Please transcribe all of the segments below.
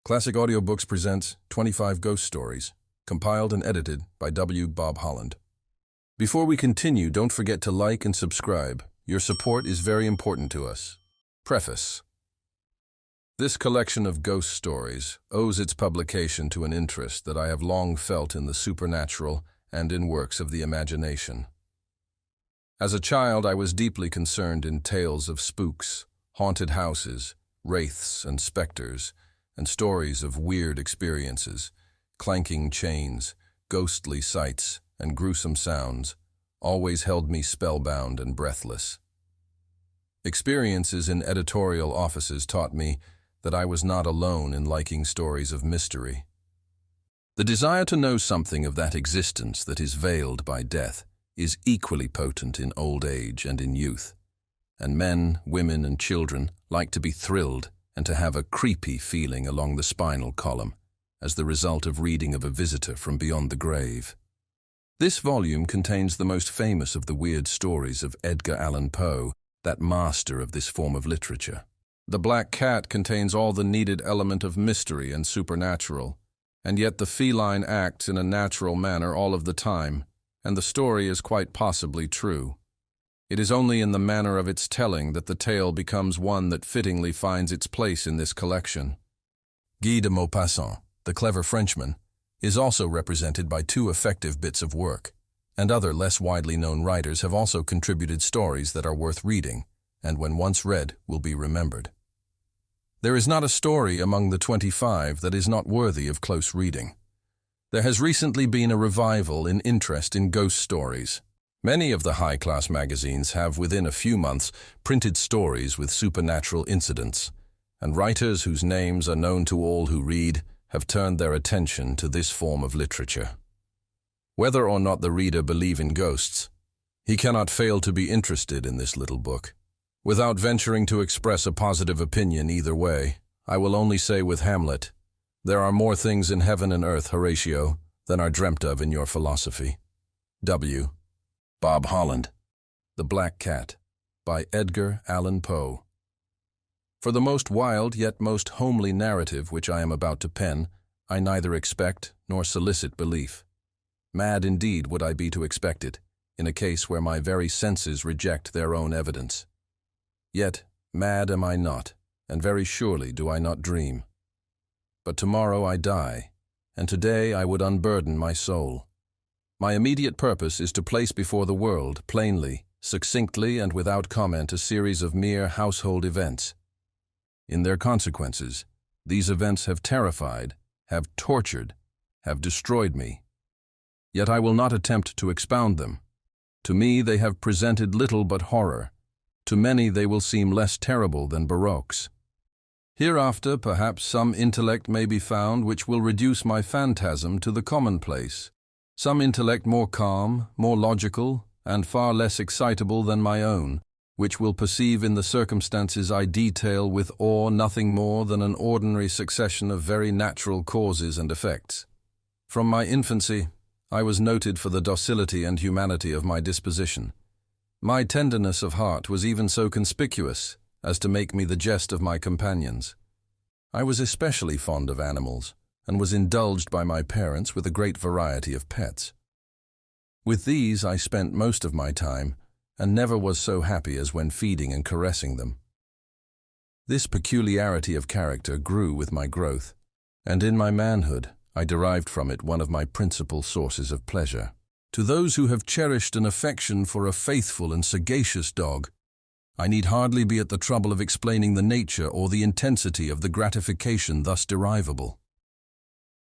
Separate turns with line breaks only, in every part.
Classic Audiobooks presents 25 Ghost Stories, compiled and edited by W. Bob Holland. Before we continue, don't forget to like and subscribe. Your support is very important to us. Preface. This collection of ghost stories owes its publication to an interest that I have long felt in the supernatural and in works of the imagination. As a child, I was deeply concerned in tales of spooks, haunted houses, wraiths and specters, and stories of weird experiences, clanking chains, ghostly sights, and gruesome sounds, always held me spellbound and breathless. Experiences in editorial offices taught me that I was not alone in liking stories of mystery. The desire to know something of that existence that is veiled by death is equally potent in old age and in youth, and men, women, and children like to be thrilled and to have a creepy feeling along the spinal column as the result of reading of a visitor from beyond the grave. This volume contains the most famous of the weird stories of Edgar Allan Poe, that master of this form of literature. The Black Cat contains all the needed element of mystery and supernatural, and yet the feline acts in a natural manner all of the time, and the story is quite possibly true. It is only in the manner of its telling that the tale becomes one that fittingly finds its place in this collection. Guy de Maupassant, the clever Frenchman, is also represented by two effective bits of work, and other less widely known writers have also contributed stories that are worth reading, and when once read, will be remembered. There is not a story among the 25 that is not worthy of close reading. There has recently been a revival in interest in ghost stories. Many of the high-class magazines have, within a few months, printed stories with supernatural incidents, and writers whose names are known to all who read have turned their attention to this form of literature. Whether or not the reader believe in ghosts, he cannot fail to be interested in this little book. Without venturing to express a positive opinion either way, I will only say with Hamlet, "There are more things in heaven and earth, Horatio, than are dreamt of in your philosophy." W. Bob Holland. The Black Cat, by Edgar Allan Poe. For the most wild yet most homely narrative which I am about to pen, I neither expect nor solicit belief. Mad indeed would I be to expect it, in a case where my very senses reject their own evidence. Yet mad am I not, and very surely do I not dream. But tomorrow I die, and today I would unburden my soul. My immediate purpose is to place before the world, plainly, succinctly, and without comment, a series of mere household events. In their consequences, these events have terrified, have tortured, have destroyed me. Yet I will not attempt to expound them. To me they have presented little but horror. To many they will seem less terrible than baroques. Hereafter, perhaps some intellect may be found which will reduce my phantasm to the commonplace. Some intellect more calm, more logical, and far less excitable than my own, which will perceive in the circumstances I detail with awe nothing more than an ordinary succession of very natural causes and effects. From my infancy, I was noted for the docility and humanity of my disposition. My tenderness of heart was even so conspicuous as to make me the jest of my companions. I was especially fond of animals, and was indulged by my parents with a great variety of pets. With these I spent most of my time, and never was so happy as when feeding and caressing them. This peculiarity of character grew with my growth, and in my manhood I derived from it one of my principal sources of pleasure. To those who have cherished an affection for a faithful and sagacious dog, I need hardly be at the trouble of explaining the nature or the intensity of the gratification thus derivable.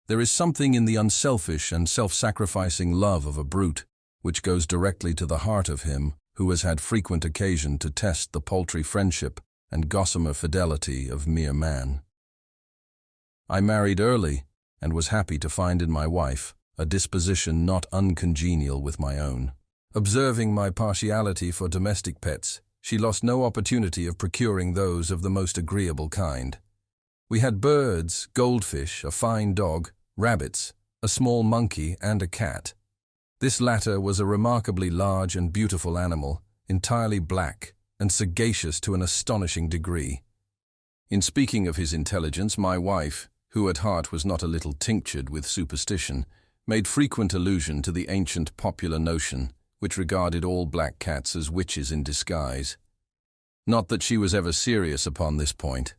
There is something in the unselfish and self-sacrificing love of a brute which goes directly to the heart of him who has had frequent occasion to test the paltry friendship and gossamer fidelity of mere man. I married early and was happy to find in my wife a disposition not uncongenial with my own. Observing my partiality for domestic pets, she lost no opportunity of procuring those of the most agreeable kind. We had birds, goldfish, a fine dog, rabbits, a small monkey, and a cat. This latter was a remarkably large and beautiful animal, entirely black, and sagacious to an astonishing degree. In speaking of his intelligence, my wife, who at heart was not a little tinctured with superstition, made frequent allusion to the ancient popular notion which regarded all black cats as witches in disguise. Not that she was ever serious upon this point,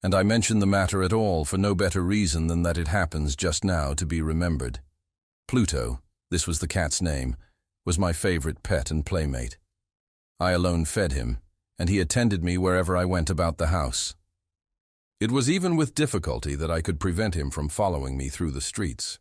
and I mention the matter at all for no better reason than that it happens just now to be remembered. Pluto, this was the cat's name, was my favorite pet and playmate. I alone fed him, and he attended me wherever I went about the house. It was even with difficulty that I could prevent him from following me through the streets.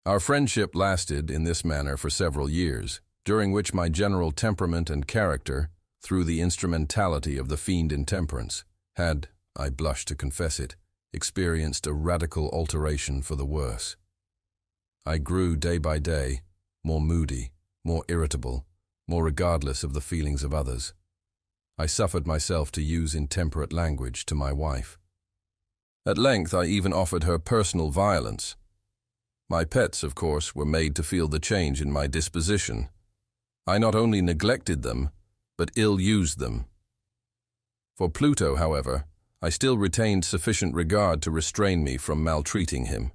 Our friendship lasted in this manner for several years, during which my general temperament and character, through the instrumentality of the fiend intemperance, had, I blush to confess it, experienced a radical alteration for the worse. I grew day by day more moody, more irritable, more regardless of the feelings of others. I suffered myself to use intemperate language to my wife. At length I even offered her personal violence. My pets, of course, were made to feel the change in my disposition. I not only neglected them, but ill-used them. For Pluto, however, I still retained sufficient regard to restrain me from maltreating him,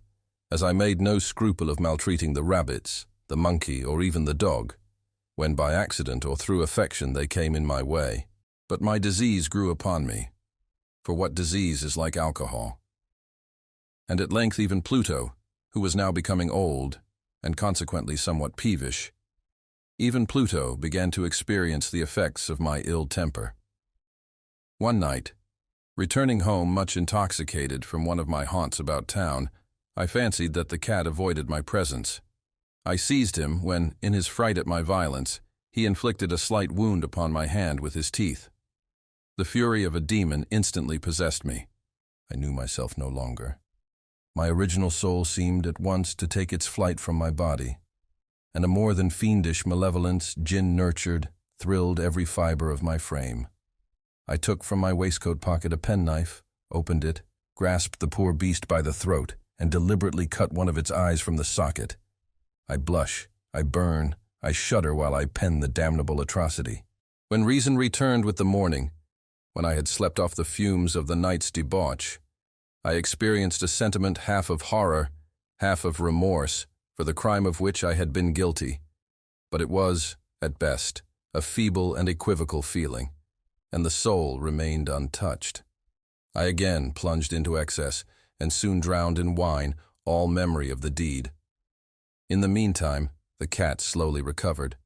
as I made no scruple of maltreating the rabbits, the monkey, or even the dog, when by accident or through affection they came in my way. But my disease grew upon me, for what disease is like alcohol? And at length even Pluto, who was now becoming old, and consequently somewhat peevish, even Pluto began to experience the effects of my ill temper. One night, returning home much intoxicated from one of my haunts about town, I fancied that the cat avoided my presence. I seized him when, in his fright at my violence, he inflicted a slight wound upon my hand with his teeth. The fury of a demon instantly possessed me. I knew myself no longer. My original soul seemed at once to take its flight from my body, and a more than fiendish malevolence, gin-nurtured, thrilled every fiber of my frame. I took from my waistcoat pocket a penknife, opened it, grasped the poor beast by the throat, and deliberately cut one of its eyes from the socket. I blush, I burn, I shudder while I pen the damnable atrocity. When reason returned with the morning, when I had slept off the fumes of the night's debauch, I experienced a sentiment half of horror, half of remorse for the crime of which I had been guilty. But it was, at best, a feeble and equivocal feeling, and the soul remained untouched. I again plunged into excess, and soon drowned in wine all memory of the deed. In the meantime, the cat slowly recovered.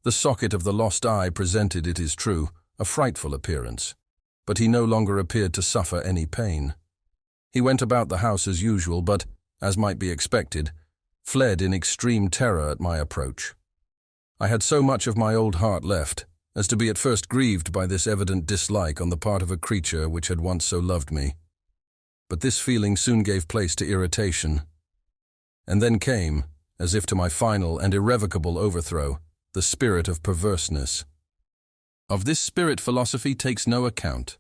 The socket of the lost eye presented, it is true, a frightful appearance, but he no longer appeared to suffer any pain. He went about the house as usual, but, as might be expected, fled in extreme terror at my approach. I had so much of my old heart left, as to be at first grieved by this evident dislike on the part of a creature which had once so loved me. But this feeling soon gave place to irritation. And then came, as if to my final and irrevocable overthrow, the spirit of perverseness. Of this spirit philosophy takes no account.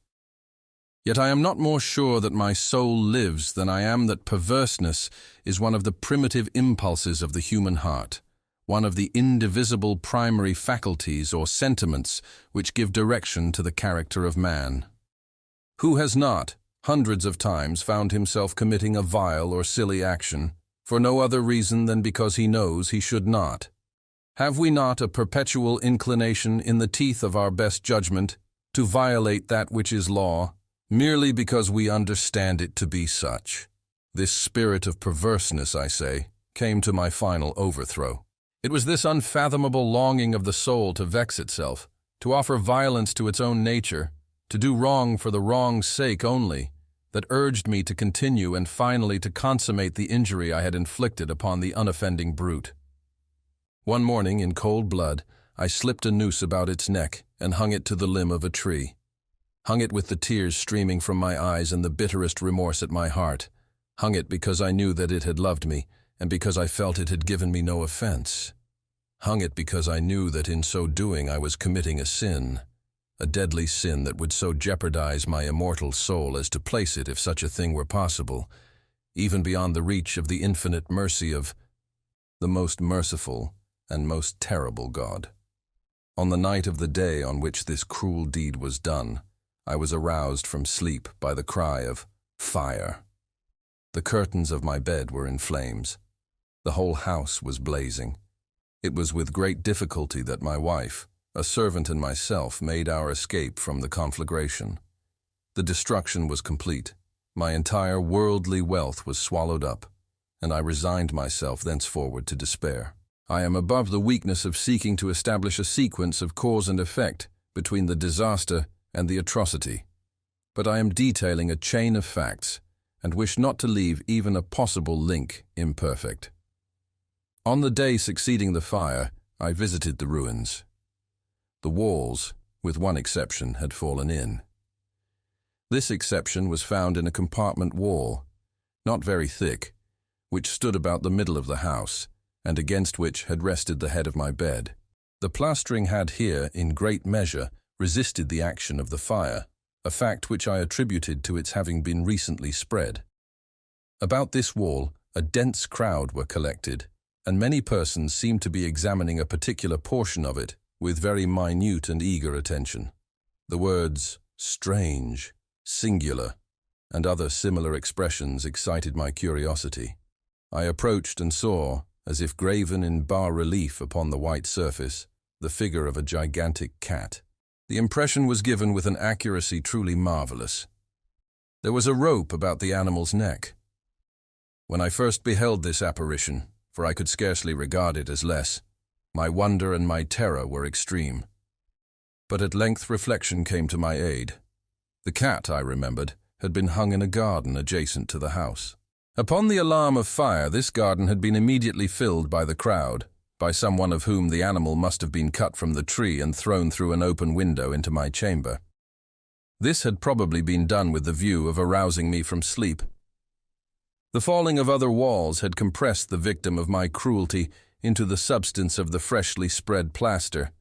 Yet I am not more sure that my soul lives than I am that perverseness is one of the primitive impulses of the human heart, one of the indivisible primary faculties or sentiments which give direction to the character of man. Who has not, hundreds of times, found himself committing a vile or silly action, for no other reason than because he knows he should not? Have we not a perpetual inclination in the teeth of our best judgment to violate that which is law, merely because we understand it to be such? This spirit of perverseness, I say, came to my final overthrow. It was this unfathomable longing of the soul to vex itself, to offer violence to its own nature, to do wrong for the wrong's sake only, that urged me to continue and finally to consummate the injury I had inflicted upon the unoffending brute. One morning, in cold blood, I slipped a noose about its neck and hung it to the limb of a tree. Hung it with the tears streaming from my eyes and the bitterest remorse at my heart. Hung it because I knew that it had loved me, and because I felt it had given me no offense. Hung it because I knew that in so doing I was committing a sin, a deadly sin that would so jeopardize my immortal soul as to place it, if such a thing were possible, even beyond the reach of the infinite mercy of the most merciful and most terrible God. On the night of the day on which this cruel deed was done, I was aroused from sleep by the cry of "Fire!" The curtains of my bed were in flames. The whole house was blazing. It was with great difficulty that my wife, a servant and myself made our escape from the conflagration. The destruction was complete. My entire worldly wealth was swallowed up, and I resigned myself thenceforward to despair. I am above the weakness of seeking to establish a sequence of cause and effect between the disaster and the atrocity, but I am detailing a chain of facts and wish not to leave even a possible link imperfect. On the day succeeding the fire, I visited the ruins. The walls, with one exception, had fallen in. This exception was found in a compartment wall, not very thick, which stood about the middle of the house, and against which had rested the head of my bed. The plastering had here, in great measure, resisted the action of the fire, a fact which I attributed to its having been recently spread. About this wall, a dense crowd were collected, and many persons seemed to be examining a particular portion of it with very minute and eager attention. The words strange, singular, and other similar expressions excited my curiosity. I approached and saw, as if graven in bas-relief upon the white surface, the figure of a gigantic cat. The impression was given with an accuracy truly marvelous. There was a rope about the animal's neck. When I first beheld this apparition, for I could scarcely regard it as less, my wonder and my terror were extreme. But at length reflection came to my aid. The cat, I remembered, had been hung in a garden adjacent to the house. Upon the alarm of fire, this garden had been immediately filled by the crowd, by someone of whom the animal must have been cut from the tree and thrown through an open window into my chamber. This had probably been done with the view of arousing me from sleep. The falling of other walls had compressed the victim of my cruelty into the substance of the freshly spread plaster,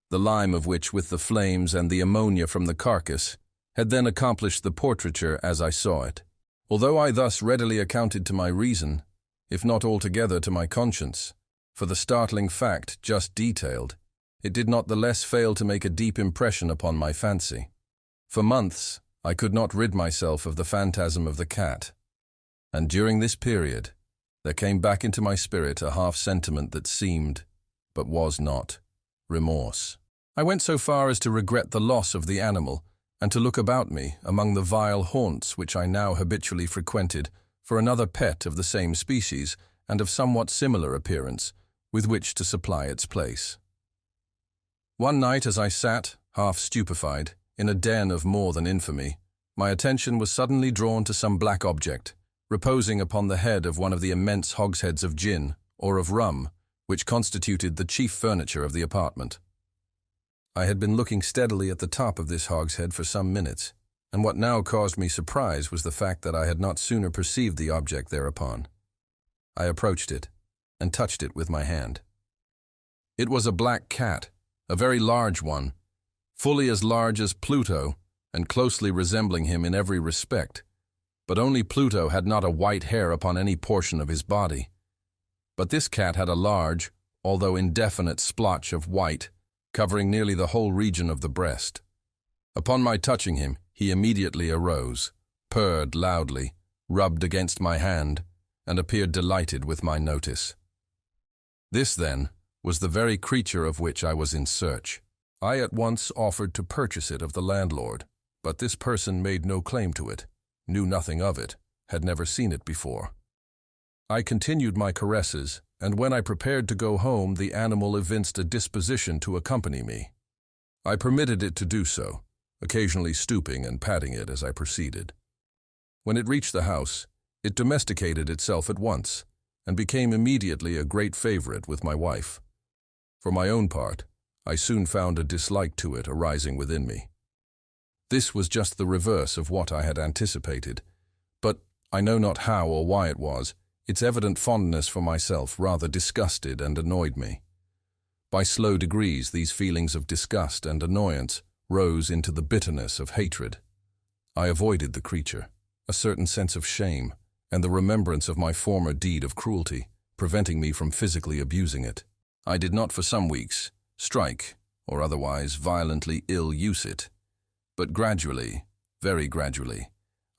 the lime of which, with the flames and the ammonia from the carcass, had then accomplished the portraiture as I saw it. Although I thus readily accounted to my reason, if not altogether to my conscience, for the startling fact just detailed, it did not the less fail to make a deep impression upon my fancy. For months, I could not rid myself of the phantasm of the cat, and during this period, there came back into my spirit a half-sentiment that seemed, but was not, remorse. I went so far as to regret the loss of the animal, and to look about me, among the vile haunts which I now habitually frequented, for another pet of the same species, and of somewhat similar appearance, with which to supply its place. One night as I sat, half stupefied, in a den of more than infamy, my attention was suddenly drawn to some black object, reposing upon the head of one of the immense hogsheads of gin, or of rum, which constituted the chief furniture of the apartment. I had been looking steadily at the top of this hogshead for some minutes, and what now caused me surprise was the fact that I had not sooner perceived the object thereupon. I approached it, and touched it with my hand. It was a black cat, a very large one, fully as large as Pluto, and closely resembling him in every respect, but only Pluto had not a white hair upon any portion of his body. But this cat had a large, although indefinite splotch of white, covering nearly the whole region of the breast. Upon my touching him, he immediately arose, purred loudly, rubbed against my hand, and appeared delighted with my notice. This, then, was the very creature of which I was in search. I at once offered to purchase it of the landlord, but this person made no claim to it, knew nothing of it, had never seen it before. I continued my caresses, and when I prepared to go home, the animal evinced a disposition to accompany me. I permitted it to do so, occasionally stooping and patting it as I proceeded. When it reached the house, it domesticated itself at once, and became immediately a great favorite with my wife. For my own part, I soon found a dislike to it arising within me. This was just the reverse of what I had anticipated, but I know not how or why it was, its evident fondness for myself rather disgusted and annoyed me. By slow degrees, these feelings of disgust and annoyance rose into the bitterness of hatred. I avoided the creature, a certain sense of shame, and the remembrance of my former deed of cruelty, preventing me from physically abusing it. I did not for some weeks strike, or otherwise violently ill-use it, but gradually, very gradually,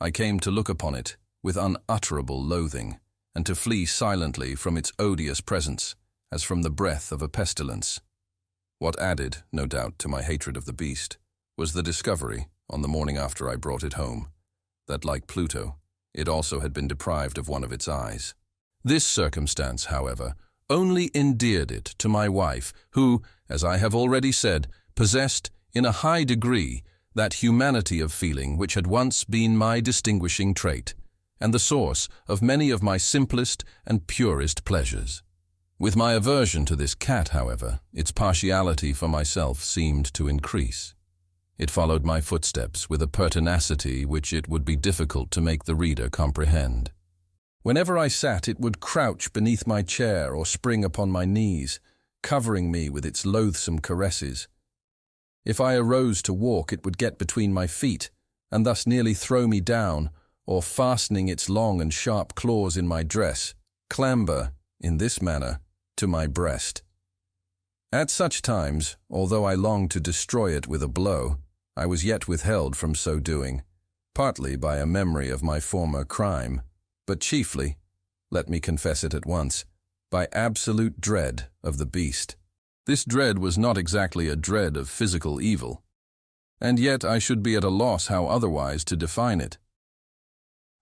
I came to look upon it with unutterable loathing, and to flee silently from its odious presence, as from the breath of a pestilence. What added, no doubt, to my hatred of the beast was the discovery, on the morning after I brought it home, that, like Pluto, it also had been deprived of one of its eyes. This circumstance, however, only endeared it to my wife, who, as I have already said, possessed, in a high degree, that humanity of feeling which had once been my distinguishing trait, and the source of many of my simplest and purest pleasures. With my aversion to this cat, however, its partiality for myself seemed to increase. It followed my footsteps with a pertinacity which it would be difficult to make the reader comprehend. Whenever I sat, it would crouch beneath my chair or spring upon my knees, covering me with its loathsome caresses. If I arose to walk, it would get between my feet, and thus nearly throw me down, or fastening its long and sharp claws in my dress, clamber, in this manner, to my breast. At such times, although I longed to destroy it with a blow, I was yet withheld from so doing, partly by a memory of my former crime, but chiefly, let me confess it at once, by absolute dread of the beast. This dread was not exactly a dread of physical evil, and yet I should be at a loss how otherwise to define it.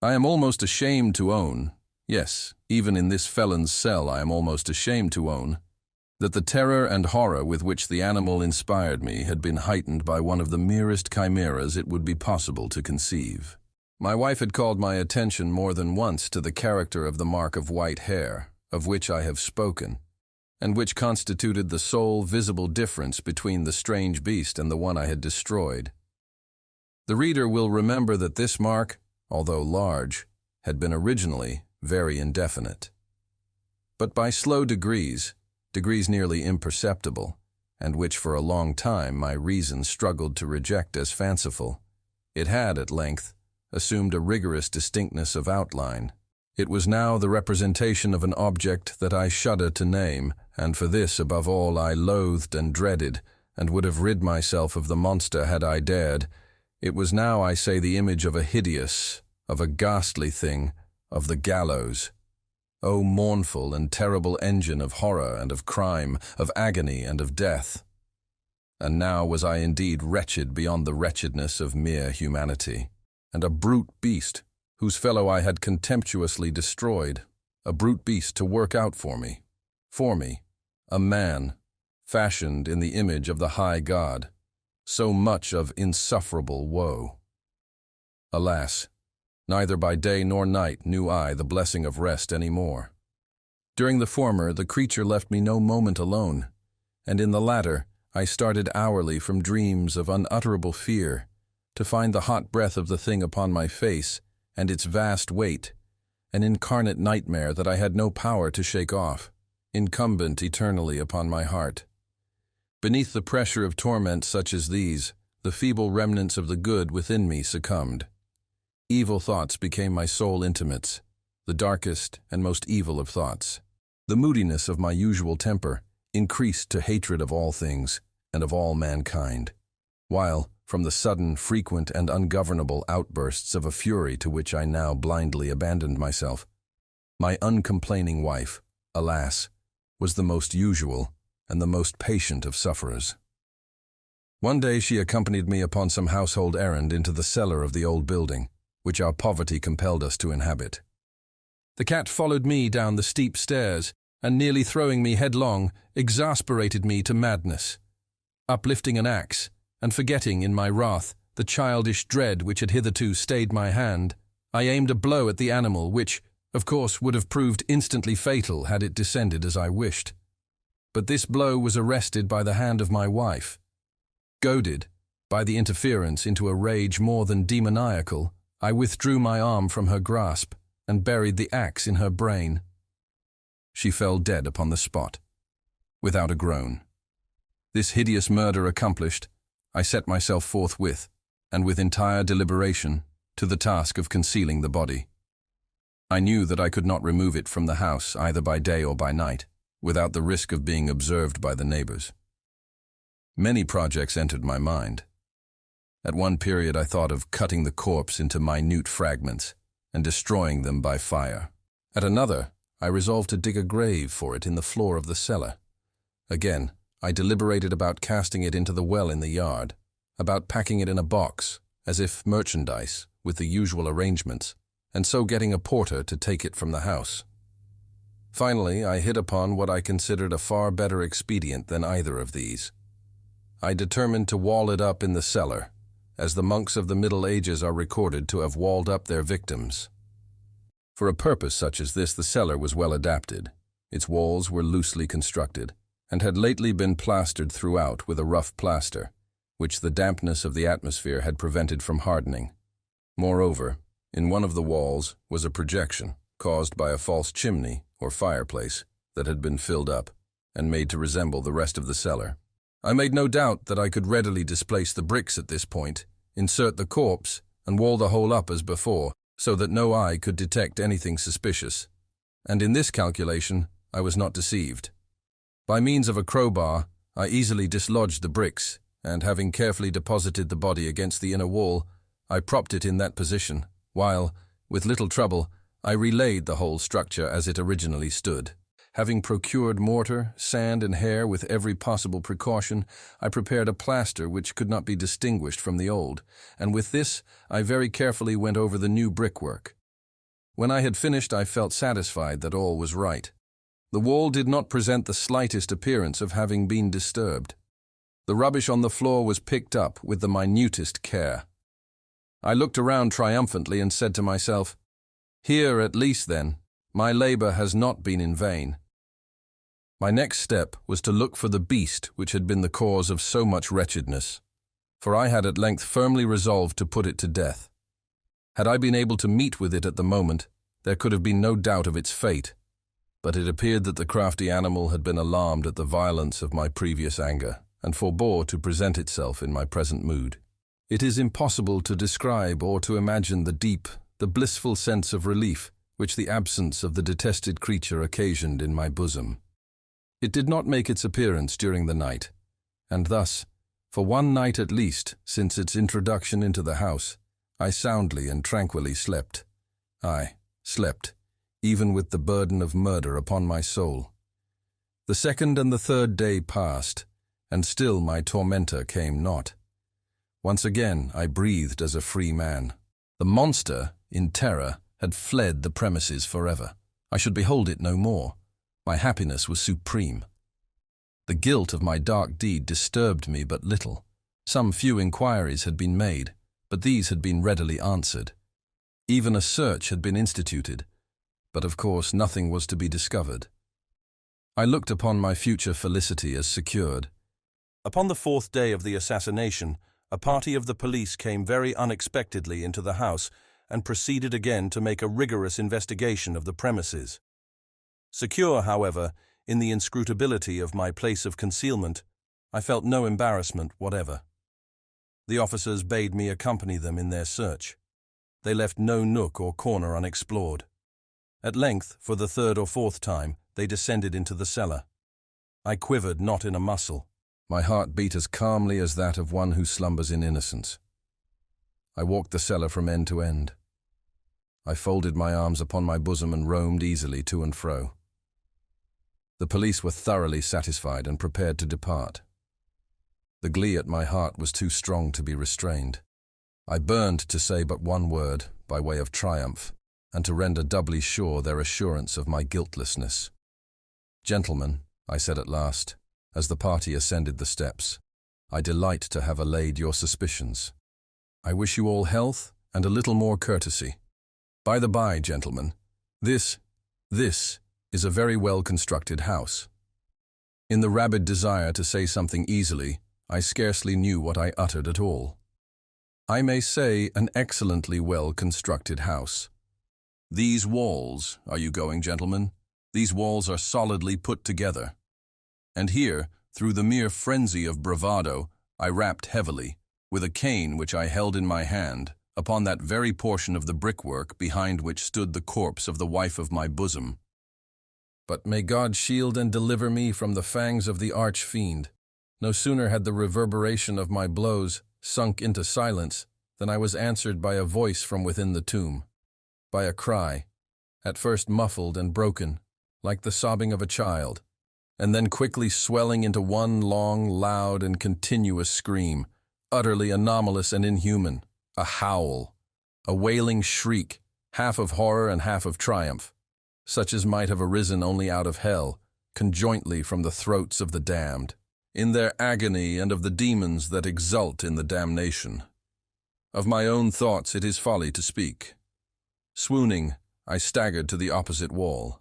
I am almost ashamed to own, yes, even in this felon's cell I am almost ashamed to own, that the terror and horror with which the animal inspired me had been heightened by one of the merest chimeras it would be possible to conceive. My wife had called my attention more than once to the character of the mark of white hair, of which I have spoken, and which constituted the sole visible difference between the strange beast and the one I had destroyed. The reader will remember that this mark, although large, had been originally very indefinite. But by slow degrees nearly imperceptible, and which for a long time my reason struggled to reject as fanciful, it had, at length, assumed a rigorous distinctness of outline. It was now the representation of an object that I shudder to name, and for this, above all, I loathed and dreaded, and would have rid myself of the monster had I dared. It was now, I say, the image of a hideous, of a ghastly thing, of the gallows. O mournful and terrible engine of horror and of crime, of agony and of death! And now was I indeed wretched beyond the wretchedness of mere humanity, and a brute beast, whose fellow I had contemptuously destroyed, a brute beast to work out for me, a man, fashioned in the image of the high God, so much of insufferable woe. Alas, neither by day nor night knew I the blessing of rest any more. During the former, the creature left me no moment alone, and in the latter, I started hourly from dreams of unutterable fear, to find the hot breath of the thing upon my face, and its vast weight, an incarnate nightmare that I had no power to shake off, incumbent eternally upon my heart. Beneath the pressure of torment such as these, the feeble remnants of the good within me succumbed. Evil thoughts became my sole intimates, the darkest and most evil of thoughts. The moodiness of my usual temper increased to hatred of all things and of all mankind, while, from the sudden, frequent, and ungovernable outbursts of a fury to which I now blindly abandoned myself, my uncomplaining wife, alas, was the most usual and the most patient of sufferers. One day she accompanied me upon some household errand into the cellar of the old building, which our poverty compelled us to inhabit. The cat followed me down the steep stairs, and nearly throwing me headlong, exasperated me to madness. Uplifting an axe, and forgetting in my wrath the childish dread which had hitherto stayed my hand, I aimed a blow at the animal which, of course, would have proved instantly fatal had it descended as I wished. But this blow was arrested by the hand of my wife. Goaded by the interference into a rage more than demoniacal, I withdrew my arm from her grasp and buried the axe in her brain. She fell dead upon the spot, without a groan. This hideous murder accomplished, I set myself forthwith, and with entire deliberation, to the task of concealing the body. I knew that I could not remove it from the house either by day or by night, without the risk of being observed by the neighbors. Many projects entered my mind. At one period I thought of cutting the corpse into minute fragments, and destroying them by fire. At another, I resolved to dig a grave for it in the floor of the cellar. Again, I deliberated about casting it into the well in the yard, about packing it in a box, as if merchandise, with the usual arrangements, and so getting a porter to take it from the house. Finally, I hit upon what I considered a far better expedient than either of these. I determined to wall it up in the cellar, as the monks of the Middle Ages are recorded to have walled up their victims. For a purpose such as this, the cellar was well adapted. Its walls were loosely constructed, and had lately been plastered throughout with a rough plaster, which the dampness of the atmosphere had prevented from hardening. Moreover, in one of the walls was a projection, caused by a false chimney or fireplace that had been filled up and made to resemble the rest of the cellar. I made no doubt that I could readily displace the bricks at this point, insert the corpse, and wall the whole up as before, so that no eye could detect anything suspicious. And in this calculation, I was not deceived. By means of a crowbar, I easily dislodged the bricks, and having carefully deposited the body against the inner wall, I propped it in that position, while, with little trouble, I relaid the whole structure as it originally stood. Having procured mortar, sand, and hair with every possible precaution, I prepared a plaster which could not be distinguished from the old, and with this I very carefully went over the new brickwork. When I had finished, I felt satisfied that all was right. The wall did not present the slightest appearance of having been disturbed. The rubbish on the floor was picked up with the minutest care. I looked around triumphantly and said to myself, "Here, at least, then, my labor has not been in vain." My next step was to look for the beast which had been the cause of so much wretchedness, for I had at length firmly resolved to put it to death. Had I been able to meet with it at the moment, there could have been no doubt of its fate, but it appeared that the crafty animal had been alarmed at the violence of my previous anger, and forbore to present itself in my present mood. It is impossible to describe or to imagine the blissful sense of relief which the absence of the detested creature occasioned in my bosom. It did not make its appearance during the night, and thus, for one night at least since its introduction into the house, I soundly and tranquilly slept. I slept, even with the burden of murder upon my soul. The second and the third day passed, and still my tormentor came not. Once again I breathed as a free man. The monster, in terror, had fled the premises forever. I should behold it no more. My happiness was supreme. The guilt of my dark deed disturbed me but little. Some few inquiries had been made, but these had been readily answered. Even a search had been instituted, but of course nothing was to be discovered. I looked upon my future felicity as secured. Upon the fourth day of the assassination, a party of the police came very unexpectedly into the house and proceeded again to make a rigorous investigation of the premises. Secure, however, in the inscrutability of my place of concealment, I felt no embarrassment whatever. The officers bade me accompany them in their search. They left no nook or corner unexplored. At length, for the third or fourth time, they descended into the cellar. I quivered not in a muscle. My heart beat as calmly as that of one who slumbers in innocence. I walked the cellar from end to end. I folded my arms upon my bosom and roamed easily to and fro. The police were thoroughly satisfied and prepared to depart. The glee at my heart was too strong to be restrained. I burned to say but one word, by way of triumph, and to render doubly sure their assurance of my guiltlessness. "Gentlemen," I said at last, as the party ascended the steps, "I delight to have allayed your suspicions. I wish you all health and a little more courtesy. By the by, gentlemen, this is a very well-constructed house." In the rabid desire to say something easily, I scarcely knew what I uttered at all. I may say an excellently well-constructed house. These walls, are you going, gentlemen? These walls are solidly put together. And here, through the mere frenzy of bravado, I rapped heavily, with a cane which I held in my hand, upon that very portion of the brickwork behind which stood the corpse of the wife of my bosom. But may God shield and deliver me from the fangs of the arch-fiend. No sooner had the reverberation of my blows sunk into silence than I was answered by a voice from within the tomb. by a cry, at first muffled and broken, like the sobbing of a child, and then quickly swelling into one long, loud, and continuous scream, utterly anomalous and inhuman, a howl, a wailing shriek, half of horror and half of triumph, such as might have arisen only out of hell, conjointly from the throats of the damned, in their agony and of the demons that exult in the damnation. Of my own thoughts it is folly to speak. Swooning, I staggered to the opposite wall.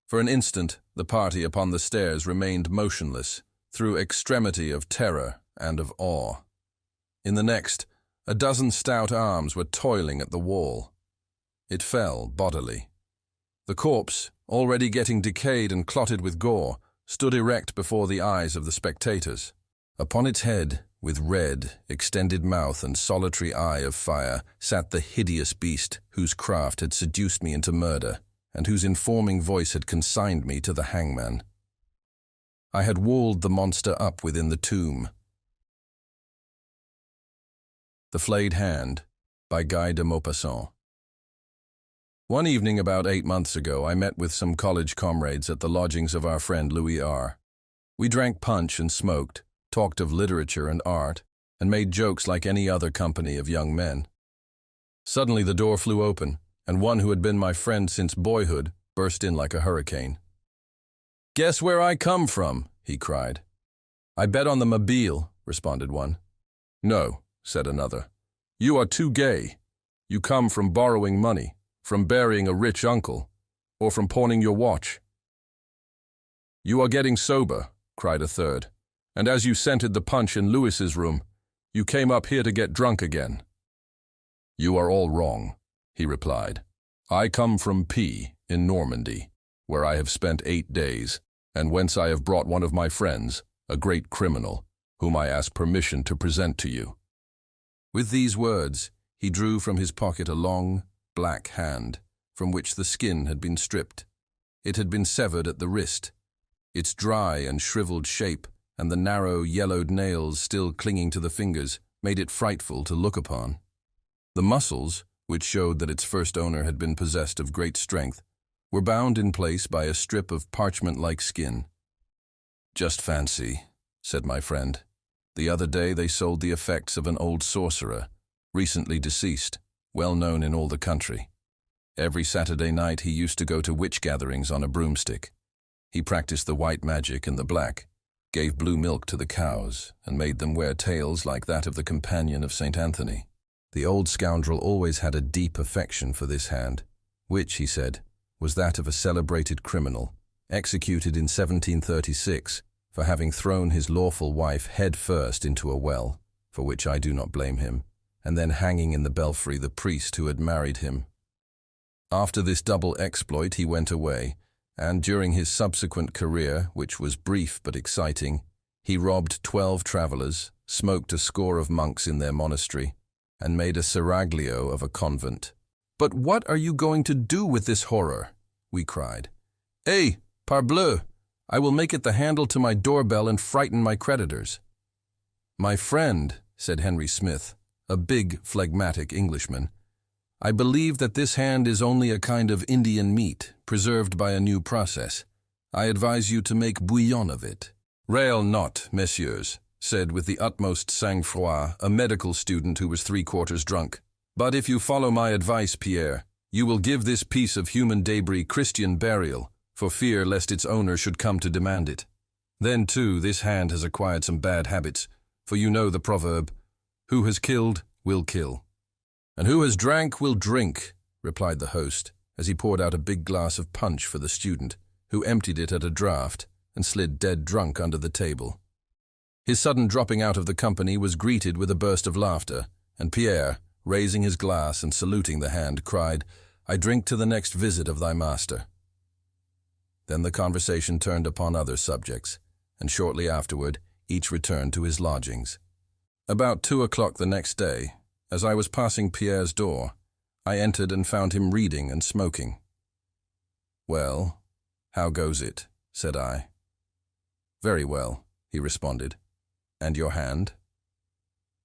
For an instant, the party upon the stairs remained motionless, through extremity of terror and of awe. In the next, a dozen stout arms were toiling at the wall. It fell bodily. The corpse, already getting decayed and clotted with gore, stood erect before the eyes of the spectators. Upon its head, with red, extended mouth and solitary eye of fire, sat the hideous beast whose craft had seduced me into murder, and whose informing voice had consigned me to the hangman. I had walled the monster up within the tomb. The Flayed Hand, by Guy de Maupassant. One evening about 8 months ago, I met with some college comrades at the lodgings of our friend Louis R. We drank punch and smoked, talked of literature and art, and made jokes like any other company of young men. Suddenly the door flew open, and one who had been my friend since boyhood burst in like a hurricane. "Guess where I come from?" he cried. "I bet on the Mobile," responded one. "No," said another. "You are too gay. You come from borrowing money, from burying a rich uncle, or from pawning your watch." "You are getting sober," cried a third, "and as you scented the punch in Louis's room, you came up here to get drunk again." "You are all wrong," he replied. "I come from P in Normandy, where I have spent 8 days, and whence I have brought one of my friends, a great criminal, whom I ask permission to present to you." With these words, he drew from his pocket a long, black hand, from which the skin had been stripped. It had been severed at the wrist. Its dry and shriveled shape, and the narrow, yellowed nails still clinging to the fingers, made it frightful to look upon. The muscles, which showed that its first owner had been possessed of great strength, were bound in place by a strip of parchment-like skin. "Just fancy," said my friend. "The other day they sold the effects of an old sorcerer, recently deceased, well known in all the country. Every Saturday night he used to go to witch gatherings on a broomstick. He practiced the white magic and the black, gave blue milk to the cows, and made them wear tails like that of the companion of St. Anthony. The old scoundrel always had a deep affection for this hand, which, he said, was that of a celebrated criminal, executed in 1736 for having thrown his lawful wife head first into a well, for which I do not blame him, and then hanging in the belfry the priest who had married him. After this double exploit he went away, and during his subsequent career, which was brief but exciting, he robbed 12 travelers, smoked a score of monks in their monastery, and made a seraglio of a convent. "But what are you going to do with this horror?" we cried. "Eh, parbleu! I will make it the handle to my doorbell and frighten my creditors." "My friend," said Henry Smith, a big, phlegmatic Englishman, "I believe that this hand is only a kind of Indian meat, preserved by a new process. I advise you to make bouillon of it." "Rail not, messieurs," said with the utmost sang-froid a medical student who was 3/4 drunk. "But if you follow my advice, Pierre, you will give this piece of human debris Christian burial, for fear lest its owner should come to demand it. Then, too, this hand has acquired some bad habits, for you know the proverb, 'Who has killed will kill.'" "And who has drank will drink," replied the host, as he poured out a big glass of punch for the student, who emptied it at a draught and slid dead drunk under the table. His sudden dropping out of the company was greeted with a burst of laughter, and Pierre, raising his glass and saluting the hand, cried, "I drink to the next visit of thy master." Then the conversation turned upon other subjects, and shortly afterward each returned to his lodgings. About 2 o'clock the next day, as I was passing Pierre's door, I entered and found him reading and smoking. "Well, how goes it?" said I. "Very well," he responded. "And your hand?"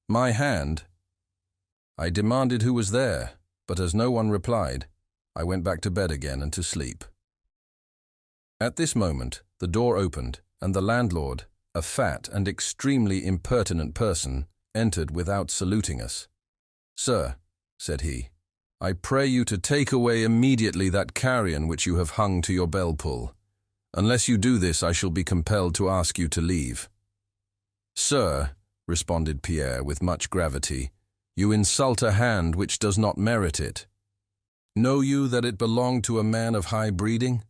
"My hand?" I demanded who was there, but as no one replied, I went back to bed again and to sleep. At this moment, the door opened, and the landlord, a fat and extremely impertinent person, entered without saluting us. "Sir," said he, "I pray you to take away immediately that carrion which you have hung to your bell-pull. Unless you do this, I shall be compelled to ask you to leave." "Sir," responded Pierre with much gravity, "you insult a hand which does not merit it. Know you that it belonged to a man of high breeding?"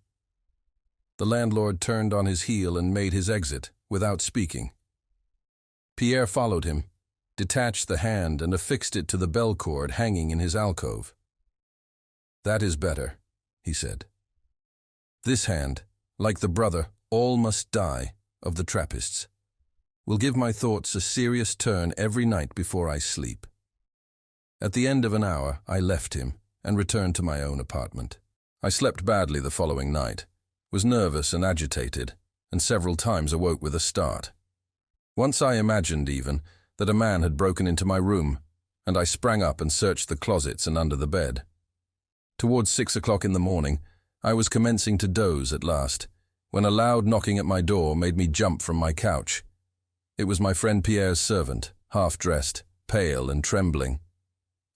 The landlord turned on his heel and made his exit, without speaking. Pierre followed him, detached the hand and affixed it to the bell cord hanging in his alcove. "That is better," he said. "This hand, like the brother, all must die, of the Trappists, will give my thoughts a serious turn every night before I sleep." At the end of an hour, I left him and returned to my own apartment. I slept badly the following night, was nervous and agitated, and several times awoke with a start. Once I imagined even that a man had broken into my room, and I sprang up and searched the closets and under the bed. Towards 6 o'clock in the morning, I was commencing to doze at last, when a loud knocking at my door made me jump from my couch. It was my friend Pierre's servant, half-dressed, pale and trembling.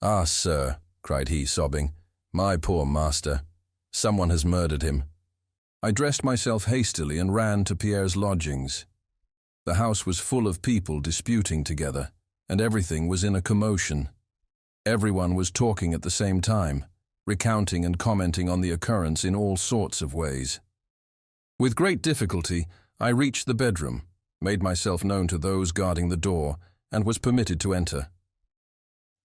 "Ah, sir," cried he, sobbing, "my poor master. Someone has murdered him." I dressed myself hastily and ran to Pierre's lodgings. The house was full of people disputing together, and everything was in a commotion. Everyone was talking at the same time, recounting and commenting on the occurrence in all sorts of ways. With great difficulty, I reached the bedroom, made myself known to those guarding the door, and was permitted to enter.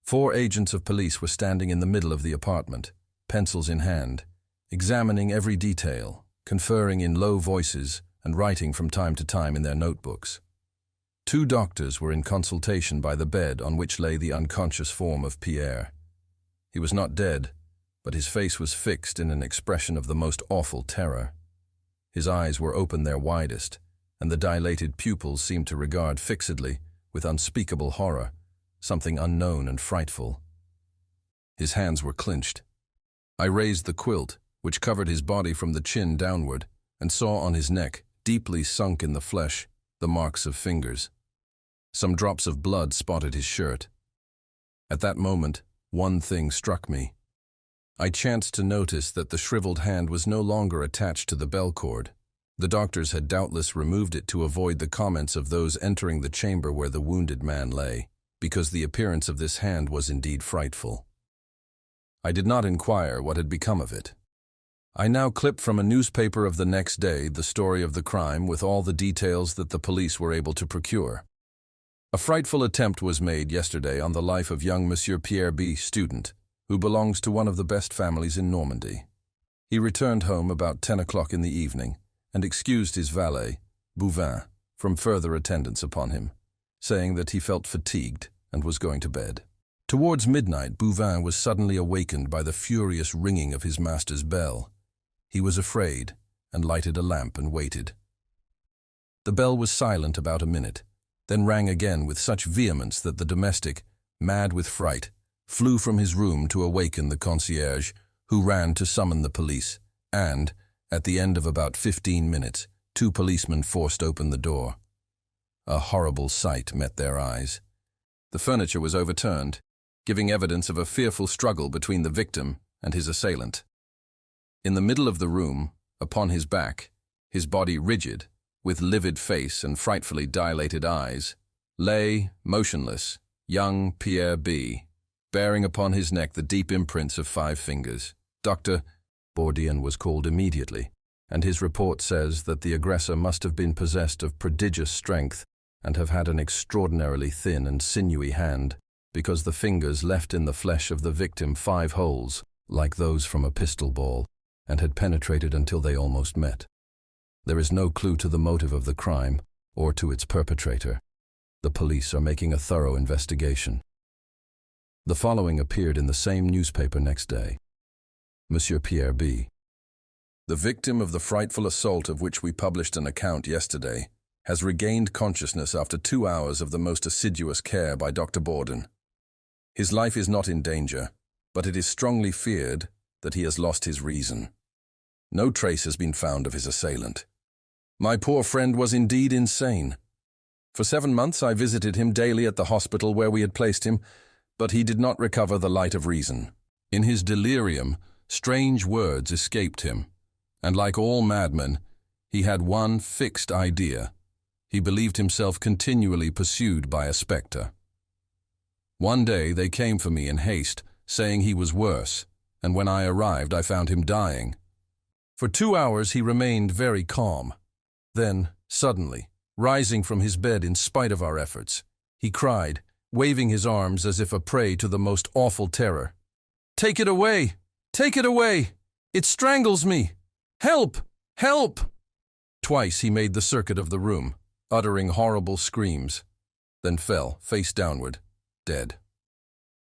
4 agents of police were standing in the middle of the apartment, pencils in hand, examining every detail, conferring in low voices, and writing from time to time in their notebooks. 2 doctors were in consultation by the bed on which lay the unconscious form of Pierre. He was not dead, but his face was fixed in an expression of the most awful terror. His eyes were open their widest, and the dilated pupils seemed to regard fixedly, with unspeakable horror, something unknown and frightful. His hands were clenched. I raised the quilt, which covered his body from the chin downward, and saw on his neck, deeply sunk in the flesh, the marks of fingers. Some drops of blood spotted his shirt. At that moment, one thing struck me. I chanced to notice that the shriveled hand was no longer attached to the bell cord. The doctors had doubtless removed it to avoid the comments of those entering the chamber where the wounded man lay, because the appearance of this hand was indeed frightful. I did not inquire what had become of it. I now clipped from a newspaper of the next day the story of the crime with all the details that the police were able to procure. A frightful attempt was made yesterday on the life of young Monsieur Pierre B., student, who belongs to one of the best families in Normandy. He returned home about 10 o'clock in the evening and excused his valet, Bouvin, from further attendance upon him, saying that he felt fatigued and was going to bed. Towards midnight, Bouvin was suddenly awakened by the furious ringing of his master's bell. He was afraid, and lighted a lamp and waited. The bell was silent about a minute, then rang again with such vehemence that the domestic, mad with fright, flew from his room to awaken the concierge, who ran to summon the police, and, at the end of about 15 minutes, 2 policemen forced open the door. A horrible sight met their eyes. The furniture was overturned, giving evidence of a fearful struggle between the victim and his assailant. In the middle of the room, upon his back, his body rigid, with livid face and frightfully dilated eyes, lay, motionless, young Pierre B., bearing upon his neck the deep imprints of 5 fingers. Dr. Bourdian was called immediately, and his report says that the aggressor must have been possessed of prodigious strength and have had an extraordinarily thin and sinewy hand, because the fingers left in the flesh of the victim 5 holes, like those from a pistol ball, and had penetrated until they almost met. There is no clue to the motive of the crime or to its perpetrator. The police are making a thorough investigation. The following appeared in the same newspaper next day. Monsieur Pierre B., the victim of the frightful assault of which we published an account yesterday, has regained consciousness after 2 hours of the most assiduous care by Dr. Bourdian. His life is not in danger, but it is strongly feared that he has lost his reason. No trace has been found of his assailant. My poor friend was indeed insane. For 7 months I visited him daily at the hospital where we had placed him, but he did not recover the light of reason. In his delirium, strange words escaped him, and like all madmen, he had one fixed idea. He believed himself continually pursued by a spectre. One day they came for me in haste, saying he was worse, and when I arrived I found him dying. For 2 hours he remained very calm. Then, suddenly, rising from his bed in spite of our efforts, he cried, waving his arms as if a prey to the most awful terror, "Take it away! Take it away! It strangles me! Help! Help!" Twice he made the circuit of the room, uttering horrible screams, then fell, face downward, dead.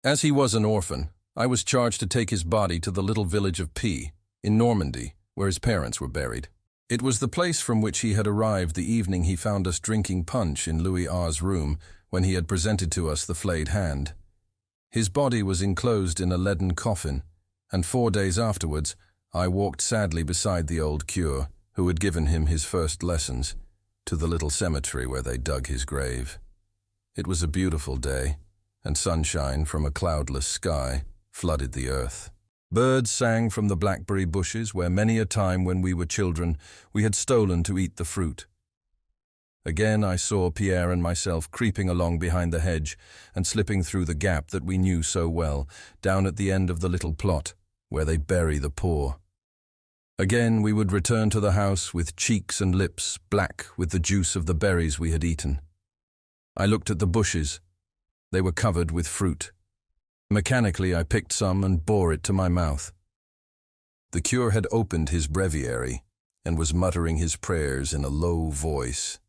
As he was an orphan, I was charged to take his body to the little village of P, in Normandy, where his parents were buried. It was the place from which he had arrived the evening he found us drinking punch in Louis R's room when he had presented to us the Flayed Hand. His body was enclosed in a leaden coffin, and 4 days afterwards I walked sadly beside the old cure, who had given him his first lessons, to the little cemetery where they dug his grave. It was a beautiful day, and sunshine from a cloudless sky flooded the earth. Birds sang from the blackberry bushes where many a time when we were children we had stolen to eat the fruit. Again I saw Pierre and myself creeping along behind the hedge and slipping through the gap that we knew so well, down at the end of the little plot, where they bury the poor. Again we would return to the house with cheeks and lips black with the juice of the berries we had eaten. I looked at the bushes. They were covered with fruit. Mechanically I picked some and bore it to my mouth. The cure had opened his breviary and was muttering his prayers in a low voice.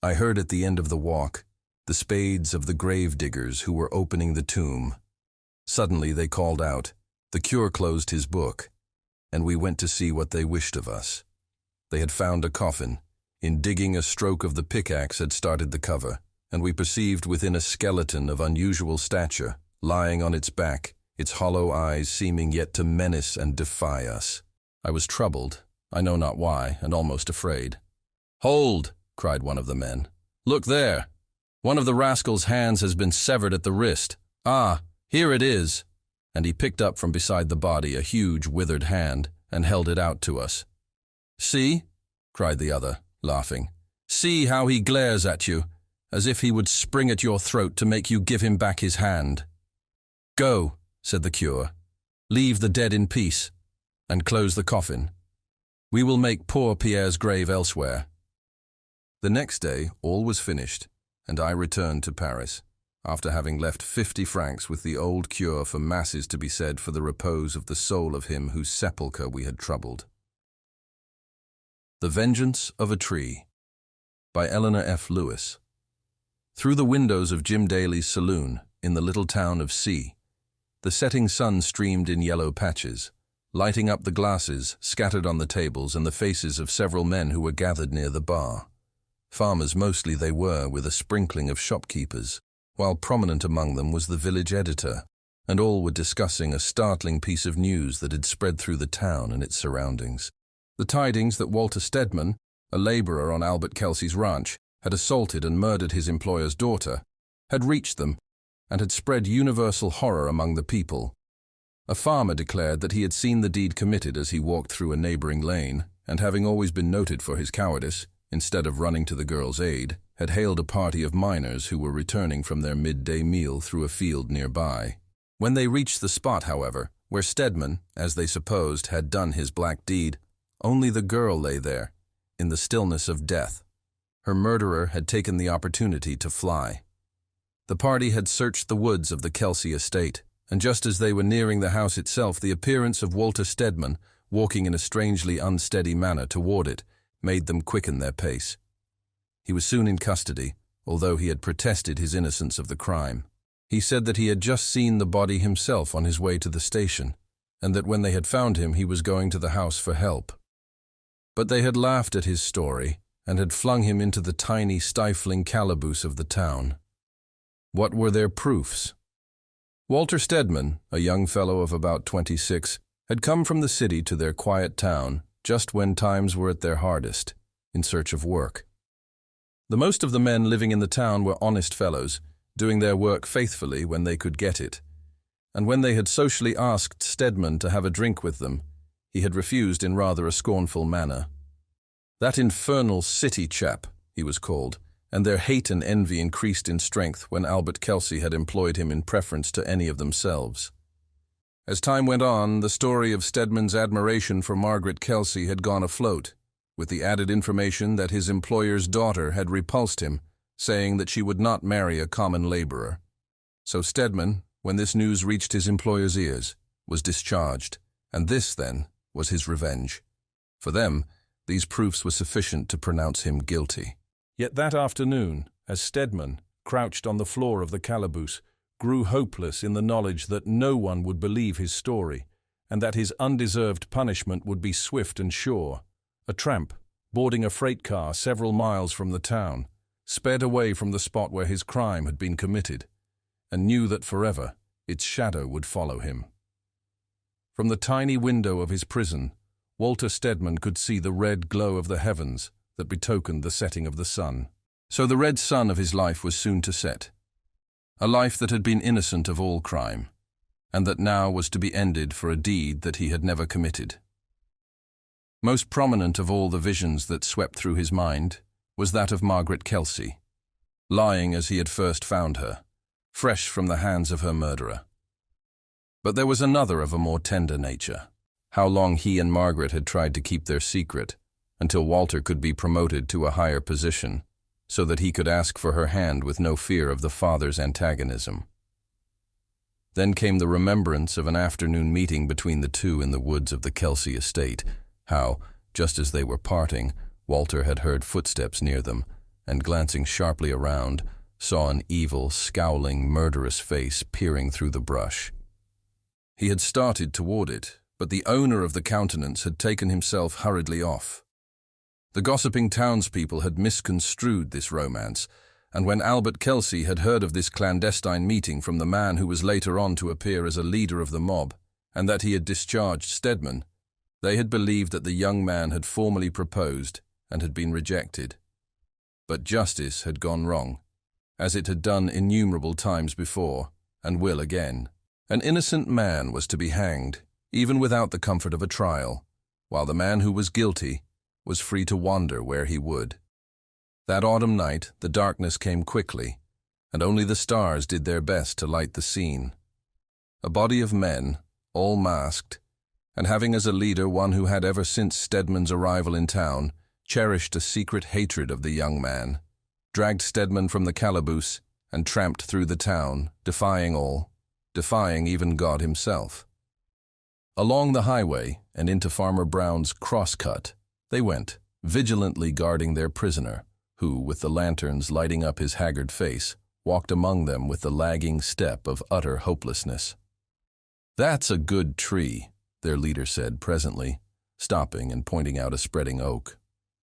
I heard at the end of the walk the spades of the grave diggers who were opening the tomb. Suddenly they called out. The cure closed his book, and we went to see what they wished of us. They had found a coffin. In digging, a stroke of the pickaxe had started the cover, and we perceived within a skeleton of unusual stature, lying on its back, its hollow eyes seeming yet to menace and defy us. I was troubled, I know not why, and almost afraid. "Hold!" cried one of the men. "Look there! One of the rascal's hands has been severed at the wrist. Ah, here it is!" And he picked up from beside the body a huge withered hand and held it out to us. "See?" cried the other, laughing. "See how he glares at you, as if he would spring at your throat to make you give him back his hand." "Go," said the cure. "Leave the dead in peace, and close the coffin. We will make poor Pierre's grave elsewhere." The next day all was finished, and I returned to Paris, after having left 50 francs with the old cure for masses to be said for the repose of the soul of him whose sepulchre we had troubled. The Vengeance of a Tree, by Eleanor F. Lewis. Through the windows of Jim Daly's saloon, in the little town of C, the setting sun streamed in yellow patches, lighting up the glasses scattered on the tables and the faces of several men who were gathered near the bar. Farmers mostly they were, with a sprinkling of shopkeepers, while prominent among them was the village editor, and all were discussing a startling piece of news that had spread through the town and its surroundings. The tidings that Walter Stedman, a laborer on Albert Kelsey's ranch, had assaulted and murdered his employer's daughter, had reached them and had spread universal horror among the people. A farmer declared that he had seen the deed committed as he walked through a neighboring lane, and having always been noted for his cowardice, instead of running to the girl's aid, had hailed a party of miners who were returning from their midday meal through a field nearby. When they reached the spot, however, where Stedman, as they supposed, had done his black deed, only the girl lay there, in the stillness of death. Her murderer had taken the opportunity to fly. The party had searched the woods of the Kelsey estate, and just as they were nearing the house itself, the appearance of Walter Stedman, walking in a strangely unsteady manner toward it, made them quicken their pace. He was soon in custody, although he had protested his innocence of the crime. He said that he had just seen the body himself on his way to the station, and that when they had found him he was going to the house for help. But they had laughed at his story, and had flung him into the tiny, stifling calaboose of the town. What were their proofs? Walter Stedman, a young fellow of about 26, had come from the city to their quiet town just when times were at their hardest, in search of work. The most of the men living in the town were honest fellows, doing their work faithfully when they could get it. And when they had socially asked Stedman to have a drink with them, he had refused in rather a scornful manner. That infernal city chap, he was called, and their hate and envy increased in strength when Albert Kelsey had employed him in preference to any of themselves. As time went on, the story of Stedman's admiration for Margaret Kelsey had gone afloat, with the added information that his employer's daughter had repulsed him, saying that she would not marry a common laborer. So Stedman, when this news reached his employer's ears, was discharged, and this, then, was his revenge. For them, these proofs were sufficient to pronounce him guilty. Yet that afternoon, as Stedman, crouched on the floor of the calaboose, grew hopeless in the knowledge that no one would believe his story, and that his undeserved punishment would be swift and sure, a tramp, boarding a freight car several miles from the town, sped away from the spot where his crime had been committed, and knew that forever its shadow would follow him. From the tiny window of his prison, Walter Stedman could see the red glow of the heavens that betokened the setting of the sun. So the red sun of his life was soon to set. A life that had been innocent of all crime, and that now was to be ended for a deed that he had never committed. Most prominent of all the visions that swept through his mind was that of Margaret Kelsey, lying as he had first found her, fresh from the hands of her murderer. But there was another of a more tender nature. How long he and Margaret had tried to keep their secret, until Walter could be promoted to a higher position, so that he could ask for her hand with no fear of the father's antagonism. Then came the remembrance of an afternoon meeting between the two in the woods of the Kelsey estate, how, just as they were parting, Walter had heard footsteps near them, and glancing sharply around, saw an evil, scowling, murderous face peering through the brush. He had started toward it, but the owner of the countenance had taken himself hurriedly off. The gossiping townspeople had misconstrued this romance, and when Albert Kelsey had heard of this clandestine meeting from the man who was later on to appear as a leader of the mob, and that he had discharged Stedman, they had believed that the young man had formally proposed and had been rejected. But justice had gone wrong, as it had done innumerable times before, and will again. An innocent man was to be hanged, even without the comfort of a trial, while the man who was guilty was free to wander where he would. That autumn night, the darkness came quickly, and only the stars did their best to light the scene. A body of men, all masked, and having as a leader one who had ever since Stedman's arrival in town cherished a secret hatred of the young man, dragged Stedman from the calaboose and tramped through the town, defying all, defying even God himself. Along the highway and into Farmer Brown's crosscut, they went, vigilantly guarding their prisoner, who, with the lanterns lighting up his haggard face, walked among them with the lagging step of utter hopelessness. "That's a good tree," their leader said presently, stopping and pointing out a spreading oak.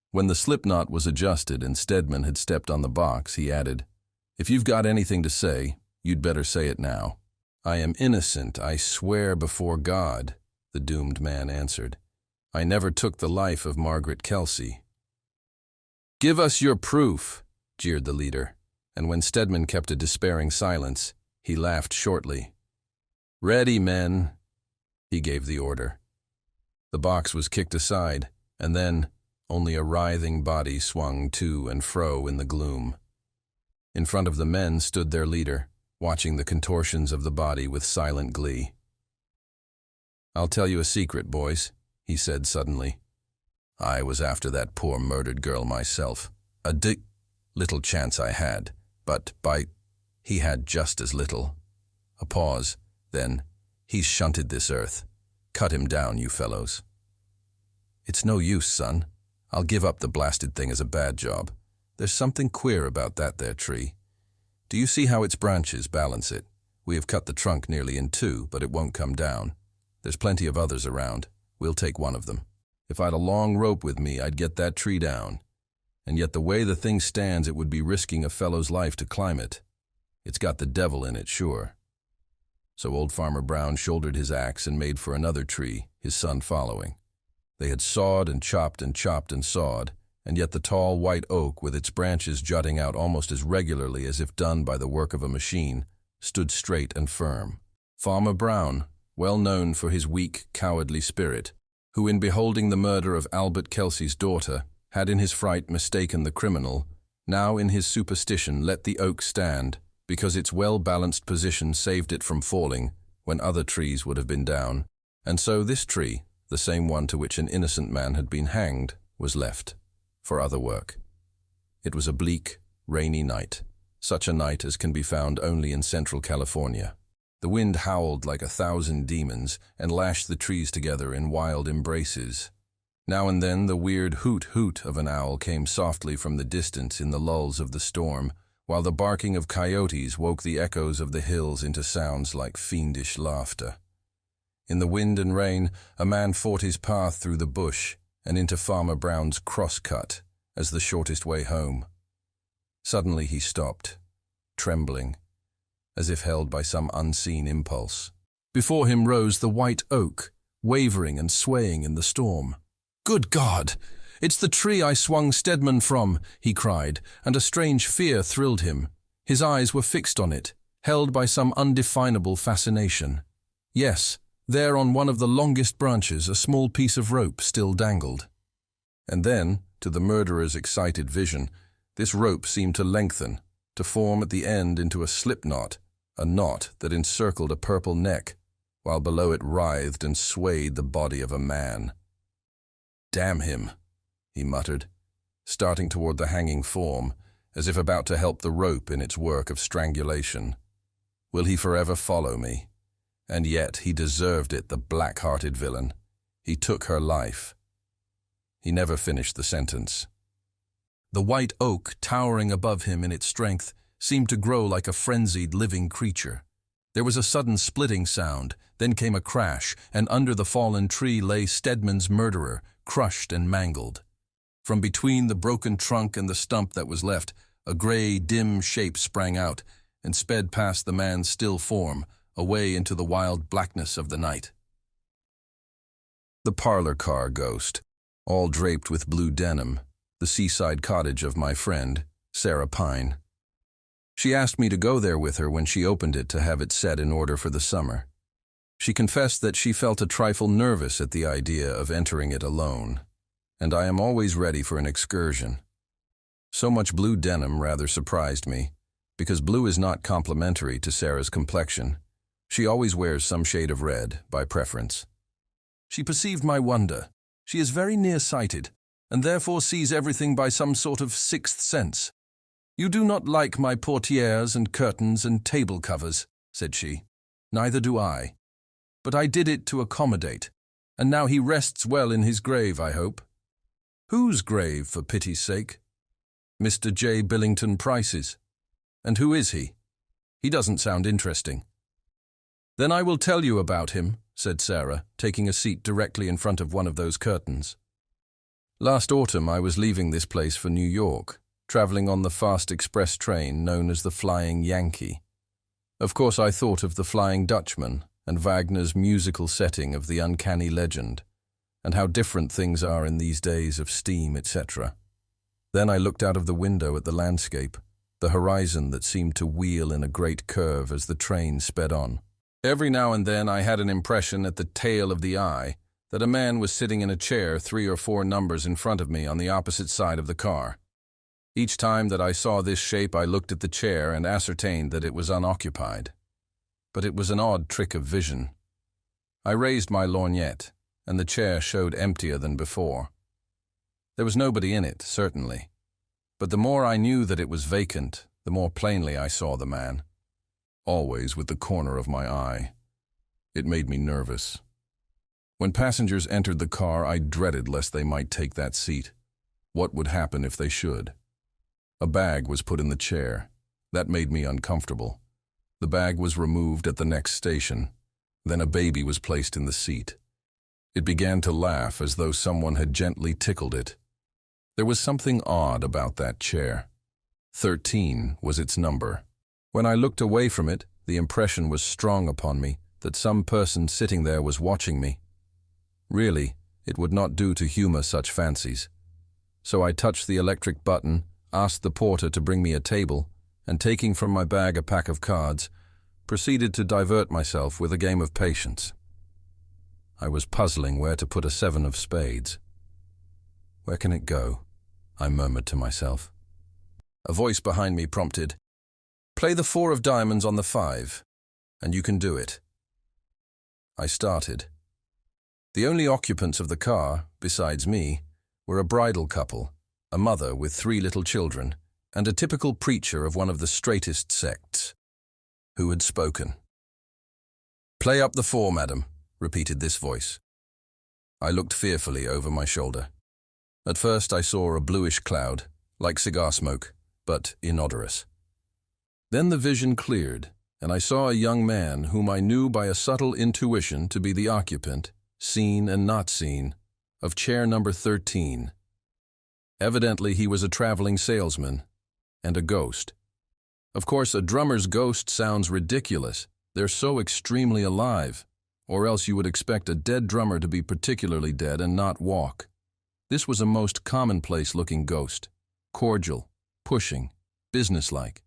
When the slipknot was adjusted and Stedman had stepped on the box, he added, "If you've got anything to say, you'd better say it now." "I am innocent, I swear before God," the doomed man answered. "I never took the life of Margaret Kelsey." "Give us your proof," jeered the leader, and when Stedman kept a despairing silence, he laughed shortly. "Ready, men," he gave the order. The box was kicked aside, and then only a writhing body swung to and fro in the gloom. In front of the men stood their leader, watching the contortions of the body with silent glee. "I'll tell you a secret, boys," he said suddenly. "I was after that poor murdered girl myself. Little chance I had, but he had just as little." A pause, then, "He's shunted this earth. Cut him down, you fellows." "It's no use, son. I'll give up the blasted thing as a bad job. There's something queer about that there tree. Do you see how its branches balance it? We have cut the trunk nearly in two, but it won't come down. There's plenty of others around. We'll take one of them. If I'd a long rope with me, I'd get that tree down. And yet the way the thing stands, it would be risking a fellow's life to climb it. It's got the devil in it, sure." so old Farmer Brown shouldered his axe and made for another tree, his son following. They had sawed and chopped and chopped and sawed, and yet the tall white oak, with its branches jutting out almost as regularly as if done by the work of a machine, stood straight and firm. Farmer Brown, well known for his weak, cowardly spirit, who in beholding the murder of Albert Kelsey's daughter had in his fright mistaken the criminal, now in his superstition let the oak stand, because its well-balanced position saved it from falling when other trees would have been down, and so this tree, the same one to which an innocent man had been hanged, was left for other work. It was a bleak, rainy night, such a night as can be found only in central California. The wind howled like 1,000 demons and lashed the trees together in wild embraces. Now and then the weird hoot-hoot of an owl came softly from the distance in the lulls of the storm, while the barking of coyotes woke the echoes of the hills into sounds like fiendish laughter. In the wind and rain, a man fought his path through the bush and into Farmer Brown's cross-cut as the shortest way home. Suddenly he stopped, trembling, as if held by some unseen impulse. Before him rose the white oak, wavering and swaying in the storm. "Good God! It's the tree I swung Stedman from," he cried, and a strange fear thrilled him. His eyes were fixed on it, held by some undefinable fascination. Yes, there on one of the longest branches a small piece of rope still dangled. And then, to the murderer's excited vision, this rope seemed to lengthen, to form at the end into a slip knot, a knot that encircled a purple neck, while below it writhed and swayed the body of a man. "Damn him," he muttered, starting toward the hanging form, as if about to help the rope in its work of strangulation. "Will he forever follow me? And yet he deserved it, the black-hearted villain. He took her life." He never finished the sentence. The white oak, towering above him in its strength, seemed to grow like a frenzied living creature. There was a sudden splitting sound, then came a crash, and under the fallen tree lay Stedman's murderer, crushed and mangled. From between the broken trunk and the stump that was left, a gray, dim shape sprang out and sped past the man's still form, away into the wild blackness of the night. The Parlor-Car Ghost, all draped with blue denim, the seaside cottage of my friend, Sarah Pine. She asked me to go there with her when she opened it to have it set in order for the summer. She confessed that she felt a trifle nervous at the idea of entering it alone, and I am always ready for an excursion. So much blue denim rather surprised me, because blue is not complementary to Sarah's complexion. She always wears some shade of red, by preference. She perceived my wonder. She is very nearsighted, and therefore sees everything by some sort of sixth sense. "You do not like my portieres and curtains and table covers," said she. "Neither do I. But I did it to accommodate, and now he rests well in his grave, I hope." "Whose grave, for pity's sake?" "Mr. J. Billington Price's." "And who is he? He doesn't sound interesting." "Then I will tell you about him," said Sarah, taking a seat directly in front of one of those curtains. "Last autumn I was leaving this place for New York, traveling on the fast express train known as the Flying Yankee. Of course I thought of the Flying Dutchman and Wagner's musical setting of the uncanny legend, and how different things are in these days of steam, etc. Then I looked out of the window at the landscape, the horizon that seemed to wheel in a great curve as the train sped on. Every now and then I had an impression at the tail of the eye that a man was sitting in a chair 3 or 4 numbers in front of me on the opposite side of the car. Each time that I saw this shape I looked at the chair and ascertained that it was unoccupied. But it was an odd trick of vision. I raised my lorgnette, and the chair showed emptier than before. There was nobody in it, certainly, but the more I knew that it was vacant, the more plainly I saw the man. Always with the corner of my eye. It made me nervous. When passengers entered the car, I dreaded lest they might take that seat. What would happen if they should? A bag was put in the chair. That made me uncomfortable. The bag was removed at the next station. Then a baby was placed in the seat. It began to laugh as though someone had gently tickled it. There was something odd about that chair. 13 was its number. When I looked away from it, The impression was strong upon me that some person sitting there was watching me. Really, it would not do to humor such fancies. So I touched the electric button, asked the porter to bring me a table, and taking from my bag a pack of cards, proceeded to divert myself with a game of patience. I was puzzling where to put a 7 of spades. "Where can it go?" I murmured to myself. A voice behind me prompted, "Play the 4 of diamonds on the 5, and you can do it." I started. The only occupants of the car, besides me, were a bridal couple, a mother with 3 little children, and a typical preacher of one of the straightest sects. Who had spoken? "Play up the 4, madam," repeated this voice. I looked fearfully over my shoulder. At first I saw a bluish cloud, like cigar smoke, but inodorous. Then the vision cleared, and I saw a young man whom I knew by a subtle intuition to be the occupant, seen and not seen, of chair number 13. Evidently he was a traveling salesman, and a ghost. Of course, a drummer's ghost sounds ridiculous. They're so extremely alive, or else you would expect a dead drummer to be particularly dead and not walk. This was a most commonplace-looking ghost, cordial, pushing, businesslike.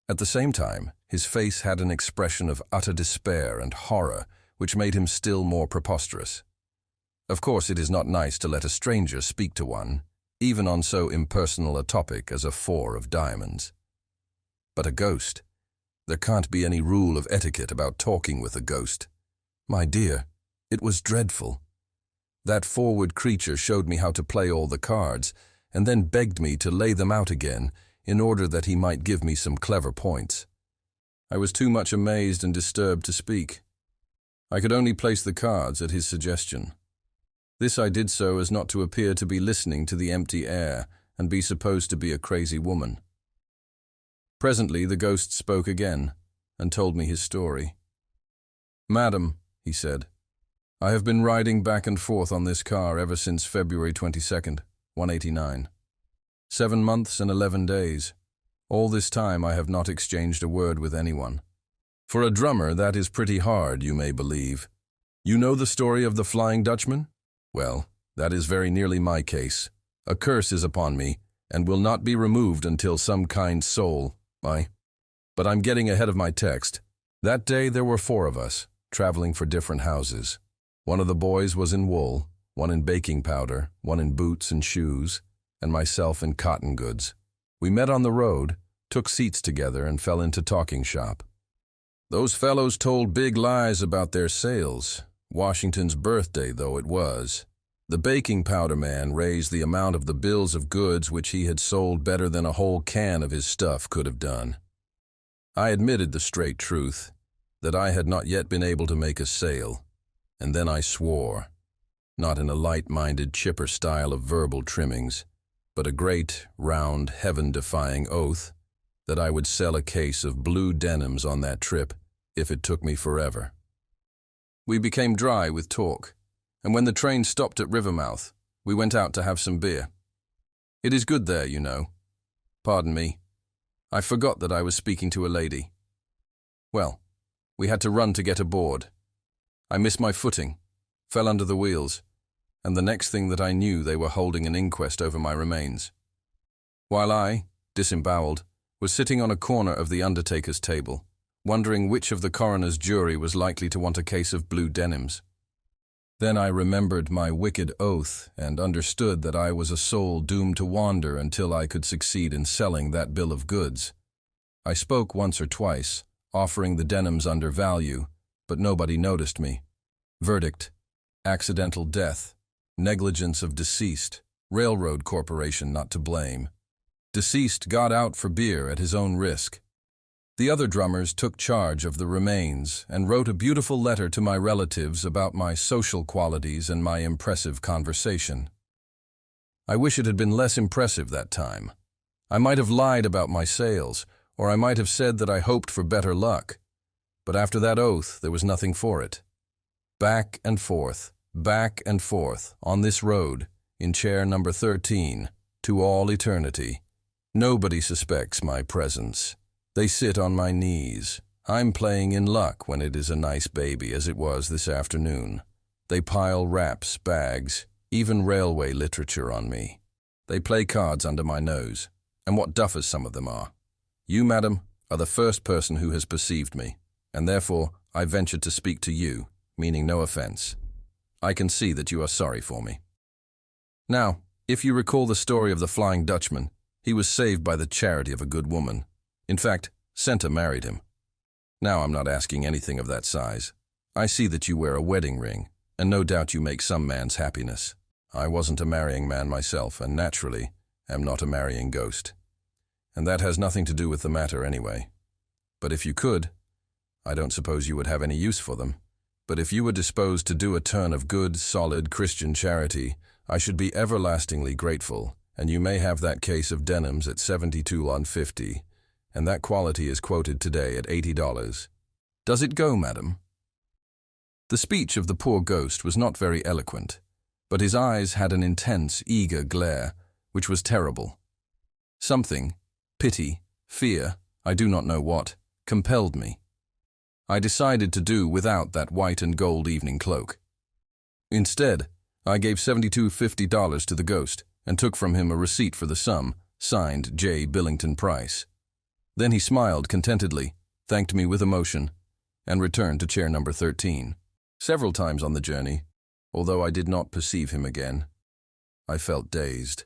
At the same time, his face had an expression of utter despair and horror, which made him still more preposterous. Of course, it is not nice to let a stranger speak to one, even on so impersonal a topic as a 4 of diamonds. But a ghost? There can't be any rule of etiquette about talking with a ghost. My dear, it was dreadful. That forward creature showed me how to play all the cards, and then begged me to lay them out again in order that he might give me some clever points. I was too much amazed and disturbed to speak. I could only place the cards at his suggestion. This I did so as not to appear to be listening to the empty air and be supposed to be a crazy woman. Presently the ghost spoke again and told me his story. "Madam," he said, "I have been riding back and forth on this car ever since February 22nd, 189. 7 months and 11 days. All this time I have not exchanged a word with anyone. For a drummer, that is pretty hard, you may believe. You know the story of the Flying Dutchman? Well, that is very nearly my case. A curse is upon me, and will not be removed until some kind soul, But I'm getting ahead of my text. That day there were 4 of us, traveling for different houses. One of the boys was in wool, one in baking powder, one in boots and shoes, and myself in cotton goods. We met on the road, took seats together, and fell into talking shop. Those fellows told big lies about their sales, Washington's birthday though it was. The baking powder man raised the amount of the bills of goods which he had sold better than a whole can of his stuff could have done. I admitted the straight truth, that I had not yet been able to make a sale, and then I swore, not in a light-minded, chipper style of verbal trimmings, but a great, round, heaven-defying oath that I would sell a case of blue denims on that trip if it took me forever. We became dry with talk, and when the train stopped at Rivermouth, we went out to have some beer. It is good there, you know. Pardon me. I forgot that I was speaking to a lady. Well, we had to run to get aboard. I missed my footing, fell under the wheels, and the next thing that I knew they were holding an inquest over my remains. While I, disemboweled, was sitting on a corner of the undertaker's table, wondering which of the coroner's jury was likely to want a case of blue denims. Then I remembered my wicked oath and understood that I was a soul doomed to wander until I could succeed in selling that bill of goods. I spoke once or twice, offering the denims under value, but nobody noticed me. Verdict: accidental death, negligence of deceased, railroad corporation not to blame. Deceased got out for beer at his own risk. The other drummers took charge of the remains and wrote a beautiful letter to my relatives about my social qualities and my impressive conversation. I wish it had been less impressive that time. I might have lied about my sales, or I might have said that I hoped for better luck. But after that oath, there was nothing for it. Back and forth, on this road, in chair number 13, to all eternity. Nobody suspects my presence. They sit on my knees, I'm playing in luck when it is a nice baby, as it was this afternoon. They pile wraps, bags, even railway literature on me. They play cards under my nose, and what duffers some of them are. You, madam, are the first person who has perceived me, and therefore I venture to speak to you, meaning no offense. I can see that you are sorry for me. Now, if you recall the story of the Flying Dutchman, he was saved by the charity of a good woman. In fact, Senta married him. Now I'm not asking anything of that size. I see that you wear a wedding ring, and no doubt you make some man's happiness. I wasn't a marrying man myself, and naturally am not a marrying ghost. And that has nothing to do with the matter anyway. But if you could, I don't suppose you would have any use for them. But if you were disposed to do a turn of good, solid Christian charity, I should be everlastingly grateful, and you may have that case of denims at 72 on 50, and that quality is quoted today at $80. Does it go, madam? The speech of the poor ghost was not very eloquent, but his eyes had an intense, eager glare, which was terrible. Something, pity, fear, I do not know what, compelled me. I decided to do without that white and gold evening cloak. Instead, I gave $72.50 to the ghost and took from him a receipt for the sum, signed J. Billington Price. Then he smiled contentedly, thanked me with emotion, and returned to chair number 13. Several times on the journey, although I did not perceive him again, I felt dazed.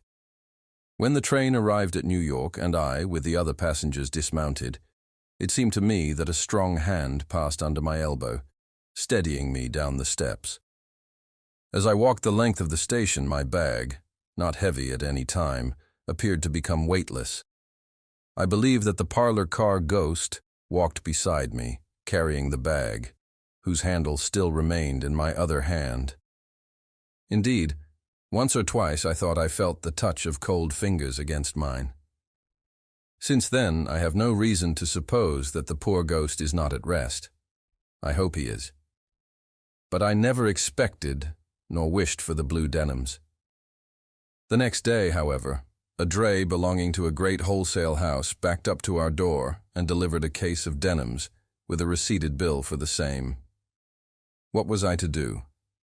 When the train arrived at New York and I, with the other passengers, dismounted, it seemed to me that a strong hand passed under my elbow, steadying me down the steps. As I walked the length of the station, my bag, not heavy at any time, appeared to become weightless. I believe that the Parlor-Car Ghost walked beside me, carrying the bag, whose handle still remained in my other hand. Indeed, once or twice I thought I felt the touch of cold fingers against mine. Since then, I have no reason to suppose that the poor ghost is not at rest. I hope he is. But I never expected nor wished for the blue denims. The next day, however, a dray belonging to a great wholesale house backed up to our door and delivered a case of denims with a receipted bill for the same. What was I to do?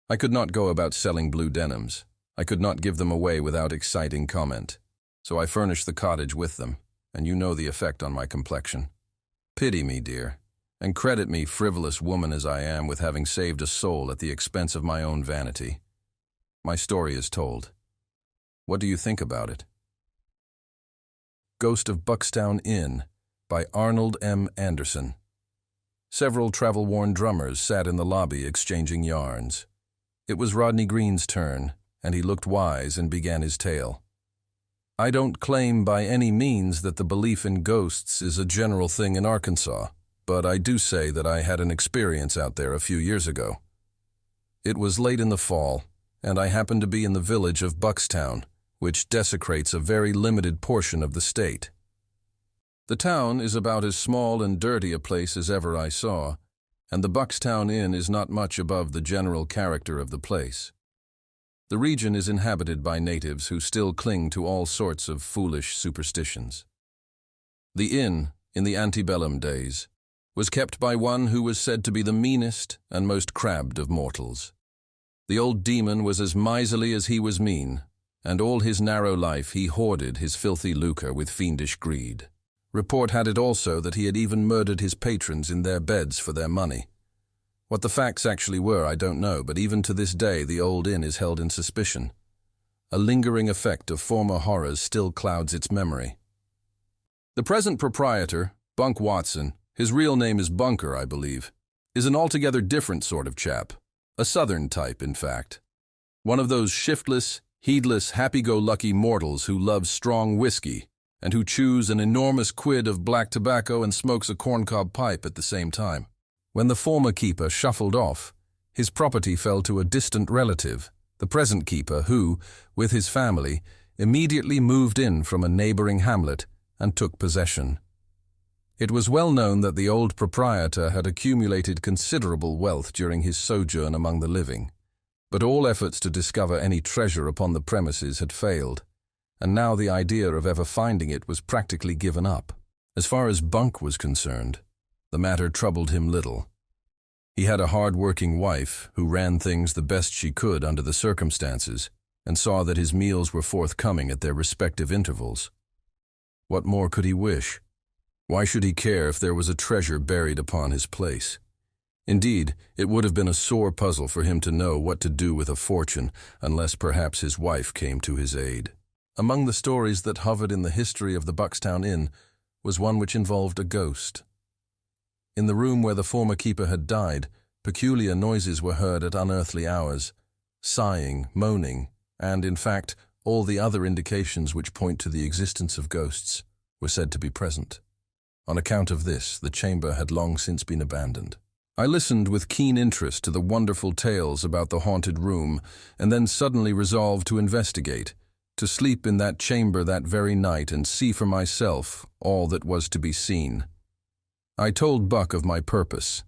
I could not go about selling blue denims. I could not give them away without exciting comment. So I furnished the cottage with them, and you know the effect on my complexion. Pity me, dear, and credit me, frivolous woman as I am, with having saved a soul at the expense of my own vanity. My story is told. What do you think about it? Ghost of Buckstown Inn by Arnold M. Anderson. Several travel-worn drummers sat in the lobby exchanging yarns. It was Rodney Green's turn, and he looked wise and began his tale. I don't claim by any means that the belief in ghosts is a general thing in Arkansas, but I do say that I had an experience out there a few years ago. It was late in the fall, and I happened to be in the village of Buckstown, which desecrates a very limited portion of the state. The town is about as small and dirty a place as ever I saw, and the Buckstown Inn is not much above the general character of the place. The region is inhabited by natives who still cling to all sorts of foolish superstitions. The inn, in the antebellum days, was kept by one who was said to be the meanest and most crabbed of mortals. The old demon was as miserly as he was mean, and all his narrow life he hoarded his filthy lucre with fiendish greed. Report had it also that he had even murdered his patrons in their beds for their money. What the facts actually were, I don't know, but even to this day the old inn is held in suspicion. A lingering effect of former horrors still clouds its memory. The present proprietor, Bunk Watson, his real name is Bunker, I believe, is an altogether different sort of chap. A southern type, in fact. One of those shiftless, heedless, happy-go-lucky mortals who love strong whiskey and who chews an enormous quid of black tobacco and smokes a corncob pipe at the same time. When the former keeper shuffled off, his property fell to a distant relative, the present keeper, who, with his family, immediately moved in from a neighboring hamlet and took possession. It was well known that the old proprietor had accumulated considerable wealth during his sojourn among the living, but all efforts to discover any treasure upon the premises had failed, and now the idea of ever finding it was practically given up. As far as Bunk was concerned, The matter troubled him little. He had a hard-working wife who ran things the best she could under the circumstances and saw that his meals were forthcoming at their respective intervals. What more could he wish? Why should he care if there was a treasure buried upon his place? Indeed, it would have been a sore puzzle for him to know what to do with a fortune unless perhaps his wife came to his aid. Among the stories that hovered in the history of the Buckstown Inn was one which involved a ghost. In the room where the former keeper had died, peculiar noises were heard at unearthly hours, sighing, moaning, and, in fact, all the other indications which point to the existence of ghosts were said to be present. On account of this, the chamber had long since been abandoned. I listened with keen interest to the wonderful tales about the haunted room, and then suddenly resolved to investigate, to sleep in that chamber that very night and see for myself all that was to be seen. I told Buck of my purpose.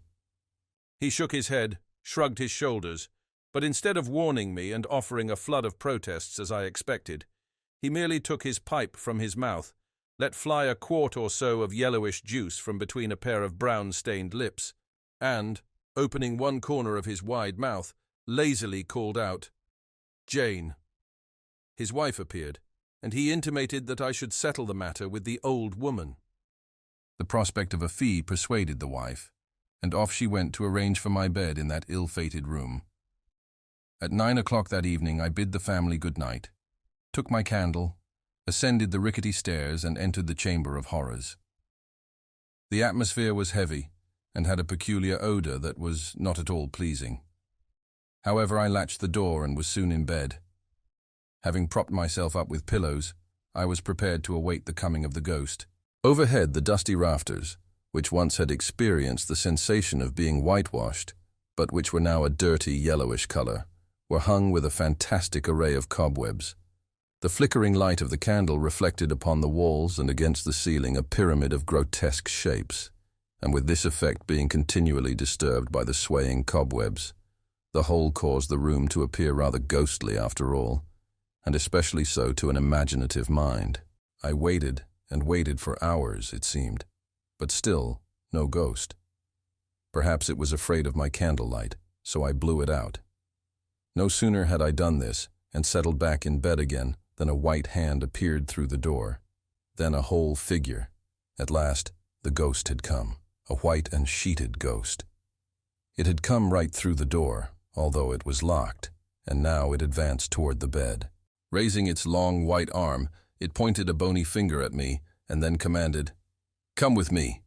He shook his head, shrugged his shoulders, but instead of warning me and offering a flood of protests as I expected, he merely took his pipe from his mouth, let fly a quart or so of yellowish juice from between a pair of brown-stained lips, and, opening one corner of his wide mouth, lazily called out, "Jane." His wife appeared, and he intimated that I should settle the matter with the old woman.
The prospect of a fee persuaded the wife, and off she went to arrange for my bed in that ill-fated room. At 9 o'clock that evening I bid the family good night, took my candle, ascended the rickety stairs and entered the chamber of horrors. The atmosphere was heavy and had a peculiar odor that was not at all pleasing. However, I latched the door and was soon in bed. Having propped myself up with pillows, I was prepared to await the coming of the ghost. Overhead, the dusty rafters, which once had experienced the sensation of being whitewashed, but which were now a dirty yellowish color, were hung with a fantastic array of cobwebs. The flickering light of the candle reflected upon the walls and against the ceiling a pyramid of grotesque shapes, and with this effect being continually disturbed by the swaying cobwebs, the whole caused the room to appear rather ghostly after all, and especially so to an imaginative mind. I waited and waited for hours, it seemed, but still no ghost. Perhaps it was afraid of my candlelight, so I blew it out. No sooner had I done this and settled back in bed again than a white hand appeared through the door, then a whole figure. At last, the ghost had come, a white and sheeted ghost. It had come right through the door, although it was locked, and now it advanced toward the bed. Raising its long white arm, it pointed a bony finger at me and then commanded, "Come with me."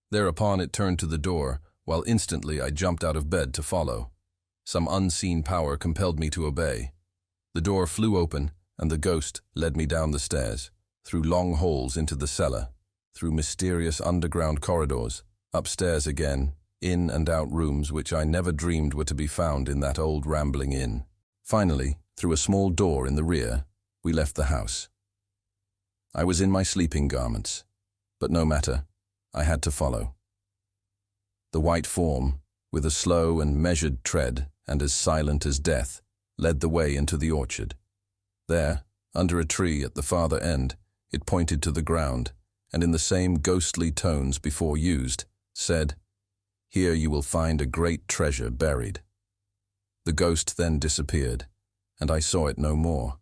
Thereupon it turned to the door, while instantly I jumped out of bed to follow. Some unseen power compelled me to obey. The door flew open, and the ghost led me down the stairs, through long holes into the cellar, through mysterious underground corridors, upstairs again, in and out rooms which I never dreamed were to be found in that old rambling inn. Finally, through a small door in the rear, we left the house. I was in my sleeping garments, but no matter, I had to follow. The white form, with a slow and measured tread and as silent as death, led the way into the orchard. There, under a tree at the farther end, it pointed to the ground, and in the same ghostly tones before used, said, "Here you will find a great treasure buried." The ghost then disappeared, and I saw it no more.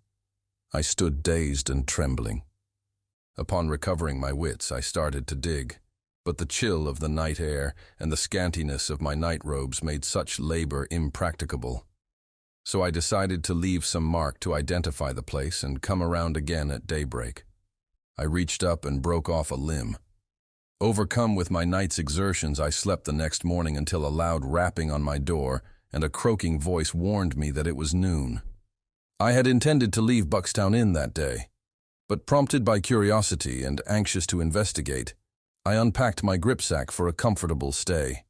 I stood dazed and trembling. Upon recovering my wits, I started to dig, but the chill of the night air and the scantiness of my night robes made such labor impracticable. So I decided to leave some mark to identify the place and come around again at daybreak. I reached up and broke off a limb. Overcome with my night's exertions, I slept the next morning until a loud rapping on my door and a croaking voice warned me that it was noon. I had intended to leave Buckstown Inn that day, but prompted by curiosity and anxious to investigate, I unpacked my gripsack for a comfortable stay.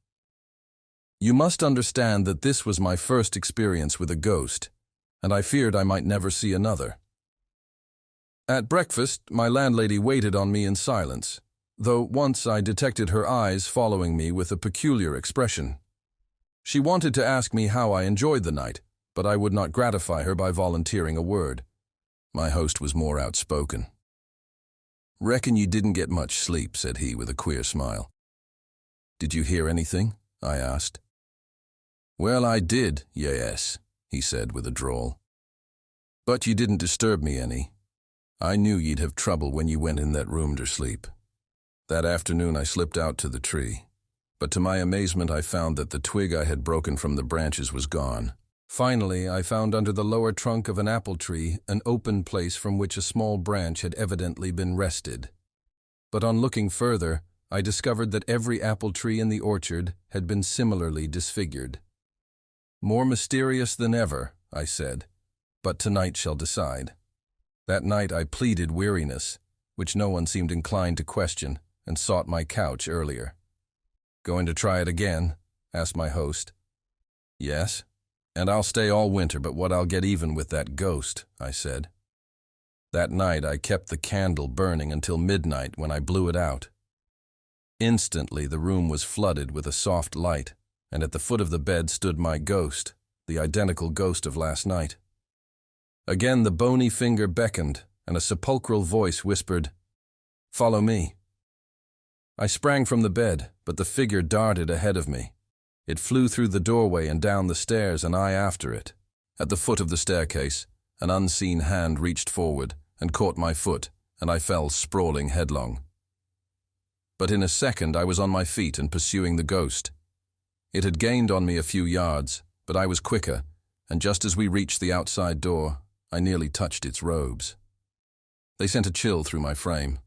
You must understand that this was my first experience with a ghost, and I feared I might never see another. At breakfast, my landlady waited on me in silence, though once I detected her eyes following me with a peculiar expression. She wanted to ask me how I enjoyed the night, but I would not gratify her by volunteering a word. My host was more outspoken. "Reckon you didn't get much sleep," said he with a queer smile. Did you hear anything? I asked. Well, I did, yes, he said with a drawl. But you didn't disturb me any. I knew you'd have trouble when you went in that room to sleep. That afternoon I slipped out to the tree, but to my amazement I found that the twig I had broken from the branches was gone. Finally, I found under the lower trunk of an apple tree an open place from which a small branch had evidently been wrested. But on looking further, I discovered that every apple tree in the orchard had been similarly disfigured. More mysterious than ever, I said, but tonight shall decide. That night I pleaded weariness, which no one seemed inclined to question, and sought my couch earlier. Going to try it again? Asked my host. Yes, and I'll stay all winter, but what I'll get even with that ghost, I said. That night I kept the candle burning until midnight when I blew it out. Instantly the room was flooded with a soft light, and at the foot of the bed stood my ghost, the identical ghost of last night. Again the bony finger beckoned, and a sepulchral voice whispered, "Follow me." I sprang from the bed, but the figure darted ahead of me. It flew through the doorway and down the stairs, and I after it. At the foot of the staircase, an unseen hand reached forward and caught my foot, and I fell sprawling headlong. But in a second I was on my feet and pursuing the ghost. It had gained on me a few yards, but I was quicker, and just as we reached the outside door, I nearly touched its robes. They sent a chill through my frame,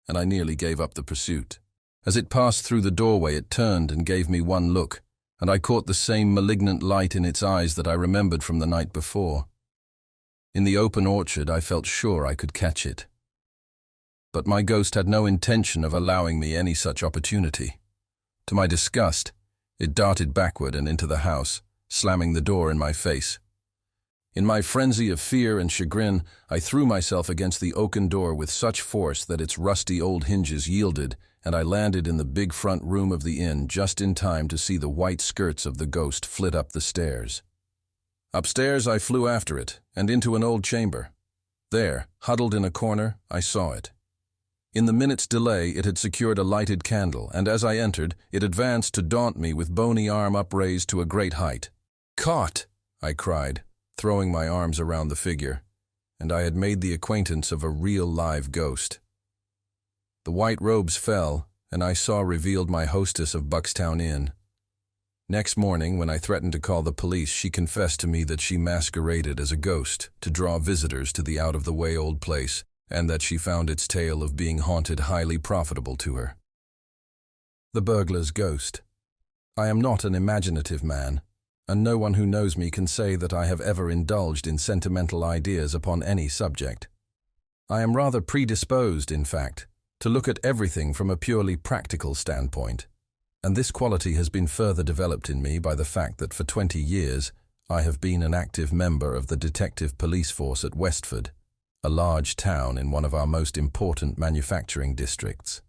and I nearly gave up the pursuit. As it passed through the doorway, it turned and gave me one look, and I caught the same malignant light in its eyes that I remembered from the night before. In the open orchard, I felt sure I could catch it. But my ghost had no intention of allowing me any such opportunity. To my disgust, it darted backward and into the house, slamming the door in my face. In my frenzy of fear and chagrin, I threw myself against the oaken door with such force that its rusty old hinges yielded, and I landed in the big front room of the inn just in time to see the white skirts of the ghost flit up the stairs. Upstairs I flew after it, and into an old chamber. There, huddled in a corner, I saw it. In the minute's delay, it had secured a lighted candle, and as I entered, it advanced to daunt me with bony arm upraised to a great height. "Caught!" I cried, throwing my arms around the figure, and I had made the acquaintance of a real live ghost. The white robes fell, and I saw revealed my hostess of Buckstown Inn. Next morning, when I threatened to call the police, she confessed to me that she masqueraded as a ghost to draw visitors to the out-of-the-way old place, and that she found its tale of being haunted highly profitable to her. The burglar's ghost. I am not an imaginative man, and no one who knows me can say that I have ever indulged in sentimental ideas upon any subject. I am rather predisposed, in fact, to look at everything from a purely practical standpoint, and this quality has been further developed in me by the fact that for 20 years I have been an active member of the detective police force at Westford, a large town in one of our most important manufacturing districts.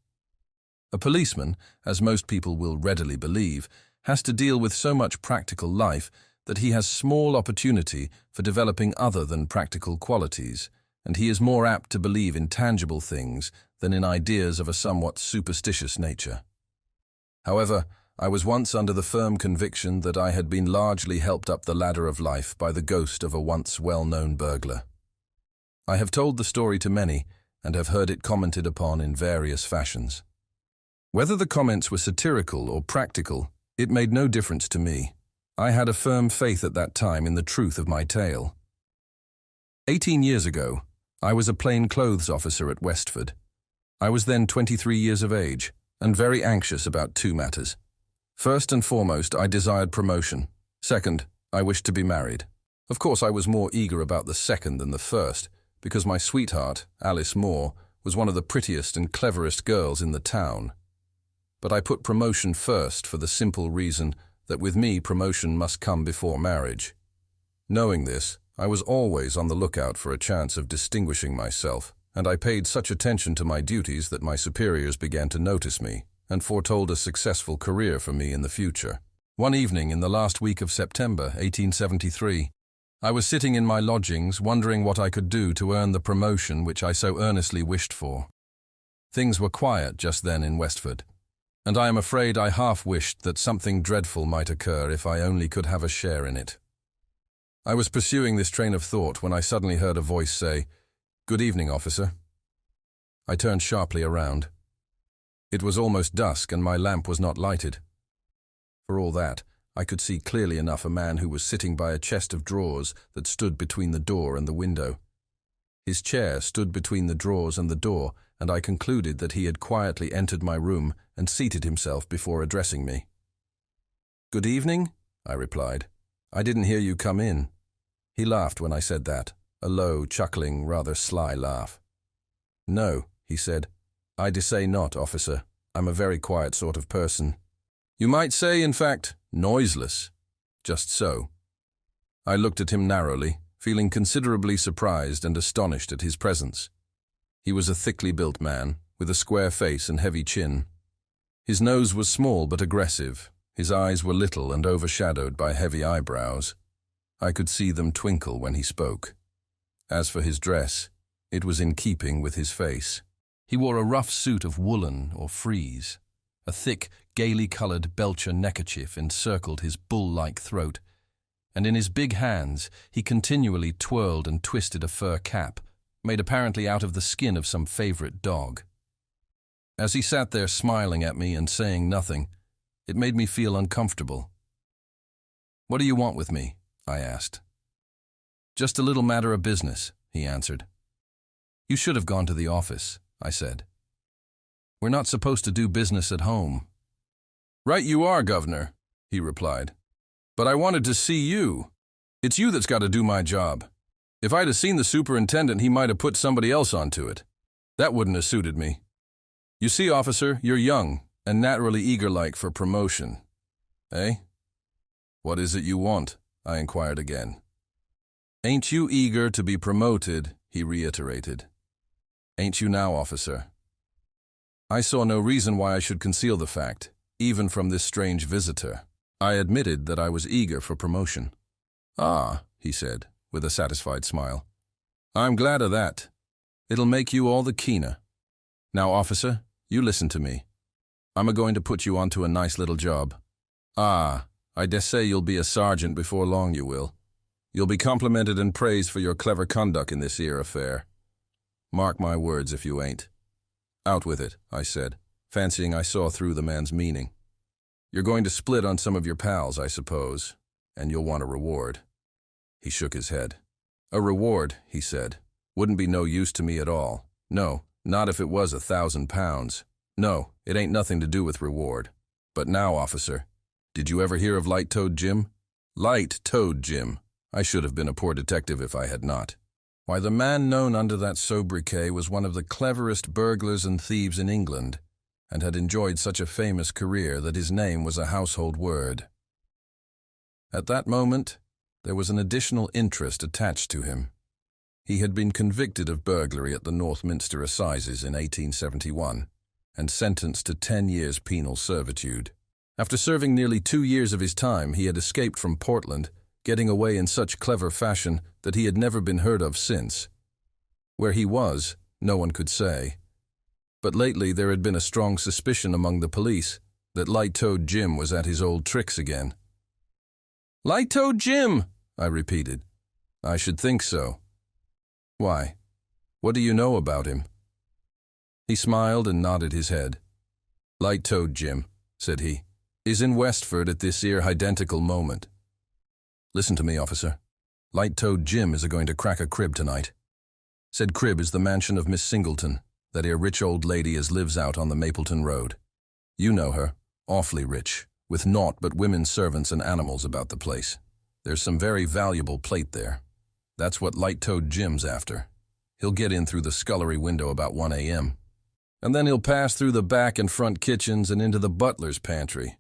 A policeman, as most people will readily believe, has to deal with so much practical life that he has small opportunity for developing other than practical qualities, and he is more apt to believe in tangible things than in ideas of a somewhat superstitious nature. However, I was once under the firm conviction that I had been largely helped up the ladder of life by the ghost of a once well-known burglar. I have told the story to many, and have heard it commented upon in various fashions. Whether the comments were satirical or practical, it made no difference to me. I had a firm faith at that time in the truth of my tale. 18 years ago, I was a plain clothes officer at Westford. I was then 23 years of age, and very anxious about two matters. First and foremost, I desired promotion. Second, I wished to be married. Of course, I was more eager about the second than the first, because my sweetheart, Alice Moore, was one of the prettiest and cleverest girls in the town. But I put promotion first for the simple reason that with me promotion must come before marriage. Knowing this, I was always on the lookout for a chance of distinguishing myself, and I paid such attention to my duties that my superiors began to notice me and foretold a successful career for me in the future. One evening in the last week of September 1873, I was sitting in my lodgings wondering what I could do to earn the promotion which I so earnestly wished for. Things were quiet just then in Westford. and I am afraid I half wished that something dreadful might occur if I only could have a share in it. I was pursuing this train of thought when I suddenly heard a voice say, "Good evening, officer." I turned sharply around. It was almost dusk and my lamp was not lighted. For all that, I could see clearly enough a man who was sitting by a chest of drawers that stood between the door and the window. His chair stood between the drawers and the door, and I concluded that he had quietly entered my room and seated himself before addressing me. "Good evening," I replied. "I didn't hear you come in." He laughed when I said that, a low, chuckling, rather sly laugh. "No," he said. "I dessay not, officer. I'm a very quiet sort of person. You might say, in fact, noiseless. Just so." I looked at him narrowly, feeling considerably surprised and astonished at his presence. He was a thickly built man, with a square face and heavy chin. His nose was small but aggressive. His eyes were little and overshadowed by heavy eyebrows. I could see them twinkle when he spoke. As for his dress, it was in keeping with his face. He wore a rough suit of woolen or frieze. A thick, gaily coloured Belcher neckerchief encircled his bull-like throat, and in his big hands he continually twirled and twisted a fur cap, made apparently out of the skin of some favourite dog. As he sat there smiling at me and saying nothing, it made me feel uncomfortable. "What do you want with me?" I asked. "Just a little matter of business," he answered. "You should have gone to the office," I said. "We're not supposed to do business at home." "Right you are, Governor," he replied. "But I wanted to see you. It's you that's got to do my job. If I'd have seen the superintendent, he might have put somebody else onto it. That wouldn't have suited me. You see, officer, you're young and naturally eager-like for promotion. Eh? What is it you want?" I inquired again. "Ain't you eager to be promoted?" he reiterated. "Ain't you now, officer?" I saw no reason why I should conceal the fact, even from this strange visitor. I admitted that I was eager for promotion. "Ah," he said, with a satisfied smile. "I'm glad of that. It'll make you all the keener. Now, officer, you listen to me. I'm a-going to put you onto a nice little job. Ah, I dessay you'll be a sergeant before long, you will. You'll be complimented and praised for your clever conduct in this here affair. Mark my words if you ain't." "Out with it," I said, fancying I saw through the man's meaning. "You're going to split on some of your pals, I suppose, and you'll want a reward." He shook his head. "A reward," he said, "wouldn't be no use to me at all. No, not if it was £1,000. No, it ain't nothing to do with reward. But now, officer, did you ever hear of Light-Toed Jim?" Light-Toed Jim. I should have been a poor detective if I had not. Why, the man known under that sobriquet was one of the cleverest burglars and thieves in England, and had enjoyed such a famous career that his name was a household word. At that moment, there was an additional interest attached to him. He had been convicted of burglary at the Northminster Assizes in 1871, and sentenced to 10 years penal servitude. After serving nearly 2 years of his time, he had escaped from Portland, getting away in such clever fashion that he had never been heard of since. Where he was, no one could say. But lately there had been a strong suspicion among the police that Light-Toed Jim was at his old tricks again. "Light-Toed Jim!" I repeated. "I should think so." "Why? What do you know about him?" He smiled and nodded his head. "Light-Toed Jim," said he, "is in Westford at this here identical moment. Listen to me, officer. Light-Toed Jim is a-going to crack a crib tonight. Said crib is the mansion of Miss Singleton, that 'ere rich old lady as lives out on the Mapleton Road. You know her, awfully rich, with naught but women's servants and animals about the place. There's some very valuable plate there. That's what Light-Toed Jim's after. He'll get in through the scullery window about 1 a.m. And then he'll pass through the back and front kitchens and into the butler's pantry.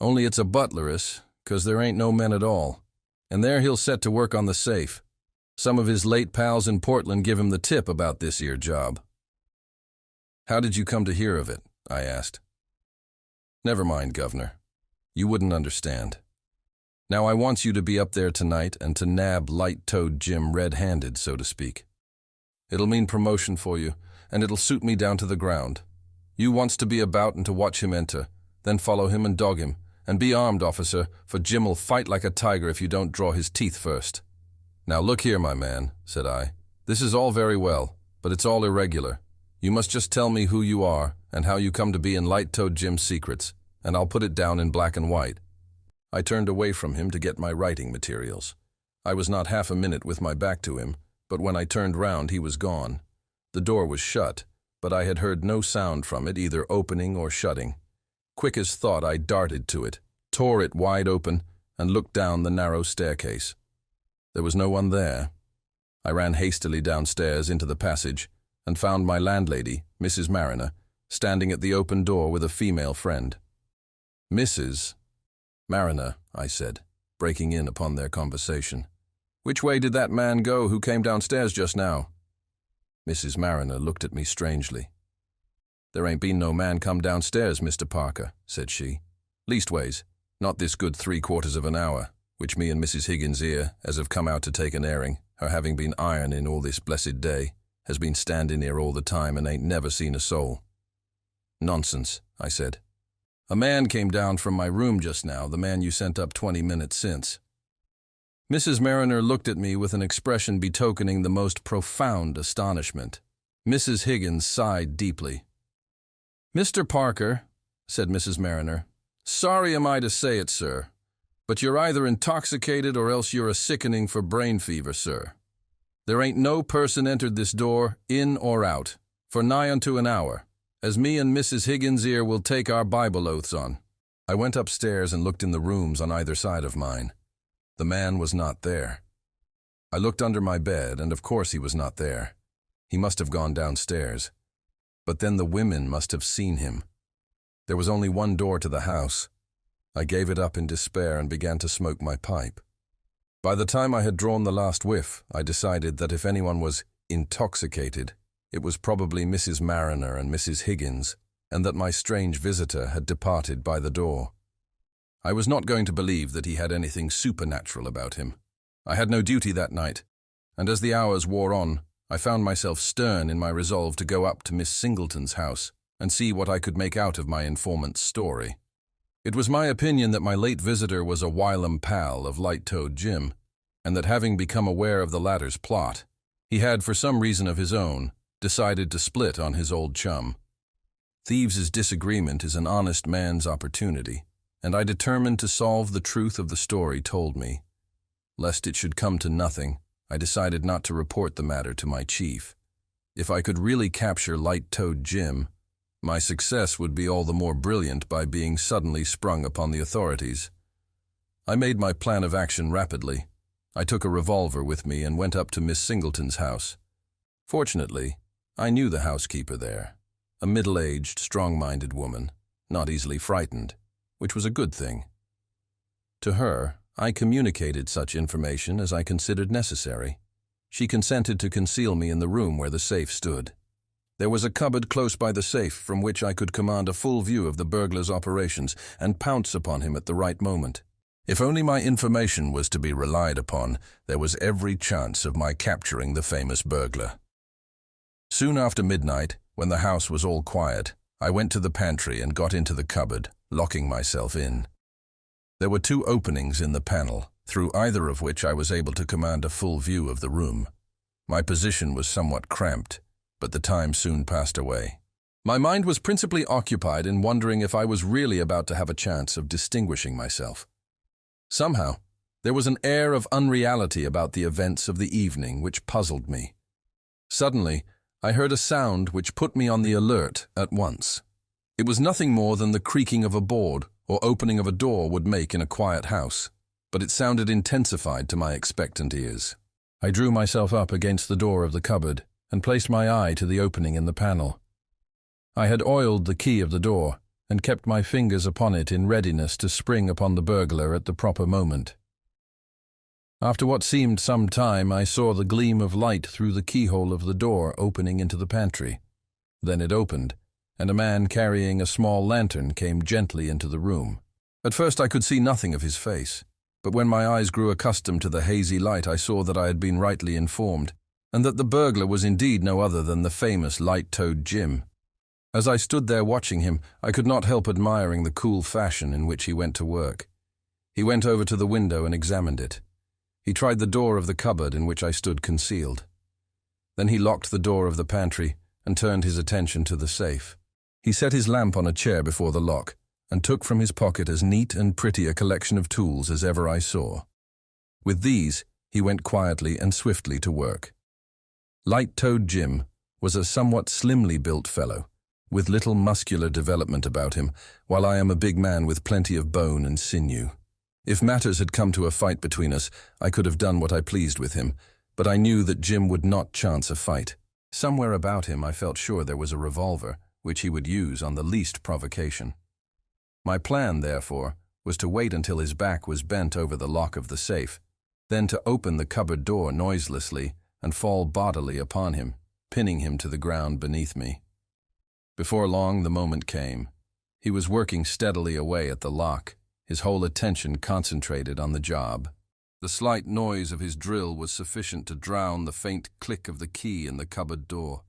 Only it's a butleress, 'cause there ain't no men at all. And there he'll set to work on the safe. Some of his late pals in Portland give him the tip about this here job." "How did you come to hear of it?" I asked. "Never mind, Governor. You wouldn't understand. Now I wants you to be up there tonight and to nab Light-Toed Jim red-handed, so to speak. It'll mean promotion for you, and it'll suit me down to the ground. You wants to be about and to watch him enter, then follow him and dog him. And be armed, officer, for Jim'll fight like a tiger if you don't draw his teeth first." "Now look here, my man," said I. "This is all very well, but it's all irregular. You must just tell me who you are and how you come to be in Light-Toed Jim's secrets, and I'll put it down in black and white." I turned away from him to get my writing materials. I was not half a minute with my back to him, but when I turned round he was gone. The door was shut, but I had heard no sound from it, either opening or shutting. Quick as thought, I darted to it, tore it wide open, and looked down the narrow staircase. There was no one there. I ran hastily downstairs into the passage and found my landlady, Mrs. Mariner, standing at the open door with a female friend. "Mrs. Mariner," I said, breaking in upon their conversation, "which way did that man go who came downstairs just now?" Mrs. Mariner looked at me strangely. "There ain't been no man come downstairs, Mr. Parker," said she. "Leastways, not this good 3/4 of an hour, which me and Mrs. Higgins here, as have come out to take an airing, her having been ironing all this blessed day, has been standing here all the time and ain't never seen a soul." "Nonsense," I said. "A man came down from my room just now, the man you sent up 20 minutes since." Mrs. Mariner looked at me with an expression betokening the most profound astonishment. Mrs. Higgins sighed deeply. "Mr. Parker," said Mrs. Mariner, "sorry am I to say it, sir, but you're either intoxicated or else you're a-sickening for brain fever, sir. There ain't no person entered this door, in or out, for nigh unto an hour, as me and Mrs. Higgins here will take our Bible oaths on." I went upstairs and looked in the rooms on either side of mine. The man was not there. I looked under my bed, and of course he was not there. He must have gone downstairs. But then the women must have seen him. There was only one door to the house. I gave it up in despair and began to smoke my pipe. By the time I had drawn the last whiff, I decided that if anyone was intoxicated, it was probably Mrs. Mariner and Mrs. Higgins, and that my strange visitor had departed by the door. I was not going to believe that he had anything supernatural about him. I had no duty that night, and as the hours wore on, I found myself stern in my resolve to go up to Miss Singleton's house and see what I could make out of my informant's story. It was my opinion that my late visitor was a whilom pal of Light-Toed Jim, and that having become aware of the latter's plot, he had, for some reason of his own, decided to split on his old chum. Thieves' disagreement is an honest man's opportunity, and I determined to solve the truth of the story told me. Lest it should come to nothing, I decided not to report the matter to my chief. If I could really capture Light-Toed Jim, my success would be all the more brilliant by being suddenly sprung upon the authorities. I made my plan of action rapidly. I took a revolver with me and went up to Miss Singleton's house. Fortunately, I knew the housekeeper there, a middle-aged, strong-minded woman, not easily frightened, which was a good thing. To her, I communicated such information as I considered necessary. She consented to conceal me in the room where the safe stood. There was a cupboard close by the safe from which I could command a full view of the burglar's operations and pounce upon him at the right moment. If only my information was to be relied upon, there was every chance of my capturing the famous burglar. Soon after midnight, when the house was all quiet, I went to the pantry and got into the cupboard, locking myself in. There were 2 openings in the panel, through either of which I was able to command a full view of the room. My position was somewhat cramped, but the time soon passed away. My mind was principally occupied in wondering if I was really about to have a chance of distinguishing myself. Somehow, there was an air of unreality about the events of the evening which puzzled me. Suddenly, I heard a sound which put me on the alert at once. It was nothing more than the creaking of a board or opening of a door would make in a quiet house, but it sounded intensified to my expectant ears. I drew myself up against the door of the cupboard and placed my eye to the opening in the panel. I had oiled the key of the door and kept my fingers upon it in readiness to spring upon the burglar at the proper moment. After what seemed some time, I saw the gleam of light through the keyhole of the door opening into the pantry. Then it opened, and a man carrying a small lantern came gently into the room. At first I could see nothing of his face, but when my eyes grew accustomed to the hazy light, I saw that I had been rightly informed, and that the burglar was indeed no other than the famous Light-Toed Jim. As I stood there watching him, I could not help admiring the cool fashion in which he went to work. He went over to the window and examined it. He tried the door of the cupboard in which I stood concealed. Then he locked the door of the pantry and turned his attention to the safe. He set his lamp on a chair before the lock and took from his pocket as neat and pretty a collection of tools as ever I saw. With these, he went quietly and swiftly to work. Light-toed Jim was a somewhat slimly built fellow, with little muscular development about him, while I am a big man with plenty of bone and sinew. If matters had come to a fight between us, I could have done what I pleased with him, but I knew that Jim would not chance a fight. Somewhere about him I felt sure there was a revolver, which he would use on the least provocation. My plan, therefore, was to wait until his back was bent over the lock of the safe, then to open the cupboard door noiselessly and fall bodily upon him, pinning him to the ground beneath me. Before long the moment came. He was working steadily away at the lock, his whole attention concentrated on the job. The slight noise of his drill was sufficient to drown the faint click of the key in the cupboard door.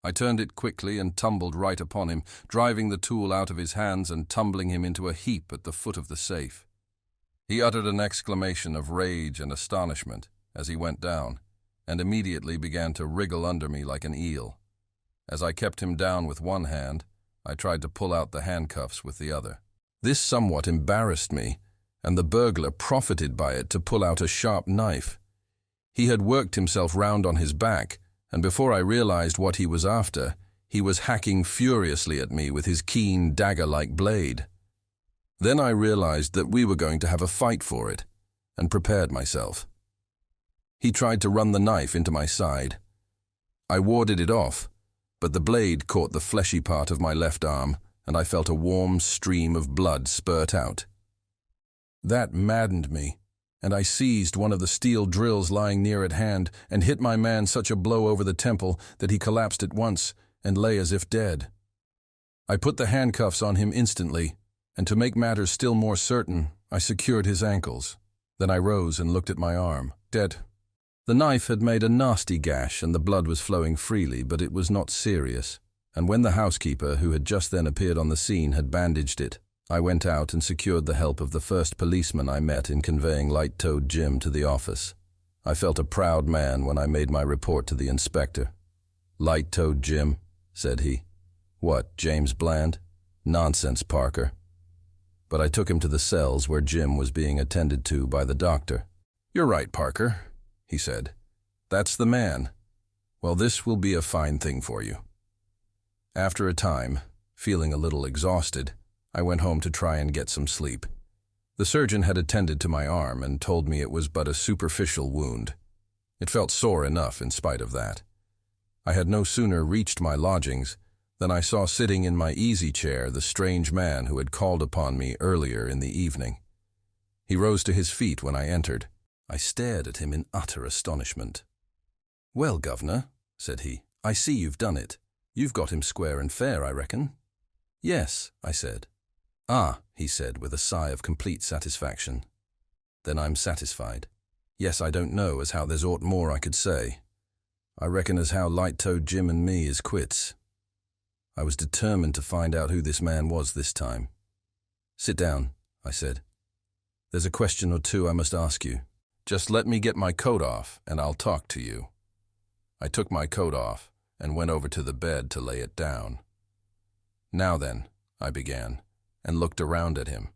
I turned it quickly and tumbled right upon him, driving the tool out of his hands and tumbling him into a heap at the foot of the safe. He uttered an exclamation of rage and astonishment as he went down, and immediately began to wriggle under me like an eel. As I kept him down with one hand, I tried to pull out the handcuffs with the other. This somewhat embarrassed me, and the burglar profited by it to pull out a sharp knife. He had worked himself round on his back, and before I realized what he was after, he was hacking furiously at me with his keen, dagger-like blade. Then I realized that we were going to have a fight for it, and prepared myself. He tried to run the knife into my side. I warded it off, but the blade caught the fleshy part of my left arm, and I felt a warm stream of blood spurt out. That maddened me, and I seized one of the steel drills lying near at hand and hit my man such a blow over the temple that he collapsed at once and lay as if dead. I put the handcuffs on him instantly, and to make matters still more certain, I secured his ankles. Then I rose and looked at my arm. Dead. The knife had made a nasty gash and the blood was flowing freely, but it was not serious, and when the housekeeper, who had just then appeared on the scene, had bandaged it, I went out and secured the help of the first policeman I met in conveying Light-Toed Jim to the office. I felt a proud man when I made my report to the inspector. "Light-Toed Jim," said he. "What, James Bland? Nonsense, Parker." But I took him to the cells where Jim was being attended to by the doctor. "You're right, Parker," he said. "That's the man. Well, this will be a fine thing for you." After a time, feeling a little exhausted, I went home to try and get some sleep. The surgeon had attended to my arm and told me it was but a superficial wound. It felt sore enough in spite of that. I had no sooner reached my lodgings than I saw sitting in my easy chair the strange man who had called upon me earlier in the evening. He rose to his feet when I entered. I stared at him in utter astonishment. "Well, Governor," said he, "I see you've done it. You've got him square and fair, I reckon." "Yes," I said. "Ah," he said with a sigh of complete satisfaction. "Then I'm satisfied. Yes, I don't know as how there's aught more I could say. I reckon as how Light-Toed Jim and me is quits." I was determined to find out who this man was this time. "Sit down," I said. "There's a question or two I must ask you. Just let me get my coat off and I'll talk to you." I took my coat off and went over to the bed to lay it down. "Now then," I began, and looked around at him.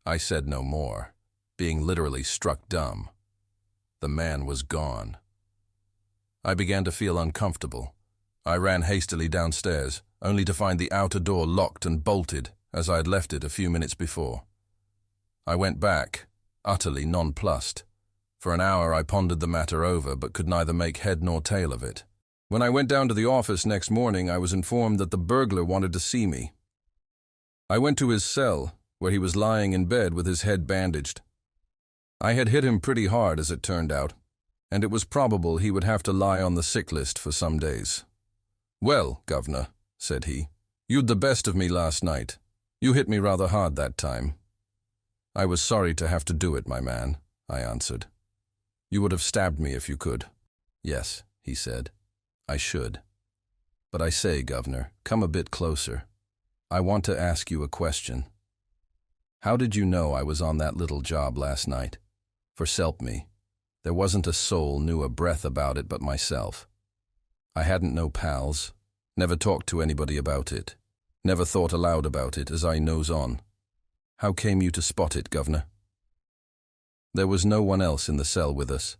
I said no more, being literally struck dumb. The man was gone. I began to feel uncomfortable. I ran hastily downstairs, only to find the outer door locked and bolted, as I had left it a few minutes before. I went back, utterly nonplussed. For an hour I pondered the matter over, but could neither make head nor tail of it. When I went down to the office next morning, I was informed that the burglar wanted to see me. I went to his cell, where he was lying in bed with his head bandaged. I had hit him pretty hard, as it turned out, and it was probable he would have to lie on the sick list for some days. "Well, Governor," said he, "you'd the best of me last night. You hit me rather hard that time." "I was sorry to have to do it, my man," I answered. "You would have stabbed me if you could." "Yes," he said, "I should." But I say, Governor, come a bit closer. I want to ask you a question. How did you know I was on that little job last night? For s'elp me, there wasn't a soul knew a breath about it but myself. I hadn't no pals, never talked to anybody about it, never thought aloud about it as I nose on. How came you to spot it, Governor? There was no one else in the cell with us,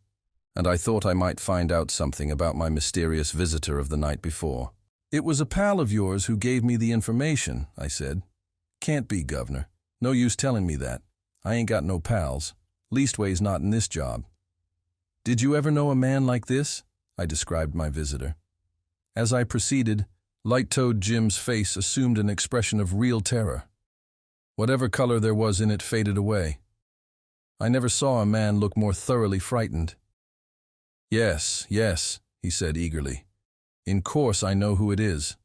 and I thought I might find out something about my mysterious visitor of the night before. It was a pal of yours who gave me the information, I said. Can't be, Governor. No use telling me that. I ain't got no pals. Leastways not in this job. Did you ever know a man like this? I described my visitor. As I proceeded, Light-Toed Jim's face assumed an expression of real terror. Whatever color there was in it faded away. I never saw a man look more thoroughly frightened. Yes, he said eagerly. In course I know who it is.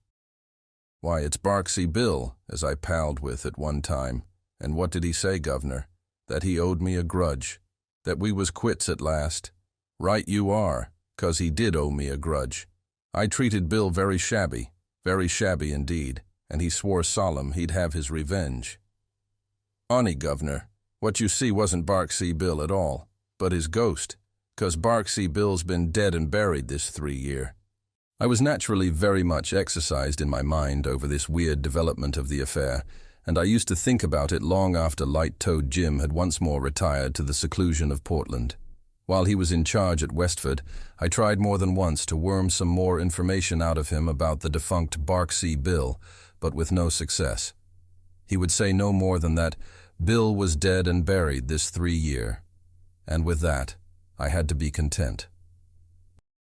Why, it's Barksy Bill, as I palled with at one time. And what did he say, Governor? That he owed me a grudge. That we was quits at last. Right you are, 'cause he did owe me a grudge. I treated Bill very shabby indeed, and he swore solemn he'd have his revenge. Honey, Governor, what you see wasn't Barksy Bill at all, but his ghost, 'cause Barksy Bill's been dead and buried this 3 year. I was naturally very much exercised in my mind over this weird development of the affair, and I used to think about it long after Light-Toed Jim had once more retired to the seclusion of Portland. While he was in charge at Westford, I tried more than once to worm some more information out of him about the defunct Barksy Bill, but with no success. He would say no more than that Bill was dead and buried this 3 year, and with that, I had to be content.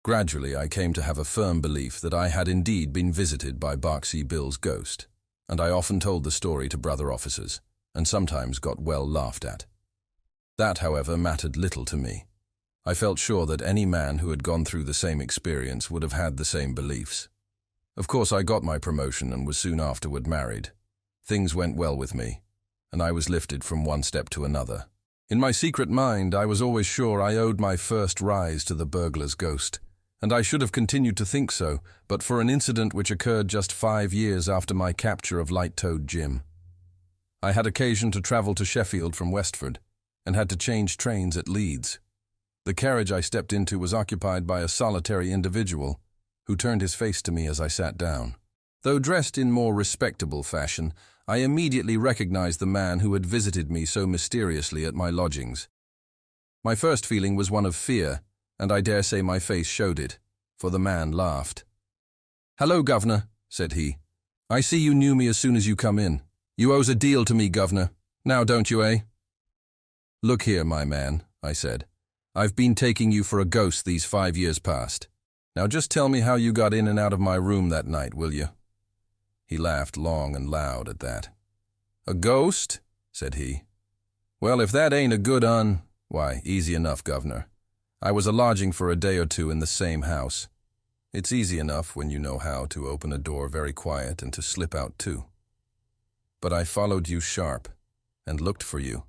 Gradually, I came to have a firm belief that I had indeed been visited by Barksy Bill's ghost, and I often told the story to brother officers, and sometimes got well laughed at. That, however, mattered little to me. I felt sure that any man who had gone through the same experience would have had the same beliefs. Of course, I got my promotion and was soon afterward married. Things went well with me, and I was lifted from one step to another. In my secret mind, I was always sure I owed my first rise to the burglar's ghost, and I should have continued to think so, but for an incident which occurred just 5 years after my capture of Light-Toed Jim. I had occasion to travel to Sheffield from Westford, and had to change trains at Leeds. The carriage I stepped into was occupied by a solitary individual, who turned his face to me as I sat down. Though dressed in more respectable fashion, I immediately recognized the man who had visited me so mysteriously at my lodgings. My first feeling was one of fear, and I dare say my face showed it, for the man laughed. "Hello, Governor," said he. "I see you knew me as soon as you come in. You owes a deal to me, Governor. Now don't you, eh?" "Look here, my man," I said. "I've been taking you for a ghost these 5 years past. Now just tell me how you got in and out of my room that night, will you?" He laughed long and loud at that. "A ghost?" said he. "Well, if that ain't a good why, easy enough, Governor. I was a lodging for a day or two in the same house. It's easy enough when you know how to open a door very quiet and to slip out too. But I followed you sharp and looked for you."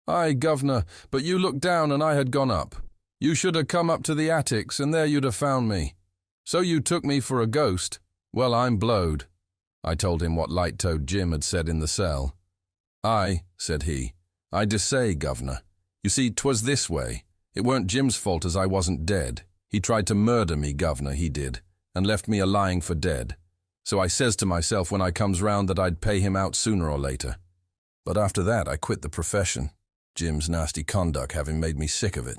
"Aye, Governor, but you looked down and I had gone up. You should have come up to the attics and there you'd have found me. So you took me for a ghost? Well, I'm blowed." I told him what Light-Toed Jim had said in the cell. "Aye," said he. "I dessay, Governor. You see, 'twas this way. It weren't Jim's fault as I wasn't dead. He tried to murder me, Governor, he did, and left me a-lying for dead. So I says to myself when I comes round that I'd pay him out sooner or later. But after that I quit the profession, Jim's nasty conduct having made me sick of it.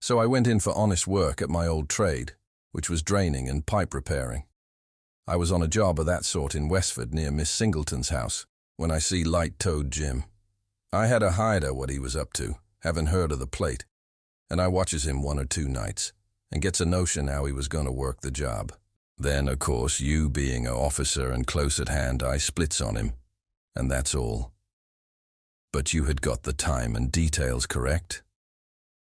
So I went in for honest work at my old trade, which was draining and pipe repairing. I was on a job of that sort in Westford near Miss Singleton's house, when I see Light-Toed Jim. I had a hider what he was up to, having heard of the plate, and I watches him 1 or 2 nights, and gets a notion how he was going to work the job. Then, of course, you being a officer and close at hand, I splits on him, and that's all. But you had got the time and details correct?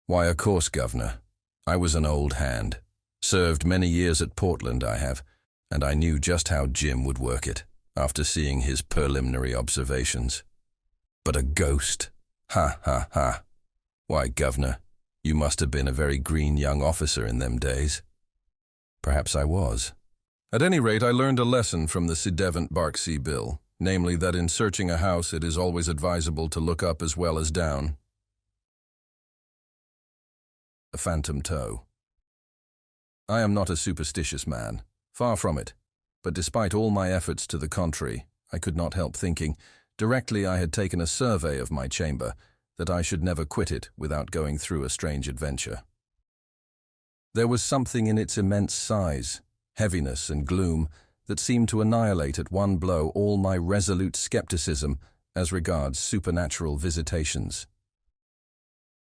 Why, of course, Governor. I was an old hand. Served many years at Portland, I have, and I knew just how Jim would work it, after seeing his preliminary observations. But a ghost? Ha, ha, ha. Why, Governor, you must have been a very green young officer in them days. Perhaps I was. At any rate, I learned a lesson from the Sedevant Barksea Bill, namely that in searching a house it is always advisable to look up as well as down. A phantom toe. I am not a superstitious man, far from it, but despite all my efforts to the contrary, I could not help thinking, directly I had taken a survey of my chamber, that I should never quit it without going through a strange adventure. There was something in its immense size, heaviness and gloom that seemed to annihilate at one blow all my resolute skepticism as regards supernatural visitations.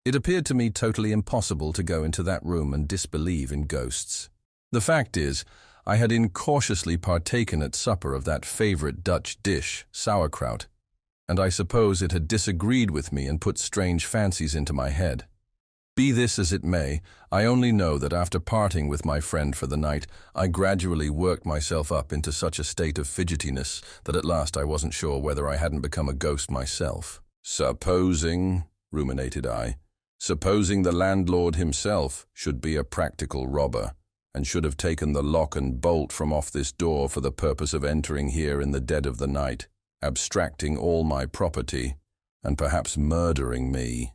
It appeared to me totally impossible to go into that room and disbelieve in ghosts. The fact is, I had incautiously partaken at supper of that favorite Dutch dish, sauerkraut, and I suppose it had disagreed with me and put strange fancies into my head. Be this as it may, I only know that after parting with my friend for the night, I gradually worked myself up into such a state of fidgetiness that at last I wasn't sure whether I hadn't become a ghost myself. Supposing, ruminated I, supposing the landlord himself should be a practical robber, and should have taken the lock and bolt from off this door for the purpose of entering here in the dead of the night, abstracting all my property, and perhaps murdering me.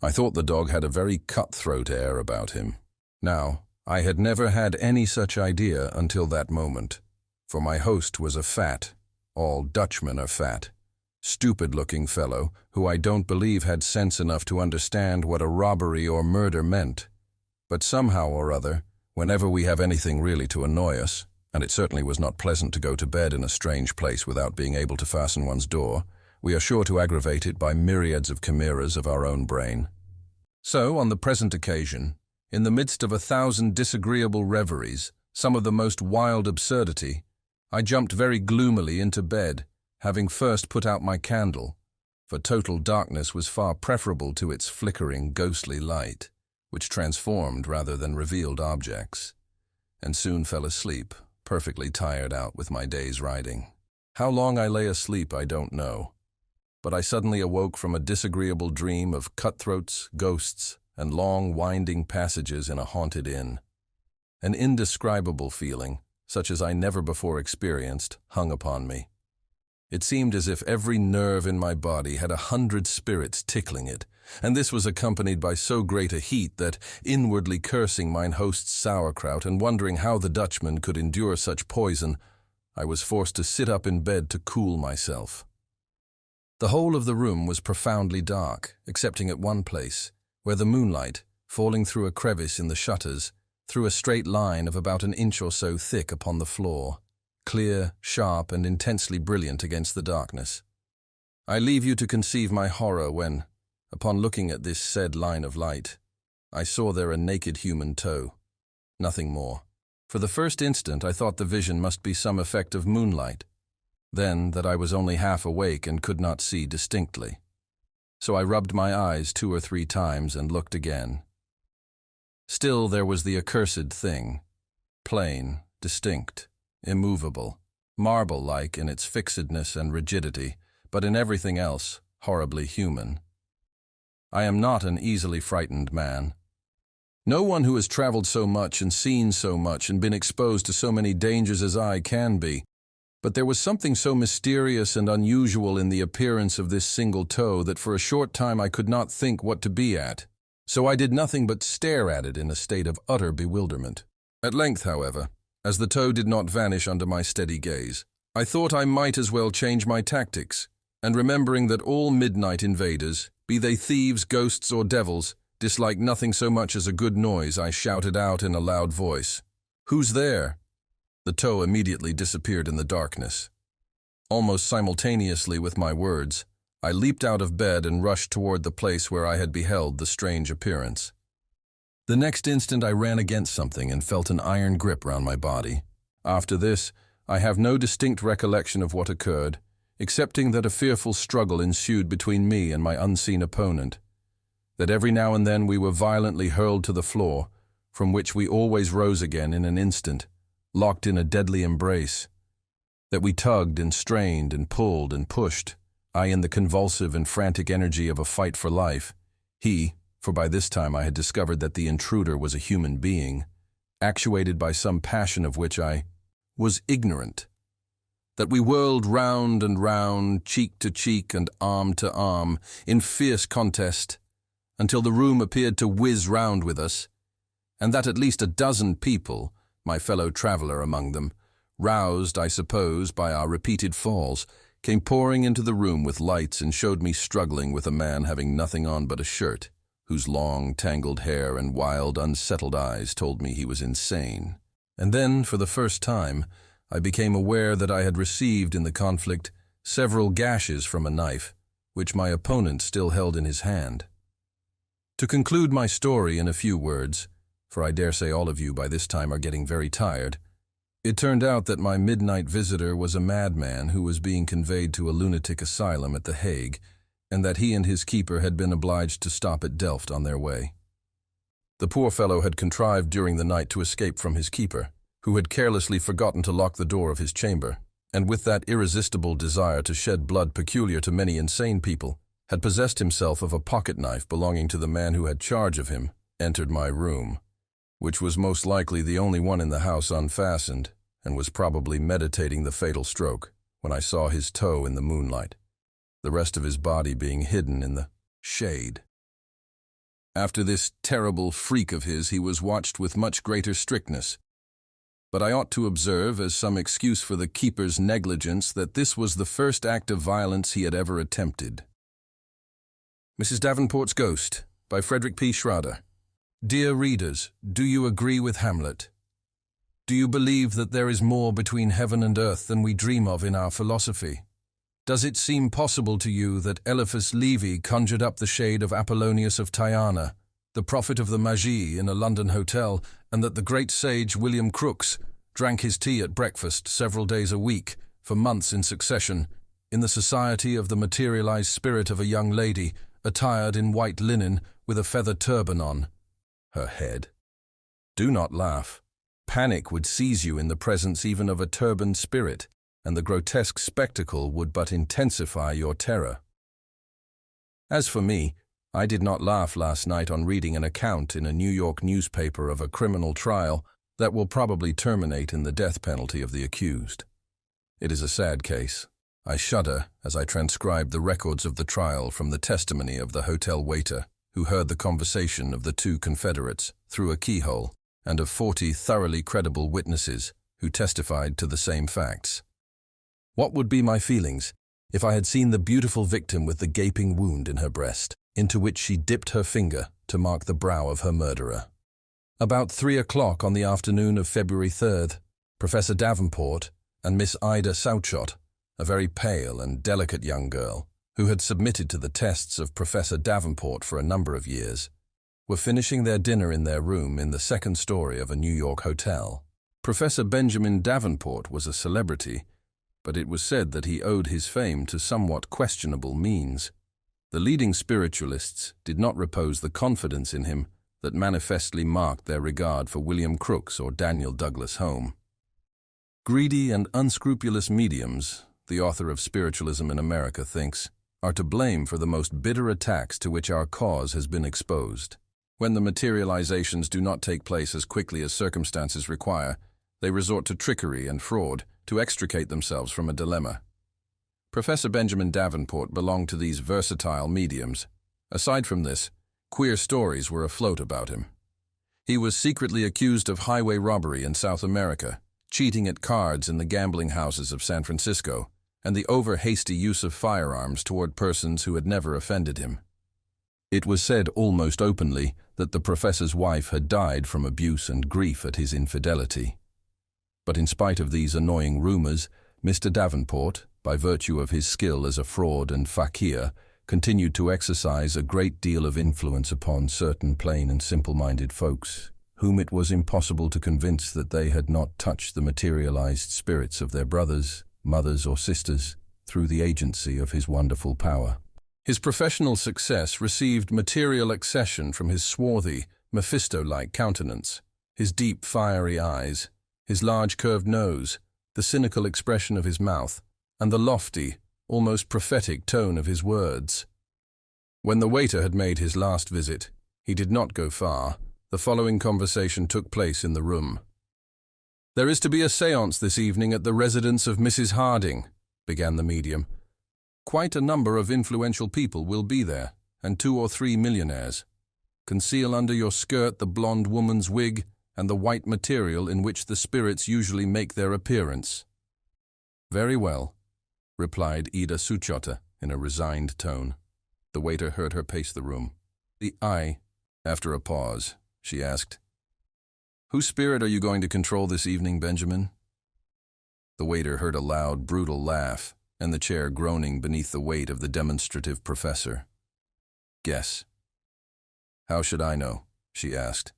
I thought the dog had a very cutthroat air about him. Now, I had never had any such idea until that moment, for my host was a fat, all Dutchmen are fat, stupid-looking fellow who I don't believe had sense enough to understand what a robbery or murder meant. But somehow or other, whenever we have anything really to annoy us, and it certainly was not pleasant to go to bed in a strange place without being able to fasten one's door, we are sure to aggravate it by myriads of chimeras of our own brain. So, on the present occasion, in the midst of 1,000 disagreeable reveries, some of the most wild absurdity, I jumped very gloomily into bed, having first put out my candle, for total darkness was far preferable to its flickering, ghostly light, which transformed rather than revealed objects, and soon fell asleep, perfectly tired out with my day's riding. How long I lay asleep I don't know, but I suddenly awoke from a disagreeable dream of cutthroats, ghosts, and long, winding passages in a haunted inn. An indescribable feeling, such as I never before experienced, hung upon me. It seemed as if every nerve in my body had 100 spirits tickling it, and this was accompanied by so great a heat that, inwardly cursing mine host's sauerkraut and wondering how the Dutchman could endure such poison, I was forced to sit up in bed to cool myself. The whole of the room was profoundly dark, excepting at one place, where the moonlight, falling through a crevice in the shutters, threw a straight line of about an inch or so thick upon the floor, clear, sharp, and intensely brilliant against the darkness. I leave you to conceive my horror when, upon looking at this said line of light, I saw there a naked human toe. Nothing more. For the first instant I thought the vision must be some effect of moonlight, then that I was only half awake and could not see distinctly. So I rubbed my eyes 2 or 3 times and looked again. Still there was the accursed thing, plain, distinct, immovable, marble-like in its fixedness and rigidity, but in everything else horribly human. I am not an easily frightened man. No one who has traveled so much and seen so much and been exposed to so many dangers as I can be, but there was something so mysterious and unusual in the appearance of this single toe that for a short time I could not think what to be at, so I did nothing but stare at it in a state of utter bewilderment. At length, however, as the toe did not vanish under my steady gaze, I thought I might as well change my tactics, and remembering that all midnight invaders, be they thieves, ghosts, or devils, dislike nothing so much as a good noise, I shouted out in a loud voice, "Who's there?" The toe immediately disappeared in the darkness. Almost simultaneously with my words, I leaped out of bed and rushed toward the place where I had beheld the strange appearance. The next instant I ran against something and felt an iron grip round my body. After this, I have no distinct recollection of what occurred, excepting that a fearful struggle ensued between me and my unseen opponent, that every now and then we were violently hurled to the floor, from which we always rose again in an instant, locked in a deadly embrace, that we tugged and strained and pulled and pushed, I in the convulsive and frantic energy of a fight for life, he, for by this time I had discovered that the intruder was a human being, actuated by some passion of which I was ignorant, that we whirled round and round, cheek to cheek and arm to arm, in fierce contest, until the room appeared to whiz round with us, and that at least a dozen people, my fellow traveller among them, roused, I suppose, by our repeated falls, came pouring into the room with lights and showed me struggling with a man having nothing on but a shirt, whose long, tangled hair and wild, unsettled eyes told me he was insane. And then, for the first time, I became aware that I had received in the conflict several gashes from a knife, which my opponent still held in his hand. To conclude my story in a few words, for I dare say all of you by this time are getting very tired, it turned out that my midnight visitor was a madman who was being conveyed to a lunatic asylum at The Hague, and that he and his keeper had been obliged to stop at Delft on their way. The poor fellow had contrived during the night to escape from his keeper, who had carelessly forgotten to lock the door of his chamber, and with that irresistible desire to shed blood peculiar to many insane people, had possessed himself of a pocket-knife belonging to the man who had charge of him, entered my room, which was most likely the only one in the house unfastened, and was probably meditating the fatal stroke, when I saw his toe in the moonlight, the rest of his body being hidden in the shade. After this terrible freak of his, he was watched with much greater strictness, but I ought to observe, as some excuse for the keeper's negligence, that this was the first act of violence he had ever attempted. Mrs. Davenport's Ghost, by Frederick P. Schrader. Dear readers, do you agree with Hamlet? Do you believe that there is more between heaven and earth than we dream of in our philosophy? Does it seem possible to you that Eliphas Levi conjured up the shade of Apollonius of Tyana, the prophet of the Magi, in a London hotel, and that the great sage William Crookes drank his tea at breakfast several days a week, for months in succession, in the society of the materialized spirit of a young lady, attired in white linen, with a feather turban on her head? Do not laugh. Panic would seize you in the presence even of a turbaned spirit, and the grotesque spectacle would but intensify your terror. As for me, I did not laugh last night on reading an account in a New York newspaper of a criminal trial that will probably terminate in the death penalty of the accused. It is a sad case. I shudder as I transcribe the records of the trial from the testimony of the hotel waiter, who heard the conversation of the two confederates through a keyhole, and of 40 thoroughly credible witnesses who testified to the same facts. What would be my feelings if I had seen the beautiful victim with the gaping wound in her breast, into which she dipped her finger to mark the brow of her murderer? About 3 o'clock on the afternoon of February 3rd, Professor Davenport and Miss Ida Souchot, a very pale and delicate young girl, who had submitted to the tests of Professor Davenport for a number of years, were finishing their dinner in their room in the second story of a New York hotel. Professor Benjamin Davenport was a celebrity, but it was said that he owed his fame to somewhat questionable means. The leading spiritualists did not repose the confidence in him that manifestly marked their regard for William Crookes or Daniel Douglas Home. Greedy and unscrupulous mediums, the author of Spiritualism in America thinks, are to blame for the most bitter attacks to which our cause has been exposed. When the materializations do not take place as quickly as circumstances require, they resort to trickery and fraud to extricate themselves from a dilemma. Professor Benjamin Davenport belonged to these versatile mediums. Aside from this, queer stories were afloat about him. He was secretly accused of highway robbery in South America, cheating at cards in the gambling houses of San Francisco, and the over-hasty use of firearms toward persons who had never offended him. It was said almost openly that the professor's wife had died from abuse and grief at his infidelity. But in spite of these annoying rumors, Mr. Davenport, by virtue of his skill as a fraud and fakir, continued to exercise a great deal of influence upon certain plain and simple-minded folks, whom it was impossible to convince that they had not touched the materialized spirits of their brothers, mothers, or sisters through the agency of his wonderful power. His professional success received material accession from his swarthy, Mephisto-like countenance, his deep, fiery eyes, his large curved nose, the cynical expression of his mouth, and the lofty, almost prophetic tone of his words. When the waiter had made his last visit, he did not go far. The following conversation took place in the room. "There is to be a séance this evening at the residence of Mrs. Harding," began the medium. "Quite a number of influential people will be there, and 2 or 3 millionaires. Conceal under your skirt the blonde woman's wig and the white material in which the spirits usually make their appearance." "Very well," replied Ida Suchota in a resigned tone. The waiter heard her pace the room. After a pause, she asked, "Whose spirit are you going to control this evening, Benjamin?" The waiter heard a loud, brutal laugh, and the chair groaning beneath the weight of the demonstrative professor. "Guess." "How should I know?" she asked.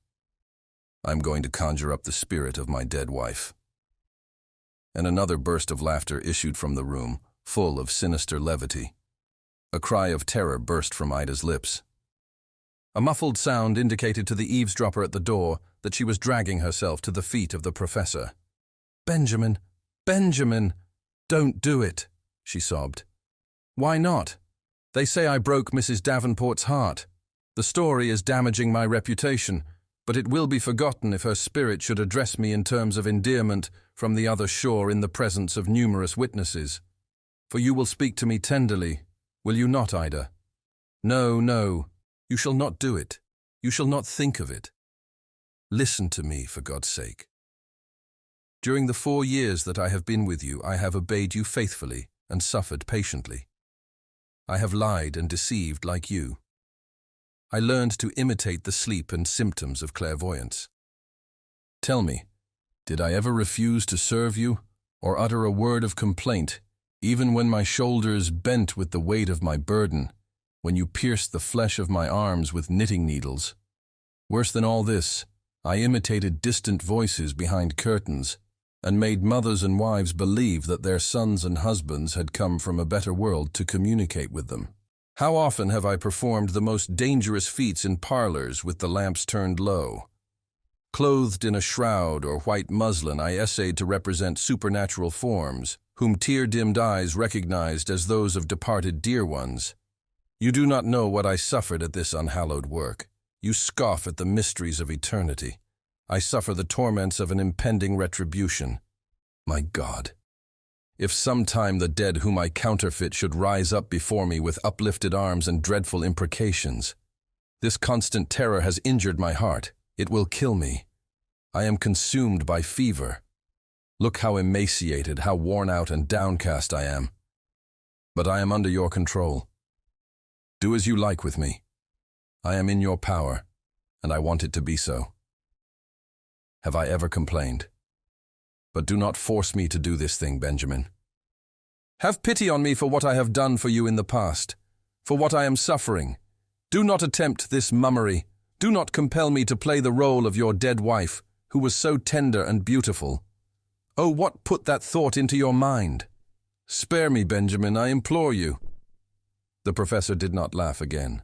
"I'm going to conjure up the spirit of my dead wife." And another burst of laughter issued from the room, full of sinister levity. A cry of terror burst from Ida's lips. A muffled sound indicated to the eavesdropper at the door that she was dragging herself to the feet of the professor. "Benjamin, Benjamin, don't do it," she sobbed. "Why not? They say I broke Mrs. Davenport's heart. The story is damaging my reputation, but it will be forgotten if her spirit should address me in terms of endearment from the other shore in the presence of numerous witnesses. For you will speak to me tenderly, will you not, Ida? No, no, you shall not do it. You shall not think of it. Listen to me, for God's sake. During the 4 years that I have been with you, I have obeyed you faithfully and suffered patiently. I have lied and deceived like you. I learned to imitate the sleep and symptoms of clairvoyance. Tell me, did I ever refuse to serve you or utter a word of complaint, even when my shoulders bent with the weight of my burden, when you pierced the flesh of my arms with knitting needles? Worse than all this, I imitated distant voices behind curtains and made mothers and wives believe that their sons and husbands had come from a better world to communicate with them. How often have I performed the most dangerous feats in parlors with the lamps turned low? Clothed in a shroud or white muslin, I essayed to represent supernatural forms, whom tear-dimmed eyes recognized as those of departed dear ones. You do not know what I suffered at this unhallowed work. You scoff at the mysteries of eternity. I suffer the torments of an impending retribution. My God, if sometime the dead whom I counterfeit should rise up before me with uplifted arms and dreadful imprecations. This constant terror has injured my heart. It will kill me. I am consumed by fever. Look how emaciated, how worn out and downcast I am. But I am under your control. Do as you like with me. I am in your power, and I want it to be so. Have I ever complained? But do not force me to do this thing, Benjamin. Have pity on me for what I have done for you in the past, for what I am suffering. Do not attempt this mummery. Do not compel me to play the role of your dead wife, who was so tender and beautiful. Oh, what put that thought into your mind? Spare me, Benjamin, I implore you. The professor did not laugh again.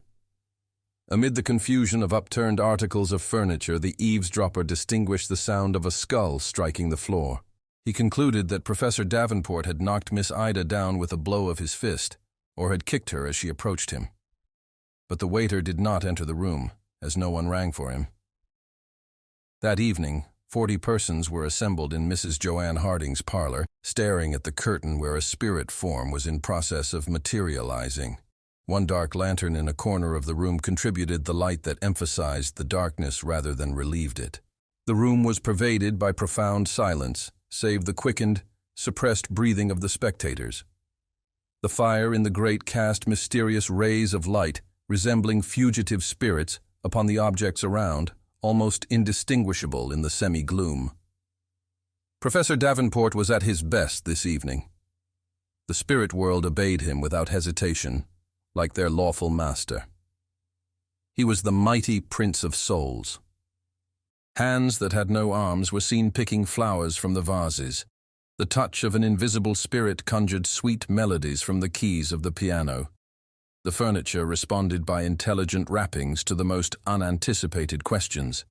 Amid the confusion of upturned articles of furniture, the eavesdropper distinguished the sound of a skull striking the floor. He concluded that Professor Davenport had knocked Miss Ida down with a blow of his fist, or had kicked her as she approached him. But the waiter did not enter the room, as no one rang for him. That evening, 40 persons were assembled in Mrs. Joanne Harding's parlor, staring at the curtain where a spirit form was in process of materializing. One dark lantern in a corner of the room contributed the light that emphasized the darkness rather than relieved it. The room was pervaded by profound silence, save the quickened, suppressed breathing of the spectators. The fire in the grate cast mysterious rays of light, resembling fugitive spirits, upon the objects around, almost indistinguishable in the semi-gloom. Professor Davenport was at his best this evening. The spirit world obeyed him without hesitation, like their lawful master. He was the mighty Prince of Souls. Hands that had no arms were seen picking flowers from the vases. The touch of an invisible spirit conjured sweet melodies from the keys of the piano. The furniture responded by intelligent rappings to the most unanticipated questions.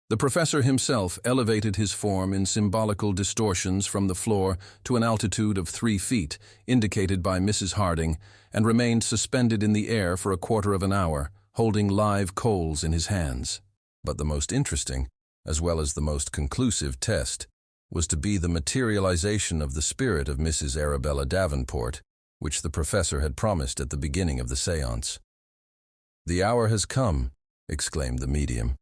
The professor himself elevated his form in symbolical distortions from the floor to an altitude of 3 feet, indicated by Mrs. Harding, and remained suspended in the air for a quarter of an hour, holding live coals in his hands. But the most interesting, as well as the most conclusive test, was to be the materialization of the spirit of Mrs. Arabella Davenport, which the professor had promised at the beginning of the séance. "The hour has come," exclaimed the medium,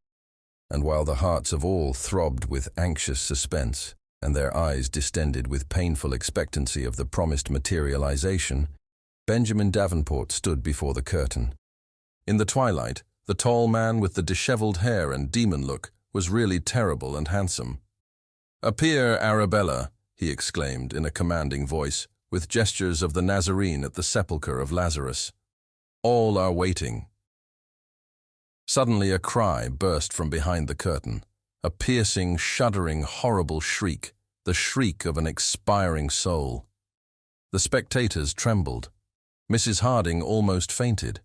and while the hearts of all throbbed with anxious suspense, and their eyes distended with painful expectancy of the promised materialization, Benjamin Davenport stood before the curtain. In the twilight, the tall man with the disheveled hair and demon look was really terrible and handsome. "Appear, Arabella," he exclaimed in a commanding voice, with gestures of the Nazarene at the sepulchre of Lazarus. "All are waiting." Suddenly a cry burst from behind the curtain, a piercing, shuddering, horrible shriek, the shriek of an expiring soul. The spectators trembled. Mrs. Harding almost fainted.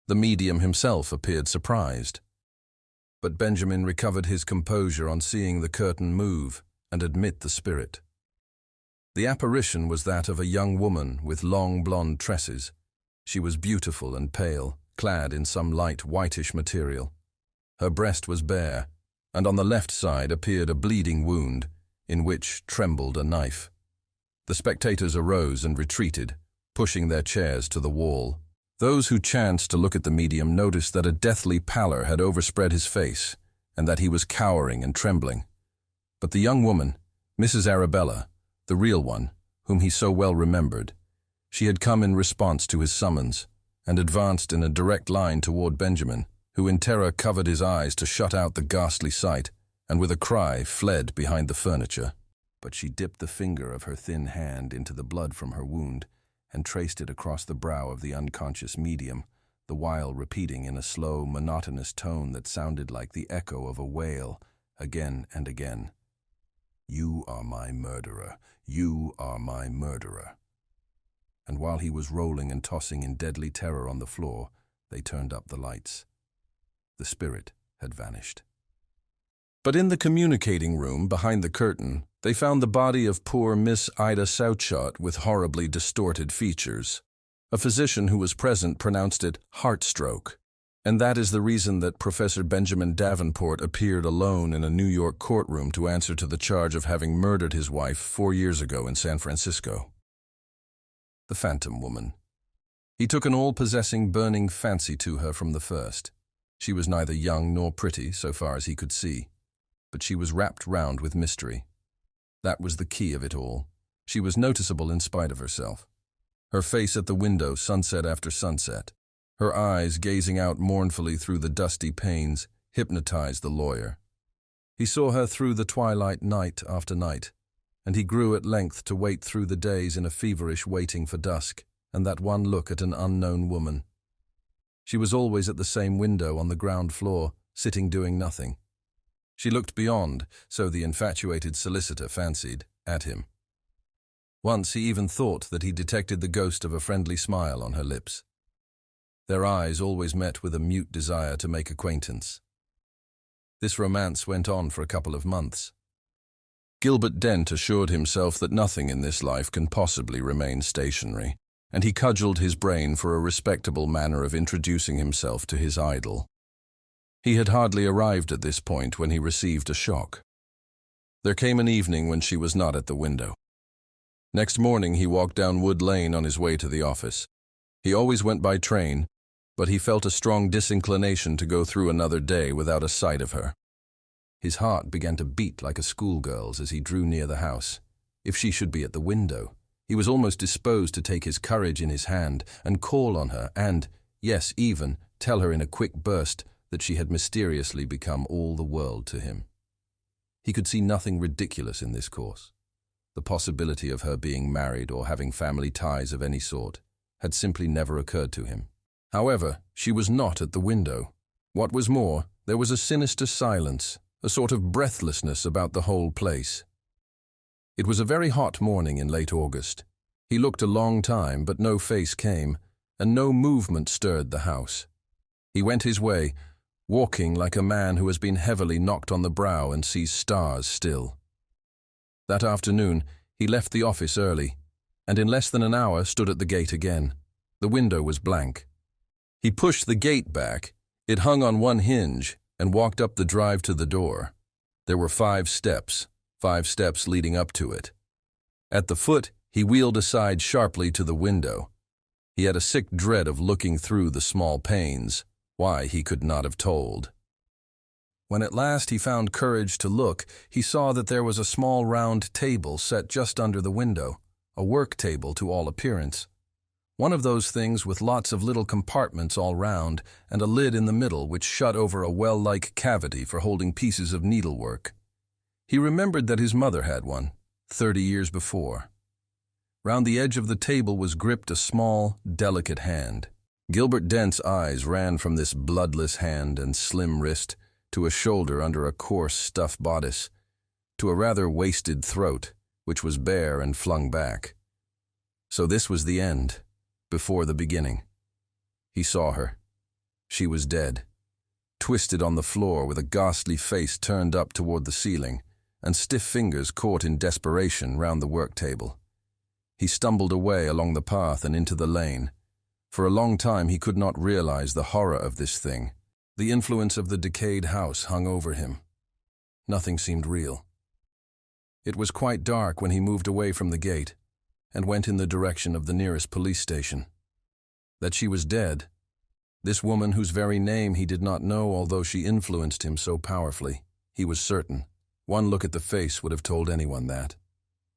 The medium himself appeared surprised. But Benjamin recovered his composure on seeing the curtain move and admit the spirit. The apparition was that of a young woman with long blonde tresses. She was beautiful and pale, clad in some light whitish material. Her breast was bare, and on the left side appeared a bleeding wound, in which trembled a knife. The spectators arose and retreated, pushing their chairs to the wall. Those who chanced to look at the medium noticed that a deathly pallor had overspread his face, and that he was cowering and trembling. But the young woman, Mrs. Arabella, the real one, whom he so well remembered, she had come in response to his summons, and advanced in a direct line toward Benjamin, who in terror covered his eyes to shut out the ghastly sight, and with a cry fled behind the furniture. But she dipped the finger of her thin hand into the blood from her wound, and traced it across the brow of the unconscious medium, the while repeating in a slow, monotonous tone that sounded like the echo of a wail, again and again, "You are my murderer, you are my murderer." And while he was rolling and tossing in deadly terror on the floor, they turned up the lights. The spirit had vanished. But in the communicating room behind the curtain, they found the body of poor Miss Ida Southshot with horribly distorted features. A physician who was present pronounced it heart-stroke, and that is the reason that Professor Benjamin Davenport appeared alone in a New York courtroom to answer to the charge of having murdered his wife 4 years ago in San Francisco. The Phantom Woman. He took an all-possessing, burning fancy to her from the first. She was neither young nor pretty, so far as he could see, but she was wrapped round with mystery. That was the key of it all. She was noticeable in spite of herself. Her face at the window, sunset after sunset, her eyes gazing out mournfully through the dusty panes, hypnotized the lawyer. He saw her through the twilight night after night, and he grew at length to wait through the days in a feverish waiting for dusk, and that one look at an unknown woman. She was always at the same window on the ground floor, sitting doing nothing. She looked beyond, so the infatuated solicitor fancied, at him. Once he even thought that he detected the ghost of a friendly smile on her lips. Their eyes always met with a mute desire to make acquaintance. This romance went on for a couple of months. Gilbert Dent assured himself that nothing in this life can possibly remain stationary, and he cudgelled his brain for a respectable manner of introducing himself to his idol. He had hardly arrived at this point when he received a shock. There came an evening when she was not at the window. Next morning he walked down Wood Lane on his way to the office. He always went by train, but he felt a strong disinclination to go through another day without a sight of her. His heart began to beat like a schoolgirl's as he drew near the house. If she should be at the window, he was almost disposed to take his courage in his hand and call on her and, yes, even, tell her in a quick burst that she had mysteriously become all the world to him. He could see nothing ridiculous in this course. The possibility of her being married or having family ties of any sort had simply never occurred to him. However, she was not at the window. What was more, there was a sinister silence, a sort of breathlessness about the whole place. It was a very hot morning in late August. He looked a long time, but no face came, and no movement stirred the house. He went his way, walking like a man who has been heavily knocked on the brow and sees stars still. That afternoon, he left the office early, and in less than an hour stood at the gate again. The window was blank. He pushed the gate back, it hung on one hinge, and walked up the drive to the door. There were 5 steps, 5 steps leading up to it. At the foot, he wheeled aside sharply to the window. He had a sick dread of looking through the small panes, why he could not have told. When at last he found courage to look, he saw that there was a small round table set just under the window, a work table to all appearance. One of those things with lots of little compartments all round and a lid in the middle which shut over a well-like cavity for holding pieces of needlework. He remembered that his mother had one, 30 years before. Round the edge of the table was gripped a small, delicate hand. Gilbert Dent's eyes ran from this bloodless hand and slim wrist to a shoulder under a coarse stuff bodice, to a rather wasted throat, which was bare and flung back. So this was the end, before the beginning. He saw her. She was dead, twisted on the floor with a ghastly face turned up toward the ceiling, and stiff fingers caught in desperation round the work table. He stumbled away along the path and into the lane. For a long time he could not realize the horror of this thing. The influence of the decayed house hung over him. Nothing seemed real. It was quite dark when he moved away from the gate and went in the direction of the nearest police station. That she was dead, this woman whose very name he did not know although she influenced him so powerfully, he was certain. One look at the face would have told anyone that.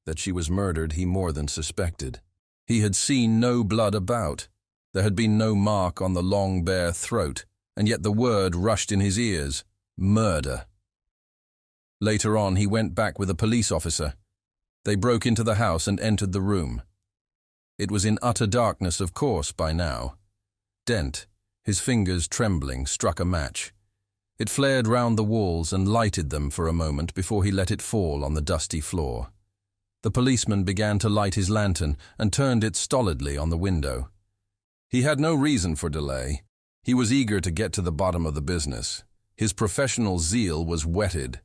That she was murdered he more than suspected. He had seen no blood about. There had been no mark on the long bare throat, and yet the word rushed in his ears, murder. Later on he went back with a police officer. They broke into the house and entered the room. It was in utter darkness, of course, by now. Dent, his fingers trembling, struck a match. It flared round the walls and lighted them for a moment before he let it fall on the dusty floor. The policeman began to light his lantern and turned it stolidly on the window. He had no reason for delay. He was eager to get to the bottom of the business. His professional zeal was whetted.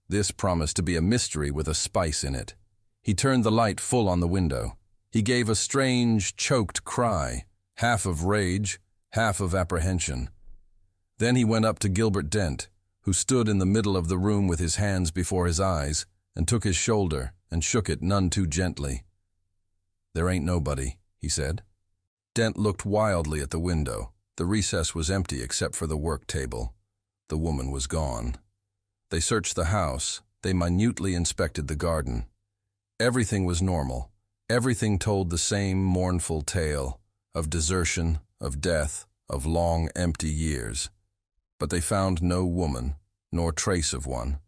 This promised to be a mystery with a spice in it. He turned the light full on the window. He gave a strange, choked cry, half of rage, half of apprehension. Then he went up to Gilbert Dent, who stood in the middle of the room with his hands before his eyes, and took his shoulder and shook it none too gently. "There ain't nobody," he said. Dent looked wildly at the window. The recess was empty except for the work table. The woman was gone. They searched the house. They minutely inspected the garden. Everything was normal. Everything told the same mournful tale of desertion, of death, of long, empty years. But they found no woman, nor trace of one.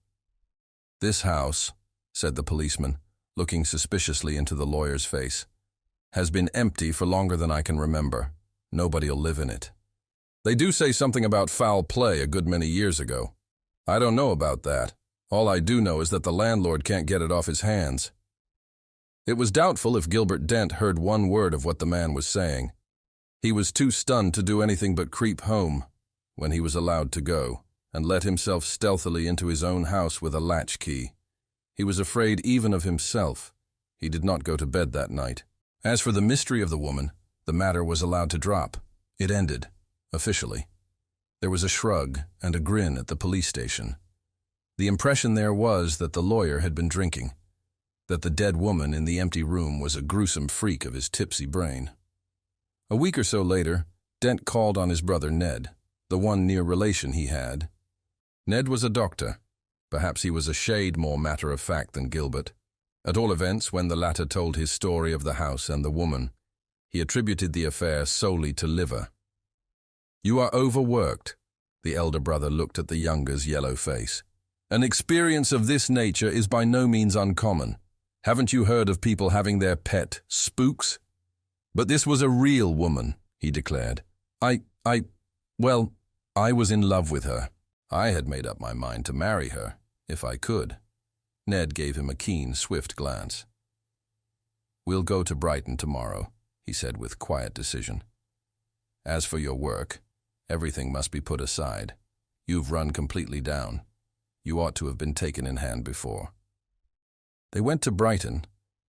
"This house," said the policeman, looking suspiciously into the lawyer's face, "has been empty for longer than I can remember. Nobody'll live in it. They do say something about foul play a good many years ago. I don't know about that. All I do know is that the landlord can't get it off his hands." It was doubtful if Gilbert Dent heard one word of what the man was saying. He was too stunned to do anything but creep home when he was allowed to go, and let himself stealthily into his own house with a latchkey. He was afraid even of himself. He did not go to bed that night. As for the mystery of the woman, the matter was allowed to drop. It ended, officially. There was a shrug and a grin at the police station. The impression there was that the lawyer had been drinking, that the dead woman in the empty room was a gruesome freak of his tipsy brain. A week or so later, Dent called on his brother Ned, the one near relation he had. Ned was a doctor. Perhaps he was a shade more matter-of-fact than Gilbert. At all events, when the latter told his story of the house and the woman, he attributed the affair solely to liver. "You are overworked." The elder brother looked at the younger's yellow face. "An experience of this nature is by no means uncommon. Haven't you heard of people having their pet spooks? But this was a real woman," he declared. Well, I was in love with her. I had made up my mind to marry her, if I could." Ned gave him a keen, swift glance. "We'll go to Brighton tomorrow," he said with quiet decision. "As for your work, everything must be put aside. You've run completely down. You ought to have been taken in hand before." They went to Brighton,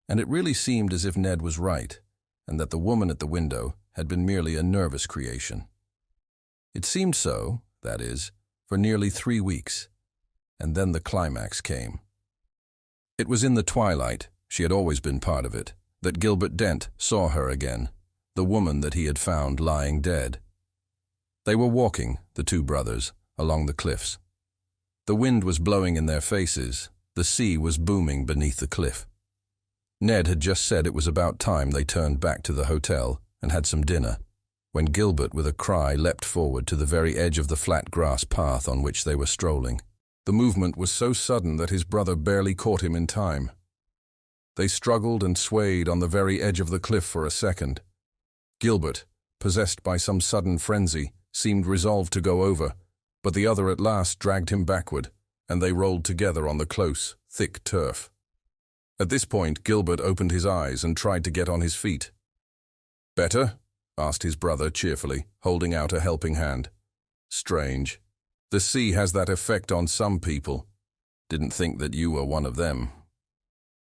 and it really seemed as if Ned was right, and that the woman at the window had been merely a nervous creation. It seemed so, that is, for nearly 3 weeks, and then the climax came. It was in the twilight, she had always been part of it, that Gilbert Dent saw her again, the woman that he had found lying dead. They were walking, the two brothers, along the cliffs. The wind was blowing in their faces, the sea was booming beneath the cliff. Ned had just said it was about time they turned back to the hotel and had some dinner, when Gilbert, with a cry, leapt forward to the very edge of the flat grass path on which they were strolling. The movement was so sudden that his brother barely caught him in time. They struggled and swayed on the very edge of the cliff for a second. Gilbert, possessed by some sudden frenzy, seemed resolved to go over, but the other at last dragged him backward, and they rolled together on the close, thick turf. At this point, Gilbert opened his eyes and tried to get on his feet. "Better?" asked his brother cheerfully, holding out a helping hand. "Strange. The sea has that effect on some people. Didn't think that you were one of them."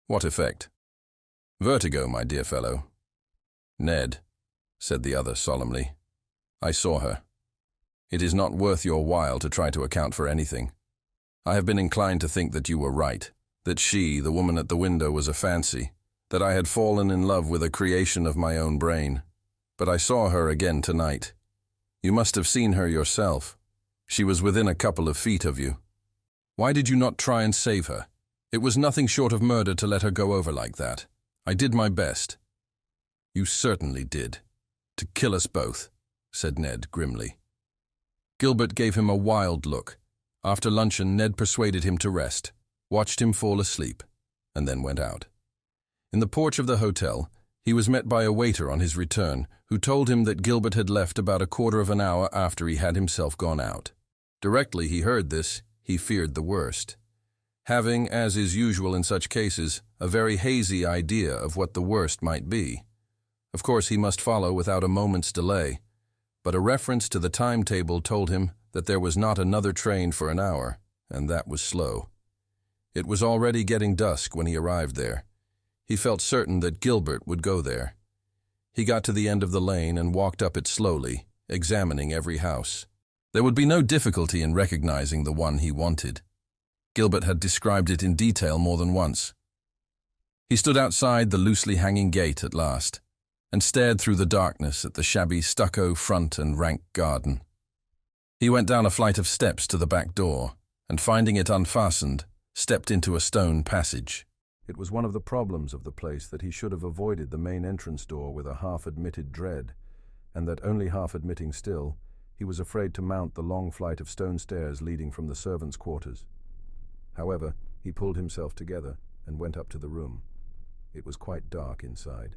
"What effect?" "Vertigo, my dear fellow." "Ned," said the other solemnly, "I saw her. It is not worth your while to try to account for anything. I have been inclined to think that you were right, that she, the woman at the window, was a fancy, that I had fallen in love with a creation of my own brain. But I saw her again tonight. You must have seen her yourself. She was within a couple of feet of you. Why did you not try and save her? It was nothing short of murder to let her go over like that. I did my best." "You certainly did. To kill us both," said Ned grimly. Gilbert gave him a wild look. After luncheon, Ned persuaded him to rest, watched him fall asleep, and then went out. In the porch of the hotel, he was met by a waiter on his return, who told him that Gilbert had left about a quarter of an hour after he had himself gone out. Directly he heard this, he feared the worst. Having, as is usual in such cases, a very hazy idea of what the worst might be. Of course, he must follow without a moment's delay, but a reference to the timetable told him that there was not another train for an hour, and that was slow. It was already getting dusk when he arrived there. He felt certain that Gilbert would go there. He got to the end of the lane and walked up it slowly, examining every house. There would be no difficulty in recognizing the one he wanted. Gilbert had described it in detail more than once. He stood outside the loosely hanging gate at last, and stared through the darkness at the shabby stucco front and rank garden. He went down a flight of steps to the back door, and finding it unfastened, stepped into a stone passage. It was one of the problems of the place that he should have avoided the main entrance door with a half-admitted dread, and that only half-admitting still, he was afraid to mount the long flight of stone stairs leading from the servants' quarters. However, he pulled himself together and went up to the room. It was quite dark inside.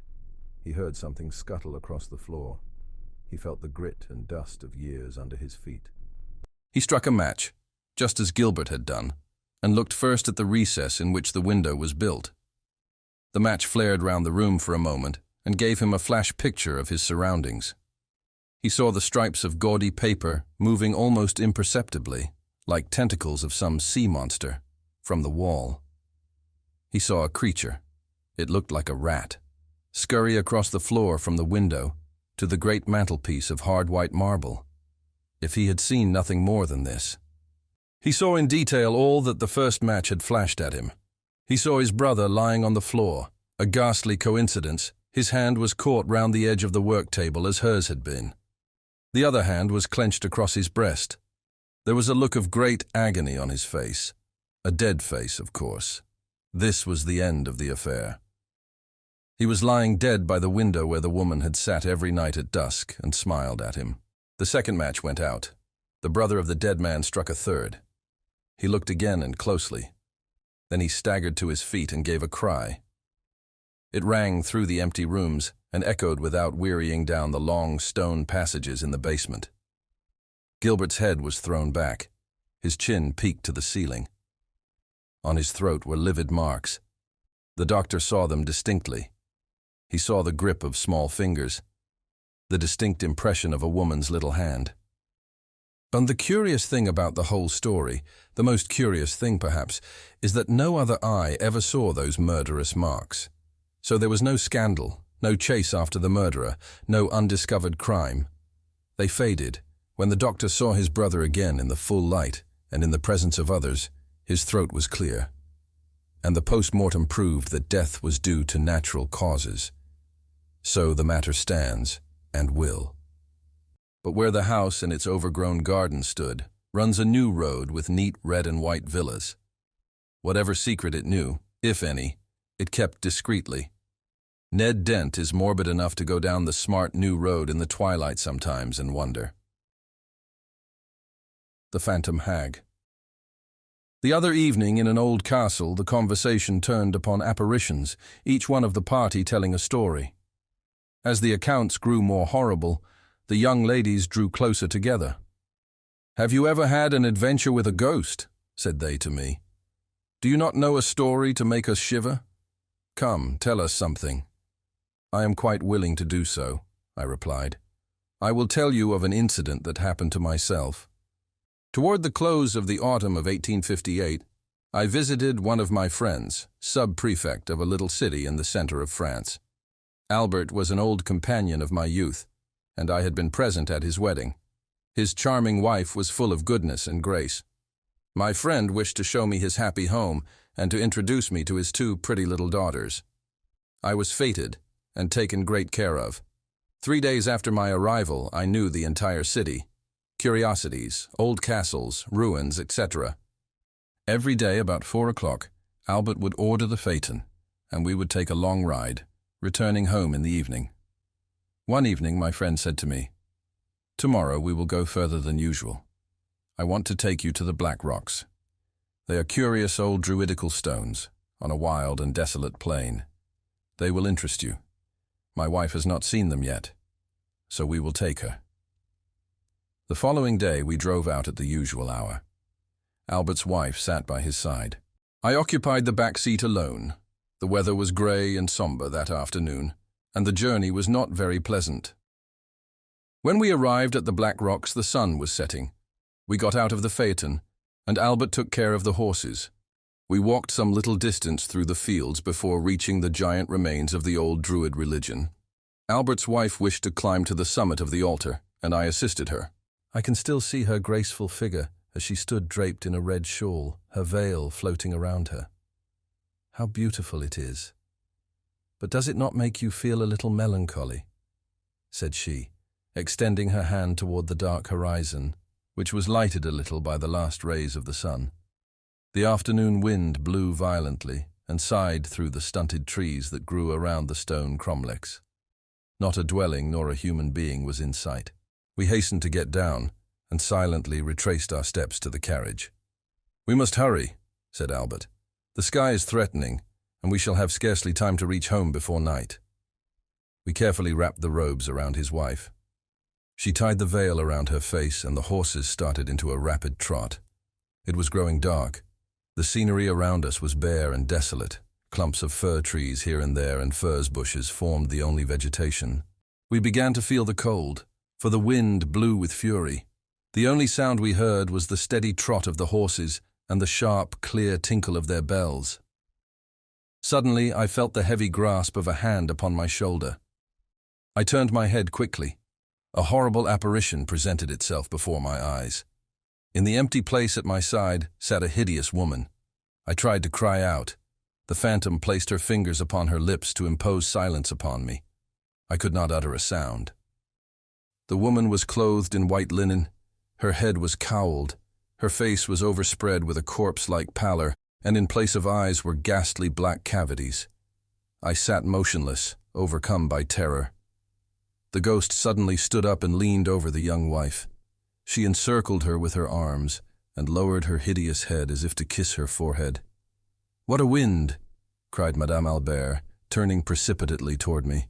He heard something scuttle across the floor. He felt the grit and dust of years under his feet. He struck a match, just as Gilbert had done, and looked first at the recess in which the window was built. The match flared round the room for a moment and gave him a flash picture of his surroundings. He saw the stripes of gaudy paper moving almost imperceptibly, like tentacles of some sea monster, from the wall. He saw a creature. It looked like a rat, scurry across the floor from the window to the great mantelpiece of hard white marble. If he had seen nothing more than this. He saw in detail all that the first match had flashed at him. He saw his brother lying on the floor. A ghastly coincidence, his hand was caught round the edge of the work table as hers had been. The other hand was clenched across his breast. There was a look of great agony on his face. A dead face, of course. This was the end of the affair. He was lying dead by the window where the woman had sat every night at dusk and smiled at him. The second match went out. The brother of the dead man struck a third. He looked again and closely. Then he staggered to his feet and gave a cry. It rang through the empty rooms and echoed without wearying down the long stone passages in the basement. Gilbert's head was thrown back. His chin peaked to the ceiling. On his throat were livid marks. The doctor saw them distinctly. He saw the grip of small fingers, the distinct impression of a woman's little hand. And the curious thing about the whole story, the most curious thing perhaps, is that no other eye ever saw those murderous marks. So there was no scandal, no chase after the murderer, no undiscovered crime. They faded. When the doctor saw his brother again in the full light and in the presence of others, his throat was clear. and the post-mortem proved that death was due to natural causes. So the matter stands, and will. But where the house and its overgrown garden stood, runs a new road with neat red and white villas. Whatever secret it knew, if any, it kept discreetly. Ned Dent is morbid enough to go down the smart new road in the twilight sometimes and wonder. The Phantom Hag. The other evening in an old castle, the conversation turned upon apparitions, each one of the party telling a story. As the accounts grew more horrible, the young ladies drew closer together. "Have you ever had an adventure with a ghost?" said they to me. "Do you not know a story to make us shiver? Come, tell us something." "I am quite willing to do so," I replied. "I will tell you of an incident that happened to myself. Toward the close of the autumn of 1858, I visited one of my friends, sub-prefect of a little city in the center of France. Albert was an old companion of my youth, and I had been present at his wedding. His charming wife was full of goodness and grace. My friend wished to show me his happy home and to introduce me to his two pretty little daughters. I was feted and taken great care of. 3 days after my arrival, I knew the entire city. Curiosities, old castles, ruins, etc. Every day about 4 o'clock, Albert would order the phaeton, and we would take a long ride, returning home in the evening. One evening my friend said to me, "Tomorrow we will go further than usual. I want to take you to the Black Rocks. They are curious old druidical stones, on a wild and desolate plain. They will interest you. My wife has not seen them yet, so we will take her." The following day we drove out at the usual hour. Albert's wife sat by his side. I occupied the back seat alone. The weather was grey and somber that afternoon, and the journey was not very pleasant. When we arrived at the Black Rocks, the sun was setting. We got out of the phaeton, and Albert took care of the horses. We walked some little distance through the fields before reaching the giant remains of the old Druid religion. Albert's wife wished to climb to the summit of the altar, and I assisted her. I can still see her graceful figure as she stood draped in a red shawl, her veil floating around her. How beautiful it is. "But does it not make you feel a little melancholy?" said she, extending her hand toward the dark horizon, which was lighted a little by the last rays of the sun. The afternoon wind blew violently and sighed through the stunted trees that grew around the stone cromlechs. Not a dwelling nor a human being was in sight. We hastened to get down and silently retraced our steps to the carriage. "We must hurry," said Albert. "The sky is threatening, and we shall have scarcely time to reach home before night." We carefully wrapped the robes around his wife. She tied the veil around her face, and the horses started into a rapid trot. It was growing dark. The scenery around us was bare and desolate. Clumps of fir trees here and there and furze bushes formed the only vegetation. We began to feel the cold, for the wind blew with fury. The only sound we heard was the steady trot of the horses and the sharp, clear tinkle of their bells. Suddenly, I felt the heavy grasp of a hand upon my shoulder. I turned my head quickly. A horrible apparition presented itself before my eyes. In the empty place at my side sat a hideous woman. I tried to cry out. The phantom placed her fingers upon her lips to impose silence upon me. I could not utter a sound. The woman was clothed in white linen. Her head was cowled. Her face was overspread with a corpse-like pallor, and in place of eyes were ghastly black cavities. I sat motionless, overcome by terror. The ghost suddenly stood up and leaned over the young wife. She encircled her with her arms and lowered her hideous head as if to kiss her forehead. "What a wind!" cried Madame Albert, turning precipitately toward me.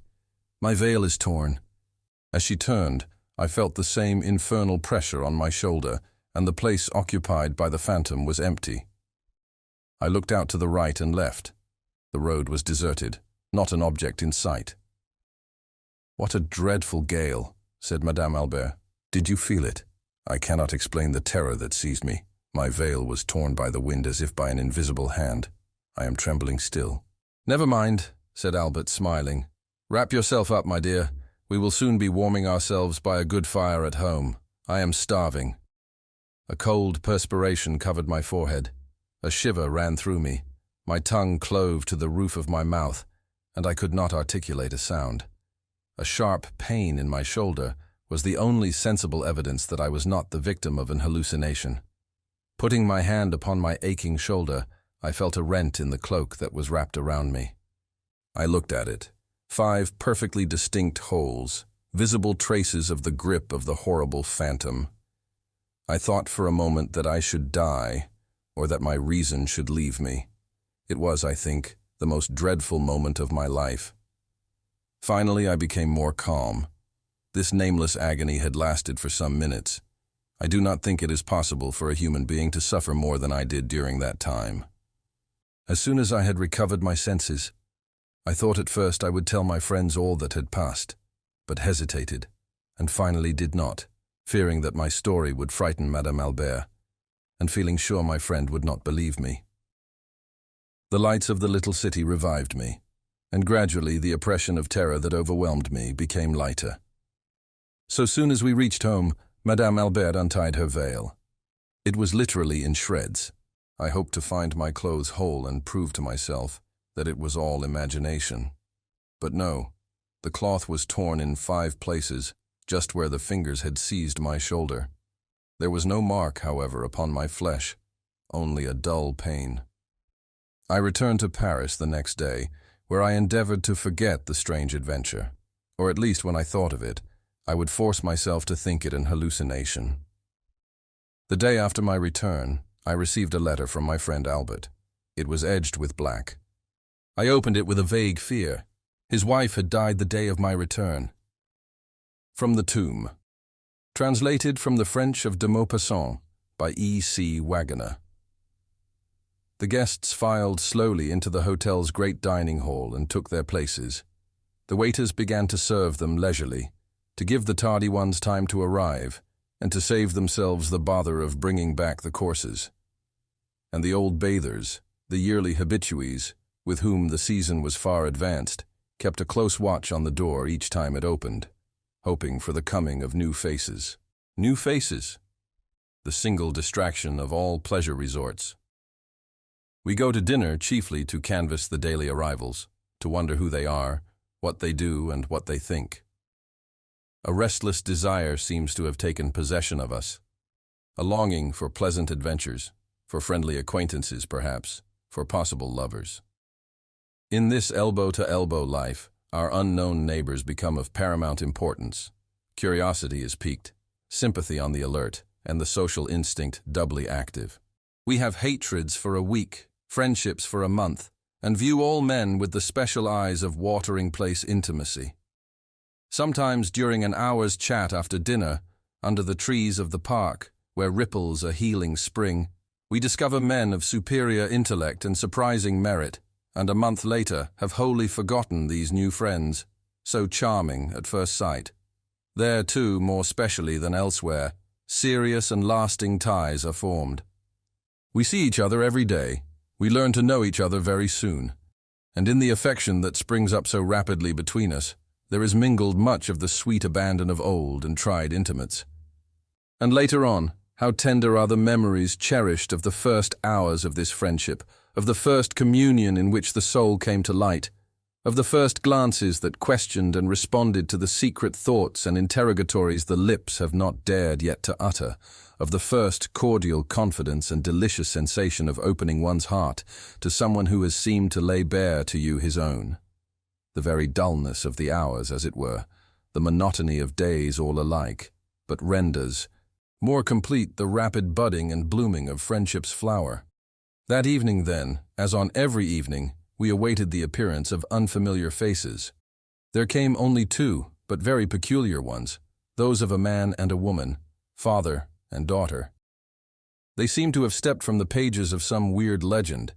"My veil is torn." As she turned, I felt the same infernal pressure on my shoulder, and the place occupied by the phantom was empty. I looked out to the right and left. The road was deserted, not an object in sight. "What a dreadful gale," said Madame Albert. "Did you feel it?" I cannot explain the terror that seized me. My veil was torn by the wind as if by an invisible hand. I am trembling still. "Never mind," said Albert, smiling. "Wrap yourself up, my dear. We will soon be warming ourselves by a good fire at home. I am starving." A cold perspiration covered my forehead. A shiver ran through me. My tongue clove to the roof of my mouth, and I could not articulate a sound. A sharp pain in my shoulder was the only sensible evidence that I was not the victim of an hallucination. Putting my hand upon my aching shoulder, I felt a rent in the cloak that was wrapped around me. I looked at it. 5 perfectly distinct holes, visible traces of the grip of the horrible phantom. I thought for a moment that I should die, or that my reason should leave me. It was, I think, the most dreadful moment of my life. Finally, I became more calm. This nameless agony had lasted for some minutes. I do not think it is possible for a human being to suffer more than I did during that time. As soon as I had recovered my senses, I thought at first I would tell my friends all that had passed, but hesitated, and finally did not, fearing that my story would frighten Madame Albert, and feeling sure my friend would not believe me. The lights of the little city revived me, and gradually the oppression of terror that overwhelmed me became lighter. So soon as we reached home, Madame Albert untied her veil. It was literally in shreds. I hoped to find my clothes whole and prove to myself that it was all imagination. But no, the cloth was torn in 5 places, just where the fingers had seized my shoulder. There was no mark, however, upon my flesh, only a dull pain. I returned to Paris the next day, where I endeavored to forget the strange adventure, or at least when I thought of it, I would force myself to think it an hallucination. The day after my return, I received a letter from my friend Albert. It was edged with black. I opened it with a vague fear. His wife had died the day of my return. From the Tomb. Translated from the French of de Maupassant by E.C. Wagoner. The guests filed slowly into the hotel's great dining hall and took their places. The waiters began to serve them leisurely, to give the tardy ones time to arrive, and to save themselves the bother of bringing back the courses. And the old bathers, the yearly habitués, with whom the season was far advanced, kept a close watch on the door each time it opened, hoping for the coming of new faces. New faces, the single distraction of all pleasure resorts. We go to dinner chiefly to canvass the daily arrivals, to wonder who they are, what they do, and what they think. A restless desire seems to have taken possession of us, a longing for pleasant adventures, for friendly acquaintances perhaps, for possible lovers. In this elbow-to-elbow life, our unknown neighbors become of paramount importance. Curiosity is piqued, sympathy on the alert, and the social instinct doubly active. We have hatreds for a week, friendships for a month, and view all men with the special eyes of watering-place intimacy. Sometimes during an hour's chat after dinner, under the trees of the park, where ripples a healing spring, we discover men of superior intellect and surprising merit, and a month later have wholly forgotten these new friends, so charming at first sight. There, too, more specially than elsewhere, serious and lasting ties are formed. We see each other every day. We learn to know each other very soon. And in the affection that springs up so rapidly between us, there is mingled much of the sweet abandon of old and tried intimates. And later on, how tender are the memories cherished of the first hours of this friendship, of the first communion in which the soul came to light, of the first glances that questioned and responded to the secret thoughts and interrogatories the lips have not dared yet to utter, of the first cordial confidence and delicious sensation of opening one's heart to someone who has seemed to lay bare to you his own. The very dullness of the hours, as it were, the monotony of days all alike, but renders more complete the rapid budding and blooming of friendship's flower. That evening then, as on every evening, we awaited the appearance of unfamiliar faces. There came only 2, but very peculiar ones, those of a man and a woman, father and daughter. They seemed to have stepped from the pages of some weird legend,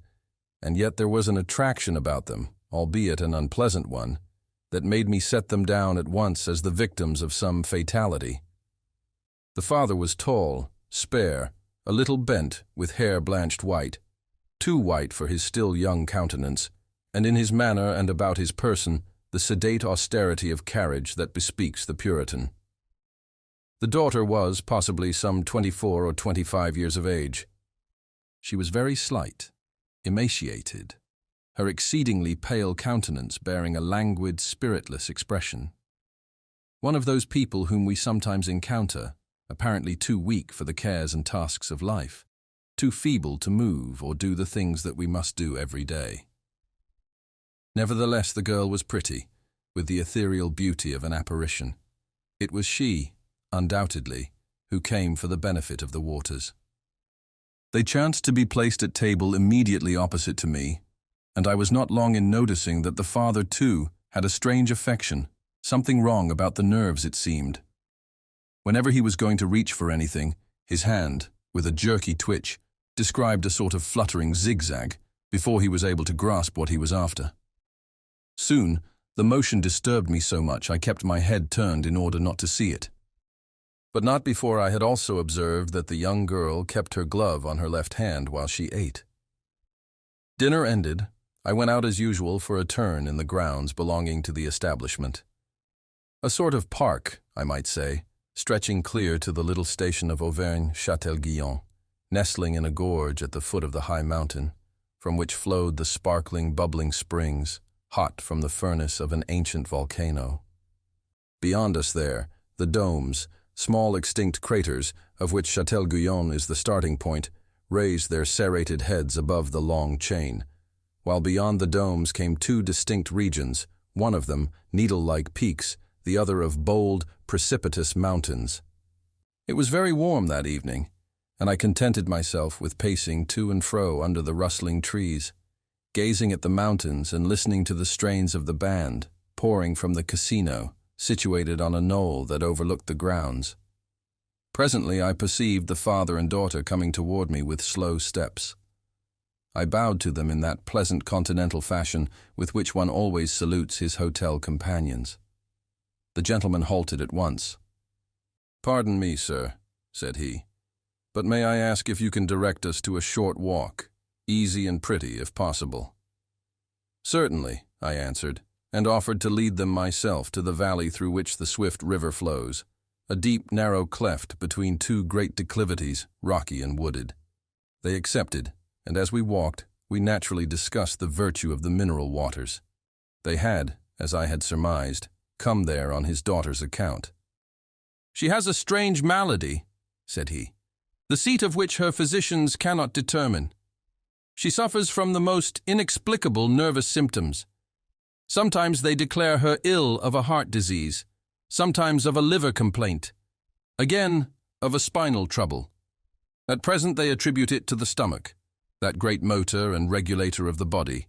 and yet there was an attraction about them, albeit an unpleasant one, that made me set them down at once as the victims of some fatality. The father was tall, spare, a little bent, with hair blanched white, too white for his still young countenance, and in his manner and about his person the sedate austerity of carriage that bespeaks the Puritan. The daughter was possibly some 24 or 25 years of age. She was very slight, emaciated, her exceedingly pale countenance bearing a languid, spiritless expression. One of those people whom we sometimes encounter, apparently too weak for the cares and tasks of life, too feeble to move or do the things that we must do every day. Nevertheless, the girl was pretty, with the ethereal beauty of an apparition. It was she, undoubtedly, who came for the benefit of the waters. They chanced to be placed at table immediately opposite to me, and I was not long in noticing that the father, too, had a strange affection, something wrong about the nerves, it seemed. Whenever he was going to reach for anything, his hand, with a jerky twitch, described a sort of fluttering zigzag before he was able to grasp what he was after. Soon, the motion disturbed me so much I kept my head turned in order not to see it. But not before I had also observed that the young girl kept her glove on her left hand while she ate. Dinner ended, I went out as usual for a turn in the grounds belonging to the establishment. A sort of park, I might say, stretching clear to the little station of Auvergne-Châtel-Guyon, nestling in a gorge at the foot of the high mountain, from which flowed the sparkling, bubbling springs, hot from the furnace of an ancient volcano. Beyond us there, the domes, small extinct craters, of which Châtel-Guyon is the starting point, raised their serrated heads above the long chain, while beyond the domes came two distinct regions, one of them needle-like peaks, the other of bold, precipitous mountains. It was very warm that evening, and I contented myself with pacing to and fro under the rustling trees, gazing at the mountains and listening to the strains of the band, pouring from the casino, situated on a knoll that overlooked the grounds. Presently I perceived the father and daughter coming toward me with slow steps. I bowed to them in that pleasant continental fashion with which one always salutes his hotel companions. The gentleman halted at once. "Pardon me, sir," said he, "but may I ask if you can direct us to a short walk, easy and pretty if possible?" "Certainly," I answered, and offered to lead them myself to the valley through which the swift river flows, a deep, narrow cleft between two great declivities, rocky and wooded. They accepted, and as we walked, we naturally discussed the virtue of the mineral waters. They had, as I had surmised, come there on his daughter's account. "She has a strange malady," said he, "the seat of which her physicians cannot determine. She suffers from the most inexplicable nervous symptoms. Sometimes they declare her ill of a heart disease, sometimes of a liver complaint, again of a spinal trouble. At present they attribute it to the stomach, that great motor and regulator of the body,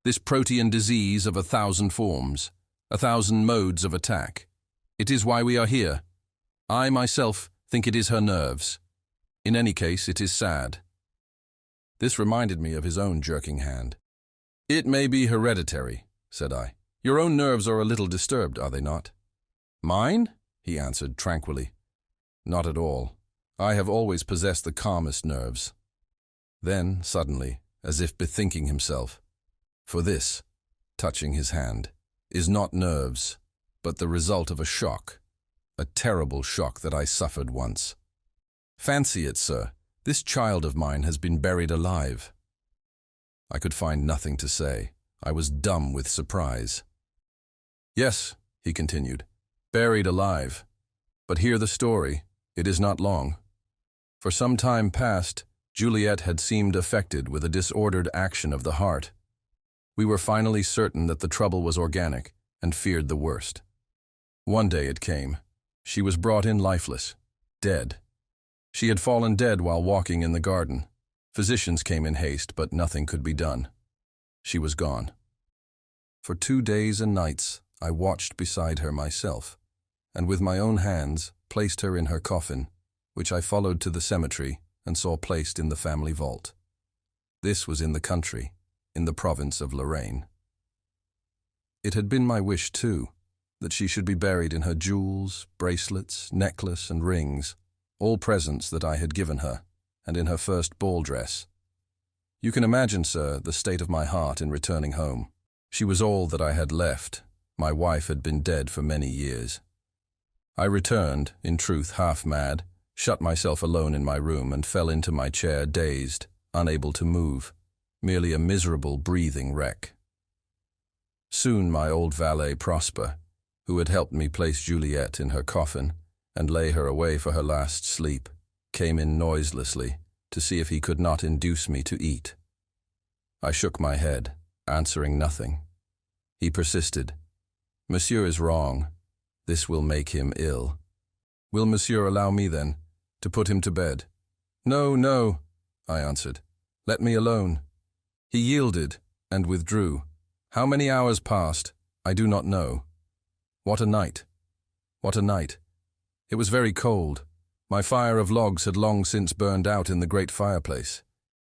this protean disease of 1,000 forms, 1,000 modes of attack. It is why we are here. I myself think it is her nerves. In any case, it is sad." This reminded me of his own jerking hand. "It may be hereditary," said I. "Your own nerves are a little disturbed, are they not?" "Mine?" he answered tranquilly. "Not at all. I have always possessed the calmest nerves." Then, suddenly, as if bethinking himself, "For this," touching his hand, "is not nerves, but the result of a shock, a terrible shock that I suffered once. Fancy it, sir, this child of mine has been buried alive." I could find nothing to say. I was dumb with surprise. "Yes," he continued, "buried alive. But hear the story. It is not long. For some time past, Juliet had seemed affected with a disordered action of the heart. We were finally certain that the trouble was organic and feared the worst. One day it came. She was brought in lifeless, dead. She had fallen dead while walking in the garden. Physicians came in haste, but nothing could be done. She was gone. For 2 days and nights I watched beside her myself, and with my own hands placed her in her coffin, which I followed to the cemetery and saw placed in the family vault. This was in the country, in the province of Lorraine. It had been my wish, too, that she should be buried in her jewels, bracelets, necklace, and rings, all presents that I had given her, and in her first ball dress. You can imagine, sir, the state of my heart in returning home. She was all that I had left. My wife had been dead for many years. I returned, in truth half mad, shut myself alone in my room and fell into my chair dazed, unable to move. merely a miserable breathing wreck. Soon my old valet Prosper, who had helped me place Juliet in her coffin and lay her away for her last sleep, came in noiselessly to see if he could not induce me to eat. I shook my head, answering nothing. He persisted. "Monsieur is wrong. This will make him ill." "Will Monsieur allow me, then, to put him to bed?" "No, no," I answered. "Let me alone." He yielded and withdrew. How many hours passed, I do not know. What a night! What a night! It was very cold. My fire of logs had long since burned out in the great fireplace.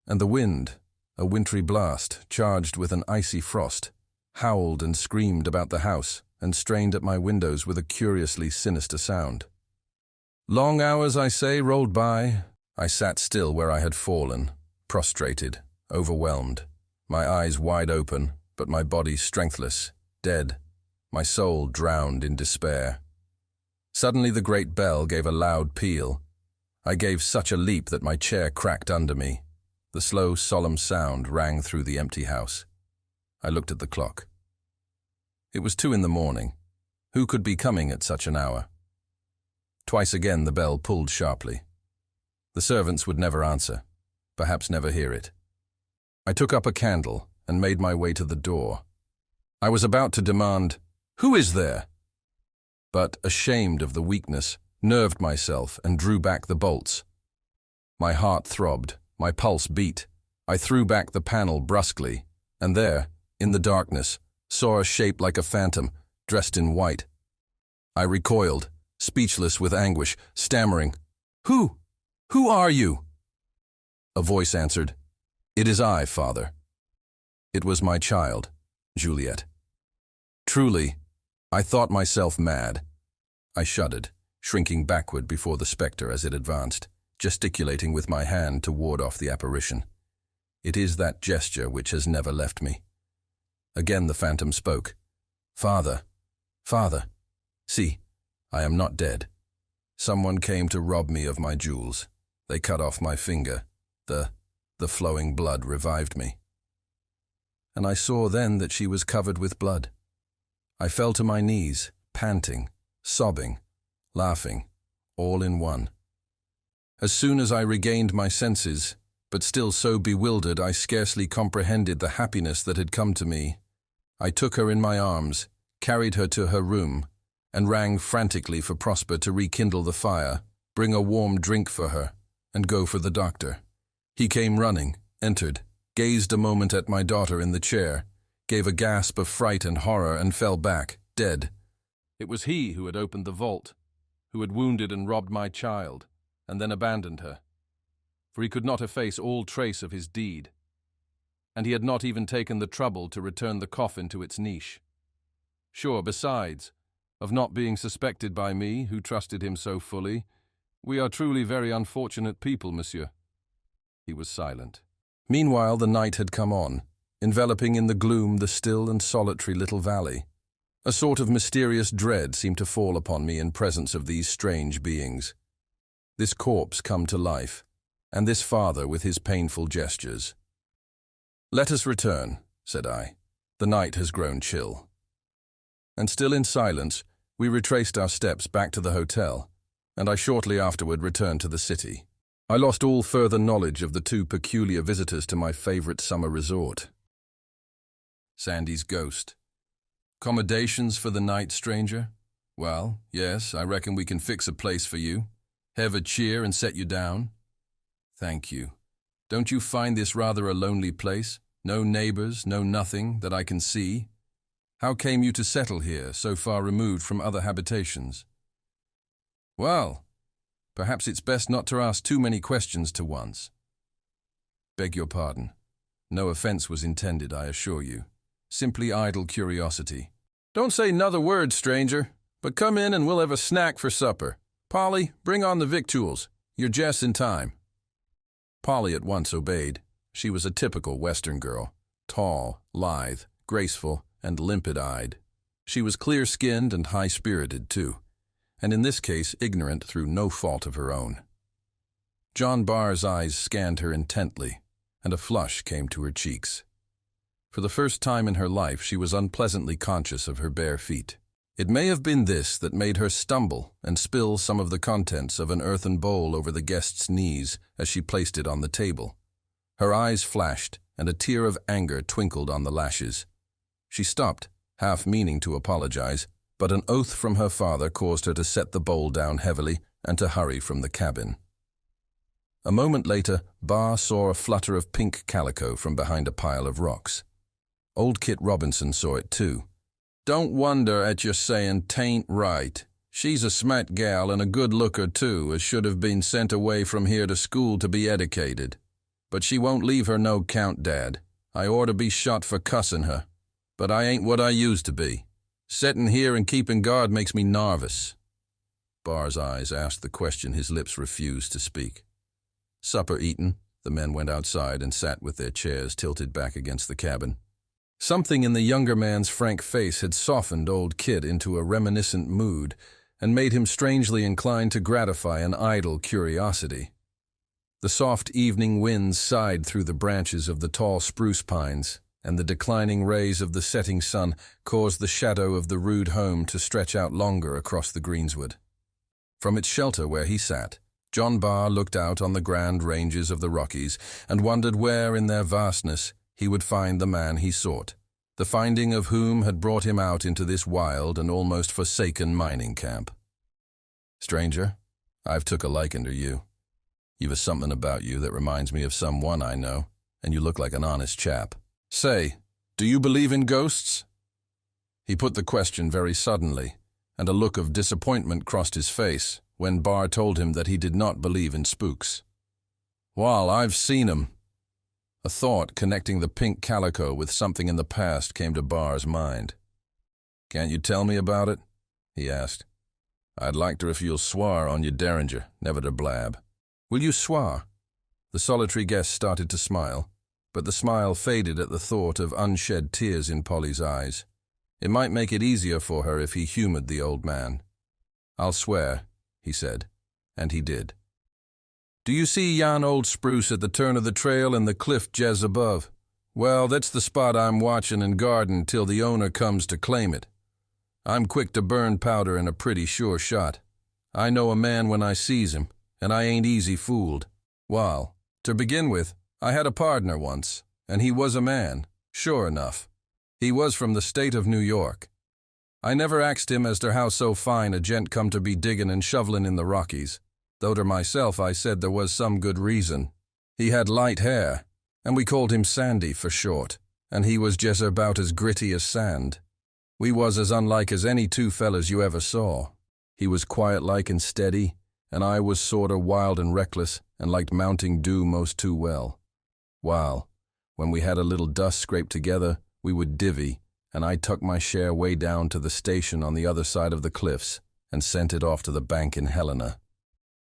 And the wind, a wintry blast charged with an icy frost, howled and screamed about the house and strained at my windows with a curiously sinister sound. Long hours, I say, rolled by. I sat still where I had fallen, prostrated, overwhelmed, my eyes wide open, but my body strengthless, dead, my soul drowned in despair. Suddenly the great bell gave a loud peal. I gave such a leap that my chair cracked under me. The slow, solemn sound rang through the empty house. I looked at the clock. It was 2 a.m. Who could be coming at such an hour? Twice again the bell pulled sharply. The servants would never answer, perhaps never hear it. I took up a candle and made my way to the door. I was about to demand, "Who is there?" But, ashamed of the weakness, nerved myself and drew back the bolts. My heart throbbed, my pulse beat. I threw back the panel brusquely, and there, in the darkness, saw a shape like a phantom, dressed in white. I recoiled, speechless with anguish, stammering, "Who? Who are you?" A voice answered, "It is I, Father." It was my child, Juliet. Truly, I thought myself mad. I shuddered, shrinking backward before the spectre as it advanced, gesticulating with my hand to ward off the apparition. It is that gesture which has never left me. Again the phantom spoke. "Father, Father, see, I am not dead. Someone came to rob me of my jewels. They cut off my finger. The flowing blood revived me." And I saw then that she was covered with blood. I fell to my knees, panting, sobbing, laughing, all in one. As soon as I regained my senses, but still so bewildered I scarcely comprehended the happiness that had come to me, I took her in my arms, carried her to her room, and rang frantically for Prosper to rekindle the fire, bring a warm drink for her, and go for the doctor. He came running, entered, gazed a moment at my daughter in the chair, gave a gasp of fright and horror, and fell back, dead. It was he who had opened the vault, who had wounded and robbed my child, and then abandoned her. For he could not efface all trace of his deed, and he had not even taken the trouble to return the coffin to its niche. Sure, besides, of not being suspected by me, who trusted him so fully, we are truly very unfortunate people, monsieur. He was silent. Meanwhile the night had come on, enveloping in the gloom the still and solitary little valley. A sort of mysterious dread seemed to fall upon me in presence of these strange beings. This corpse come to life, and this father with his painful gestures. "Let us return," said I. "The night has grown chill." And still in silence, we retraced our steps back to the hotel, and I shortly afterward returned to the city. I lost all further knowledge of the 2 peculiar visitors to my favorite summer resort. Sandy's ghost. "Accommodations for the night, stranger? Well, yes, I reckon we can fix a place for you. Have a cheer and set you down." "Thank you. Don't you find this rather a lonely place? No neighbors, no nothing that I can see? How came you to settle here, so far removed from other habitations?" "Well, perhaps it's best not to ask too many questions to once." "Beg your pardon. No offense was intended, I assure you. Simply idle curiosity." "Don't say 'nother word, stranger, but come in and we'll have a snack for supper. Polly, bring on the victuals. You're just in time." Polly at once obeyed. She was a typical Western girl, tall, lithe, graceful, and limpid-eyed. She was clear-skinned and high-spirited, too, and in this case ignorant through no fault of her own. John Barr's eyes scanned her intently, and a flush came to her cheeks. For the first time in her life, she was unpleasantly conscious of her bare feet. It may have been this that made her stumble and spill some of the contents of an earthen bowl over the guest's knees as she placed it on the table. Her eyes flashed, and a tear of anger twinkled on the lashes. She stopped, half meaning to apologize, but an oath from her father caused her to set the bowl down heavily and to hurry from the cabin. A moment later, Bar saw a flutter of pink calico from behind a pile of rocks. Old Kit Robinson saw it too. "Don't wonder at your saying 'tain't right. She's a smart gal and a good looker too, as should have been sent away from here to school to be edicated. But she won't leave her no count, Dad. I oughter be shot for cussin' her. But I ain't what I used to be. Settin' here and keepin' guard makes me narvous." Bar's eyes asked the question his lips refused to speak. Supper eaten, the men went outside and sat with their chairs tilted back against the cabin. Something in the younger man's frank face had softened old Kit into a reminiscent mood and made him strangely inclined to gratify an idle curiosity. The soft evening winds sighed through the branches of the tall spruce pines, and the declining rays of the setting sun caused the shadow of the rude home to stretch out longer across the greensward. From its shelter where he sat, John Barr looked out on the grand ranges of the Rockies and wondered where in their vastness he would find the man he sought, the finding of whom had brought him out into this wild and almost forsaken mining camp. "Stranger, I've took a liking to you. You've a something about you that reminds me of someone I know, and you look like an honest chap. Say, do you believe in ghosts?" He put the question very suddenly, and a look of disappointment crossed his face when Barr told him that he did not believe in spooks. "Wall, I've seen 'em." A thought connecting the pink calico with something in the past came to Barr's mind. "Can't you tell me about it?" he asked. "I'd like to if you'll swar on your derringer, never to blab." "Will you swar?" The solitary guest started to smile, but the smile faded at the thought of unshed tears in Polly's eyes. It might make it easier for her if he humored the old man. "I'll swear," he said, and he did. "Do you see yon old spruce at the turn of the trail and the cliff jes above? Well, that's the spot I'm watchin' and guardin' till the owner comes to claim it. I'm quick to burn powder and a pretty sure shot. I know a man when I sees him, and I ain't easy fooled. Wall, to begin with, I had a pardner once, and he was a man, sure enough. He was from the state of New York. I never axed him as to how so fine a gent come to be diggin' and shovelin' in the Rockies, though to myself I said there was some good reason. He had light hair, and we called him Sandy for short, and he was jes about as gritty as sand. We was as unlike as any two fellas you ever saw. He was quiet-like and steady, and I was sorta wild and reckless and liked Mounting Dew most too well. Wall, when we had a little dust scraped together, we would divvy, and I tuck my share way down to the station on the other side of the cliffs and sent it off to the bank in Helena.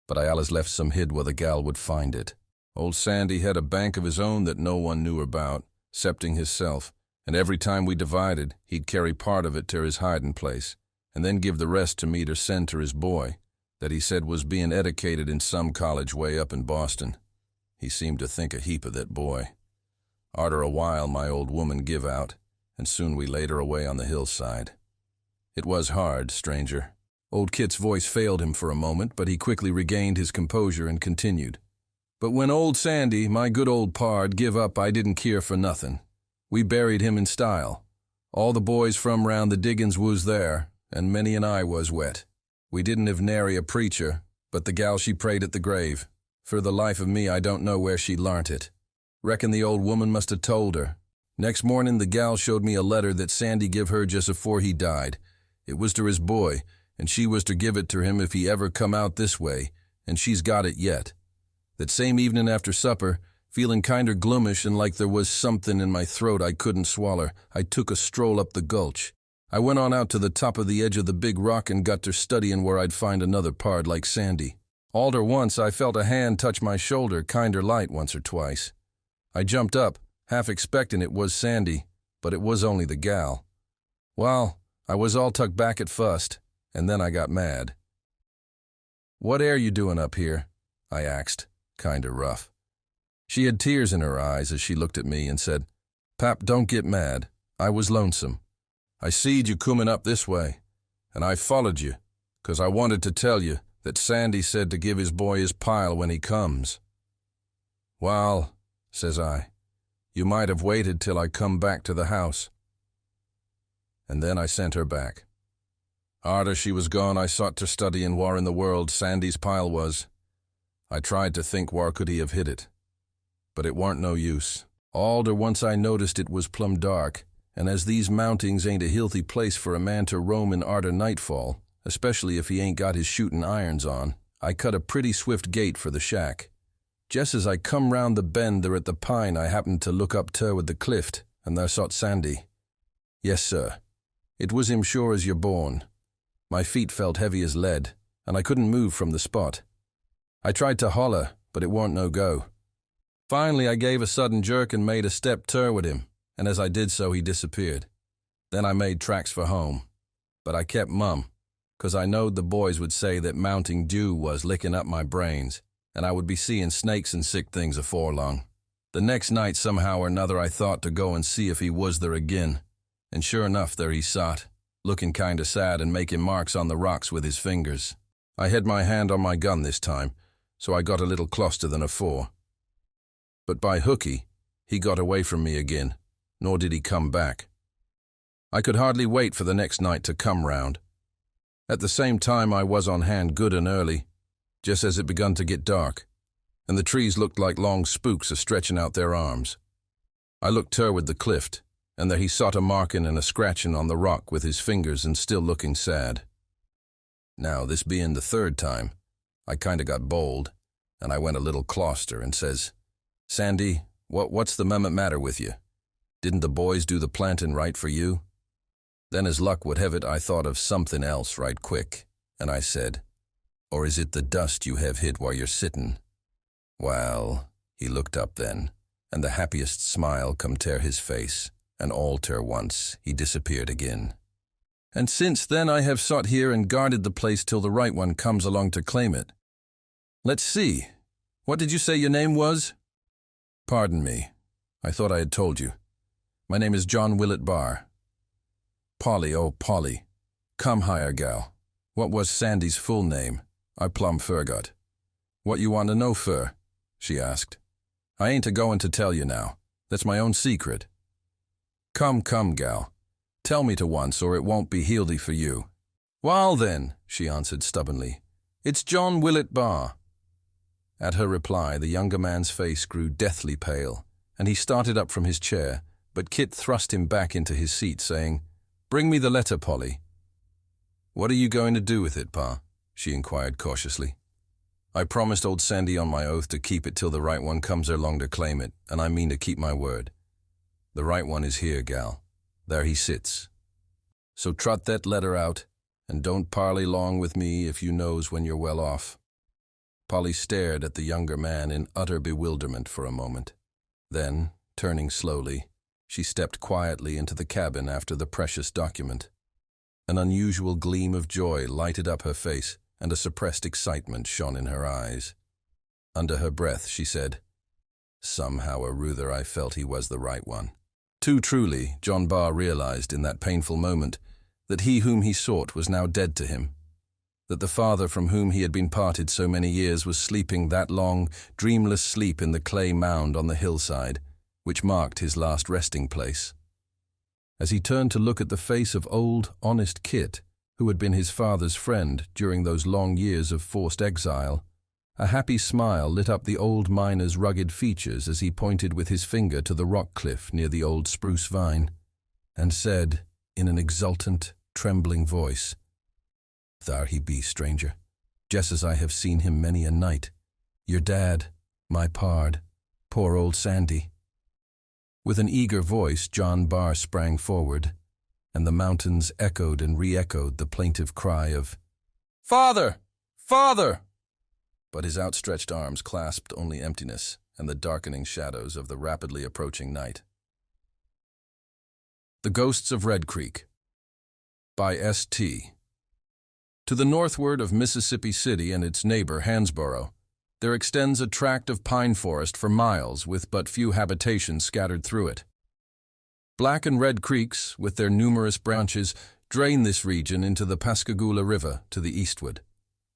But I allus left some hid where the gal would find it. Old Sandy had a bank of his own that no one knew about, 'cepting hisself, and every time we divided, he'd carry part of it to his hiding place, and then give the rest to me to send to his boy, that he said was being edicated in some college way up in Boston. He seemed to think a heap of that boy. Arter a while my old woman give out, and soon we laid her away on the hillside. It was hard, stranger." Old Kit's voice failed him for a moment, but he quickly regained his composure and continued. "But when old Sandy, my good old pard, give up, I didn't keer for nothin'. We buried him in style. All the boys from round the diggins was there, and many an eye was wet. We didn't have nary a preacher, but the gal she prayed at the grave. For the life of me I don't know where she larnt it. Reckon the old woman must have told her. Next morning the gal showed me a letter that Sandy give her just afore he died. It was to his boy, and she was to give it to him if he ever come out this way, and she's got it yet. That same evening after supper, feeling kinder gloomish and like there was something in my throat I couldn't swaller, I took a stroll up the gulch. I went on out to the top of the edge of the big rock and got to studying where I'd find another pard like Sandy. Alter once I felt a hand touch my shoulder kinder light once or twice. I jumped up, half expecting it was Sandy, but it was only the gal. Well, I was all tucked back at fust, and then I got mad. "What air you doing up here?" I axed, kinder rough. She had tears in her eyes as she looked at me and said, "Pap, don't get mad. I was lonesome. I seed you coming up this way, and I followed you, 'cause I wanted to tell you that Sandy said to give his boy his pile when he comes." "Well," says I, "you might have waited till I come back to the house." And then I sent her back. Arter she was gone, I sought to study in where in the world Sandy's pile was. I tried to think where could he have hid it. But it warn't no use. Alder once I noticed it was plumb dark, and as these mountings ain't a healthy place for a man to roam in arter nightfall, especially if he ain't got his shooting irons on, I cut a pretty swift gait for the shack. Just as I come round the bend there at the pine, I happened to look up toward the clift, and there sot Sandy. Yes, sir. It was him sure as you're born. My feet felt heavy as lead, and I couldn't move from the spot. I tried to holler, but it warn't no go. Finally, I gave a sudden jerk and made a step toward him, and as I did so, he disappeared. Then I made tracks for home. But I kept mum, 'cause I knowed the boys would say that mounting dew was licking up my brains, and I would be seeing snakes and sick things afore long. The next night, somehow or another, I thought to go and see if he was there again, and sure enough, there he sot, looking kinda sad and making marks on the rocks with his fingers. I had my hand on my gun this time, so I got a little closer than afore. But by hooky, he got away from me again, nor did he come back. I could hardly wait for the next night to come round. At the same time I was on hand good and early, just as it begun to get dark, and the trees looked like long spooks a-stretching out their arms. I looked toward the clift, and there he sot a marking and a scratching on the rock with his fingers and still looking sad. Now, this being the third time, I kinda got bold, and I went a little closter and says, "Sandy, what's the matter with you? Didn't the boys do the planting right for you?" Then as luck would have it, I thought of something else right quick, and I said, "Or is it the dust you have hid while you're sittin'?" Well, he looked up then, and the happiest smile come tear his face, and all ter once he disappeared again. And since then I have sot here and guarded the place till the right one comes along to claim it. Let's see, what did you say your name was? Pardon me, I thought I had told you. My name is John Willett Barr. Polly, oh Polly, come higher, gal. What was Sandy's full name? I plumb forgot. What you want to know fur? She asked. I ain't a-goin' to tell you now. That's my own secret. Come, gal. Tell me to once, or it won't be healthy for you. Wall then, she answered stubbornly, it's John Willett Barr. At her reply, the younger man's face grew deathly pale, and he started up from his chair, but Kit thrust him back into his seat, saying, Bring me the letter, Polly. What are you going to do with it, Pa? She inquired cautiously. I promised old Sandy on my oath to keep it till the right one comes along to claim it, and I mean to keep my word. The right one is here, gal. There he sits. So trot that letter out, and don't parley long with me if you knows when you're well off. Polly stared at the younger man in utter bewilderment for a moment. Then, turning slowly, she stepped quietly into the cabin after the precious document. An unusual gleam of joy lighted up her face, and a suppressed excitement shone in her eyes. Under her breath, she said, Somehow or other I felt he was the right one. Too truly, John Barr realized in that painful moment that he whom he sought was now dead to him, that the father from whom he had been parted so many years was sleeping that long, dreamless sleep in the clay mound on the hillside, which marked his last resting place. As he turned to look at the face of old, honest Kit, who had been his father's friend during those long years of forced exile, a happy smile lit up the old miner's rugged features as he pointed with his finger to the rock cliff near the old spruce vine, and said, in an exultant, trembling voice, There he be, stranger, just as I have seen him many a night. Your dad, my pard, poor old Sandy. With an eager voice, John Barr sprang forward, and the mountains echoed and re-echoed the plaintive cry of, Father! Father! But his outstretched arms clasped only emptiness and the darkening shadows of the rapidly approaching night. The Ghosts of Red Creek by S.T. To the northward of Mississippi City and its neighbor, Hansborough, there extends a tract of pine forest for miles with but few habitations scattered through it. Black and Red Creeks, with their numerous branches, drain this region into the Pascagoula River to the eastward.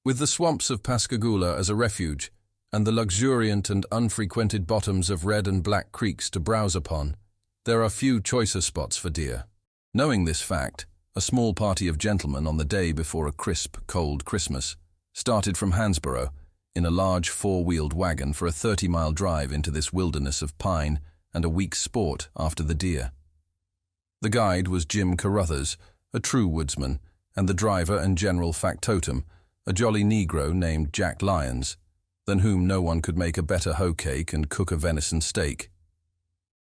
With the swamps of Pascagoula as a refuge, and the luxuriant and unfrequented bottoms of Red and Black Creeks to browse upon, there are few choicer spots for deer. Knowing this fact, a small party of gentlemen on the day before a crisp, cold Christmas started from Hansborough in a large four-wheeled wagon for a 30-mile drive into this wilderness of pine and a week's sport after the deer. The guide was Jim Carruthers, a true woodsman, and the driver and general factotum, a jolly Negro named Jack Lyons, than whom no one could make a better hoe cake and cook a venison steak.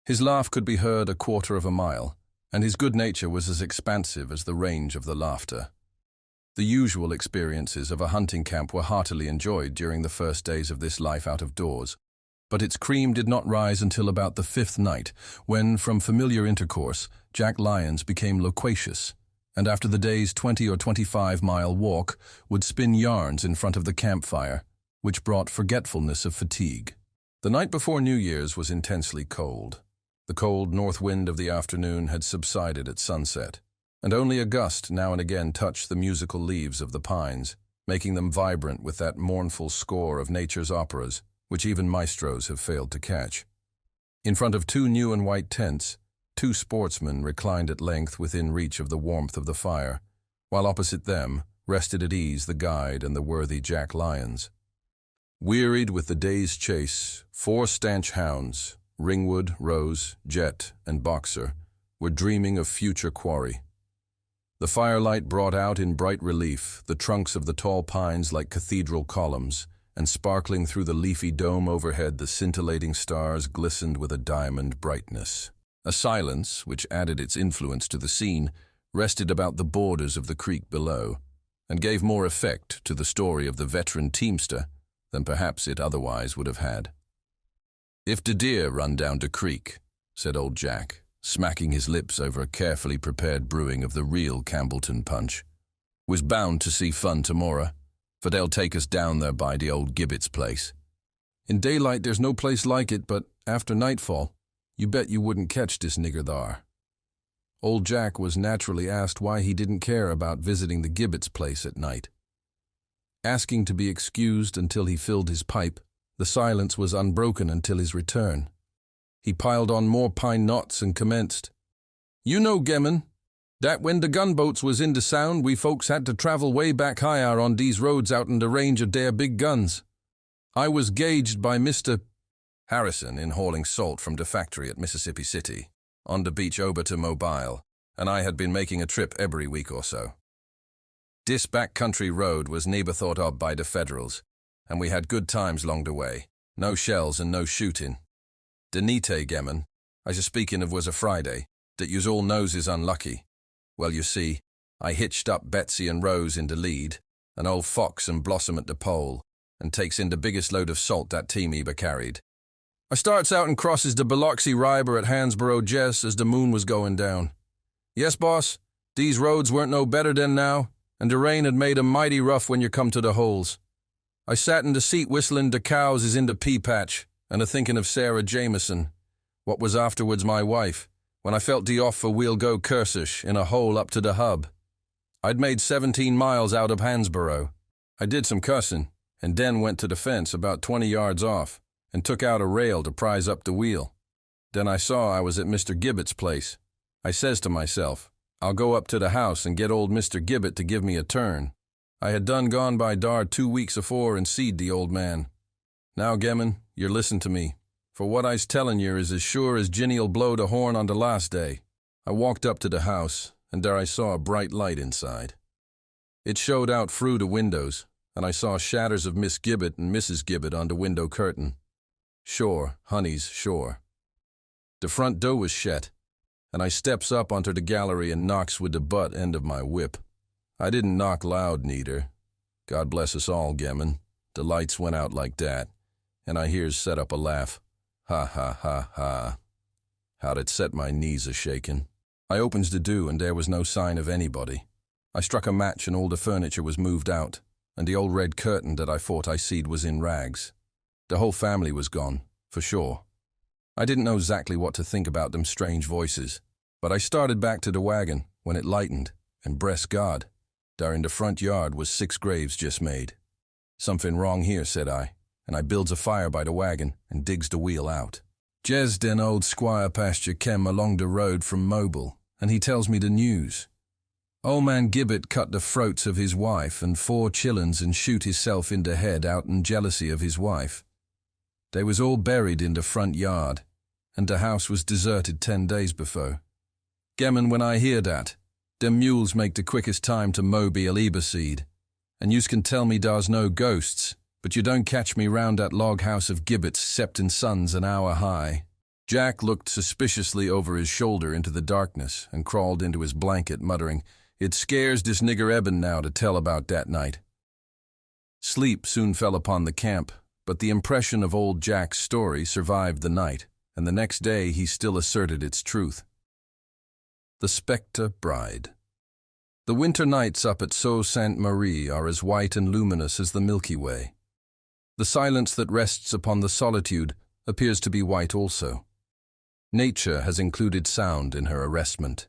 His laugh could be heard a quarter of a mile, and his good nature was as expansive as the range of the laughter. The usual experiences of a hunting camp were heartily enjoyed during the first days of this life out of doors, but its cream did not rise until about the 5th night, when, from familiar intercourse, Jack Lyons became loquacious, and after the day's 20 or 25-mile walk would spin yarns in front of the campfire, which brought forgetfulness of fatigue. The night before New Year's was intensely cold. The cold north wind of the afternoon had subsided at sunset, and only a gust now and again touched the musical leaves of the pines, making them vibrant with that mournful score of nature's operas, which even maestros have failed to catch. In front of 2 new and white tents, 2 sportsmen reclined at length within reach of the warmth of the fire, while opposite them rested at ease the guide and the worthy Jack Lyons. Wearied with the day's chase, 4 stanch hounds, Ringwood, Rose, Jet, and Boxer, were dreaming of future quarry. The firelight brought out in bright relief the trunks of the tall pines like cathedral columns, and sparkling through the leafy dome overhead the scintillating stars glistened with a diamond brightness. A silence, which added its influence to the scene, rested about the borders of the creek below, and gave more effect to the story of the veteran teamster than perhaps it otherwise would have had. "If de deer run down de creek," said old Jack, smacking his lips over a carefully prepared brewing of the real Campbellton punch, "we's bound to see fun tomorrow, for they'll take us down there by the old Gibbet's place. In daylight there's no place like it, but after nightfall, you bet you wouldn't catch this nigger thar." Old Jack was naturally asked why he didn't care about visiting the Gibbet's place at night. Asking to be excused until he filled his pipe, the silence was unbroken until his return. He piled on more pine knots and commenced, "You know, Gemmen, that when the gunboats was in the Sound, we folks had to travel way back higher on these roads out in the range of their big guns. I was gauged by Mr. Harrison in hauling salt from the factory at Mississippi City, on the beach over to Mobile, and I had been making a trip every week or so. This back-country road was never thought of by the Federals, and we had good times long the way, no shells and no shooting. The nite, Gemmen, as a speaking of was a Friday, that yous all knows is unlucky. Well, you see, I hitched up Betsy and Rose in the lead, and old Fox and Blossom at the pole, and takes in the biggest load of salt that team ever carried. I starts out and crosses the Biloxi River at Hansborough Jess as the moon was going down. Yes, boss, these roads weren't no better than now, and the rain had made 'em mighty rough when you come to the holes. I sat in the seat whistling "The Cows is in the Pea Patch" and a-thinking of Sarah Jameson, what was afterwards my wife, when I felt the off for We'll Go Cursish in a hole up to the hub. I'd made 17 miles out of Hansborough. I did some cussing, and then went to the fence about 20 yards off, and took out a rail to prise up the wheel. Then I saw I was at Mr. Gibbet's place. I says to myself, I'll go up to the house and get old Mr. Gibbet to give me a turn. I had done gone by dar 2 weeks afore and seed the old man. Now, Gemmen, yer listen to me, for what I's tellin' yer is as sure as Ginny'll blow the horn on the last day. I walked up to the house, and there I saw a bright light inside. It showed out through the windows, and I saw shadders of Miss Gibbet and Mrs. Gibbet on the window curtain. Sure, honeys, sure. The front door was shet, and I steps up onto the gallery and knocks with the butt end of my whip. I didn't knock loud, neither. God bless us all, Gemmen. The lights went out like that, and I hears set up a laugh. Ha, ha, ha, ha. How'd it set my knees a-shakin'. I opens the door, and there was no sign of anybody. I struck a match, and all the furniture was moved out, and the old red curtain that I thought I seed was in rags. The whole family was gone, for sure. I didn't know exactly what to think about them strange voices, but I started back to the wagon when it lightened, and bless God, there in the front yard was 6 graves just made. Something wrong here, said I, and I builds a fire by the wagon and digs the wheel out. Jes den old Squire pasture kem along the road from Mobile, and he tells me the news. Old man Gibbet cut the throats of his wife and 4 chillens and shoot hisself in the head out in jealousy of his wife. They was all buried in the front yard, and the house was deserted 10 days before. Gemmen, when I hear that, them mules make the quickest time to Mobile Eberseed, and yous can tell me dar's no ghosts, but you don't catch me round that log house of Gibbet's 'cept sun's an hour high. Jack looked suspiciously over his shoulder into the darkness and crawled into his blanket, muttering, "It scares this nigger Eben now to tell about that night." Sleep soon fell upon the camp, but the impression of old Jack's story survived the night, and the next day he still asserted its truth. The Spectre Bride. The winter nights up at Sault Ste. Marie are as white and luminous as the Milky Way. The silence that rests upon the solitude appears to be white also. Nature has included sound in her arrestment.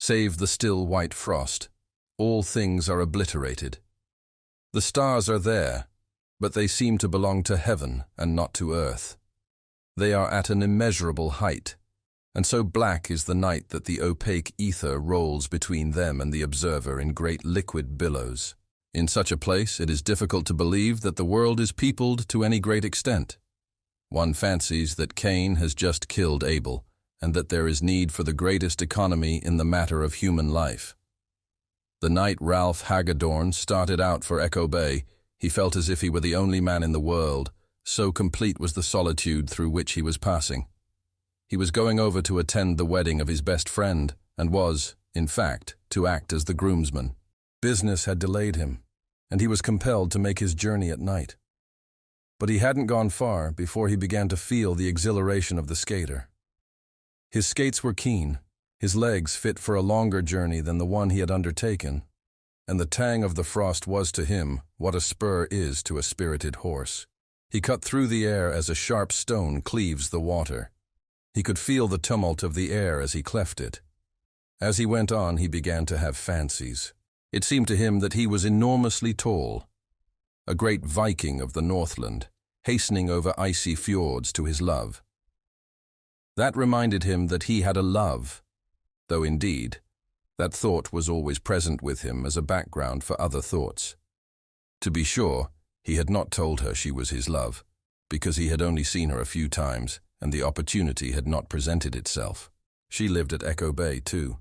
Save the still white frost, all things are obliterated. The stars are there, but they seem to belong to heaven and not to earth. They are at an immeasurable height, and so black is the night that the opaque ether rolls between them and the observer in great liquid billows. In such a place, it is difficult to believe that the world is peopled to any great extent. One fancies that Cain has just killed Abel, and that there is need for the greatest economy in the matter of human life. The night Ralph Hagedorn started out for Echo Bay, he felt as if he were the only man in the world, so complete was the solitude through which he was passing. He was going over to attend the wedding of his best friend, and was, in fact, to act as the groomsman. Business had delayed him, and he was compelled to make his journey at night. But he hadn't gone far before he began to feel the exhilaration of the skater. His skates were keen, his legs fit for a longer journey than the one he had undertaken, and the tang of the frost was to him what a spur is to a spirited horse. He cut through the air as a sharp stone cleaves the water. He could feel the tumult of the air as he cleft it. As he went on, he began to have fancies. It seemed to him that he was enormously tall, a great Viking of the Northland, hastening over icy fjords to his love. That reminded him that he had a love, though indeed, that thought was always present with him as a background for other thoughts. To be sure, he had not told her she was his love, because he had only seen her a few times, and the opportunity had not presented itself. She lived at Echo Bay, too,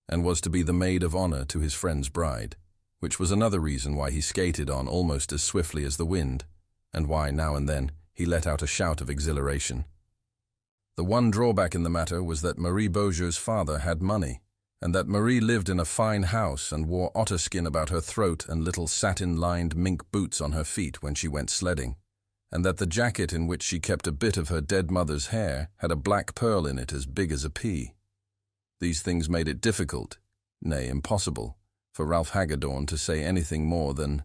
and was to be the maid of honor to his friend's bride, which was another reason why he skated on almost as swiftly as the wind, and why, now and then, he let out a shout of exhilaration. The one drawback in the matter was that Marie Beaujeu's father had money, and that Marie lived in a fine house and wore otter skin about her throat and little satin-lined mink boots on her feet when she went sledding, and that the jacket in which she kept a bit of her dead mother's hair had a black pearl in it as big as a pea. These things made it difficult, nay, impossible, for Ralph Hagedorn to say anything more than,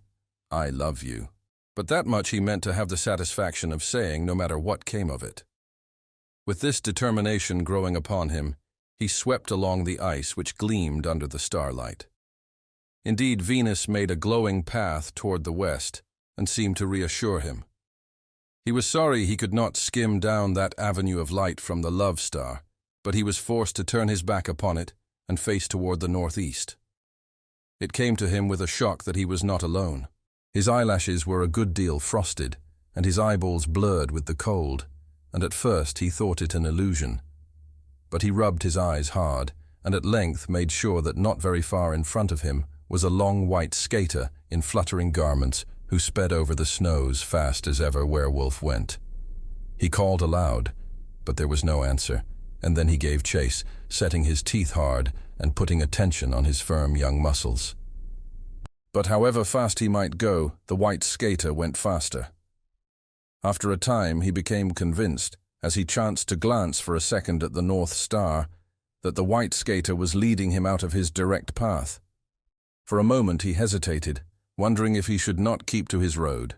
"I love you." But that much he meant to have the satisfaction of saying no matter what came of it. With this determination growing upon him, he swept along the ice which gleamed under the starlight. Indeed, Venus made a glowing path toward the west and seemed to reassure him. He was sorry he could not skim down that avenue of light from the Love Star, but he was forced to turn his back upon it and face toward the northeast. It came to him with a shock that he was not alone. His eyelashes were a good deal frosted, and his eyeballs blurred with the cold, and at first he thought it an illusion. But he rubbed his eyes hard, and at length made sure that not very far in front of him was a long white skater in fluttering garments who sped over the snows fast as ever werewolf went. He called aloud, but there was no answer, and then he gave chase, setting his teeth hard and putting a tension on his firm young muscles. But however fast he might go, the white skater went faster. After a time he became convinced, as he chanced to glance for a second at the North Star, that the white skater was leading him out of his direct path. For a moment he hesitated, wondering if he should not keep to his road,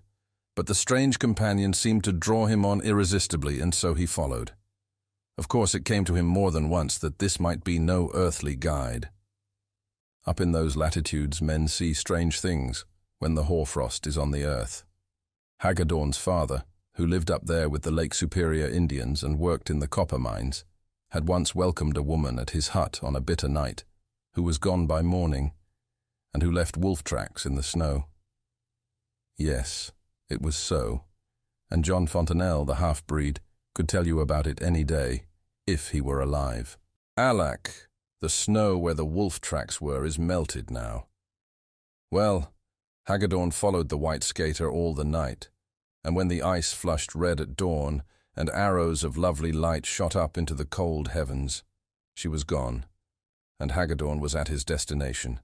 but the strange companion seemed to draw him on irresistibly, and so he followed. Of course, it came to him more than once that this might be no earthly guide. Up in those latitudes, men see strange things when the hoarfrost is on the earth. Hagedorn's father, who lived up there with the Lake Superior Indians and worked in the copper mines, had once welcomed a woman at his hut on a bitter night, who was gone by morning, and who left wolf tracks in the snow. Yes, it was so, and John Fontenelle, the half-breed, could tell you about it any day, if he were alive. Alack, the snow where the wolf tracks were is melted now. Well, Hagedorn followed the white skater all the night, and when the ice flushed red at dawn and arrows of lovely light shot up into the cold heavens, she was gone, and Hagedorn was at his destination.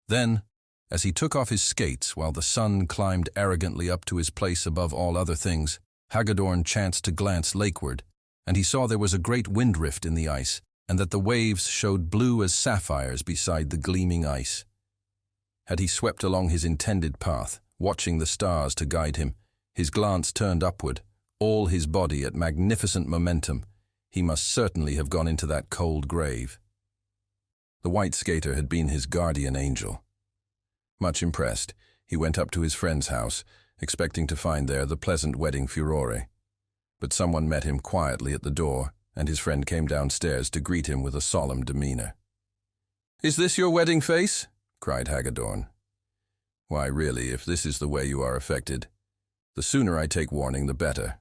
Then, as he took off his skates while the sun climbed arrogantly up to his place above all other things, Hagedorn chanced to glance lakeward, and he saw there was a great wind rift in the ice, and that the waves showed blue as sapphires beside the gleaming ice. Had he swept along his intended path, watching the stars to guide him, his glance turned upward, all his body at magnificent momentum, he must certainly have gone into that cold grave. The white skater had been his guardian angel. Much impressed, he went up to his friend's house, expecting to find there the pleasant wedding furore. But someone met him quietly at the door, and his friend came downstairs to greet him with a solemn demeanor. "Is this your wedding face?" cried Hagedorn. "Why, really, if this is the way you are affected, the sooner I take warning, the better."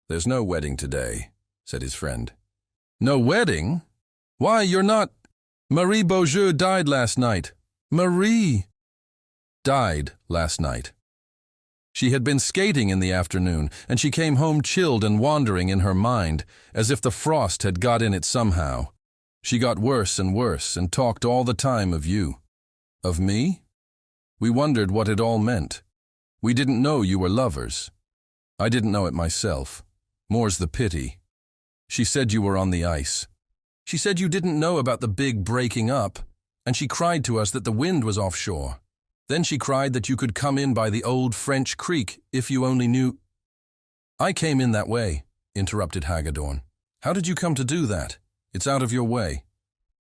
"There's no wedding today," said his friend. "No wedding? Why, you're not— Marie Beaujeu died last night. Marie died last night. She had been skating in the afternoon, and she came home chilled and wandering in her mind, as if the frost had got in it somehow. She got worse and talked all the time of you." "Of me? We wondered what it all meant. We didn't know you were lovers. I didn't know it myself. More's the pity. She said you were on the ice. She said you didn't know about the big breaking up, and she cried to us that the wind was offshore. Then she cried that you could come in by the old French creek if you only knew—" "I came in that way," interrupted Hagedorn. "How did you come to do that? It's out of your way."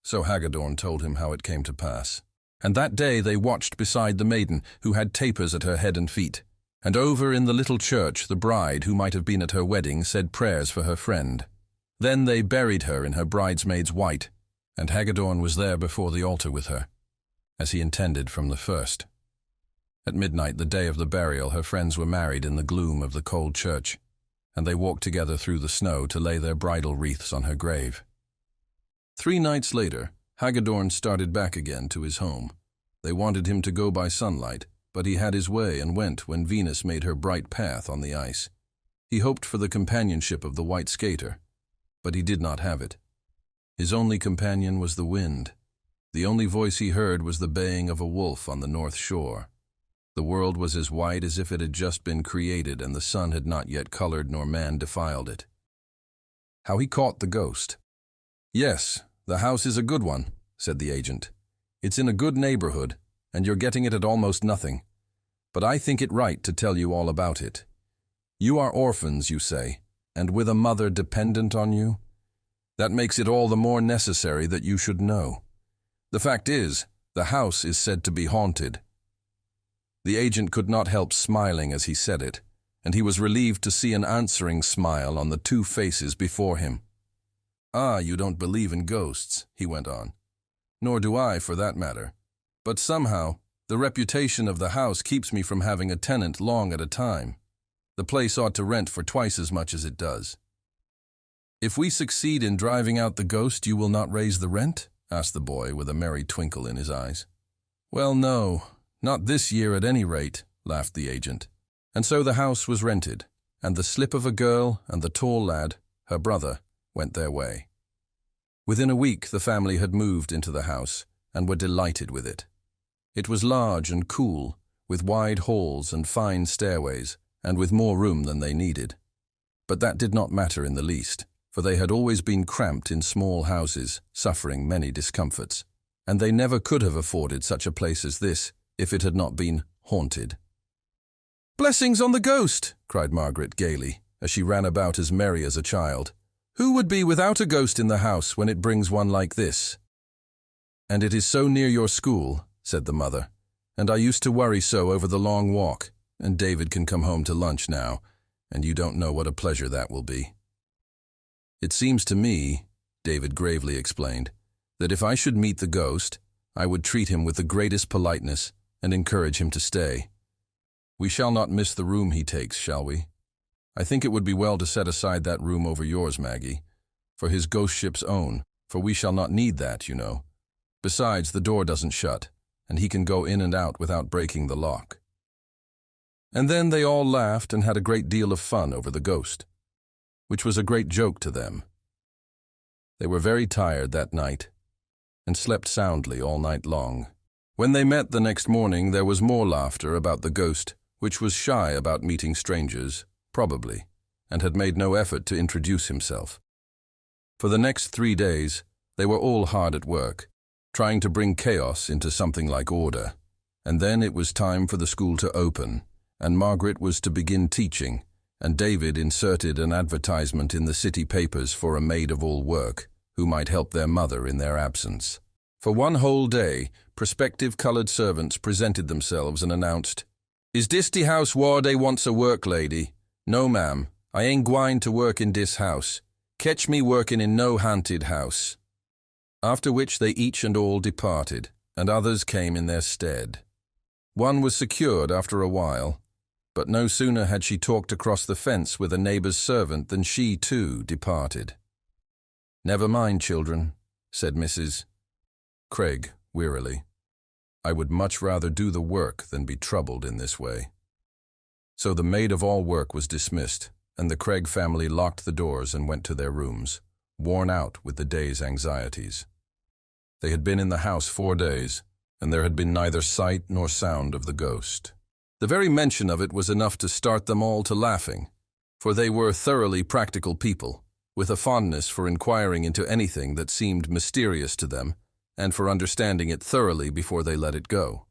So Hagedorn told him how it came to pass. And that day they watched beside the maiden, who had tapers at her head and feet. And over in the little church, the bride, who might have been at her wedding, said prayers for her friend. Then they buried her in her bridesmaid's white, and Hagedorn was there before the altar with her, as he intended from the first. At midnight, the day of the burial, her friends were married in the gloom of the cold church, and they walked together through the snow to lay their bridal wreaths on her grave. 3 nights later, Hagedorn started back again to his home. They wanted him to go by sunlight, but he had his way and went when Venus made her bright path on the ice. He hoped for the companionship of the white skater, but he did not have it. His only companion was the wind. The only voice he heard was the baying of a wolf on the north shore. The world was as white as if it had just been created, and the sun had not yet colored nor man defiled it. How he caught the ghost. "Yes, the house is a good one," said the agent. "It's in a good neighborhood, and you're getting it at almost nothing. But I think it right to tell you all about it. You are orphans, you say, and with a mother dependent on you? That makes it all the more necessary that you should know. The fact is, the house is said to be haunted." The agent could not help smiling as he said it, and he was relieved to see an answering smile on the 2 faces before him. "Ah, you don't believe in ghosts," he went on. "Nor do I, for that matter. But somehow, the reputation of the house keeps me from having a tenant long at a time. The place ought to rent for twice as much as it does." "If we succeed in driving out the ghost, you will not raise the rent?" asked the boy with a merry twinkle in his eyes. "Well, no, not this year at any rate," laughed the agent. And so the house was rented, and the slip of a girl and the tall lad, her brother, went their way. Within a week the family had moved into the house and were delighted with it. It was large and cool, with wide halls and fine stairways, and with more room than they needed. But that did not matter in the least, for they had always been cramped in small houses, suffering many discomforts, and they never could have afforded such a place as this if it had not been haunted. "Blessings on the ghost!" cried Margaret gaily, as she ran about as merry as a child. "Who would be without a ghost in the house when it brings one like this?" "And it is so near your school," said the mother, "and I used to worry so over the long walk, and David can come home to lunch now, and you don't know what a pleasure that will be." "It seems to me," David gravely explained, "that if I should meet the ghost, I would treat him with the greatest politeness and encourage him to stay. We shall not miss the room he takes, shall we? I think it would be well to set aside that room over yours, Maggie, for his ghost ship's own, for we shall not need that, you know. Besides, the door doesn't shut, and he can go in and out without breaking the lock." And then they all laughed and had a great deal of fun over the ghost, which was a great joke to them. They were very tired that night, and slept soundly all night long. When they met the next morning, there was more laughter about the ghost, which was shy about meeting strangers, probably, and had made no effort to introduce himself. For the next 3 days, they were all hard at work, trying to bring chaos into something like order. And then it was time for the school to open, and Margaret was to begin teaching, and David inserted an advertisement in the city papers for a maid-of-all-work, who might help their mother in their absence. For one whole day, prospective coloured servants presented themselves and announced, "Is dis de house whar dey wants a work lady? No, ma'am, I ain't gwine to work in dis house. Catch me working in no haunted house." After which they each and all departed, and others came in their stead. One was secured after a while, but no sooner had she talked across the fence with a neighbour's servant than she, too, departed. "Never mind, children," said Mrs. Craig wearily. "I would much rather do the work than be troubled in this way." So the maid-of-all-work was dismissed, and the Craig family locked the doors and went to their rooms, worn out with the day's anxieties. They had been in the house 4 days, and there had been neither sight nor sound of the ghost. The very mention of it was enough to start them all to laughing, for they were thoroughly practical people, with a fondness for inquiring into anything that seemed mysterious to them, and for understanding it thoroughly before they let it go.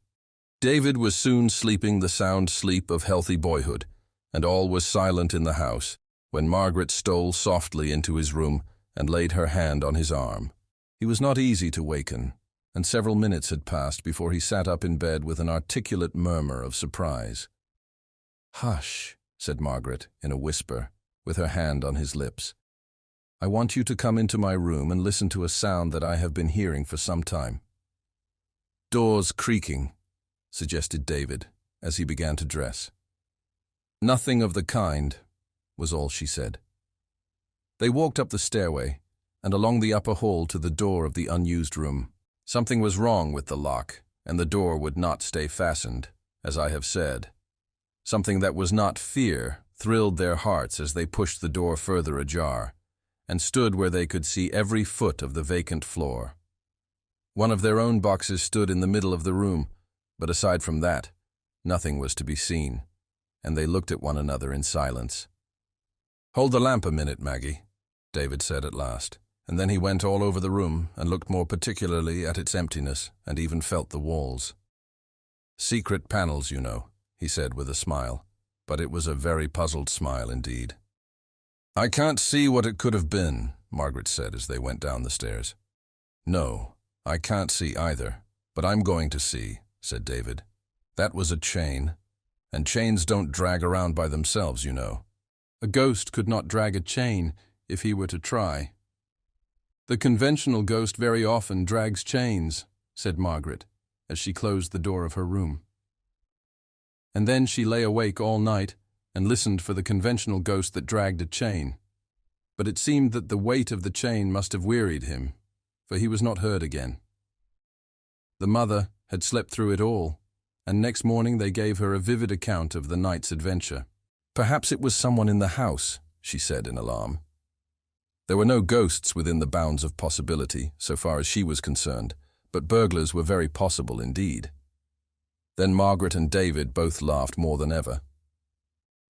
David was soon sleeping the sound sleep of healthy boyhood, and all was silent in the house, when Margaret stole softly into his room and laid her hand on his arm. He was not easy to waken, and several minutes had passed before he sat up in bed with an articulate murmur of surprise. "Hush," said Margaret in a whisper, with her hand on his lips. "I want you to come into my room and listen to a sound that I have been hearing for some time." "Doors creaking," suggested David, as he began to dress. "Nothing of the kind," was all she said. They walked up the stairway, and along the upper hall to the door of the unused room. Something was wrong with the lock, and the door would not stay fastened, as I have said. Something that was not fear thrilled their hearts as they pushed the door further ajar, and stood where they could see every foot of the vacant floor. One of their own boxes stood in the middle of the room, but aside from that, nothing was to be seen, and they looked at one another in silence. "Hold the lamp a minute, Maggie," David said at last, and then he went all over the room and looked more particularly at its emptiness and even felt the walls. "Secret panels, you know," he said with a smile, but it was a very puzzled smile indeed. "I can't see what it could have been," Margaret said as they went down the stairs. "No, I can't see either, but I'm going to see," said David. "That was a chain, and chains don't drag around by themselves, you know." "A ghost could not drag a chain if he were to try." "The conventional ghost very often drags chains," said Margaret, as she closed the door of her room. And then she lay awake all night and listened for the conventional ghost that dragged a chain. But it seemed that the weight of the chain must have wearied him, for he was not heard again. The mother had slept through it all, and next morning they gave her a vivid account of the night's adventure. "Perhaps it was someone in the house," she said in alarm. There were no ghosts within the bounds of possibility, so far as she was concerned, but burglars were very possible indeed. Then Margaret and David both laughed more than ever.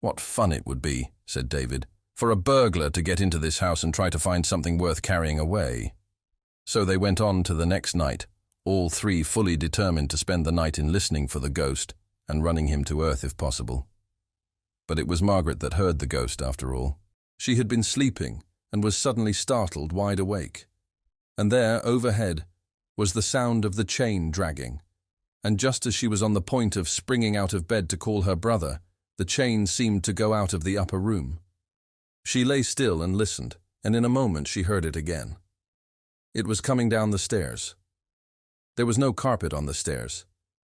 "What fun it would be," said David, "for a burglar to get into this house and try to find something worth carrying away." So they went on to the next night, all three fully determined to spend the night in listening for the ghost and running him to earth if possible. But it was Margaret that heard the ghost after all. She had been sleeping and was suddenly startled wide awake. And there, overhead, was the sound of the chain dragging. And just as she was on the point of springing out of bed to call her brother, the chain seemed to go out of the upper room. She lay still and listened, and in a moment she heard it again. It was coming down the stairs. There was no carpet on the stairs,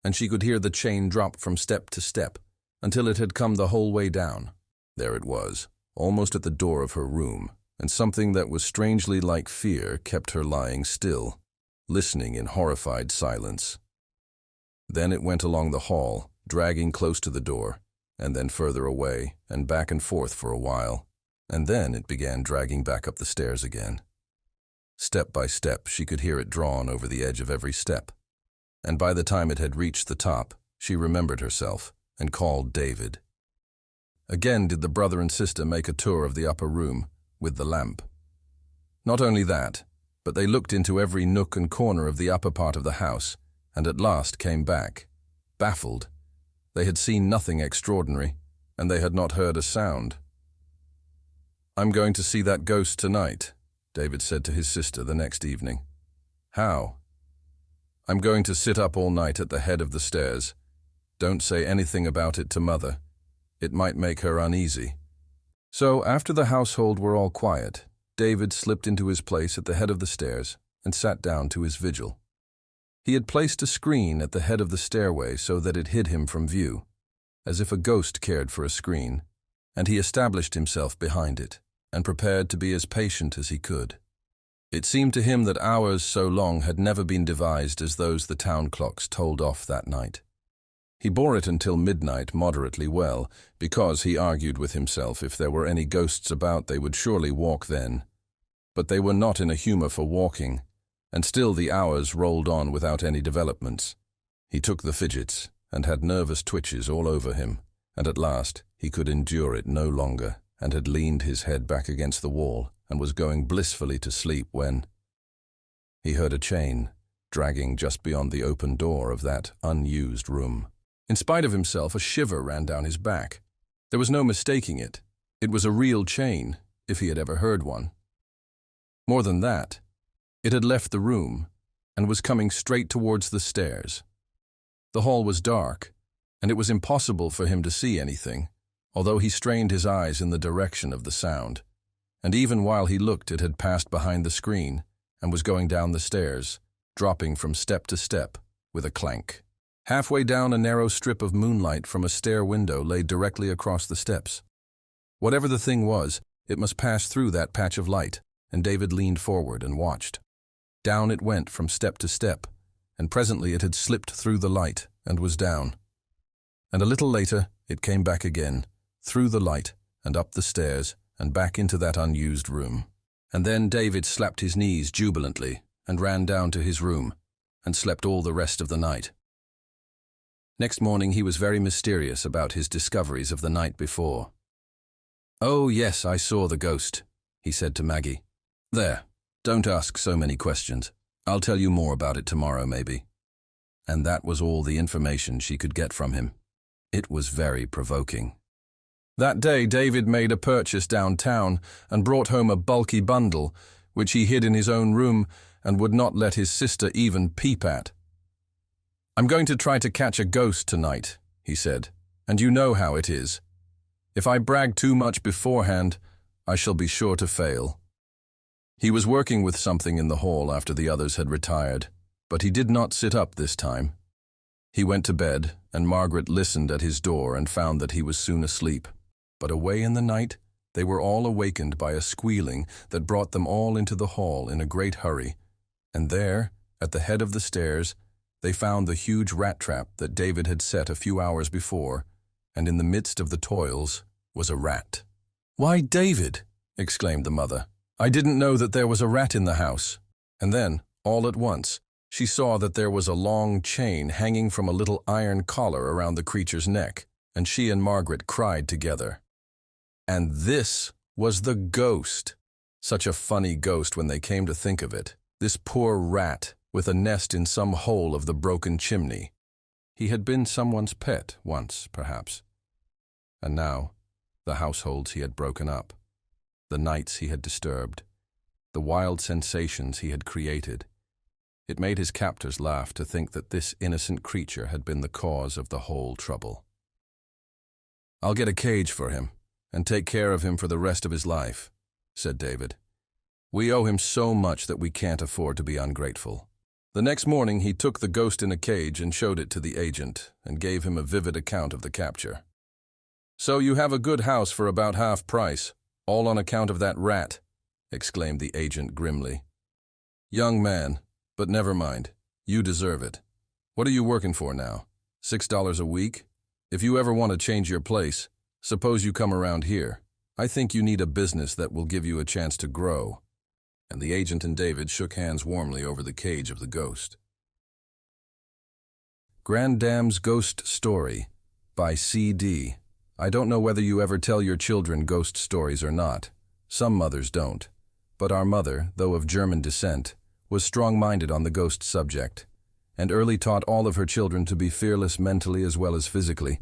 and she could hear the chain drop from step to step until it had come the whole way down. There it was, almost at the door of her room, and something that was strangely like fear kept her lying still, listening in horrified silence. Then it went along the hall, dragging close to the door, and then further away, and back and forth for a while, and then it began dragging back up the stairs again. Step by step, she could hear it drawn over the edge of every step, and by the time it had reached the top, she remembered herself and called David. Again did the brother and sister make a tour of the upper room with the lamp. Not only that, but they looked into every nook and corner of the upper part of the house, and at last came back, baffled. They had seen nothing extraordinary, and they had not heard a sound. "I'm going to see that ghost tonight," David said to his sister the next evening. "How?" "I'm going to sit up all night at the head of the stairs. Don't say anything about it to Mother. It might make her uneasy." So, after the household were all quiet, David slipped into his place at the head of the stairs and sat down to his vigil. He had placed a screen at the head of the stairway so that it hid him from view, as if a ghost cared for a screen, and he established himself behind it and prepared to be as patient as he could. It seemed to him that hours so long had never been devised as those the town clocks told off that night. He bore it until midnight moderately well, because he argued with himself if there were any ghosts about they would surely walk then. But they were not in a humor for walking, and still the hours rolled on without any developments. He took the fidgets and had nervous twitches all over him, and at last he could endure it no longer and had leaned his head back against the wall and was going blissfully to sleep when he heard a chain dragging just beyond the open door of that unused room. In spite of himself, a shiver ran down his back. There was no mistaking it. It was a real chain, if he had ever heard one. More than that, it had left the room and was coming straight towards the stairs. The hall was dark, and it was impossible for him to see anything, although he strained his eyes in the direction of the sound. And even while he looked, it had passed behind the screen and was going down the stairs, dropping from step to step with a clank. Halfway down, a narrow strip of moonlight from a stair window lay directly across the steps. Whatever the thing was, it must pass through that patch of light, and David leaned forward and watched. Down it went from step to step, and presently it had slipped through the light and was down. And a little later, it came back again, through the light and up the stairs and back into that unused room. And then David slapped his knees jubilantly and ran down to his room and slept all the rest of the night. Next morning he was very mysterious about his discoveries of the night before. "Oh, yes, I saw the ghost," he said to Maggie. "There, don't ask so many questions. I'll tell you more about it tomorrow, maybe." And that was all the information she could get from him. It was very provoking. That day David made a purchase downtown and brought home a bulky bundle, which he hid in his own room and would not let his sister even peep at. "I'm going to try to catch a ghost tonight," he said, "and you know how it is. If I brag too much beforehand, I shall be sure to fail." He was working with something in the hall after the others had retired, but he did not sit up this time. He went to bed, and Margaret listened at his door and found that he was soon asleep. But away in the night, they were all awakened by a squealing that brought them all into the hall in a great hurry, and there, at the head of the stairs, they found the huge rat trap that David had set a few hours before, and in the midst of the toils was a rat. "Why, David!" exclaimed the mother. "I didn't know that there was a rat in the house." And then, all at once, she saw that there was a long chain hanging from a little iron collar around the creature's neck, and she and Margaret cried together. And this was the ghost. Such a funny ghost when they came to think of it. This poor rat, with a nest in some hole of the broken chimney. He had been someone's pet once, perhaps. And now, the households he had broken up, the nights he had disturbed, the wild sensations he had created. It made his captors laugh to think that this innocent creature had been the cause of the whole trouble. "I'll get a cage for him, and take care of him for the rest of his life," said David. "We owe him so much that we can't afford to be ungrateful." The next morning he took the ghost in a cage and showed it to the agent, and gave him a vivid account of the capture. "So you have a good house for about half price, all on account of that rat," exclaimed the agent grimly. "Young man, but never mind, you deserve it. What are you working for now? $6 a week? If you ever want to change your place, suppose you come around here. I think you need a business that will give you a chance to grow." And the agent and David shook hands warmly over the cage of the ghost. Grandam's Ghost Story by C.D. I don't know whether you ever tell your children ghost stories or not. Some mothers don't. But our mother, though of German descent, was strong-minded on the ghost subject, and early taught all of her children to be fearless mentally as well as physically.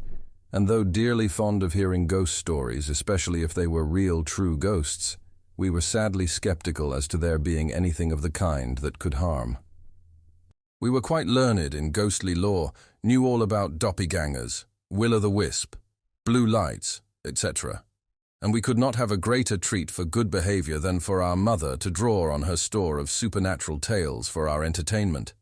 And though dearly fond of hearing ghost stories, especially if they were real, true ghosts, we were sadly skeptical as to there being anything of the kind that could harm. We were quite learned in ghostly lore, knew all about doppelgangers, will-o'-the-wisp, blue lights, etc. And we could not have a greater treat for good behavior than for our mother to draw on her store of supernatural tales for our entertainment.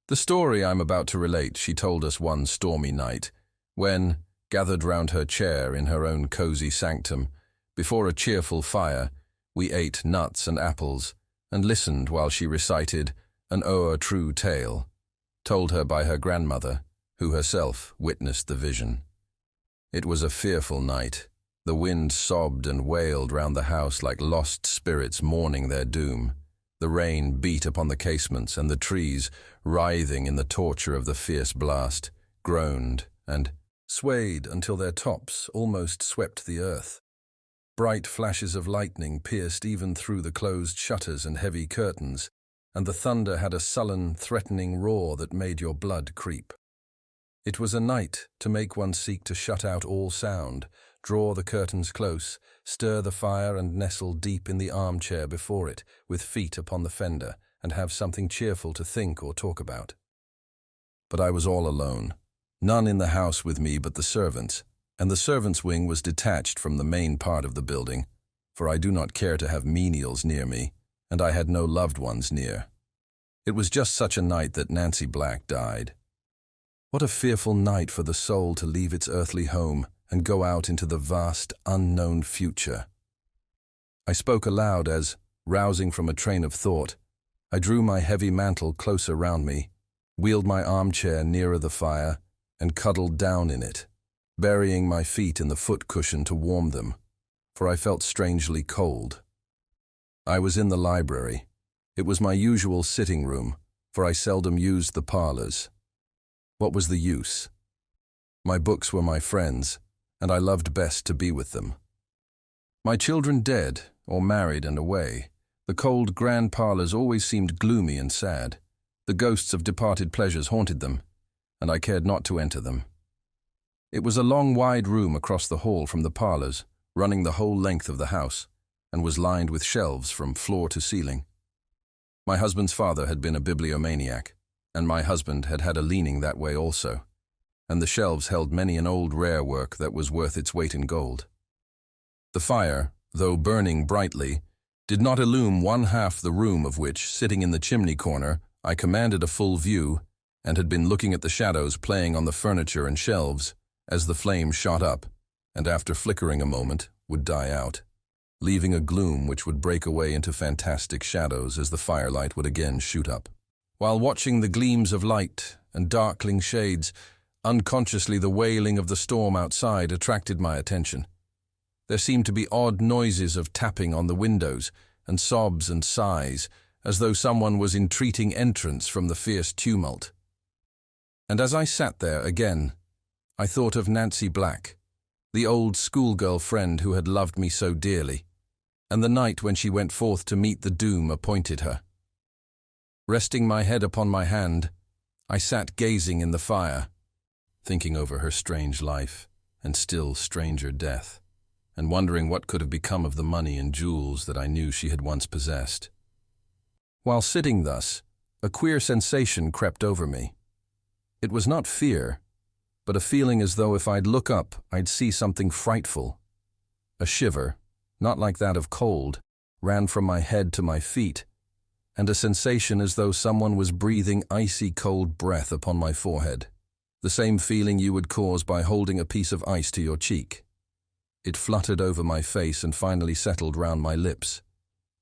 The story I'm about to relate she told us one stormy night, when, gathered round her chair in her own cozy sanctum, before a cheerful fire, we ate nuts and apples, and listened while she recited an true tale, told her by her grandmother, who herself witnessed the vision. It was a fearful night. The wind sobbed and wailed round the house like lost spirits mourning their doom. The rain beat upon the casements, and the trees, writhing in the torture of the fierce blast, groaned and swayed until their tops almost swept the earth. Bright flashes of lightning pierced even through the closed shutters and heavy curtains, and the thunder had a sullen, threatening roar that made your blood creep. It was a night to make one seek to shut out all sound, draw the curtains close, stir the fire and nestle deep in the armchair before it, with feet upon the fender, and have something cheerful to think or talk about. But I was all alone, none in the house with me but the servants, and the servants' wing was detached from the main part of the building, for I do not care to have menials near me, and I had no loved ones near. It was just such a night that Nancy Black died. What a fearful night for the soul to leave its earthly home and go out into the vast, unknown future. I spoke aloud as, rousing from a train of thought, I drew my heavy mantle closer round me, wheeled my armchair nearer the fire, and cuddled down in it, burying my feet in the foot cushion to warm them, for I felt strangely cold. I was in the library. It was my usual sitting room, for I seldom used the parlors. What was the use? My books were my friends, and I loved best to be with them. My children dead, or married and away, the cold grand parlors always seemed gloomy and sad. The ghosts of departed pleasures haunted them, and I cared not to enter them. It was a long, wide room across the hall from the parlors, running the whole length of the house, and was lined with shelves from floor to ceiling. My husband's father had been a bibliomaniac, and my husband had had a leaning that way also, and the shelves held many an old rare work that was worth its weight in gold. The fire, though burning brightly, did not illume one half the room of which, sitting in the chimney corner, I commanded a full view, and had been looking at the shadows playing on the furniture and shelves, as the flame shot up, and after flickering a moment, would die out, leaving a gloom which would break away into fantastic shadows as the firelight would again shoot up. While watching the gleams of light and darkling shades, unconsciously the wailing of the storm outside attracted my attention. There seemed to be odd noises of tapping on the windows, and sobs and sighs, as though someone was entreating entrance from the fierce tumult. And as I sat there again, I thought of Nancy Black, the old schoolgirl friend who had loved me so dearly, and the night when she went forth to meet the doom appointed her. Resting my head upon my hand, I sat gazing in the fire, thinking over her strange life, and still stranger death, and wondering what could have become of the money and jewels that I knew she had once possessed. While sitting thus, a queer sensation crept over me. It was not fear, but a feeling as though if I'd look up, I'd see something frightful. A shiver, not like that of cold, ran from my head to my feet, and a sensation as though someone was breathing icy cold breath upon my forehead, the same feeling you would cause by holding a piece of ice to your cheek. It fluttered over my face and finally settled round my lips,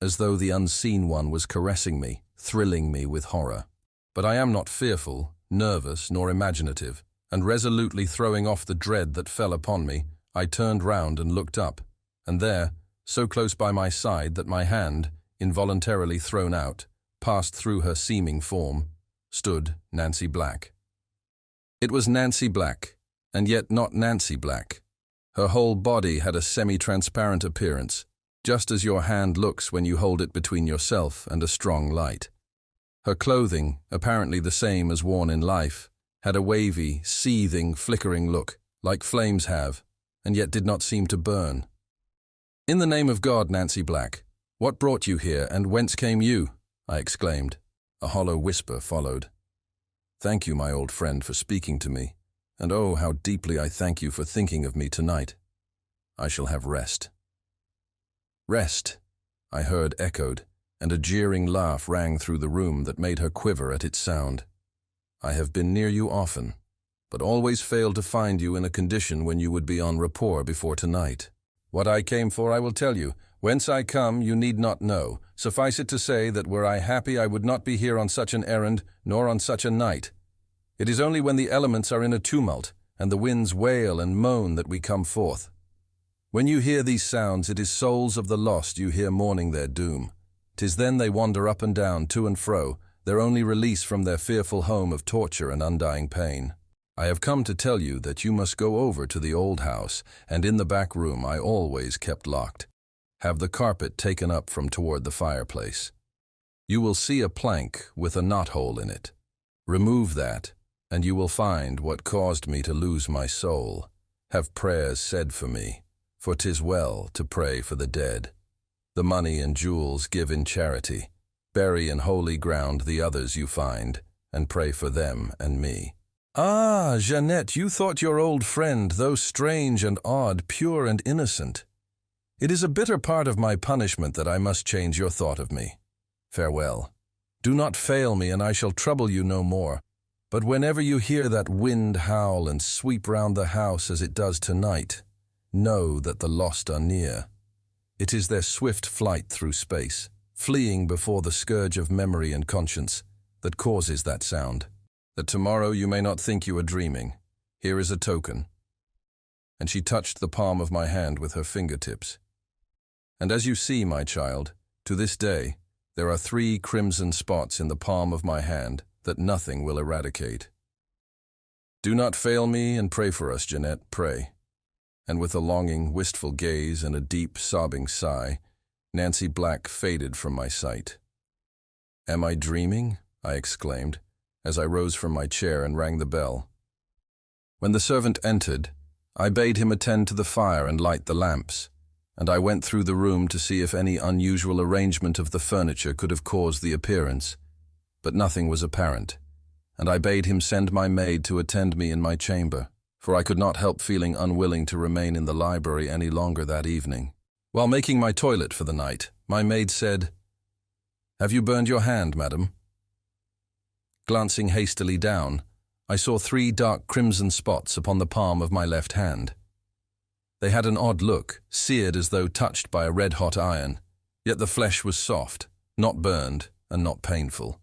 as though the unseen one was caressing me, thrilling me with horror. But I am not fearful, nervous, nor imaginative, and resolutely throwing off the dread that fell upon me, I turned round and looked up, and there, so close by my side that my hand, involuntarily thrown out, passed through her seeming form, stood Nancy Black. It was Nancy Black, and yet not Nancy Black. Her whole body had a semi-transparent appearance, just as your hand looks when you hold it between yourself and a strong light. Her clothing, apparently the same as worn in life, had a wavy, seething, flickering look, like flames have, and yet did not seem to burn. "In the name of God, Nancy Black, what brought you here, and whence came you?" I exclaimed. A hollow whisper followed. "Thank you, my old friend, for speaking to me, and oh, how deeply I thank you for thinking of me tonight. I shall have rest." "Rest," I heard echoed, and a jeering laugh rang through the room that made her quiver at its sound. "I have been near you often, but always failed to find you in a condition when you would be en rapport before tonight. What I came for I will tell you. Whence I come you need not know. Suffice it to say that were I happy I would not be here on such an errand, nor on such a night. It is only when the elements are in a tumult, and the winds wail and moan that we come forth. When you hear these sounds, it is souls of the lost you hear mourning their doom. 'Tis then they wander up and down, to and fro, their only release from their fearful home of torture and undying pain. I have come to tell you that you must go over to the old house, and in the back room I always kept locked. Have the carpet taken up from toward the fireplace. You will see a plank with a knothole in it. Remove that, and you will find what caused me to lose my soul. Have prayers said for me, for 'tis well to pray for the dead. The money and jewels give in charity. Bury in holy ground the others you find, and pray for them and me." "Ah, Jeanette, you thought your old friend, though strange and odd, pure and innocent. It is a bitter part of my punishment that I must change your thought of me. Farewell. Do not fail me, and I shall trouble you no more. But whenever you hear that wind howl and sweep round the house as it does tonight, know that the lost are near. It is their swift flight through space, fleeing before the scourge of memory and conscience, that causes that sound. That tomorrow you may not think you are dreaming. Here is a token." And she touched the palm of my hand with her fingertips. "And as you see, my child, to this day, there are 3 crimson spots in the palm of my hand that nothing will eradicate. Do not fail me and pray for us, Jeanette, pray." And with a longing, wistful gaze and a deep, sobbing sigh, Nancy Black faded from my sight. "Am I dreaming?" I exclaimed, as I rose from my chair and rang the bell. When the servant entered, I bade him attend to the fire and light the lamps, and I went through the room to see if any unusual arrangement of the furniture could have caused the appearance, but nothing was apparent, and I bade him send my maid to attend me in my chamber, for I could not help feeling unwilling to remain in the library any longer that evening. While making my toilet for the night, my maid said, "Have you burned your hand, madam?" Glancing hastily down, I saw 3 dark crimson spots upon the palm of my left hand. They had an odd look, seared as though touched by a red-hot iron, yet the flesh was soft, not burned, and not painful.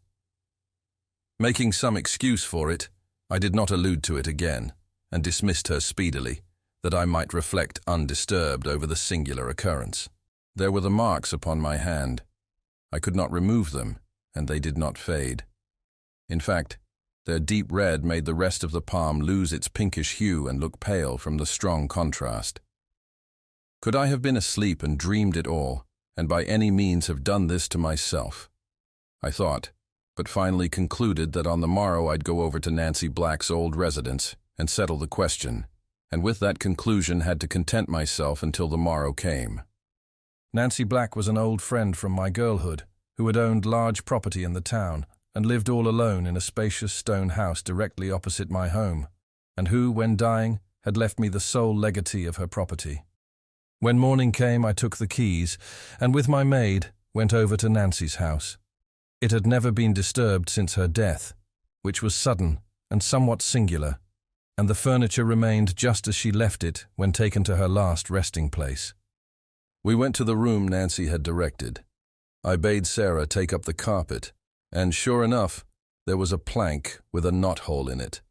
Making some excuse for it, I did not allude to it again, and dismissed her speedily, that I might reflect undisturbed over the singular occurrence. There were the marks upon my hand. I could not remove them, and they did not fade. In fact, their deep red made the rest of the palm lose its pinkish hue and look pale from the strong contrast. Could I have been asleep and dreamed it all, and by any means have done this to myself? I thought, but finally concluded that on the morrow I'd go over to Nancy Black's old residence and settle the question, and with that conclusion had to content myself until the morrow came.
Nancy Black was an old friend from my girlhood, who had owned large property in the town and lived all alone in a spacious stone house directly opposite my home, and who, when dying, had left me the sole legatee of her property. When morning came, I took the keys, and with my maid, went over to Nancy's house. It had never been disturbed since her death, which was sudden and somewhat singular, and the furniture remained just as she left it when taken to her last resting place.
We went to the room Nancy had directed. I bade Sarah take up the carpet, and sure enough, there was a plank with a knothole in it.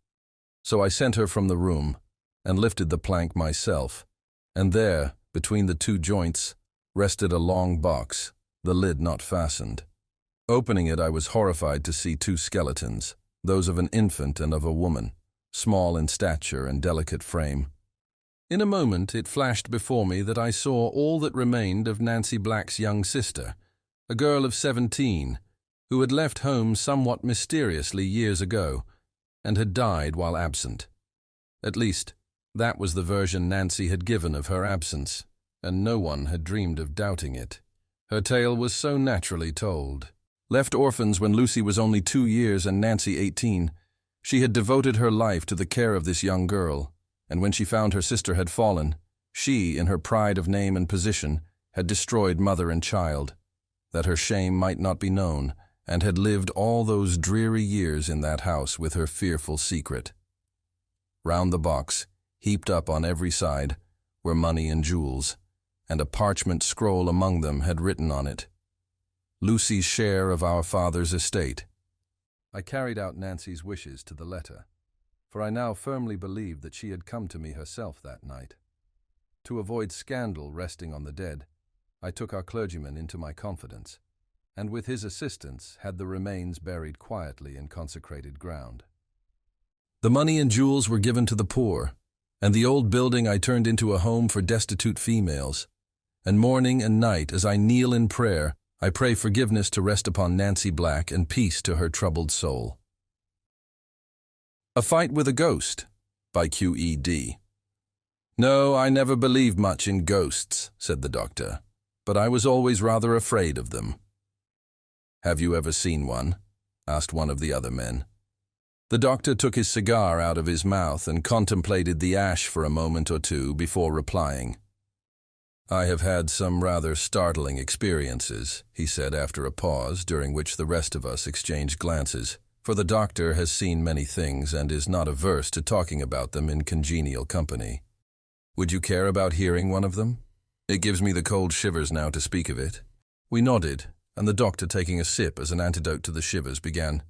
So I sent her from the room, and lifted the plank myself, and there, between the two joints, rested a long box, the lid not fastened. Opening it, I was horrified to see two skeletons, those of an infant and of a woman, small in stature and delicate frame. In a moment it flashed before me that I saw all that remained of Nancy Black's young sister, a girl of 17, who had left home somewhat mysteriously years ago, and had died while absent. At least, that was the version Nancy had given of her absence, and no one had dreamed of doubting it. Her tale was so naturally told. Left orphans when Lucy was only 2 years and Nancy 18, she had devoted her life to the care of this young girl, and when she found her sister had fallen, she, in her pride of name and position, had destroyed mother and child, that her shame might not be known, and had lived all those dreary years in that house with her fearful secret. Round the box, heaped up on every side, were money and jewels, and a parchment scroll among them had written on it, "Lucy's share of our father's estate." I carried out Nancy's wishes to the letter, for I now firmly believed that she had come to me herself that night. To avoid scandal resting on the dead, I took our clergyman into my confidence, and with his assistance had the remains buried quietly in consecrated ground. The money and jewels were given to the poor, and the old building I turned into a home for destitute females, and morning and night as I kneel in prayer, I pray forgiveness to rest upon Nancy Black and peace to her troubled soul. A Fight with a Ghost by Q.E.D. "No, I never believed much in ghosts," said the doctor, "but I was always rather afraid of them." "Have you ever seen one?" asked one of the other men. The doctor took his cigar out of his mouth and contemplated the ash for a moment or two before replying. "I have had some rather startling experiences," he said after a pause during which the rest of us exchanged glances, for the doctor has seen many things and is not averse to talking about them in congenial company. "Would you care about hearing one of them? It gives me the cold shivers now to speak of it." We nodded, and the doctor, taking a sip as an antidote to the shivers, began.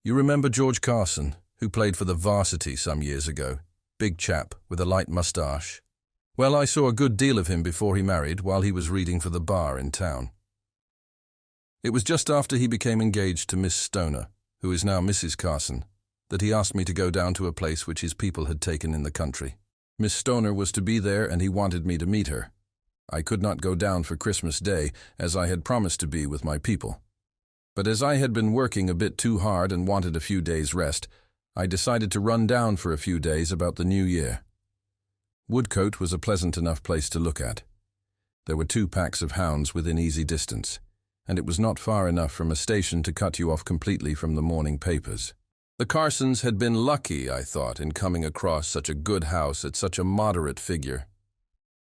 "You remember George Carson, who played for the varsity some years ago? Big chap with a light moustache. Well, I saw a good deal of him before he married while he was reading for the bar in town. It was just after he became engaged to Miss Stoner, who is now Mrs. Carson, that he asked me to go down to a place which his people had taken in the country. Miss Stoner was to be there and he wanted me to meet her. I could not go down for Christmas Day, as I had promised to be with my people. But as I had been working a bit too hard and wanted a few days' rest, I decided to run down for a few days about the New Year. Woodcote was a pleasant enough place to look at. There were 2 packs of hounds within easy distance, and it was not far enough from a station to cut you off completely from the morning papers. The Carsons had been lucky, I thought, in coming across such a good house at such a moderate figure.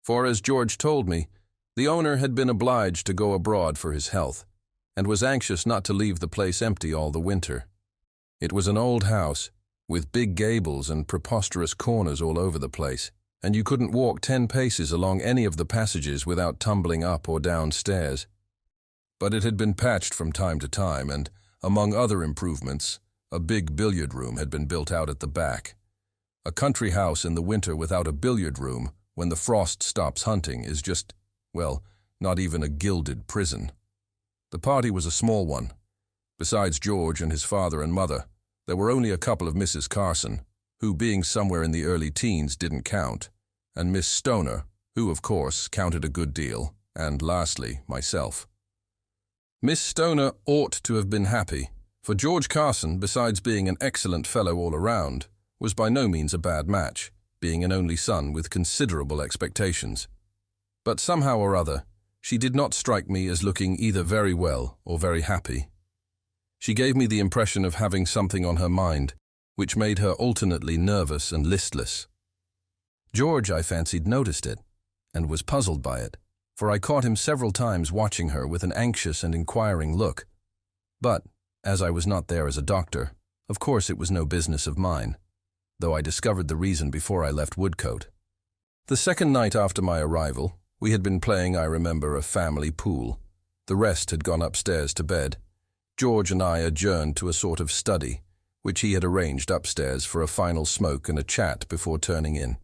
For, as George told me, the owner had been obliged to go abroad for his health, and was anxious not to leave the place empty all the winter. It was an old house, with big gables and preposterous corners all over the place, and you couldn't walk 10 paces along any of the passages without tumbling up or down stairs. But it had been patched from time to time, and, among other improvements, a big billiard room had been built out at the back. A country house in the winter without a billiard room, when the frost stops hunting, is just, well, not even a gilded prison. The party was a small one. Besides George and his father and mother, there were only a couple of Mrs. Carson, who, being somewhere in the early teens, didn't count, and Miss Stoner, who, of course, counted a good deal, and, lastly, myself. Miss Stoner ought to have been happy, for George Carson, besides being an excellent fellow all around, was by no means a bad match, being an only son with considerable expectations. But somehow or other, she did not strike me as looking either very well or very happy. She gave me the impression of having something on her mind, which made her alternately nervous and listless. George, I fancied, noticed it, and was puzzled by it, for I caught him several times watching her with an anxious and inquiring look. But, as I was not there as a doctor, of course it was no business of mine, though I discovered the reason before I left Woodcote. The second night after my arrival, we had been playing, I remember, a family pool. The rest had gone upstairs to bed. George and I adjourned to a sort of study, which he had arranged upstairs for a final smoke and a chat before turning in.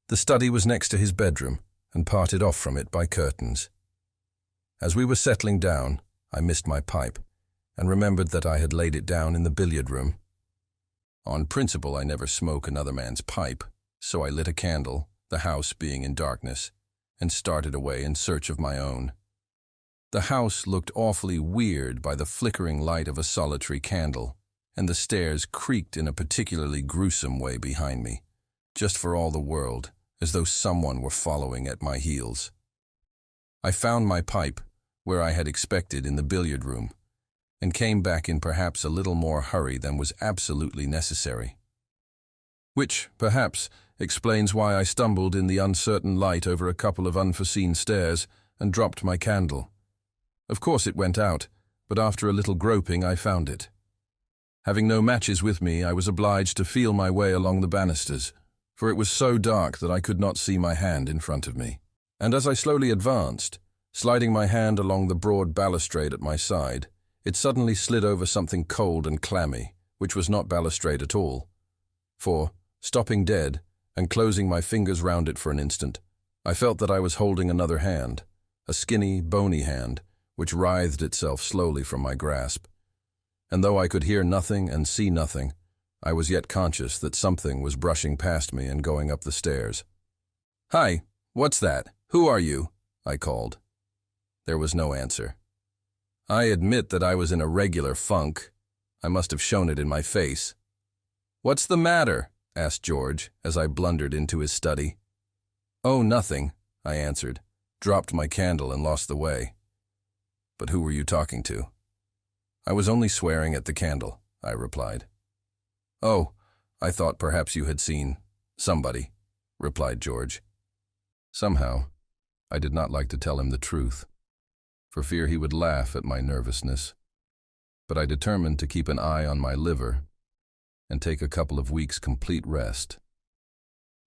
The study was next to his bedroom and parted off from it by curtains. As we were settling down, I missed my pipe and remembered that I had laid it down in the billiard room. On principle, I never smoke another man's pipe, so I lit a candle, the house being in darkness, and started away in search of my own. The house looked awfully weird by the flickering light of a solitary candle, and the stairs creaked in a particularly gruesome way behind me, just for all the world, as though someone were following at my heels. I found my pipe, where I had expected in the billiard room, and came back in perhaps a little more hurry than was absolutely necessary. Which, perhaps, explains why I stumbled in the uncertain light over a couple of unforeseen stairs and dropped my candle. Of course it went out, but after a little groping I found it. Having no matches with me, I was obliged to feel my way along the banisters, for it was so dark that I could not see my hand in front of me. And as I slowly advanced, sliding my hand along the broad balustrade at my side, it suddenly slid over something cold and clammy, which was not balustrade at all. For, stopping dead and closing my fingers round it for an instant, I felt that I was holding another hand, a skinny, bony hand, which writhed itself slowly from my grasp. And though I could hear nothing and see nothing, I was yet conscious that something was brushing past me and going up the stairs. "Hi, what's that? Who are you?" I called. There was no answer. I admit that I was in a regular funk. I must have shown it in my face. "What's the matter?" asked George, as I blundered into his study. "Oh, nothing," I answered, dropped my candle and lost the way. "But who were you talking to?" "I was only swearing at the candle," I replied. "Oh, I thought perhaps you had seen somebody," replied George. Somehow, I did not like to tell him the truth, for fear he would laugh at my nervousness, but I determined to keep an eye on my liver and take a couple of weeks' complete rest.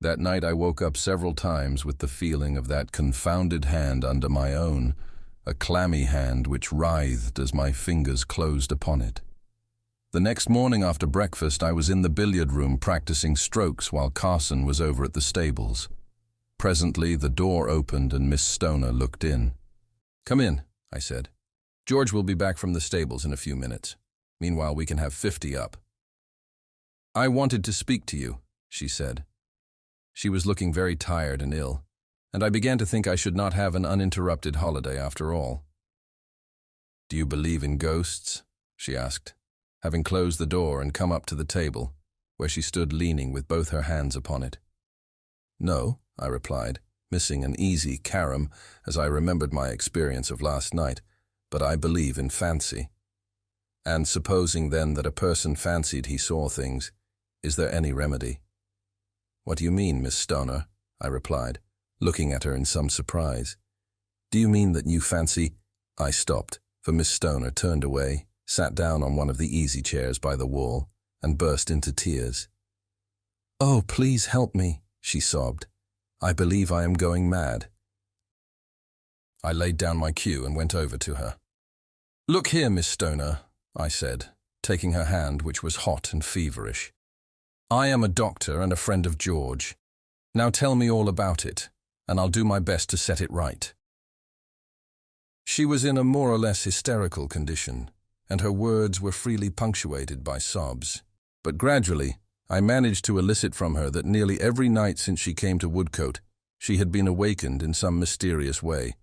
That night I woke up several times with the feeling of that confounded hand under my own, a clammy hand which writhed as my fingers closed upon it. The next morning after breakfast I was in the billiard room practicing strokes while Carson was over at the stables. Presently the door opened and Miss Stoner looked in. "Come in," I said. "George will be back from the stables in a few minutes. Meanwhile we can have 50 up." "I wanted to speak to you," she said. She was looking very tired and ill, and I began to think I should not have an uninterrupted holiday after all. "Do you believe in ghosts?" she asked, having closed the door and come up to the table, where she stood leaning with both her hands upon it. "No," I replied, missing an easy carom as I remembered my experience of last night, "but I believe in fancy." "And supposing then that a person fancied he saw things, is there any remedy?" "What do you mean, Miss Stoner?" I replied, looking at her in some surprise. "Do you mean that you fancy—" I stopped, for Miss Stoner turned away, sat down on one of the easy chairs by the wall, and burst into tears. "Oh, please help me," she sobbed. "I believe I am going mad." I laid down my cue and went over to her. "Look here, Miss Stoner," I said, taking her hand, which was hot and feverish. "I am a doctor and a friend of George. Now tell me all about it, and I'll do my best to set it right." She was in a more or less hysterical condition, and her words were freely punctuated by sobs. But gradually, I managed to elicit from her that nearly every night since she came to Woodcote, she had been awakened in some mysterious way,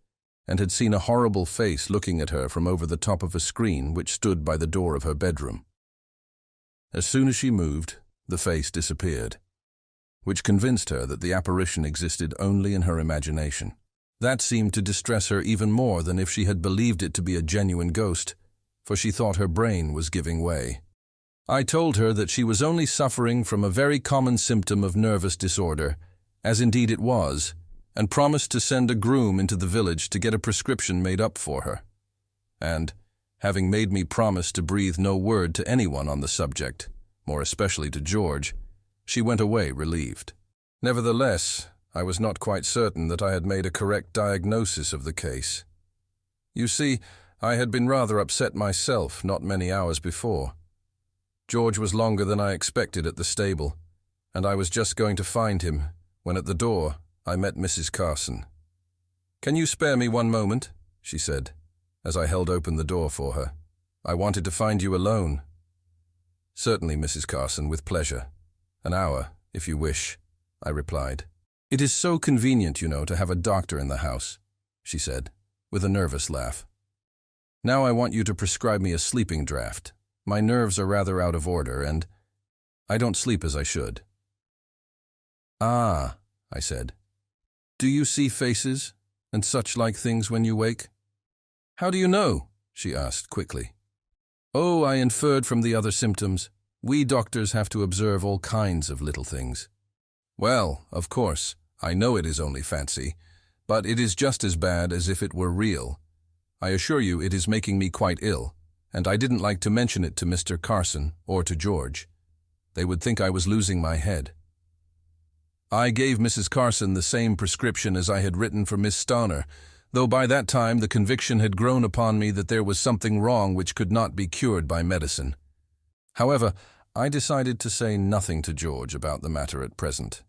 and had seen a horrible face looking at her from over the top of a screen which stood by the door of her bedroom. As soon as she moved, the face disappeared. which convinced her that the apparition existed only in her imagination. That seemed to distress her even more than if she had believed it to be a genuine ghost, for she thought her brain was giving way. I told her that she was only suffering from a very common symptom of nervous disorder, as indeed it was, and promised to send a groom into the village to get a prescription made up for her. And, having made me promise to breathe no word to anyone on the subject, more especially to George, she went away relieved. Nevertheless, I was not quite certain that I had made a correct diagnosis of the case. You see, I had been rather upset myself not many hours before. George was longer than I expected at the stable, and I was just going to find him when at the door I met Mrs. Carson. "Can you spare me one moment?" she said, as I held open the door for her. "I wanted to find you alone." "Certainly, Mrs. Carson, with pleasure. An hour, if you wish," I replied. "It is so convenient, you know, to have a doctor in the house," she said, with a nervous laugh. "Now I want you to prescribe me a sleeping draught. My nerves are rather out of order, and I don't sleep as I should." "Ah," I said. "Do you see faces and such like things when you wake?" "How do you know?" she asked quickly. "Oh, I inferred from the other symptoms. We doctors have to observe all kinds of little things." "Well, of course, I know it is only fancy, but it is just as bad as if it were real. I assure you it is making me quite ill, and I didn't like to mention it to Mr. Carson or to George. They would think I was losing my head." I gave Mrs. Carson the same prescription as I had written for Miss Stoner, though by that time the conviction had grown upon me that there was something wrong which could not be cured by medicine. However, I decided to say nothing to George about the matter at present,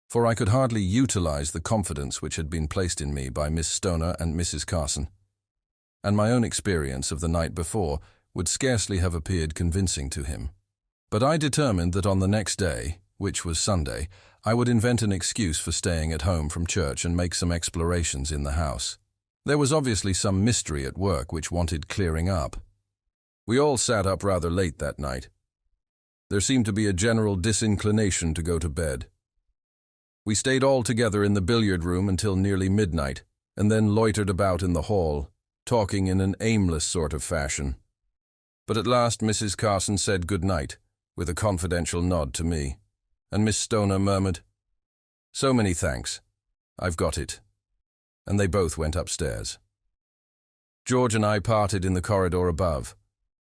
for I could hardly utilize the confidence which had been placed in me by Miss Stoner and Mrs. Carson, and my own experience of the night before would scarcely have appeared convincing to him. But I determined that on the next day, which was Sunday, I would invent an excuse for staying at home from church and make some explorations in the house. There was obviously some mystery at work which wanted clearing up. We all sat up rather late that night. There seemed to be a general disinclination to go to bed. We stayed all together in the billiard room until nearly midnight, and then loitered about in the hall, talking in an aimless sort of fashion. But at last Mrs. Carson said good night, with a confidential nod to me, and Miss Stoner murmured, "So many thanks. I've got it." And they both went upstairs. George and I parted in the corridor above.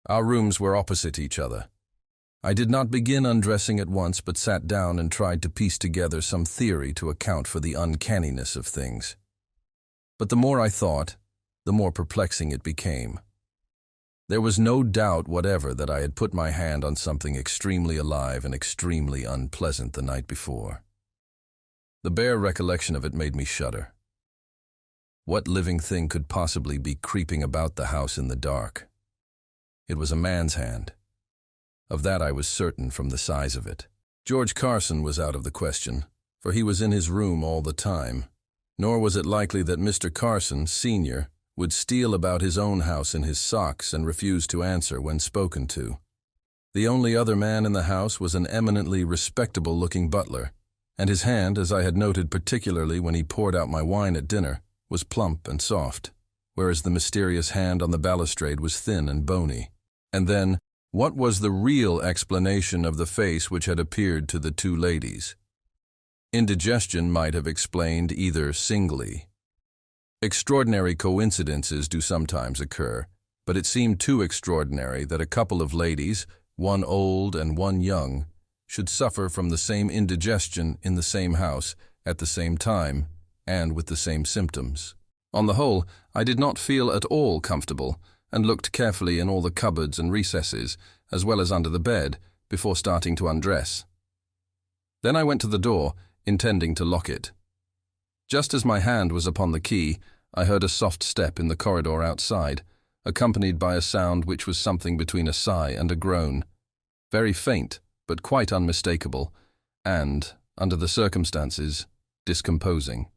Our rooms were opposite each other. I did not begin undressing at once, but sat down and tried to piece together some theory to account for the uncanniness of things. But the more I thought, the more perplexing it became. There was no doubt whatever that I had put my hand on something extremely alive and extremely unpleasant the night before. The bare recollection of it made me shudder. What living thing could possibly be creeping about the house in the dark? It was a man's hand. Of that I was certain from the size of it. George Carson was out of the question, for he was in his room all the time, nor was it likely that Mr. Carson, Sr., would steal about his own house in his socks and refuse to answer when spoken to. The only other man in the house was an eminently respectable-looking butler, and his hand, as I had noted particularly when he poured out my wine at dinner, was plump and soft, whereas the mysterious hand on the balustrade was thin and bony. And then, what was the real explanation of the face which had appeared to the two ladies? Indigestion might have explained either singly. Extraordinary coincidences do sometimes occur, but it seemed too extraordinary that a couple of ladies, one old and one young, should suffer from the same indigestion in the same house at the same time and with the same symptoms. On the whole, I did not feel at all comfortable and looked carefully in all the cupboards and recesses, as well as under the bed, before starting to undress. Then I went to the door, intending to lock it. Just as my hand was upon the key, I heard a soft step in the corridor outside, accompanied by a sound which was something between a sigh and a groan, very faint, but quite unmistakable, and, under the circumstances, discomposing.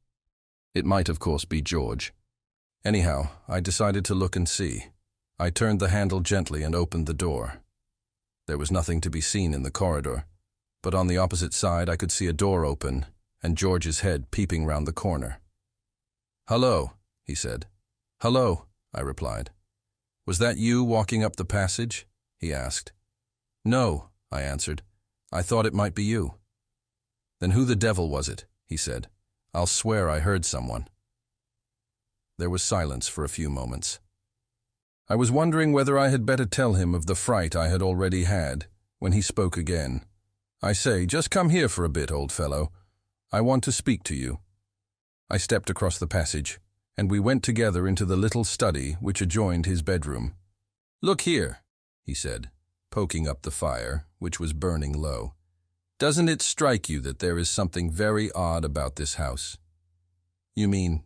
It might, of course, be George. Anyhow, I decided to look and see. I turned the handle gently and opened the door. There was nothing to be seen in the corridor, but on the opposite side I could see a door open and George's head peeping round the corner. "Hello," he said. "Hello," I replied. "Was that you walking up the passage?" he asked. "No," I answered. "I thought it might be you." "Then who the devil was it?" he said. "I'll swear I heard someone." There was silence for a few moments. I was wondering whether I had better tell him of the fright I had already had, when he spoke again. "I say, just come here for a bit, old fellow. I want to speak to you." I stepped across the passage, and we went together into the little study which adjoined his bedroom. "Look here," he said, poking up the fire, which was burning low. "Doesn't it strike you that there is something very odd about this house?" "You mean?"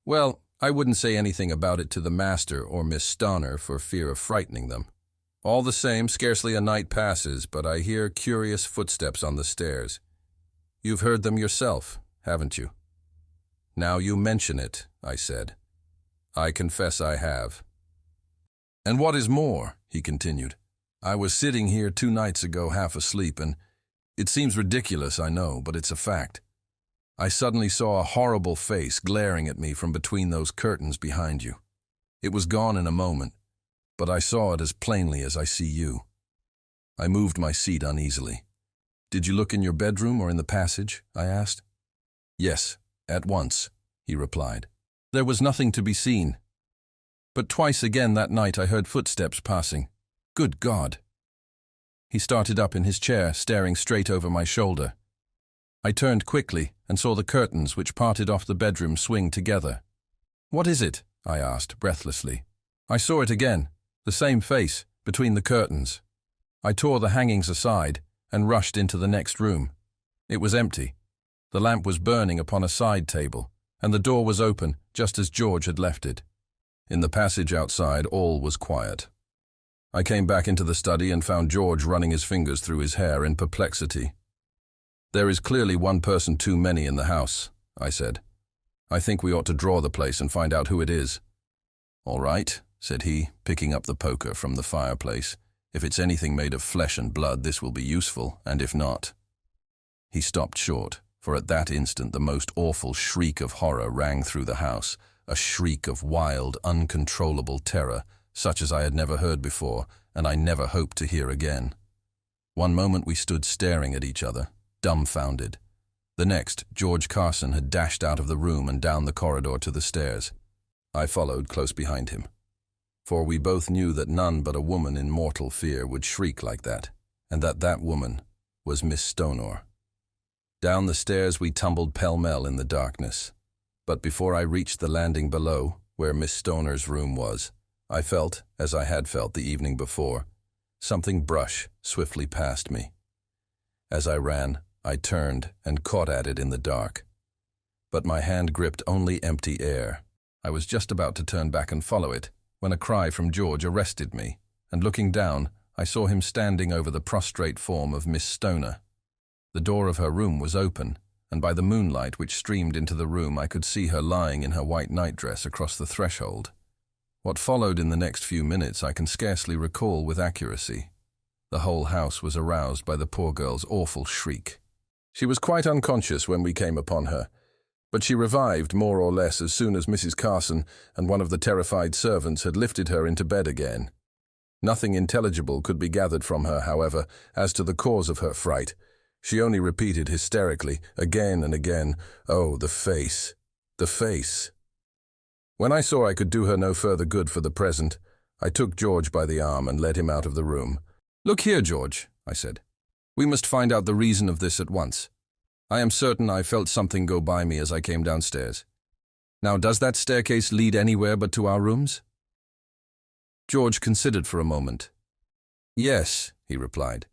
"Well, I wouldn't say anything about it to the master or Miss Stoner for fear of frightening them. All the same, scarcely a night passes but I hear curious footsteps on the stairs. You've heard them yourself, haven't you?" "Now you mention it," I said. "I confess I have." "And what is more," he continued, "I was sitting here 2 nights ago half asleep, and it seems ridiculous, I know, but it's a fact. I suddenly saw a horrible face glaring at me from between those curtains behind you. It was gone in a moment, but I saw it as plainly as I see you." I moved my seat uneasily. "Did you look in your bedroom or in the passage?" I asked. "Yes, at once," he replied. "There was nothing to be seen. But twice again that night I heard footsteps passing. Good God!" He started up in his chair, staring straight over my shoulder. I turned quickly and saw the curtains which parted off the bedroom swing together. "What is it?" I asked, breathlessly. I saw it again, the same face, between the curtains. I tore the hangings aside and rushed into the next room. It was empty. The lamp was burning upon a side table, and the door was open just as George had left it. In the passage outside, all was quiet. I came back into the study and found George running his fingers through his hair in perplexity. "There is clearly one person too many in the house," I said. "I think we ought to draw the place and find out who it is." "All right," said he, picking up the poker from the fireplace. "If it's anything made of flesh and blood, this will be useful, and if not—" He stopped short, for at that instant the most awful shriek of horror rang through the house, a shriek of wild, uncontrollable terror, such as I had never heard before, and I never hoped to hear again. One moment we stood staring at each other, dumbfounded. The next, George Carson had dashed out of the room and down the corridor to the stairs. I followed close behind him, for we both knew that none but a woman in mortal fear would shriek like that, and that that woman was Miss Stoner. Down the stairs we tumbled pell-mell in the darkness, but before I reached the landing below, where Miss Stoner's room was, I felt, as I had felt the evening before, something brush swiftly past me. As I ran, I turned and caught at it in the dark. But my hand gripped only empty air. I was just about to turn back and follow it, when a cry from George arrested me, and looking down, I saw him standing over the prostrate form of Miss Stoner. The door of her room was open, and by the moonlight which streamed into the room I could see her lying in her white nightdress across the threshold. What followed in the next few minutes I can scarcely recall with accuracy. The whole house was aroused by the poor girl's awful shriek. She was quite unconscious when we came upon her, but she revived more or less as soon as Mrs. Carson and one of the terrified servants had lifted her into bed again. Nothing intelligible could be gathered from her, however, as to the cause of her fright. She only repeated hysterically, again and again, "Oh, the face, the face." When I saw I could do her no further good for the present, I took George by the arm and led him out of the room. "Look here, George," I said. "We must find out the reason of this at once. I am certain I felt something go by me as I came downstairs. Now, does that staircase lead anywhere but to our rooms?" George considered for a moment. "Yes," he replied.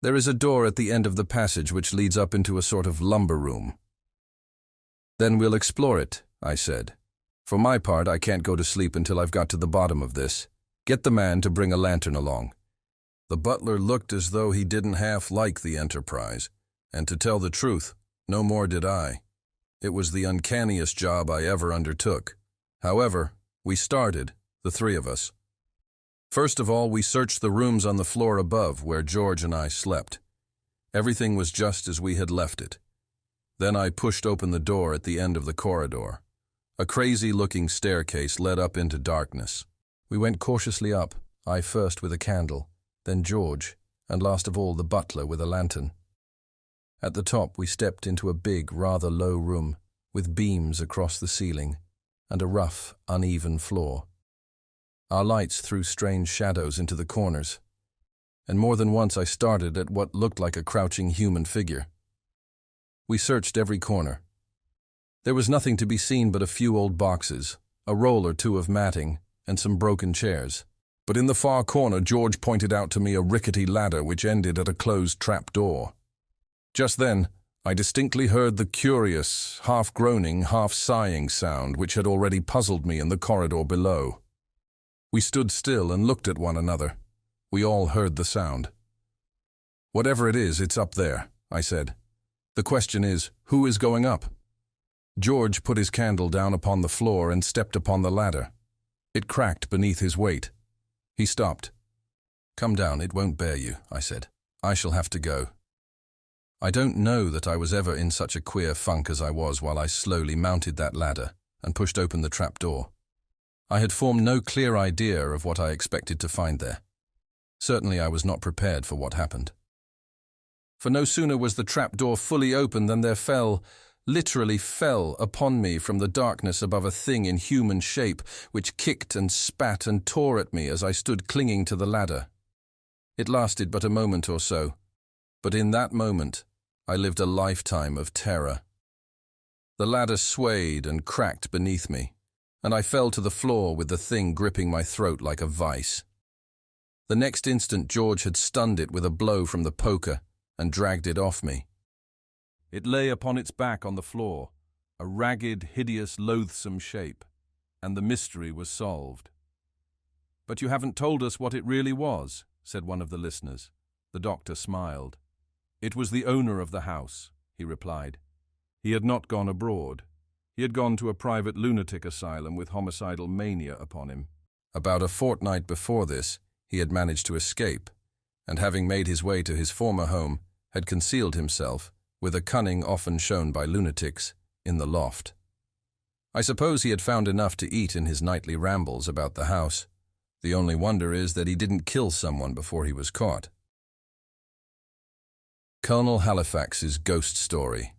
"There is a door at the end of the passage which leads up into a sort of lumber room." "Then we'll explore it," I said. "For my part, I can't go to sleep until I've got to the bottom of this. Get the man to bring a lantern along." The butler looked as though he didn't half like the enterprise, and to tell the truth, no more did I. It was the uncanniest job I ever undertook. However, we started, the 3 of us. First of all, we searched the rooms on the floor above where George and I slept. Everything was just as we had left it. Then I pushed open the door at the end of the corridor. A crazy-looking staircase led up into darkness. We went cautiously up, I first with a candle, then George, and last of all the butler with a lantern. At the top we stepped into a big, rather low room, with beams across the ceiling, and a rough, uneven floor. Our lights threw strange shadows into the corners, and more than once I started at what looked like a crouching human figure. We searched every corner. There was nothing to be seen but a few old boxes, a roll or two of matting, and some broken chairs. But in the far corner, George pointed out to me a rickety ladder which ended at a closed trap-door. Just then, I distinctly heard the curious, half-groaning, half-sighing sound which had already puzzled me in the corridor below. We stood still and looked at one another. We all heard the sound. "Whatever it is, it's up there," I said. "The question is, who is going up?" George put his candle down upon the floor and stepped upon the ladder. It cracked beneath his weight. He stopped. "Come down, it won't bear you," I said. "I shall have to go." I don't know that I was ever in such a queer funk as I was while I slowly mounted that ladder and pushed open the trapdoor. I had formed no clear idea of what I expected to find there. Certainly I was not prepared for what happened. For no sooner was the trapdoor fully open than there literally fell upon me from the darkness above a thing in human shape, which kicked and spat and tore at me as I stood clinging to the ladder. It lasted but a moment or so, but in that moment I lived a lifetime of terror. The ladder swayed and cracked beneath me, and I fell to the floor with the thing gripping my throat like a vice. The next instant George had stunned it with a blow from the poker and dragged it off me. It lay upon its back on the floor, a ragged, hideous, loathsome shape, and the mystery was solved. "But you haven't told us what it really was," said one of the listeners. The doctor smiled. "It was the owner of the house," he replied. "He had not gone abroad. He had gone to a private lunatic asylum with homicidal mania upon him. About a fortnight before this, he had managed to escape, and having made his way to his former home, had concealed himself, with a cunning often shown by lunatics, in the loft. I suppose he had found enough to eat in his nightly rambles about the house. The only wonder is that he didn't kill someone before he was caught." Colonel Halifax's Ghost Story.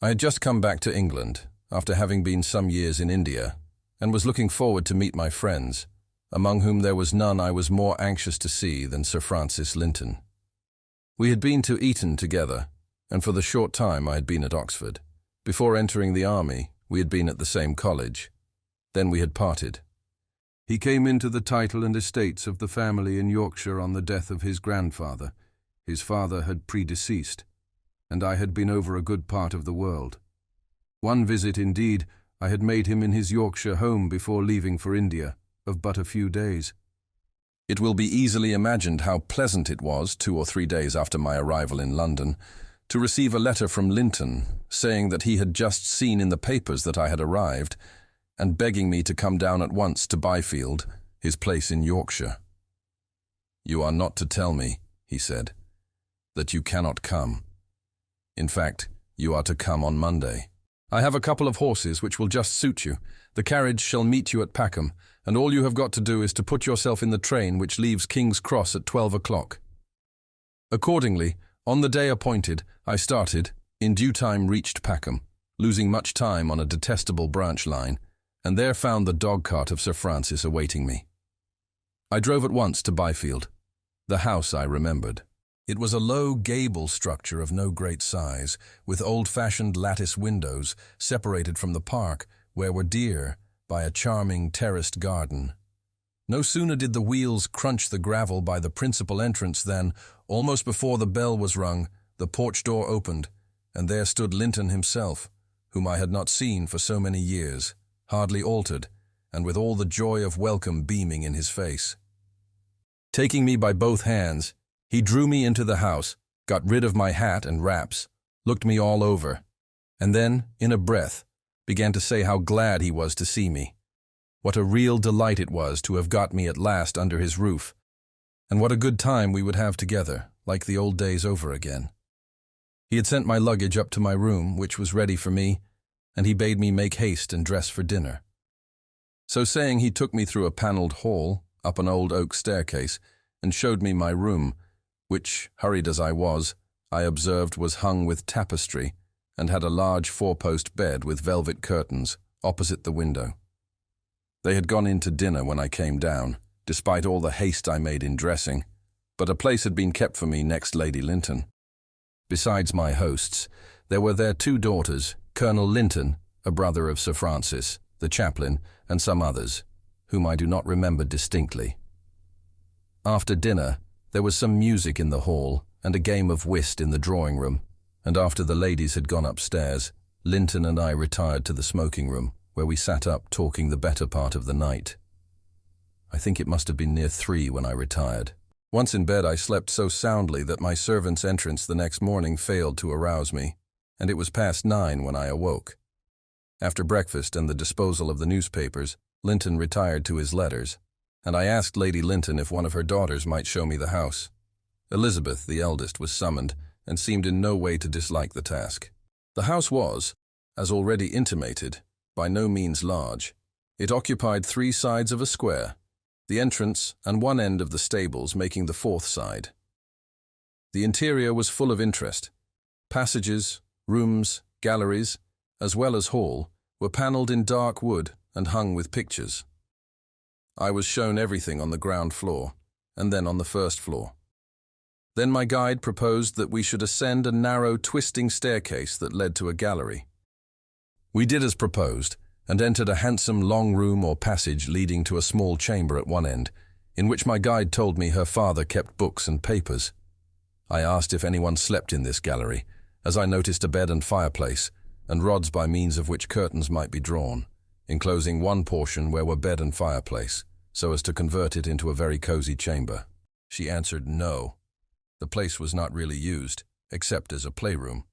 I had just come back to England, after having been some years in India, and was looking forward to meet my friends, among whom there was none I was more anxious to see than Sir Francis Linton. We had been to Eton together, and for the short time I had been at Oxford. Before entering the army, we had been at the same college. Then we had parted. He came into the title and estates of the family in Yorkshire on the death of his grandfather. His father had predeceased, and I had been over a good part of the world. One visit, indeed, I had made him in his Yorkshire home before leaving for India, of but a few days. It will be easily imagined how pleasant it was, 2 or 3 days after my arrival in London, to receive a letter from Linton, saying that he had just seen in the papers that I had arrived, and begging me to come down at once to Byfield, his place in Yorkshire. "You are not to tell me," he said, "that you cannot come. In fact, you are to come on Monday. I have a couple of horses which will just suit you. The carriage shall meet you at Packham, and all you have got to do is to put yourself in the train which leaves King's Cross at 12 o'clock. Accordingly, on the day appointed, I started, in due time reached Packham, losing much time on a detestable branch line, and there found the dog-cart of Sir Francis awaiting me. I drove at once to Byfield. The house I remembered. It was a low gable structure of no great size, with old-fashioned lattice windows separated from the park, where were deer, by a charming terraced garden. No sooner did the wheels crunch the gravel by the principal entrance than, almost before the bell was rung, the porch door opened, and there stood Linton himself, whom I had not seen for so many years, hardly altered, and with all the joy of welcome beaming in his face. Taking me by both hands, he drew me into the house, got rid of my hat and wraps, looked me all over, and then, in a breath, began to say how glad he was to see me. What a real delight it was to have got me at last under his roof, and what a good time we would have together, like the old days over again. He had sent my luggage up to my room, which was ready for me, and he bade me make haste and dress for dinner. So saying, he took me through a panelled hall, up an old oak staircase, and showed me my room, which, hurried as I was, I observed was hung with tapestry and had a large four-post bed with velvet curtains opposite the window. They had gone in to dinner when I came down, despite all the haste I made in dressing, but a place had been kept for me next Lady Linton. Besides my hosts, there were their 2 daughters, Colonel Linton, a brother of Sir Francis, the chaplain, and some others, whom I do not remember distinctly. After dinner, there was some music in the hall and a game of whist in the drawing-room, and after the ladies had gone upstairs, Linton and I retired to the smoking-room, where we sat up talking the better part of the night. I think it must have been near 3 when I retired. Once in bed, I slept so soundly that my servant's entrance the next morning failed to arouse me, and it was past 9 when I awoke. After breakfast and the disposal of the newspapers, Linton retired to his letters, and I asked Lady Linton if one of her daughters might show me the house. Elizabeth, the eldest, was summoned, and seemed in no way to dislike the task. The house was, as already intimated, by no means large. It occupied 3 sides of a square, the entrance and one end of the stables making the 4th side. The interior was full of interest. Passages, rooms, galleries, as well as hall, were panelled in dark wood and hung with pictures. I was shown everything on the ground floor, and then on the 1st floor. Then my guide proposed that we should ascend a narrow, twisting staircase that led to a gallery. We did as proposed, and entered a handsome long room or passage leading to a small chamber at one end, in which my guide told me her father kept books and papers. I asked if anyone slept in this gallery, as I noticed a bed and fireplace, and rods by means of which curtains might be drawn, enclosing one portion where were bed and fireplace, so as to convert it into a very cosy chamber. She answered no. The place was not really used, except as a playroom,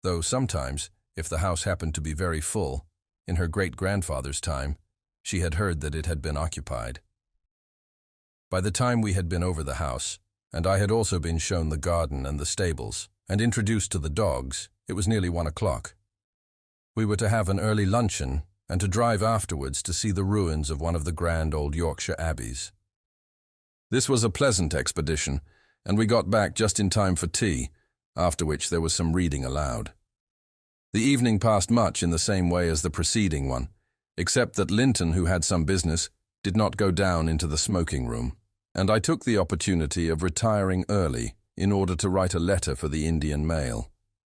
though sometimes, if the house happened to be very full, in her great-grandfather's time, she had heard that it had been occupied. By the time we had been over the house, and I had also been shown the garden and the stables, and introduced to the dogs, it was nearly 1 o'clock. We were to have an early luncheon, and to drive afterwards to see the ruins of one of the grand old Yorkshire abbeys. This was a pleasant expedition, and we got back just in time for tea, after which there was some reading aloud. The evening passed much in the same way as the preceding one, except that Linton, who had some business, did not go down into the smoking-room, and I took the opportunity of retiring early in order to write a letter for the Indian mail,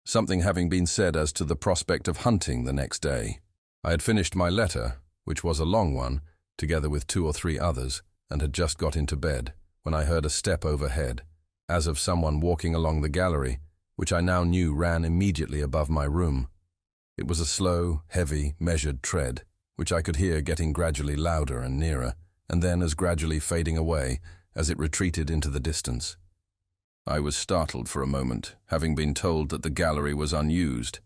something having been said as to the prospect of hunting the next day. I had finished my letter, which was a long one, together with 2 or 3 others, and had just got into bed, when I heard a step overhead, as of someone walking along the gallery, which I now knew ran immediately above my room. It was a slow, heavy, measured tread, which I could hear getting gradually louder and nearer, and then as gradually fading away as it retreated into the distance. I was startled for a moment, having been told that the gallery was unused,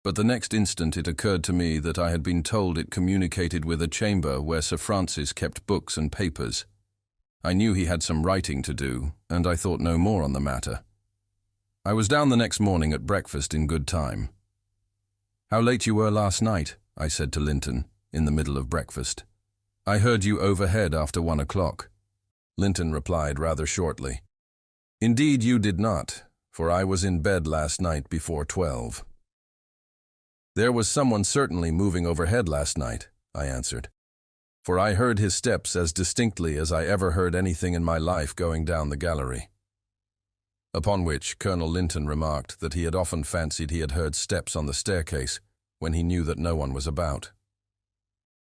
but the next instant it occurred to me that I had been told it communicated with a chamber where Sir Francis kept books and papers. I knew he had some writing to do, and I thought no more on the matter. I was down the next morning at breakfast in good time. "How late you were last night," I said to Linton, in the middle of breakfast. "I heard you overhead after 1 o'clock. Linton replied rather shortly, "Indeed you did not, for I was in bed last night before 12. "There was someone certainly moving overhead last night," I answered, "for I heard his steps as distinctly as I ever heard anything in my life going down the gallery." Upon which Colonel Linton remarked that he had often fancied he had heard steps on the staircase when he knew that no one was about.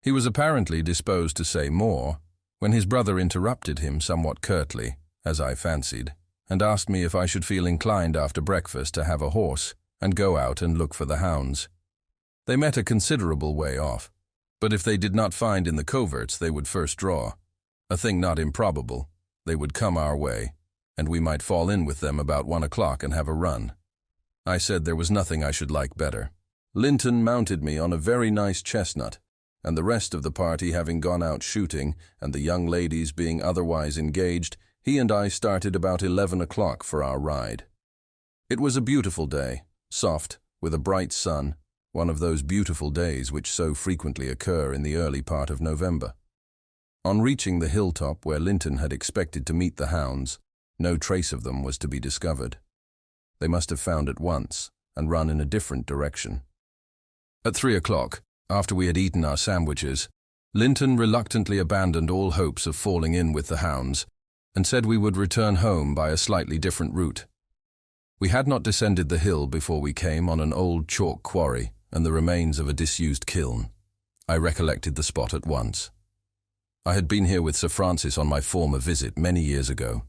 He was apparently disposed to say more, when his brother interrupted him somewhat curtly, as I fancied, and asked me if I should feel inclined after breakfast to have a horse and go out and look for the hounds. They met a considerable way off, but if they did not find in the coverts they would first draw. A thing not improbable, they would come our way, and we might fall in with them about 1 o'clock and have a run. I said there was nothing I should like better. Linton mounted me on a very nice chestnut, and the rest of the party having gone out shooting, and the young ladies being otherwise engaged, He and I started about 11 o'clock for our ride. It was a beautiful day, soft, with a bright sun, one of those beautiful days which so frequently occur in the early part of November. On reaching the hilltop where Linton had expected to meet the hounds, no trace of them was to be discovered. They must have found it once and run in a different direction. At 3 o'clock, after we had eaten our sandwiches, Linton reluctantly abandoned all hopes of falling in with the hounds and said we would return home by a slightly different route. We had not descended the hill before we came on an old chalk quarry and the remains of a disused kiln. I recollected the spot at once. I had been here with Sir Francis on my former visit many years ago.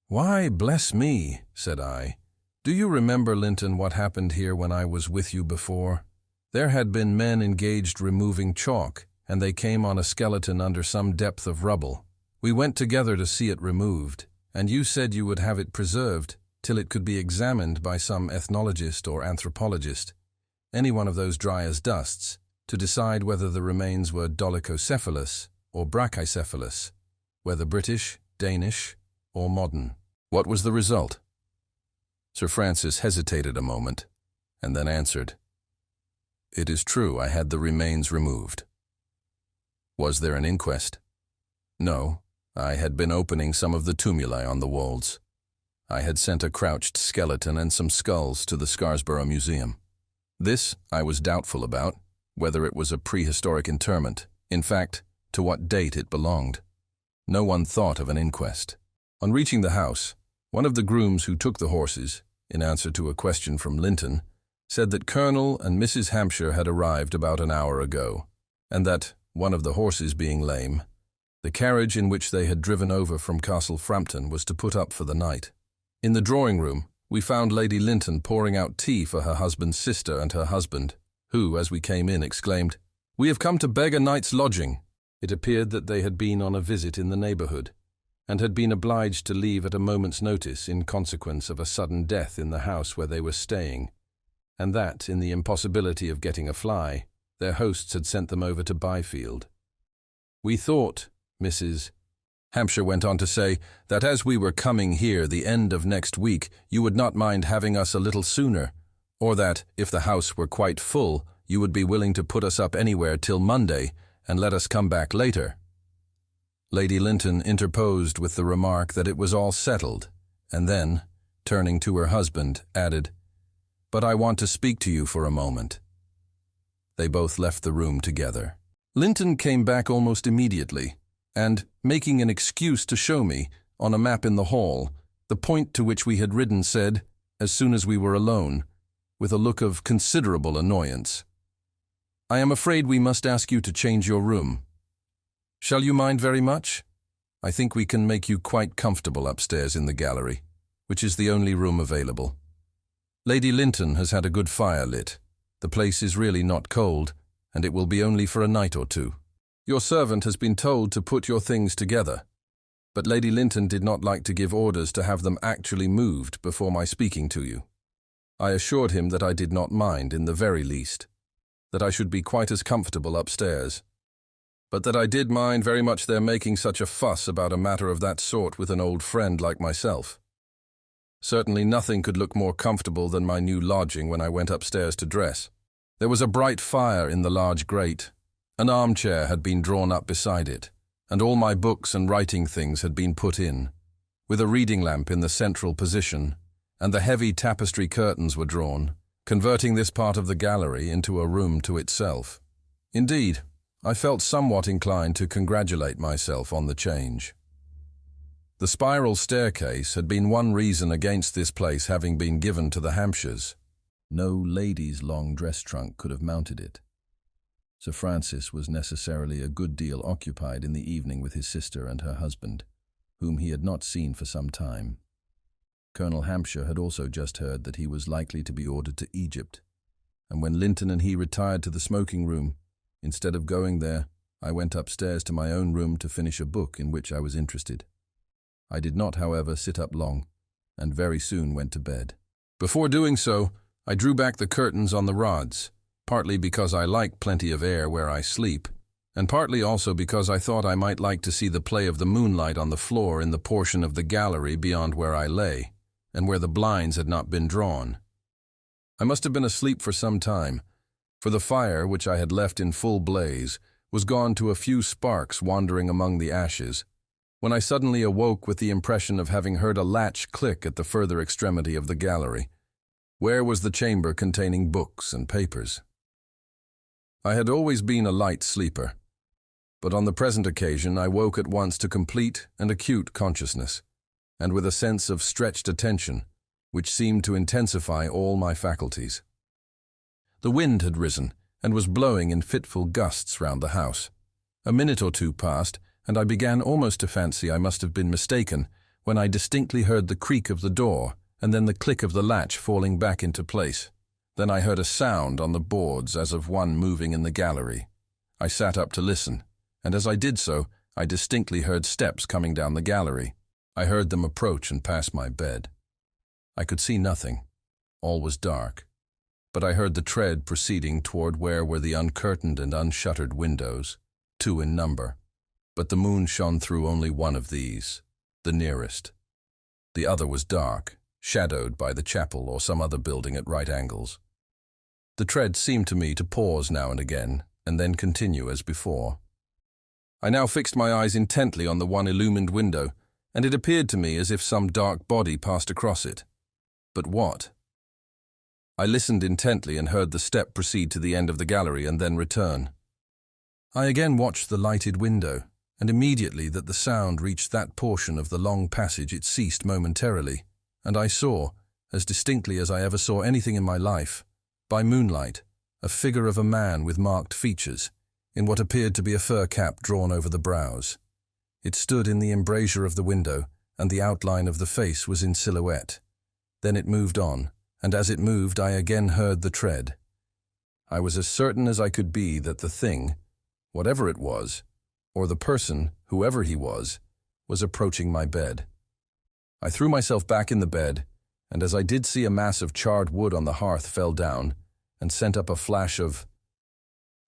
"Why, bless me," said I. "Do you remember, Linton, what happened here when I was with you before? There had been men engaged removing chalk, and they came on a skeleton under some depth of rubble. We went together to see it removed, and you said you would have it preserved till it could be examined by some ethnologist or anthropologist, any one of those dry as dusts, to decide whether the remains were dolichocephalous or brachycephalous, whether British, Danish, or modern." "What was the result?" Sir Francis hesitated a moment, and then answered, "It is true I had the remains removed." "Was there an inquest?" "No, I had been opening some of the tumuli on the walls. I had sent a crouched skeleton and some skulls to the Scarsborough Museum. This I was doubtful about, whether it was a prehistoric interment, in fact, to what date it belonged. No one thought of an inquest. On reaching the house, one of the grooms who took the horses, in answer to a question from Linton, said that Colonel and Mrs. Hampshire had arrived about an hour ago, and that, one of the horses being lame, the carriage in which they had driven over from Castle Frampton was to put up for the night. In the drawing-room, we found Lady Linton pouring out tea for her husband's sister and her husband, who, as we came in, exclaimed, "We have come to beg a night's lodging." It appeared that they had been on a visit in the neighbourhood, and had been obliged to leave at a moment's notice in consequence of a sudden death in the house where they were staying, and that, in the impossibility of getting a fly, their hosts had sent them over to Byfield. "We thought," Mrs. Hampshire went on to say, "that as we were coming here the end of next week, you would not mind having us a little sooner, or that, if the house were quite full, you would be willing to put us up anywhere till Monday, and let us come back later." Lady Linton interposed with the remark that it was all settled, and then, turning to her husband, added, "But I want to speak to you for a moment." They both left the room together. Linton came back almost immediately, and, making an excuse to show me, on a map in the hall, the point to which we had ridden, said, as soon as we were alone, with a look of considerable annoyance, "I am afraid we must ask you to change your room. Shall you mind very much? I think we can make you quite comfortable upstairs in the gallery, which is the only room available. Lady Linton has had a good fire lit. The place is really not cold, and it will be only for a night or two. Your servant has been told to put your things together, but Lady Linton did not like to give orders to have them actually moved before my speaking to you. I assured him that I did not mind in the very least, that I should be quite as comfortable upstairs, but that I did mind very much their making such a fuss about a matter of that sort with an old friend like myself. Certainly nothing could look more comfortable than my new lodging when I went upstairs to dress. There was a bright fire in the large grate. An armchair had been drawn up beside it, and all my books and writing things had been put in, with a reading lamp in the central position, and the heavy tapestry curtains were drawn, converting this part of the gallery into a room to itself. Indeed, I felt somewhat inclined to congratulate myself on the change. The spiral staircase had been one reason against this place having been given to the Hampshires. No lady's long dress trunk could have mounted it. Sir Francis was necessarily a good deal occupied in the evening with his sister and her husband, whom he had not seen for some time. Colonel Hampshire had also just heard that he was likely to be ordered to Egypt, and when Linton and he retired to the smoking room, instead of going there, I went upstairs to my own room to finish a book in which I was interested. I did not, however, sit up long, and very soon went to bed. Before doing so, I drew back the curtains on the rods, partly because I like plenty of air where I sleep, and partly also because I thought I might like to see the play of the moonlight on the floor in the portion of the gallery beyond where I lay, and where the blinds had not been drawn. I must have been asleep for some time, for the fire, which I had left in full blaze, was gone to a few sparks wandering among the ashes, when I suddenly awoke with the impression of having heard a latch click at the further extremity of the gallery. Where was the chamber containing books and papers? I had always been a light sleeper, but on the present occasion I woke at once to complete and acute consciousness, and with a sense of stretched attention, which seemed to intensify all my faculties. The wind had risen, and was blowing in fitful gusts round the house. A minute or two passed, and I began almost to fancy I must have been mistaken, when I distinctly heard the creak of the door, and then the click of the latch falling back into place. Then I heard a sound on the boards as of one moving in the gallery. I sat up to listen, and as I did so, I distinctly heard steps coming down the gallery. I heard them approach and pass my bed. I could see nothing. All was dark. But I heard the tread proceeding toward where were the uncurtained and unshuttered windows, 2 in number. But the moon shone through only one of these, the nearest. The other was dark, shadowed by the chapel or some other building at right angles. The tread seemed to me to pause now and again, and then continue as before. I now fixed my eyes intently on the one illumined window, and it appeared to me as if some dark body passed across it. But what? I listened intently and heard the step proceed to the end of the gallery and then return. I again watched the lighted window, and immediately that the sound reached that portion of the long passage it ceased momentarily, and I saw, as distinctly as I ever saw anything in my life, by moonlight, a figure of a man with marked features, in what appeared to be a fur cap drawn over the brows. It stood in the embrasure of the window, and the outline of the face was in silhouette. Then it moved on, and as it moved I again heard the tread. I was as certain as I could be that the thing, whatever it was, or the person, whoever he was approaching my bed. I threw myself back in the bed, and as I did see a mass of charred wood on the hearth fell down, and sent up a flash of,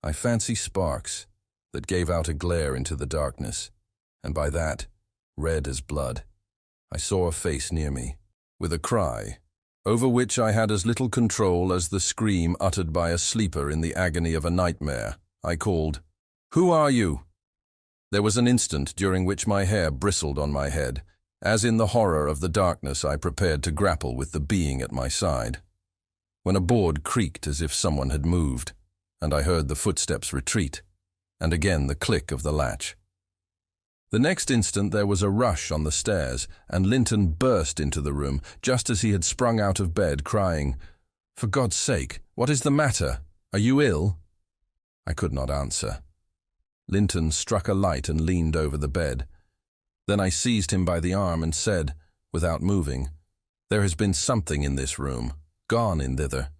I fancy, sparks, that gave out a glare into the darkness, and by that, red as blood, I saw a face near me, with a cry, over which I had as little control as the scream uttered by a sleeper in the agony of a nightmare. I called, "Who are you?" There was an instant during which my hair bristled on my head, as in the horror of the darkness I prepared to grapple with the being at my side, when a board creaked as if someone had moved, and I heard the footsteps retreat, and again the click of the latch. The next instant there was a rush on the stairs, and Linton burst into the room, just as he had sprung out of bed, crying, "For God's sake, what is the matter? Are you ill?" I could not answer. Linton struck a light and leaned over the bed. Then I seized him by the arm and said, without moving, "There has been something in this room, gone in thither."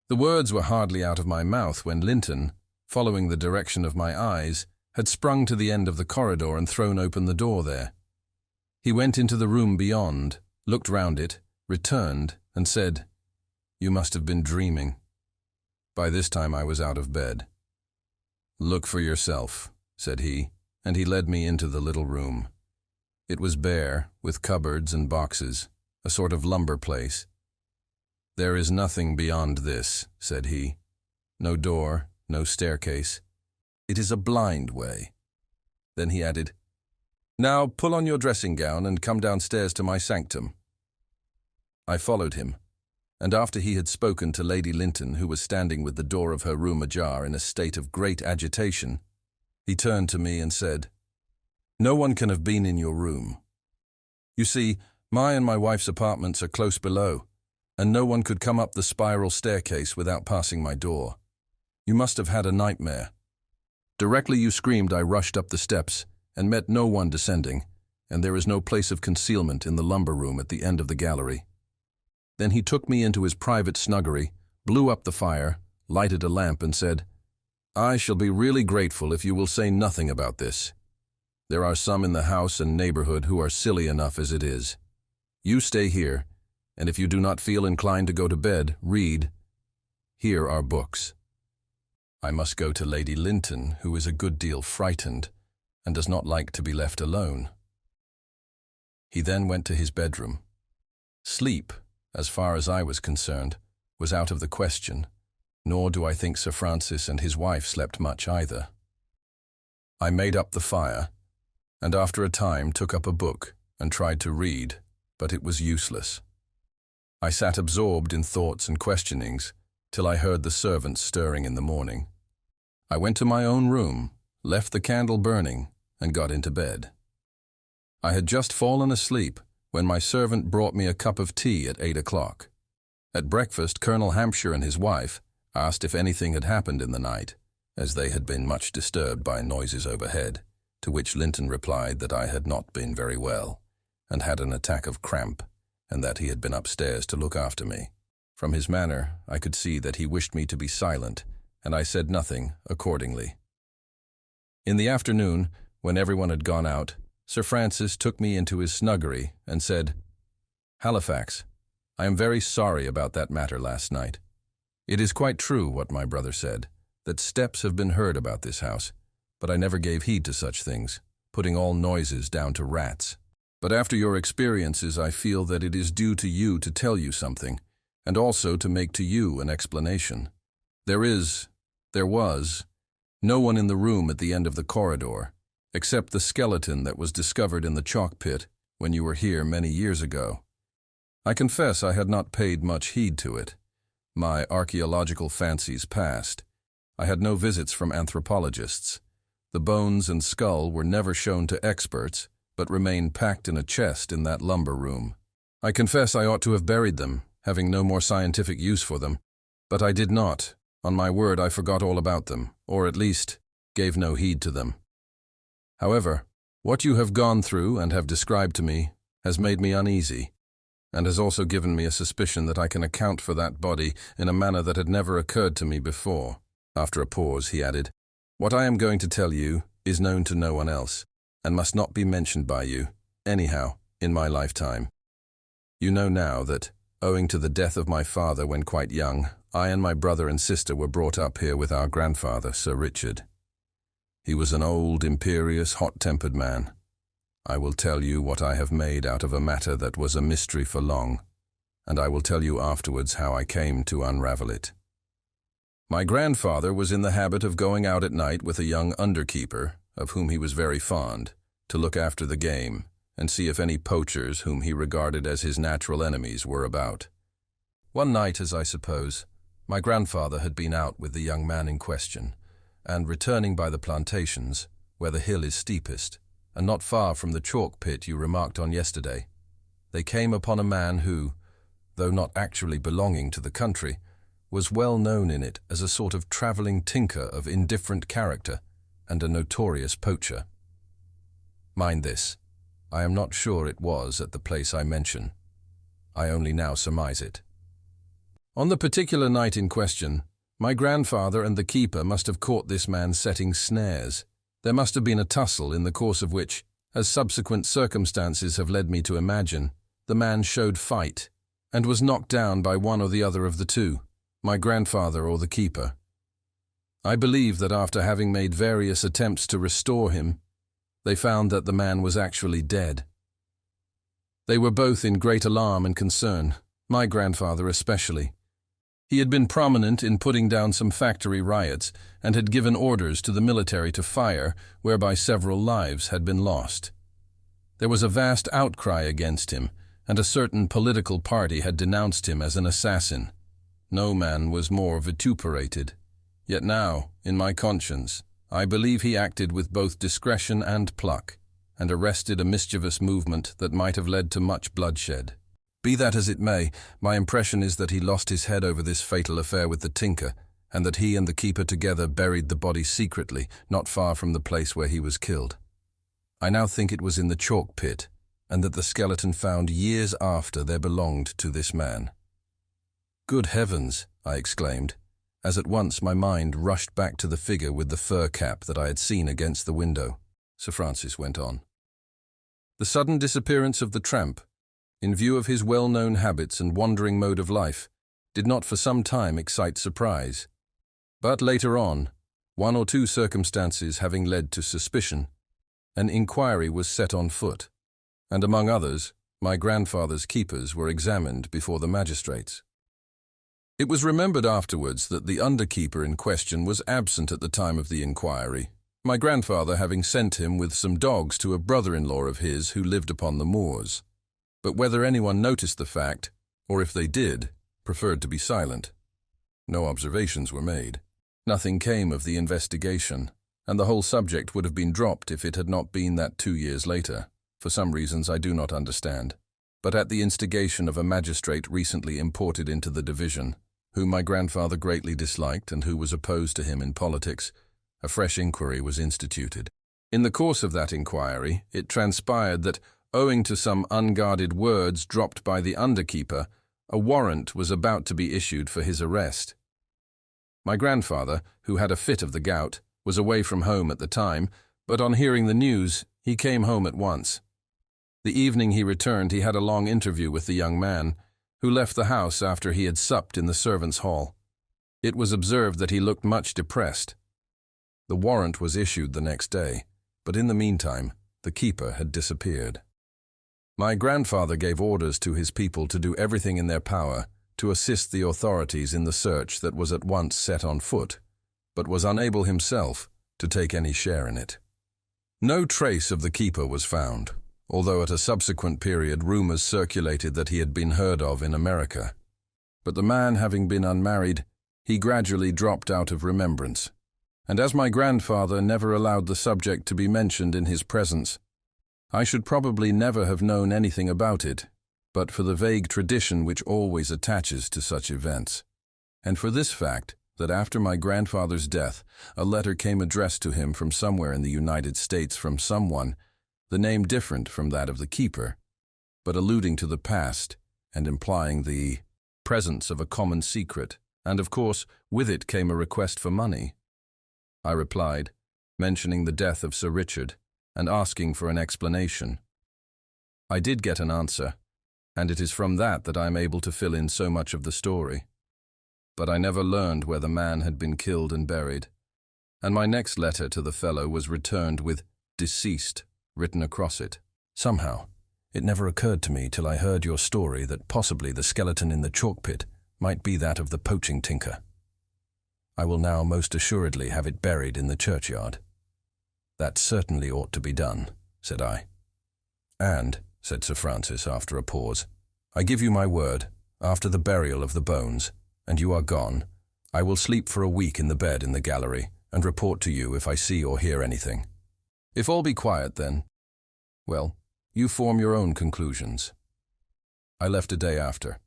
The words were hardly out of my mouth when Linton, following the direction of my eyes, had sprung to the end of the corridor and thrown open the door there. He went into the room beyond, looked round it, returned, and said, "You must have been dreaming." By this time I was out of bed. "Look for yourself," said he, and he led me into the little room. It was bare, with cupboards and boxes, a sort of lumber place. "There is nothing beyond this," said he. "No door, no staircase. It is a blind way." Then he added, "Now pull on your dressing gown and come downstairs to my sanctum." I followed him, and after he had spoken to Lady Linton, who was standing with the door of her room ajar in a state of great agitation, he turned to me and said, "No one can have been in your room. You see, my and my wife's apartments are close below, and no one could come up the spiral staircase without passing my door. You must have had a nightmare. Directly you screamed, I rushed up the steps and met no one descending, and there is no place of concealment in the lumber room at the end of the gallery." Then he took me into his private snuggery, blew up the fire, lighted a lamp, and said, "I shall be really grateful if you will say nothing about this. There are some in the house and neighborhood who are silly enough as it is. You stay here, and if you do not feel inclined to go to bed, read. Here are books." I must go to Lady Linton, who is a good deal frightened and does not like to be left alone. He then went to his bedroom. Sleep, as far as I was concerned, was out of the question, nor do I think Sir Francis and his wife slept much either. I made up the fire, and after a time took up a book and tried to read, but it was useless. I sat absorbed in thoughts and questionings till I heard the servants stirring in the morning. I went to my own room, left the candle burning, and got into bed. I had just fallen asleep when my servant brought me a cup of tea at 8 o'clock. At breakfast, Colonel Hampshire and his wife asked if anything had happened in the night, as they had been much disturbed by noises overhead, to which Linton replied that I had not been very well, and had an attack of cramp, and that he had been upstairs to look after me. From his manner, I could see that he wished me to be silent, and I said nothing accordingly. In the afternoon, when everyone had gone out, Sir Francis took me into his snuggery and said, "Halifax, I am very sorry about that matter last night. It is quite true what my brother said, that steps have been heard about this house, but I never gave heed to such things, putting all noises down to rats. But after your experiences, I feel that it is due to you to tell you something, and also to make to you an explanation. There was, no one in the room at the end of the corridor, except the skeleton that was discovered in the chalk pit when you were here many years ago. I confess I had not paid much heed to it. My archaeological fancies passed. I had no visits from anthropologists. The bones and skull were never shown to experts, but remained packed in a chest in that lumber room. I confess I ought to have buried them, having no more scientific use for them, but I did not. On my word, I forgot all about them, or at least gave no heed to them. However, what you have gone through and have described to me has made me uneasy, and has also given me a suspicion that I can account for that body in a manner that had never occurred to me before." After a pause, he added, "What I am going to tell you is known to no one else, and must not be mentioned by you, anyhow, in my lifetime. You know now that, owing to the death of my father when quite young, I and my brother and sister were brought up here with our grandfather, Sir Richard. He was an old, imperious, hot-tempered man. I will tell you what I have made out of a matter that was a mystery for long, and I will tell you afterwards how I came to unravel it. My grandfather was in the habit of going out at night with a young underkeeper, of whom he was very fond, to look after the game and see if any poachers whom he regarded as his natural enemies were about. One night, as I suppose, my grandfather had been out with the young man in question, and returning by the plantations, where the hill is steepest, and not far from the chalk pit you remarked on yesterday, they came upon a man who, though not actually belonging to the country, was well known in it as a sort of travelling tinker of indifferent character and a notorious poacher. Mind this, I am not sure it was at the place I mention. I only now surmise it. On the particular night in question, my grandfather and the keeper must have caught this man setting snares. There must have been a tussle in the course of which, as subsequent circumstances have led me to imagine, the man showed fight and was knocked down by one or the other of the two, my grandfather or the keeper. I believe that after having made various attempts to restore him, they found that the man was actually dead. They were both in great alarm and concern, my grandfather especially. He had been prominent in putting down some factory riots and had given orders to the military to fire, whereby several lives had been lost. There was a vast outcry against him, and a certain political party had denounced him as an assassin. No man was more vituperated. Yet now, in my conscience, I believe he acted with both discretion and pluck, and arrested a mischievous movement that might have led to much bloodshed. Be that as it may, my impression is that he lost his head over this fatal affair with the tinker, and that he and the keeper together buried the body secretly, not far from the place where he was killed. I now think it was in the chalk pit, and that the skeleton found years after there belonged to this man." "Good heavens!" I exclaimed, as at once my mind rushed back to the figure with the fur cap that I had seen against the window. Sir Francis went on. "The sudden disappearance of the tramp, in view of his well-known habits and wandering mode of life, did not for some time excite surprise. But later on, one or two circumstances having led to suspicion, an inquiry was set on foot, and among others, my grandfather's keepers were examined before the magistrates. It was remembered afterwards that the underkeeper in question was absent at the time of the inquiry, my grandfather having sent him with some dogs to a brother-in-law of his who lived upon the moors. But whether anyone noticed the fact, or if they did, preferred to be silent. No observations were made. Nothing came of the investigation, and the whole subject would have been dropped if it had not been that 2 years later, for some reasons I do not understand, but at the instigation of a magistrate recently imported into the division, whom my grandfather greatly disliked and who was opposed to him in politics, a fresh inquiry was instituted. In the course of that inquiry, it transpired that, owing to some unguarded words dropped by the underkeeper, a warrant was about to be issued for his arrest. My grandfather, who had a fit of the gout, was away from home at the time, but on hearing the news, he came home at once. The evening he returned, he had a long interview with the young man, who left the house after he had supped in the servants' hall. It was observed that he looked much depressed. The warrant was issued the next day, but in the meantime, the keeper had disappeared. My grandfather gave orders to his people to do everything in their power to assist the authorities in the search that was at once set on foot, but was unable himself to take any share in it. No trace of the keeper was found, although at a subsequent period rumors circulated that he had been heard of in America. But the man having been unmarried, he gradually dropped out of remembrance, and as my grandfather never allowed the subject to be mentioned in his presence, I should probably never have known anything about it, but for the vague tradition which always attaches to such events, and for this fact that after my grandfather's death, a letter came addressed to him from somewhere in the United States from someone, the name different from that of the keeper, but alluding to the past and implying the presence of a common secret, and of course, with it came a request for money. I replied, mentioning the death of Sir Richard, and asking for an explanation. I did get an answer, and it is from that I am able to fill in so much of the story. But I never learned where the man had been killed and buried, and my next letter to the fellow was returned with "deceased" written across it. Somehow, it never occurred to me till I heard your story that possibly the skeleton in the chalk pit might be that of the poaching tinker. I will now most assuredly have it buried in the churchyard. That certainly ought to be done, said I. And, said Sir Francis after a pause, I give you my word, after the burial of the bones, and you are gone, I will sleep for a week in the bed in the gallery, and report to you if I see or hear anything. If all be quiet, then, well, you form your own conclusions. I left a day after.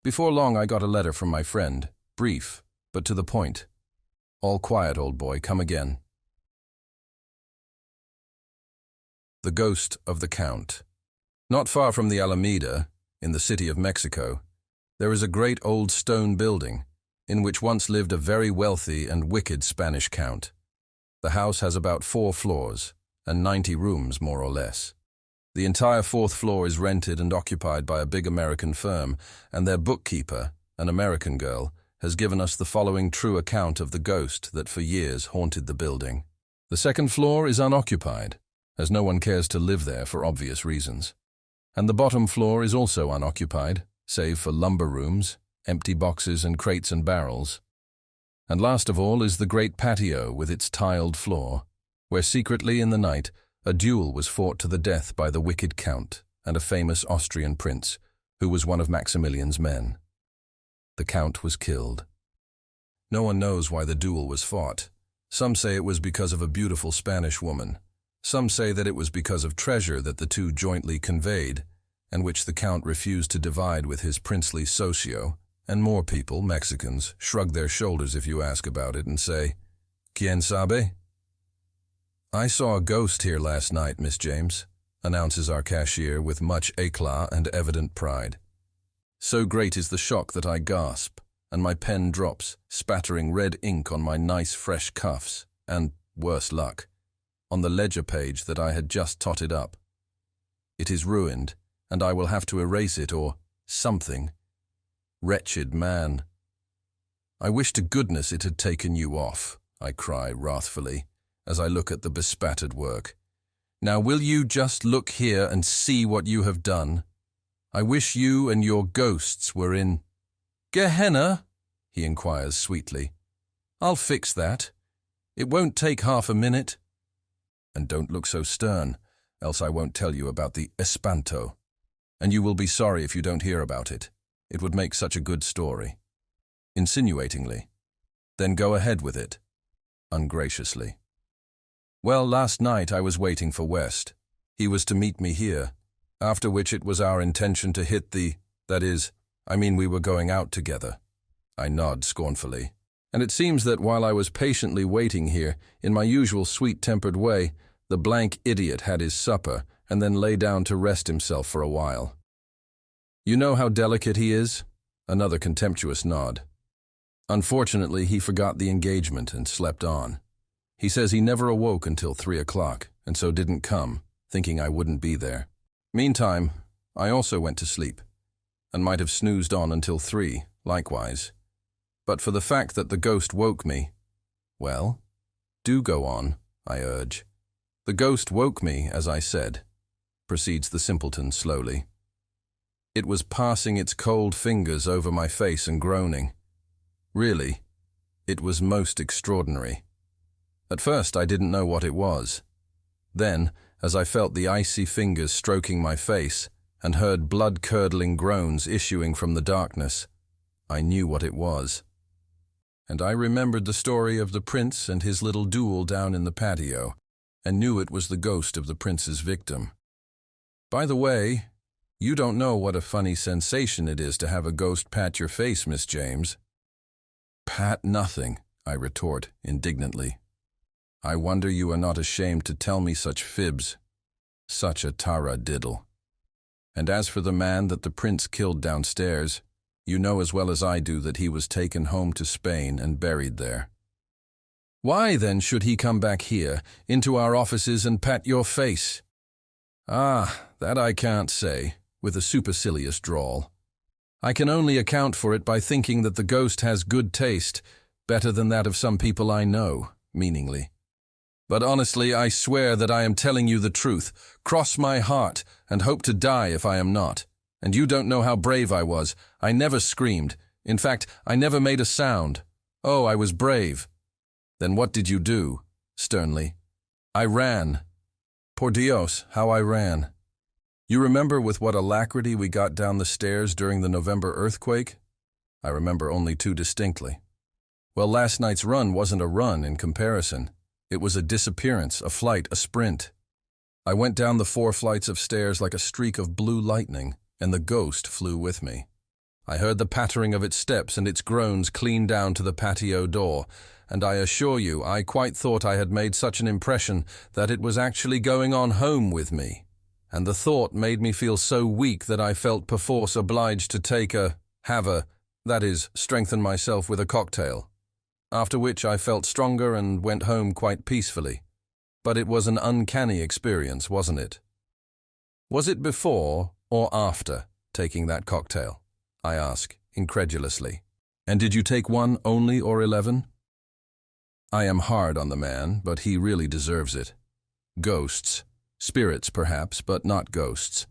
Before long I got a letter from my friend, brief, but to the point. All quiet, old boy, come again. The Ghost of the Count. Not far from the Alameda, in the city of Mexico, there is a great old stone building, in which once lived a very wealthy and wicked Spanish count. The house has about 4 floors, and 90 rooms more or less. The entire 4th floor is rented and occupied by a big American firm, and their bookkeeper, an American girl, has given us the following true account of the ghost that for years haunted the building. The 2nd floor is unoccupied, as no one cares to live there for obvious reasons. And the bottom floor is also unoccupied, save for lumber rooms, empty boxes and crates and barrels. And last of all is the great patio with its tiled floor, where secretly in the night a duel was fought to the death by the wicked count and a famous Austrian prince, who was one of Maximilian's men. The count was killed. No one knows why the duel was fought. Some say it was because of a beautiful Spanish woman. Some say that it was because of treasure that the two jointly conveyed, and which the count refused to divide with his princely socio, and more people, Mexicans, shrug their shoulders if you ask about it and say, "Quien sabe?" "I saw a ghost here last night, Miss James," announces our cashier with much éclat and evident pride. So great is the shock that I gasp, and my pen drops, spattering red ink on my nice fresh cuffs, and, worse luck, on the ledger page that I had just totted up. It is ruined, and I will have to erase it or something. Wretched man. I wish to goodness it had taken you off, I cry wrathfully, as I look at the bespattered work. Now will you just look here and see what you have done? I wish you and your ghosts were in Gehenna, he inquires sweetly. I'll fix that. It won't take half a minute. And don't look so stern, else I won't tell you about the espanto. And you will be sorry if you don't hear about it. It would make such a good story. Insinuatingly. Then go ahead with it. Ungraciously. Well, last night I was waiting for West. He was to meet me here, after which it was our intention to hit we were going out together. I nod scornfully. And it seems that while I was patiently waiting here, in my usual sweet-tempered way, the blank idiot had his supper and then lay down to rest himself for a while. You know how delicate he is? Another contemptuous nod. Unfortunately, he forgot the engagement and slept on. He says he never awoke until 3 o'clock, and so didn't come, thinking I wouldn't be there. Meantime, I also went to sleep, and might have snoozed on until 3, likewise. But for the fact that the ghost woke me, well, do go on, I urge. The ghost woke me, as I said, proceeds the simpleton slowly. It was passing its cold fingers over my face and groaning. Really, it was most extraordinary. At first I didn't know what it was. Then, as I felt the icy fingers stroking my face and heard blood-curdling groans issuing from the darkness, I knew what it was. And I remembered the story of the prince and his little duel down in the patio, and knew it was the ghost of the prince's victim. By the way, you don't know what a funny sensation it is to have a ghost pat your face, Miss James. Pat nothing, I retort indignantly. I wonder you are not ashamed to tell me such fibs. Such a taradiddle. And as for the man that the prince killed downstairs, you know as well as I do that he was taken home to Spain and buried there. Why then should he come back here, into our offices and pat your face? Ah, that I can't say, with a supercilious drawl. I can only account for it by thinking that the ghost has good taste, better than that of some people I know, meaningly. But honestly, I swear that I am telling you the truth. Cross my heart, and hope to die if I am not. And you don't know how brave I was. I never screamed. In fact, I never made a sound. Oh, I was brave. Then what did you do? Sternly. I ran. Por Dios, how I ran. You remember with what alacrity we got down the stairs during the November earthquake? I remember only too distinctly. Well, last night's run wasn't a run in comparison. It was a disappearance, a flight, a sprint. I went down the 4 flights of stairs like a streak of blue lightning, and the ghost flew with me. I heard the pattering of its steps and its groans clean down to the patio door, and I assure you I quite thought I had made such an impression that it was actually going on home with me. And the thought made me feel so weak that I felt perforce obliged to strengthen myself with a cocktail. After which I felt stronger and went home quite peacefully. But it was an uncanny experience, wasn't it? Was it before or after taking that cocktail? I ask, incredulously. And did you take one only or 11? I am hard on the man, but he really deserves it. Ghosts. Spirits, perhaps, but not ghosts.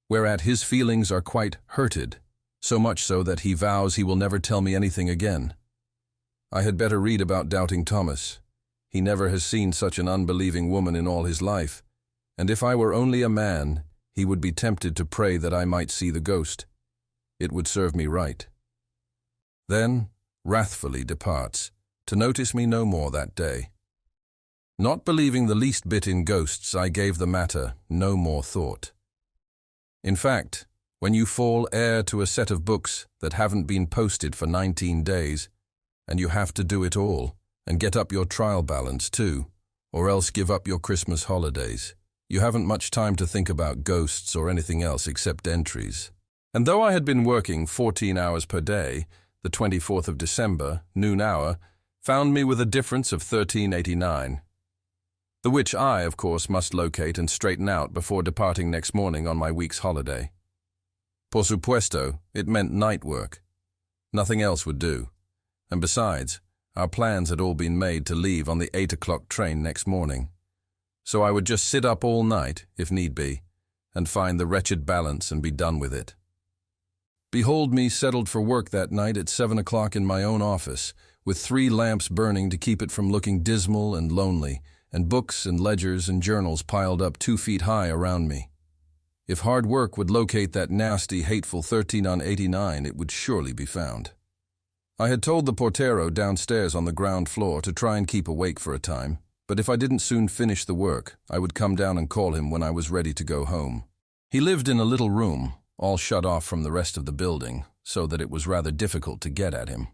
Whereat his feelings are quite hurted, so much so that he vows he will never tell me anything again. I had better read about Doubting Thomas. He never has seen such an unbelieving woman in all his life, and if I were only a man, he would be tempted to pray that I might see the ghost. It would serve me right. Then, wrathfully departs, to notice me no more that day. Not believing the least bit in ghosts, I gave the matter no more thought. In fact, when you fall heir to a set of books that haven't been posted for 19 days, and you have to do it all, and get up your trial balance too, or else give up your Christmas holidays, you haven't much time to think about ghosts or anything else except entries. And though I had been working 14 hours per day, the 24th of December, noon hour, found me with a difference of $13.89. The which I, of course, must locate and straighten out before departing next morning on my week's holiday. Por supuesto, it meant night work. Nothing else would do. And besides, our plans had all been made to leave on the 8 o'clock train next morning. So I would just sit up all night, if need be, and find the wretched balance and be done with it. Behold me settled for work that night at 7 o'clock in my own office, with 3 lamps burning to keep it from looking dismal and lonely, and books and ledgers and journals piled up 2 feet high around me. If hard work would locate that nasty, hateful 13 on 89, it would surely be found. I had told the portero downstairs on the ground floor to try and keep awake for a time, but if I didn't soon finish the work, I would come down and call him when I was ready to go home. He lived in a little room, all shut off from the rest of the building, so that it was rather difficult to get at him.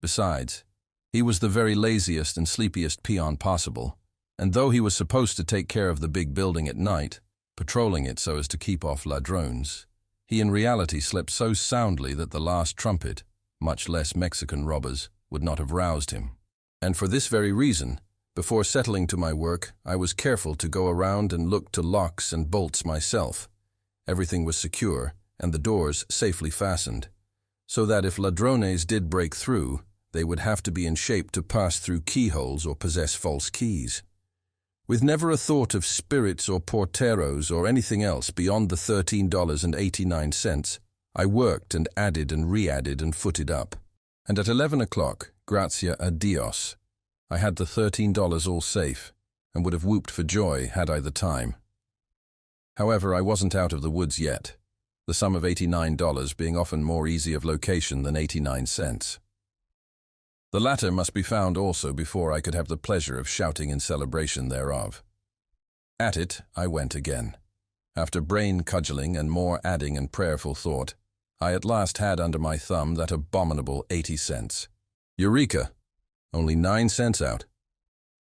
Besides, he was the very laziest and sleepiest peon possible, and though he was supposed to take care of the big building at night, patrolling it so as to keep off ladrones, he in reality slept so soundly that the last trumpet, much less Mexican robbers, would not have roused him. And for this very reason, before settling to my work, I was careful to go around and look to locks and bolts myself. Everything was secure, and the doors safely fastened, so that if ladrones did break through, they would have to be in shape to pass through keyholes or possess false keys. With never a thought of spirits or porteros or anything else beyond the $13.89, I worked and added and re-added and footed up. And at 11 o'clock, gracia a Dios, I had the $13 all safe, and would have whooped for joy had I the time. However, I wasn't out of the woods yet, the sum of $89 being often more easy of location than 89 cents. The latter must be found also before I could have the pleasure of shouting in celebration thereof. At it I went again. After brain cudgeling and more adding and prayerful thought, I at last had under my thumb that abominable 80 cents. Eureka! Only 9 cents out.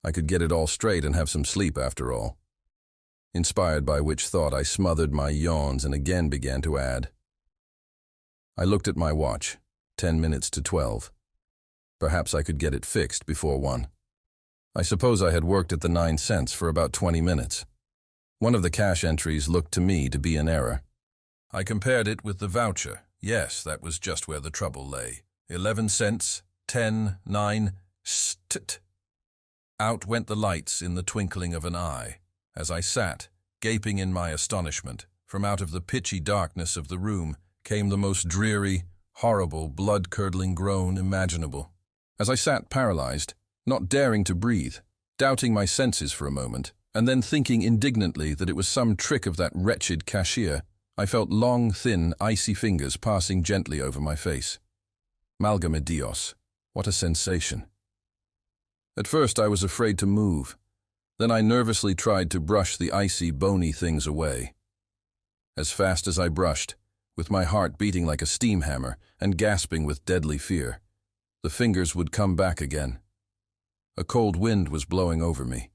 I could get it all straight and have some sleep after all. Inspired by which thought I smothered my yawns and again began to add. I looked at my watch, 10 minutes to 12. Perhaps I could get it fixed before 1. I suppose I had worked at the 9 cents for about 20 minutes. One of the cash entries looked to me to be an error. I compared it with the voucher. Yes, that was just where the trouble lay. 11 cents, 10, 9, st. Out went the lights in the twinkling of an eye. As I sat, gaping in my astonishment, from out of the pitchy darkness of the room came the most dreary, horrible, blood-curdling groan imaginable. As I sat paralyzed, not daring to breathe, doubting my senses for a moment, and then thinking indignantly that it was some trick of that wretched cashier, I felt long, thin, icy fingers passing gently over my face. Malgame Dios, what a sensation! At first I was afraid to move. Then I nervously tried to brush the icy, bony things away. As fast as I brushed, with my heart beating like a steam hammer and gasping with deadly fear, the fingers would come back again. A cold wind was blowing over me.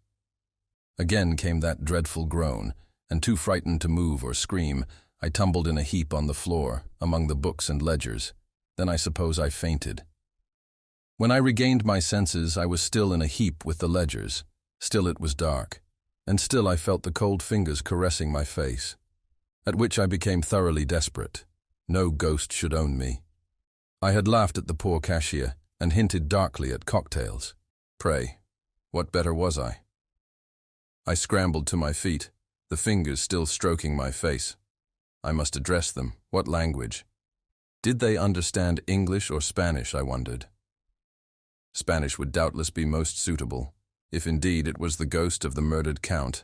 Again came that dreadful groan, and too frightened to move or scream, I tumbled in a heap on the floor, among the books and ledgers. Then I suppose I fainted. When I regained my senses, I was still in a heap with the ledgers. Still it was dark, and still I felt the cold fingers caressing my face, at which I became thoroughly desperate. No ghost should own me. I had laughed at the poor cashier and hinted darkly at cocktails. Pray, what better was I? I scrambled to my feet, the fingers still stroking my face. I must address them. What language? Did they understand English or Spanish, I wondered. Spanish would doubtless be most suitable, if indeed it was the ghost of the murdered count.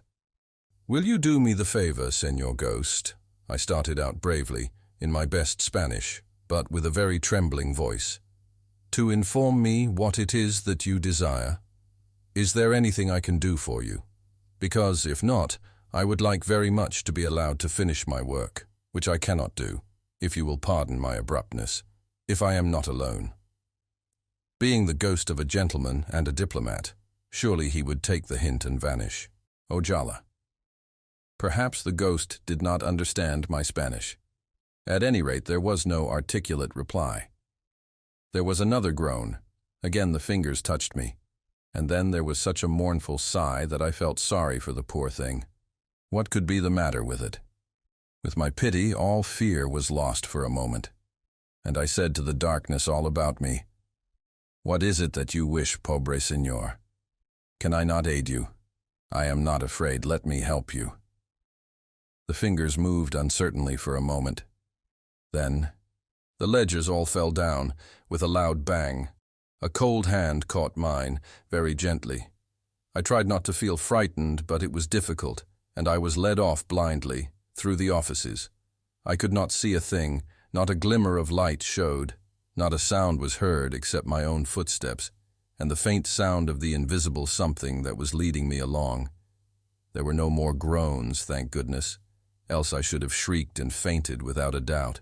"Will you do me the favor, Señor Ghost?" I started out bravely, in my best Spanish, but with a very trembling voice. "To inform me what it is that you desire? Is there anything I can do for you? Because, if not, I would like very much to be allowed to finish my work, which I cannot do, if you will pardon my abruptness, if I am not alone." Being the ghost of a gentleman and a diplomat, surely he would take the hint and vanish. Ojala. Perhaps the ghost did not understand my Spanish. At any rate, there was no articulate reply. There was another groan. Again the fingers touched me. And then there was such a mournful sigh that I felt sorry for the poor thing. What could be the matter with it? With my pity, all fear was lost for a moment. And I said to the darkness all about me, What is it that you wish, pobre señor? Can I not aid you? I am not afraid. Let me help you. The fingers moved uncertainly for a moment. Then, the ledgers all fell down with a loud bang. A cold hand caught mine, very gently. I tried not to feel frightened, but it was difficult, and I was led off blindly, through the offices. I could not see a thing, not a glimmer of light showed, not a sound was heard except my own footsteps, and the faint sound of the invisible something that was leading me along. There were no more groans, thank goodness, else I should have shrieked and fainted without a doubt.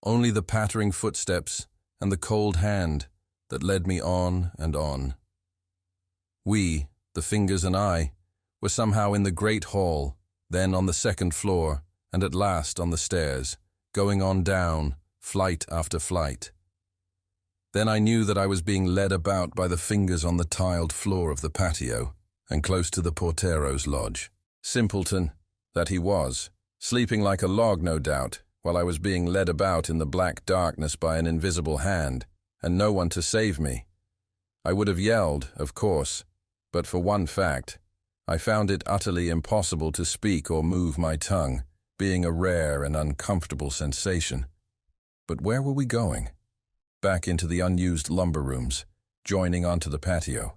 Only the pattering footsteps and the cold hand that led me on and on. We, the fingers and I, were somehow in the great hall, then on the second floor, and at last on the stairs, going on down, flight after flight. Then I knew that I was being led about by the fingers on the tiled floor of the patio, and close to the portero's lodge. Simpleton that he was, sleeping like a log no doubt, while I was being led about in the black darkness by an invisible hand, and no one to save me. I would have yelled, of course, but for one fact, I found it utterly impossible to speak or move my tongue, being a rare and uncomfortable sensation. But where were we going? Back into the unused lumber rooms, joining onto the patio.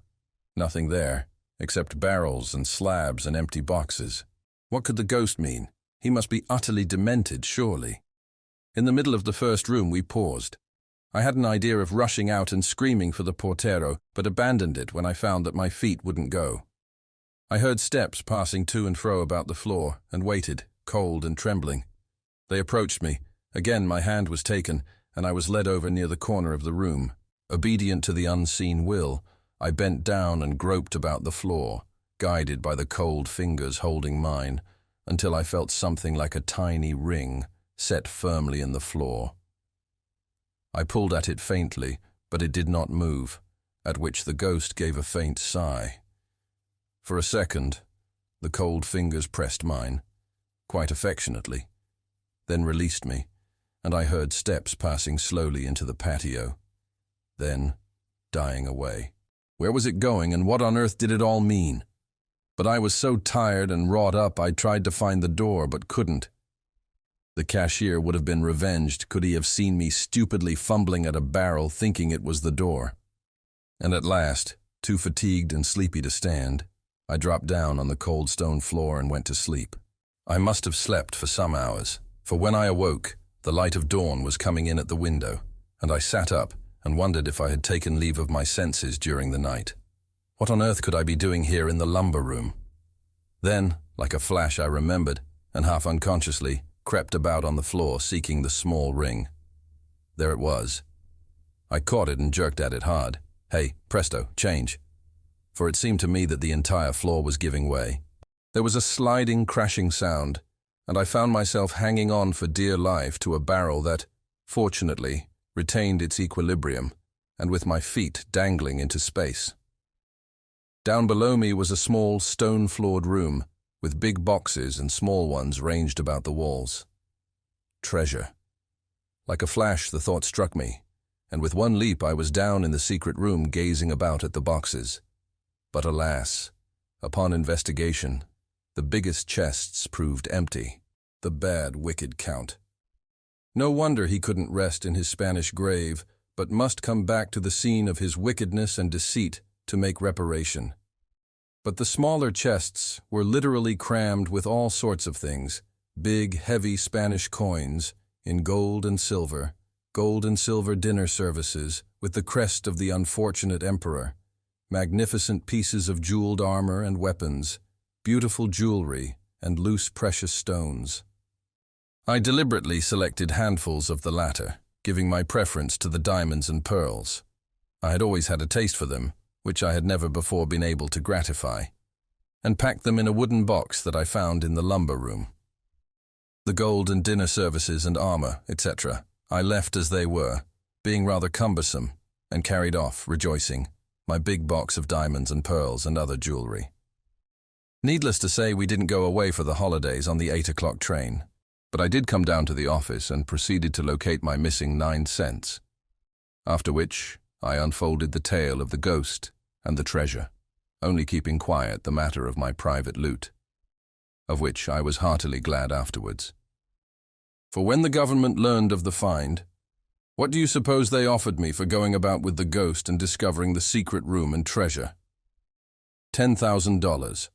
Nothing there, except barrels and slabs and empty boxes. What could the ghost mean? He must be utterly demented, surely. In the middle of the first room we paused. I had an idea of rushing out and screaming for the portero, but abandoned it when I found that my feet wouldn't go. I heard steps passing to and fro about the floor, and waited, cold and trembling. They approached me. Again my hand was taken, and I was led over near the corner of the room. Obedient to the unseen will, I bent down and groped about the floor, guided by the cold fingers holding mine, until I felt something like a tiny ring set firmly in the floor. I pulled at it faintly, but it did not move, at which the ghost gave a faint sigh. For a second, the cold fingers pressed mine, quite affectionately, then released me, and I heard steps passing slowly into the patio, then dying away. Where was it going, and what on earth did it all mean? But I was so tired and wrought up I tried to find the door, but couldn't. The cashier would have been revenged could he have seen me stupidly fumbling at a barrel thinking it was the door. And at last, too fatigued and sleepy to stand, I dropped down on the cold stone floor and went to sleep. I must have slept for some hours, for when I awoke, the light of dawn was coming in at the window, and I sat up and wondered if I had taken leave of my senses during the night. What on earth could I be doing here in the lumber room? Then, like a flash, I remembered, and half unconsciously, crept about on the floor seeking the small ring. There it was. I caught it and jerked at it hard. Hey, presto, change. For it seemed to me that the entire floor was giving way. There was a sliding, crashing sound, and I found myself hanging on for dear life to a barrel that, fortunately, retained its equilibrium, and with my feet dangling into space. Down below me was a small, stone-floored room, with big boxes and small ones ranged about the walls. Treasure. Like a flash, the thought struck me, and with one leap I was down in the secret room gazing about at the boxes. But alas, upon investigation, the biggest chests proved empty. The bad, wicked Count. No wonder he couldn't rest in his Spanish grave, but must come back to the scene of his wickedness and deceit to make reparation. But the smaller chests were literally crammed with all sorts of things, big, heavy Spanish coins in gold and silver dinner services with the crest of the unfortunate emperor, magnificent pieces of jeweled armor and weapons, beautiful jewelry, and loose precious stones. I deliberately selected handfuls of the latter, giving my preference to the diamonds and pearls. I had always had a taste for them, which I had never before been able to gratify, and packed them in a wooden box that I found in the lumber room. The gold and dinner services and armor, etc., I left as they were, being rather cumbersome, and carried off, rejoicing, my big box of diamonds and pearls and other jewelry. Needless to say, we didn't go away for the holidays on the 8 o'clock train, but I did come down to the office and proceeded to locate my missing 9 cents. After which, I unfolded the tale of the ghost and the treasure, only keeping quiet the matter of my private loot, of which I was heartily glad afterwards. For when the government learned of the find, what do you suppose they offered me for going about with the ghost and discovering the secret room and treasure? $10,000.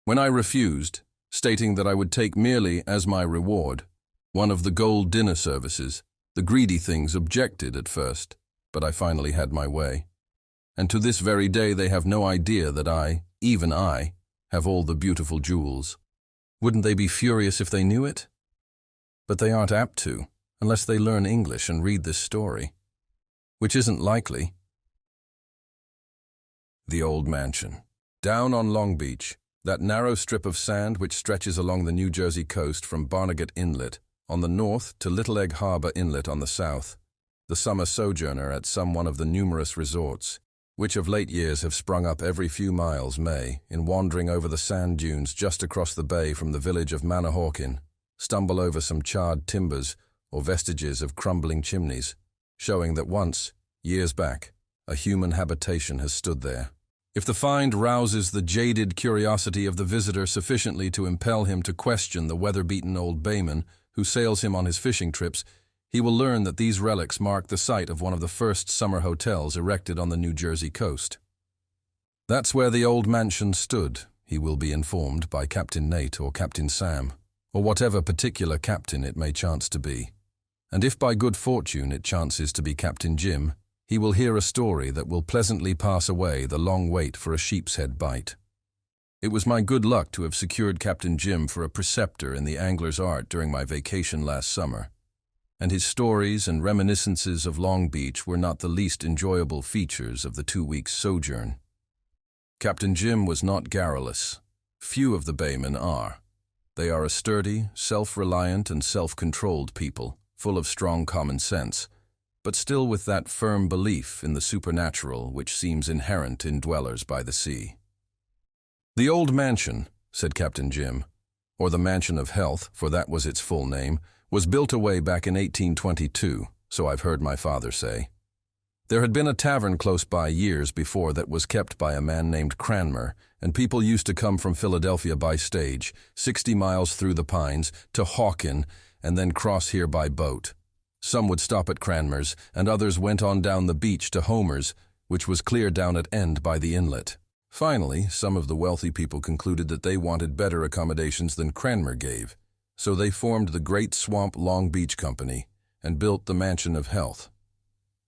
When I refused, stating that I would take merely as my reward one of the gold dinner services, the greedy things objected at first, but I finally had my way. And to this very day they have no idea that I, even I, have all the beautiful jewels. Wouldn't they be furious if they knew it? But they aren't apt to, unless they learn English and read this story, which isn't likely. The Old Mansion. Down on Long Beach, that narrow strip of sand which stretches along the New Jersey coast from Barnegat Inlet on the north to Little Egg Harbor Inlet on the south, the summer sojourner at some one of the numerous resorts, which of late years have sprung up every few miles, may, in wandering over the sand dunes just across the bay from the village of Manahawkin, stumble over some charred timbers or vestiges of crumbling chimneys, showing that once, years back, a human habitation has stood there. If the find rouses the jaded curiosity of the visitor sufficiently to impel him to question the weather-beaten old bayman who sails him on his fishing trips, he will learn that these relics mark the site of one of the first summer hotels erected on the New Jersey coast. That's where the old mansion stood, he will be informed by Captain Nate or Captain Sam, or whatever particular captain it may chance to be. And if by good fortune it chances to be Captain Jim, he will hear a story that will pleasantly pass away the long wait for a sheep's head bite. It was my good luck to have secured Captain Jim for a preceptor in the angler's art during my vacation last summer, and his stories and reminiscences of Long Beach were not the least enjoyable features of the 2 weeks' sojourn. Captain Jim was not garrulous. Few of the baymen are. They are a sturdy, self-reliant and self-controlled people, full of strong common sense, but still with that firm belief in the supernatural which seems inherent in dwellers by the sea. The Old Mansion, said Captain Jim, or the Mansion of Health, for that was its full name, was built away back in 1822, so I've heard my father say. There had been a tavern close by years before that was kept by a man named Cranmer, and people used to come from Philadelphia by stage, 60 miles through the pines, to Hawkin, and then cross here by boat. Some would stop at Cranmer's, and others went on down the beach to Homer's, which was clear down at end by the inlet. Finally, some of the wealthy people concluded that they wanted better accommodations than Cranmer gave, so they formed the Great Swamp Long Beach Company and built the Mansion of Health.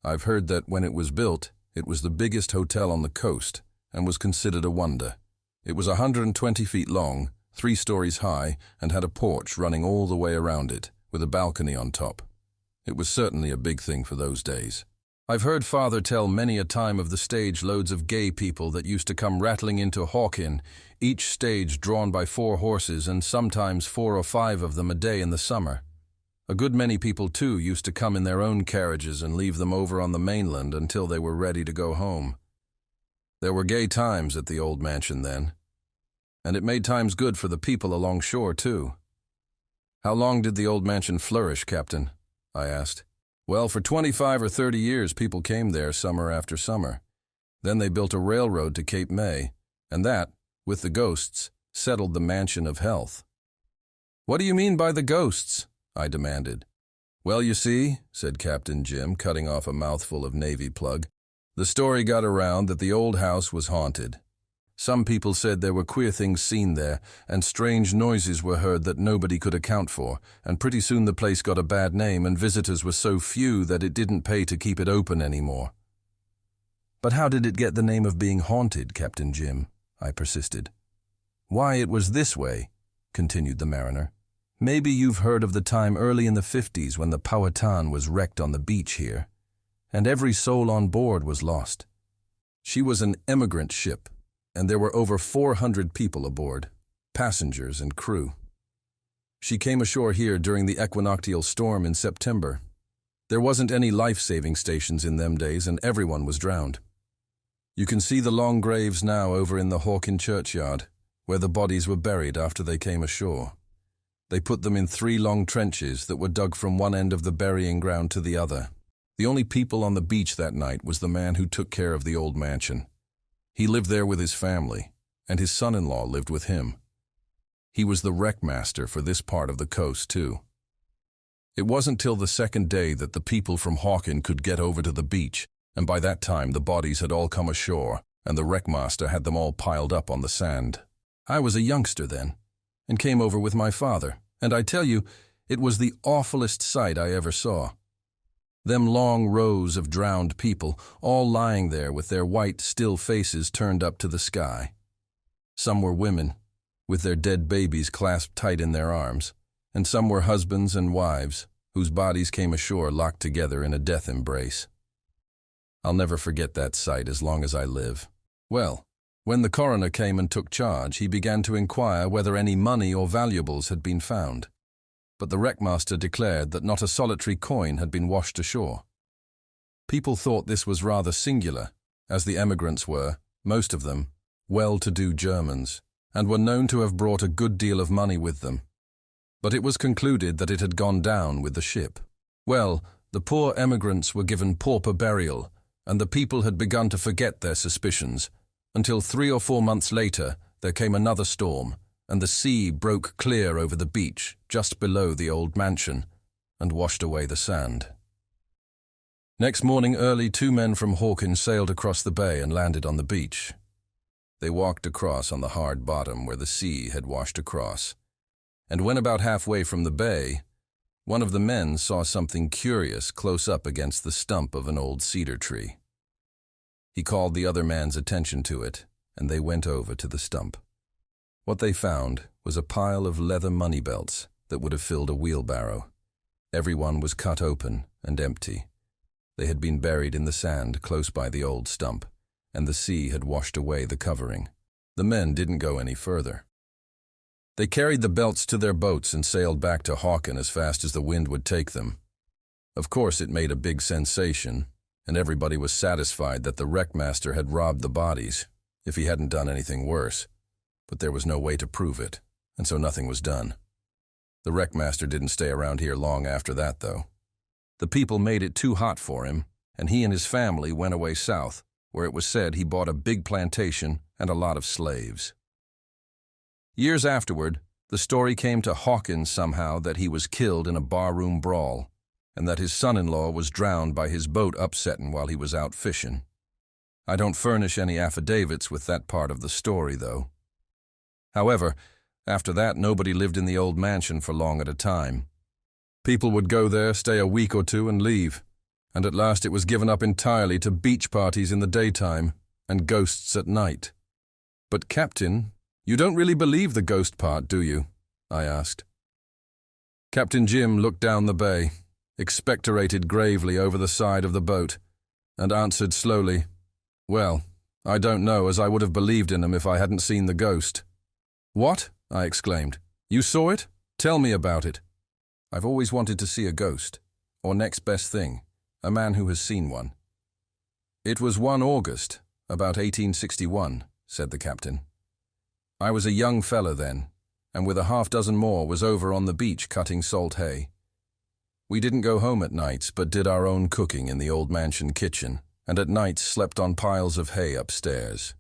I've heard that when it was built, it was the biggest hotel on the coast and was considered a wonder. It was 120 feet long, 3 stories high, and had a porch running all the way around it, with a balcony on top. It was certainly a big thing for those days. I've heard Father tell many a time of the stage loads of gay people that used to come rattling into Hawkin, each stage drawn by 4 horses and sometimes 4 or 5 of them a day in the summer. A good many people, too, used to come in their own carriages and leave them over on the mainland until they were ready to go home. There were gay times at the old mansion then, and it made times good for the people along shore, too. How long did the old mansion flourish, Captain? I asked. Well, for 25 or 30 years people came there summer after summer. Then they built a railroad to Cape May, and that, with the ghosts, settled the Mansion of Health. What do you mean by the ghosts? I demanded. Well, you see, said Captain Jim, cutting off a mouthful of navy plug, the story got around that the old house was haunted. Some people said there were queer things seen there, and strange noises were heard that nobody could account for, and pretty soon the place got a bad name and visitors were so few that it didn't pay to keep it open anymore. But how did it get the name of being haunted, Captain Jim? I persisted. Why, it was this way, continued the mariner. Maybe you've heard of the time early in the 50s when the Powhatan was wrecked on the beach here, and every soul on board was lost. She was an emigrant ship, and there were over 400 people aboard, passengers and crew. She came ashore here during the equinoctial storm in September. There wasn't any life-saving stations in them days, and everyone was drowned. You can see the long graves now over in the Hawkin churchyard, where the bodies were buried after they came ashore. They put them in 3 long trenches that were dug from one end of the burying ground to the other. The only people on the beach that night was the man who took care of the old mansion. He lived there with his family, and his son-in-law lived with him. He was the wreckmaster for this part of the coast, too. It wasn't till the second day that the people from Holland could get over to the beach, and by that time the bodies had all come ashore, and the wreckmaster had them all piled up on the sand. I was a youngster then, and came over with my father, and I tell you, it was the awfulest sight I ever saw. Them long rows of drowned people, all lying there with their white, still faces turned up to the sky. Some were women, with their dead babies clasped tight in their arms, and some were husbands and wives, whose bodies came ashore locked together in a death embrace. I'll never forget that sight as long as I live. Well, when the coroner came and took charge, he began to inquire whether any money or valuables had been found. But the wreckmaster declared that not a solitary coin had been washed ashore. People thought this was rather singular, as the emigrants were, most of them, well-to-do Germans, and were known to have brought a good deal of money with them. But it was concluded that it had gone down with the ship. Well, the poor emigrants were given pauper burial, and the people had begun to forget their suspicions, until 3 or 4 months later there came another storm, and the sea broke clear over the beach just below the old mansion and washed away the sand. Next morning early, 2 men from Holland sailed across the bay and landed on the beach. They walked across on the hard bottom where the sea had washed across, and when about halfway from the bay, one of the men saw something curious close up against the stump of an old cedar tree. He called the other man's attention to it, and they went over to the stump. What they found was a pile of leather money belts that would have filled a wheelbarrow. Every one was cut open and empty. They had been buried in the sand close by the old stump, and the sea had washed away the covering. The men didn't go any further. They carried the belts to their boats and sailed back to Holland as fast as the wind would take them. Of course, it made a big sensation, and everybody was satisfied that the wreckmaster had robbed the bodies, if he hadn't done anything worse. But there was no way to prove it, and so nothing was done. The wreckmaster didn't stay around here long after that, though. The people made it too hot for him, and he and his family went away south, where it was said he bought a big plantation and a lot of slaves. Years afterward, the story came to Hawkins somehow that he was killed in a barroom brawl, and that his son-in-law was drowned by his boat upsetting while he was out fishing. I don't furnish any affidavits with that part of the story, though. However, after that, nobody lived in the old mansion for long at a time. People would go there, stay a week or 2, and leave, and at last it was given up entirely to beach parties in the daytime and ghosts at night. But, Captain, you don't really believe the ghost part, do you? I asked. Captain Jim looked down the bay, expectorated gravely over the side of the boat, and answered slowly, "Well, I don't know, as I would have believed in him if I hadn't seen the ghost." "What?" I exclaimed. "You saw it? Tell me about it." "I've always wanted to see a ghost, or next best thing, a man who has seen one." "It was one August, about 1861, said the captain. "I was a young fella then, and with a half-dozen more was over on the beach cutting salt hay. We didn't go home at nights, but did our own cooking in the old mansion kitchen, and at nights slept on piles of hay upstairs.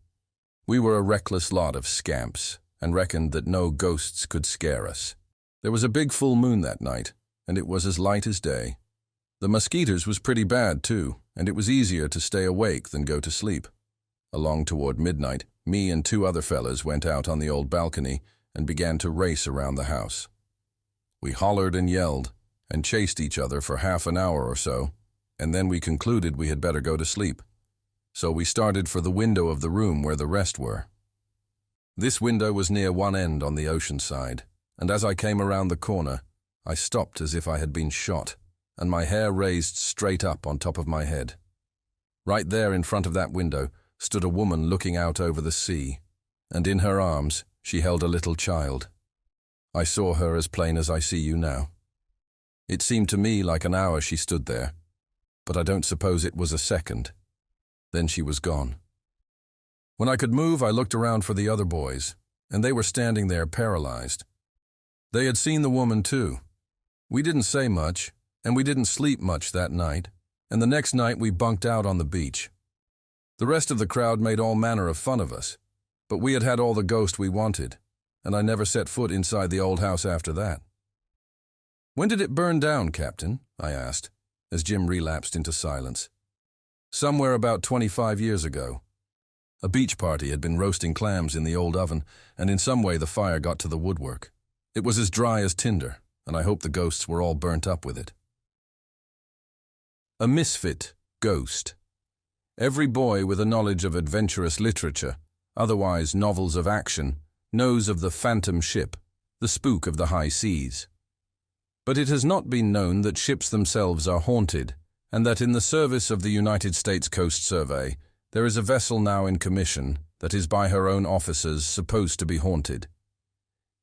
We were a reckless lot of scamps, and reckoned that no ghosts could scare us. There was a big full moon that night, and it was as light as day. The mosquitoes was pretty bad, too, and it was easier to stay awake than go to sleep. Along toward midnight, me and 2 other fellas went out on the old balcony and began to race around the house. We hollered and yelled, and chased each other for half an hour or so, and then we concluded we had better go to sleep. So we started for the window of the room where the rest were. This window was near one end on the ocean side, and as I came around the corner, I stopped as if I had been shot, and my hair raised straight up on top of my head. Right there in front of that window stood a woman looking out over the sea, and in her arms she held a little child. I saw her as plain as I see you now. It seemed to me like an hour she stood there, but I don't suppose it was a second. Then she was gone. When I could move, I looked around for the other boys, and they were standing there paralyzed. They had seen the woman too. We didn't say much, and we didn't sleep much that night, and the next night we bunked out on the beach. The rest of the crowd made all manner of fun of us, but we had had all the ghost we wanted, and I never set foot inside the old house after that. "When did it burn down, Captain?" I asked, as Jim relapsed into silence. "Somewhere about 25 years ago. A beach party had been roasting clams in the old oven, and in some way the fire got to the woodwork. It was as dry as tinder, and I hope the ghosts were all burnt up with it." A Misfit Ghost. Every boy with a knowledge of adventurous literature, otherwise novels of action, knows of the phantom ship, the spook of the high seas. But it has not been known that ships themselves are haunted, and that in the service of the United States Coast Survey, there is a vessel now in commission that is by her own officers supposed to be haunted.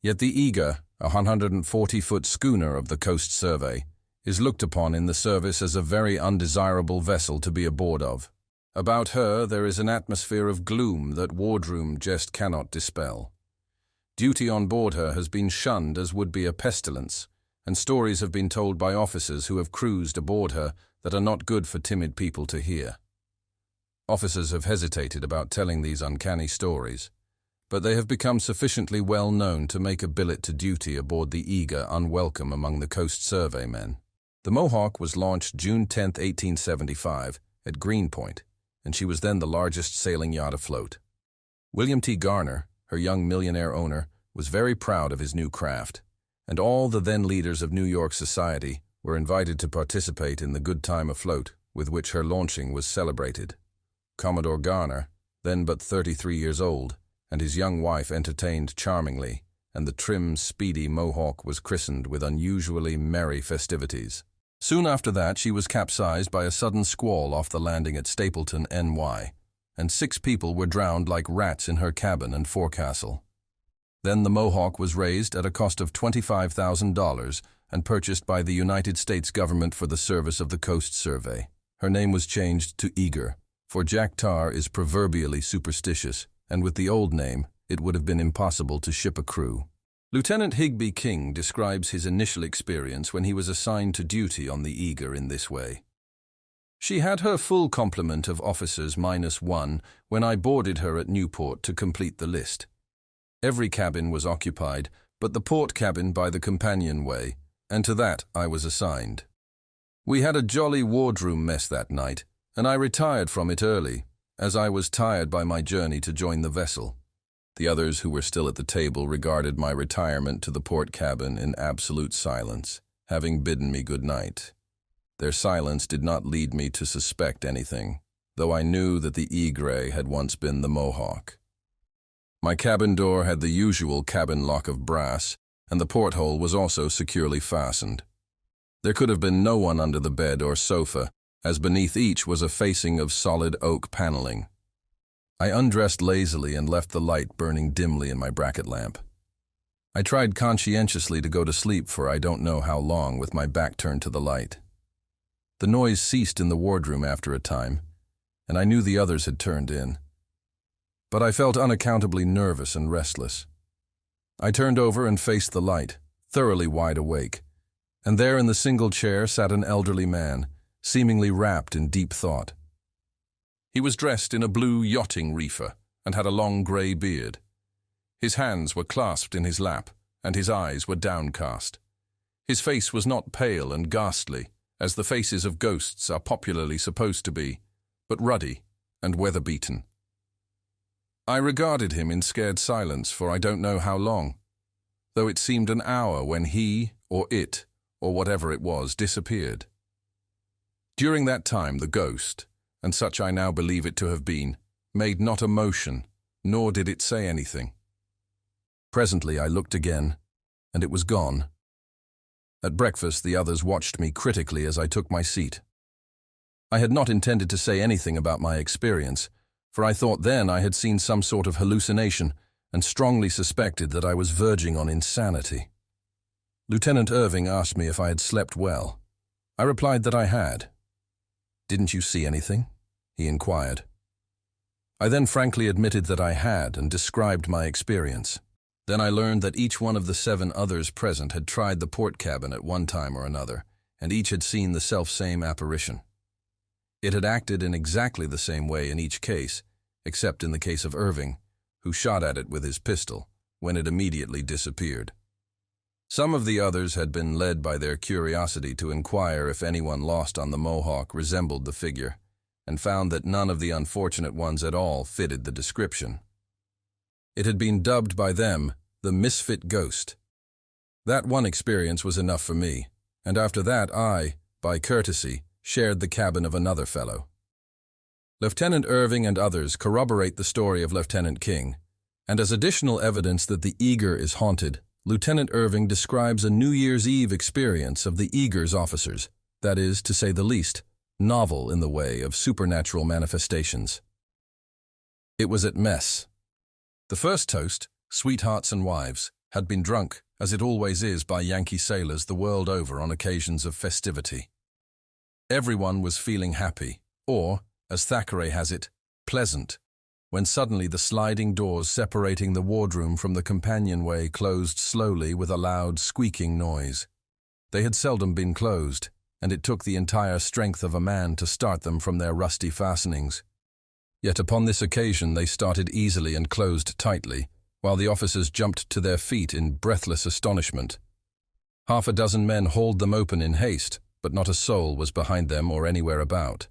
Yet the Eager, a 140-foot schooner of the Coast Survey, is looked upon in the service as a very undesirable vessel to be aboard of. About her there is an atmosphere of gloom that wardroom just cannot dispel. Duty on board her has been shunned as would be a pestilence, and stories have been told by officers who have cruised aboard her that are not good for timid people to hear. Officers have hesitated about telling these uncanny stories, but they have become sufficiently well known to make a billet to duty aboard the Eager unwelcome among the Coast Survey men. The Mohawk was launched June 10, 1875, at Greenpoint, and she was then the largest sailing yacht afloat. William T. Garner, her young millionaire owner, was very proud of his new craft, and all the then leaders of New York society were invited to participate in the good time afloat with which her launching was celebrated. Commodore Garner, then but 33 years old, and his young wife entertained charmingly, and the trim, speedy Mohawk was christened with unusually merry festivities. Soon after that, she was capsized by a sudden squall off the landing at Stapleton, NY, and 6 people were drowned like rats in her cabin and forecastle. Then the Mohawk was raised at a cost of $25,000 and purchased by the United States government for the service of the Coast Survey. Her name was changed to Eager, for Jack Tar is proverbially superstitious, and with the old name, it would have been impossible to ship a crew. Lieutenant Higby King describes his initial experience when he was assigned to duty on the Eager in this way. "She had her full complement of officers -1 when I boarded her at Newport to complete the list. Every cabin was occupied, but the port cabin by the companionway, and to that I was assigned. We had a jolly wardroom mess that night, and I retired from it early, as I was tired by my journey to join the vessel. The others who were still at the table regarded my retirement to the port cabin in absolute silence, having bidden me good night. Their silence did not lead me to suspect anything, though I knew that the Eagle had once been the Mohawk. My cabin door had the usual cabin lock of brass, and the porthole was also securely fastened. There could have been no one under the bed or sofa, as beneath each was a facing of solid oak paneling. I undressed lazily and left the light burning dimly in my bracket lamp. I tried conscientiously to go to sleep for I don't know how long with my back turned to the light. The noise ceased in the wardroom after a time, and I knew the others had turned in. But I felt unaccountably nervous and restless. I turned over and faced the light, thoroughly wide awake, and there in the single chair sat an elderly man, seemingly wrapped in deep thought. He was dressed in a blue yachting reefer and had a long grey beard. His hands were clasped in his lap, and his eyes were downcast. His face was not pale and ghastly, as the faces of ghosts are popularly supposed to be, but ruddy and weather-beaten. I regarded him in scared silence for I don't know how long, though it seemed an hour when he, or it, or whatever it was, disappeared. During that time the ghost, and such I now believe it to have been, made not a motion, nor did it say anything. Presently I looked again, and it was gone. At breakfast the others watched me critically as I took my seat. I had not intended to say anything about my experience, for I thought then I had seen some sort of hallucination and strongly suspected that I was verging on insanity. Lieutenant Irving asked me if I had slept well. I replied that I had. "Didn't you see anything?" he inquired. I then frankly admitted that I had and described my experience. Then I learned that each one of the 7 others present had tried the port cabin at one time or another, and each had seen the self-same apparition. It had acted in exactly the same way in each case, except in the case of Irving, who shot at it with his pistol, when it immediately disappeared. Some of the others had been led by their curiosity to inquire if anyone lost on the Mohawk resembled the figure, and found that none of the unfortunate ones at all fitted the description. It had been dubbed by them the Misfit Ghost. That one experience was enough for me, and after that I, by courtesy, shared the cabin of another fellow. Lieutenant Irving and others corroborate the story of Lieutenant King, and as additional evidence that the Eager is haunted, Lieutenant Irving describes a New Year's Eve experience of the Eager's officers, that is, to say the least, novel in the way of supernatural manifestations. It was at mess. The first toast, sweethearts and wives, had been drunk, as it always is by Yankee sailors the world over on occasions of festivity. Everyone was feeling happy, or, as Thackeray has it, pleasant, when suddenly the sliding doors separating the wardroom from the companionway closed slowly with a loud squeaking noise. They had seldom been closed, and it took the entire strength of a man to start them from their rusty fastenings. Yet upon this occasion they started easily and closed tightly, while the officers jumped to their feet in breathless astonishment. Half a dozen men hauled them open in haste, but not a soul was behind them or anywhere about.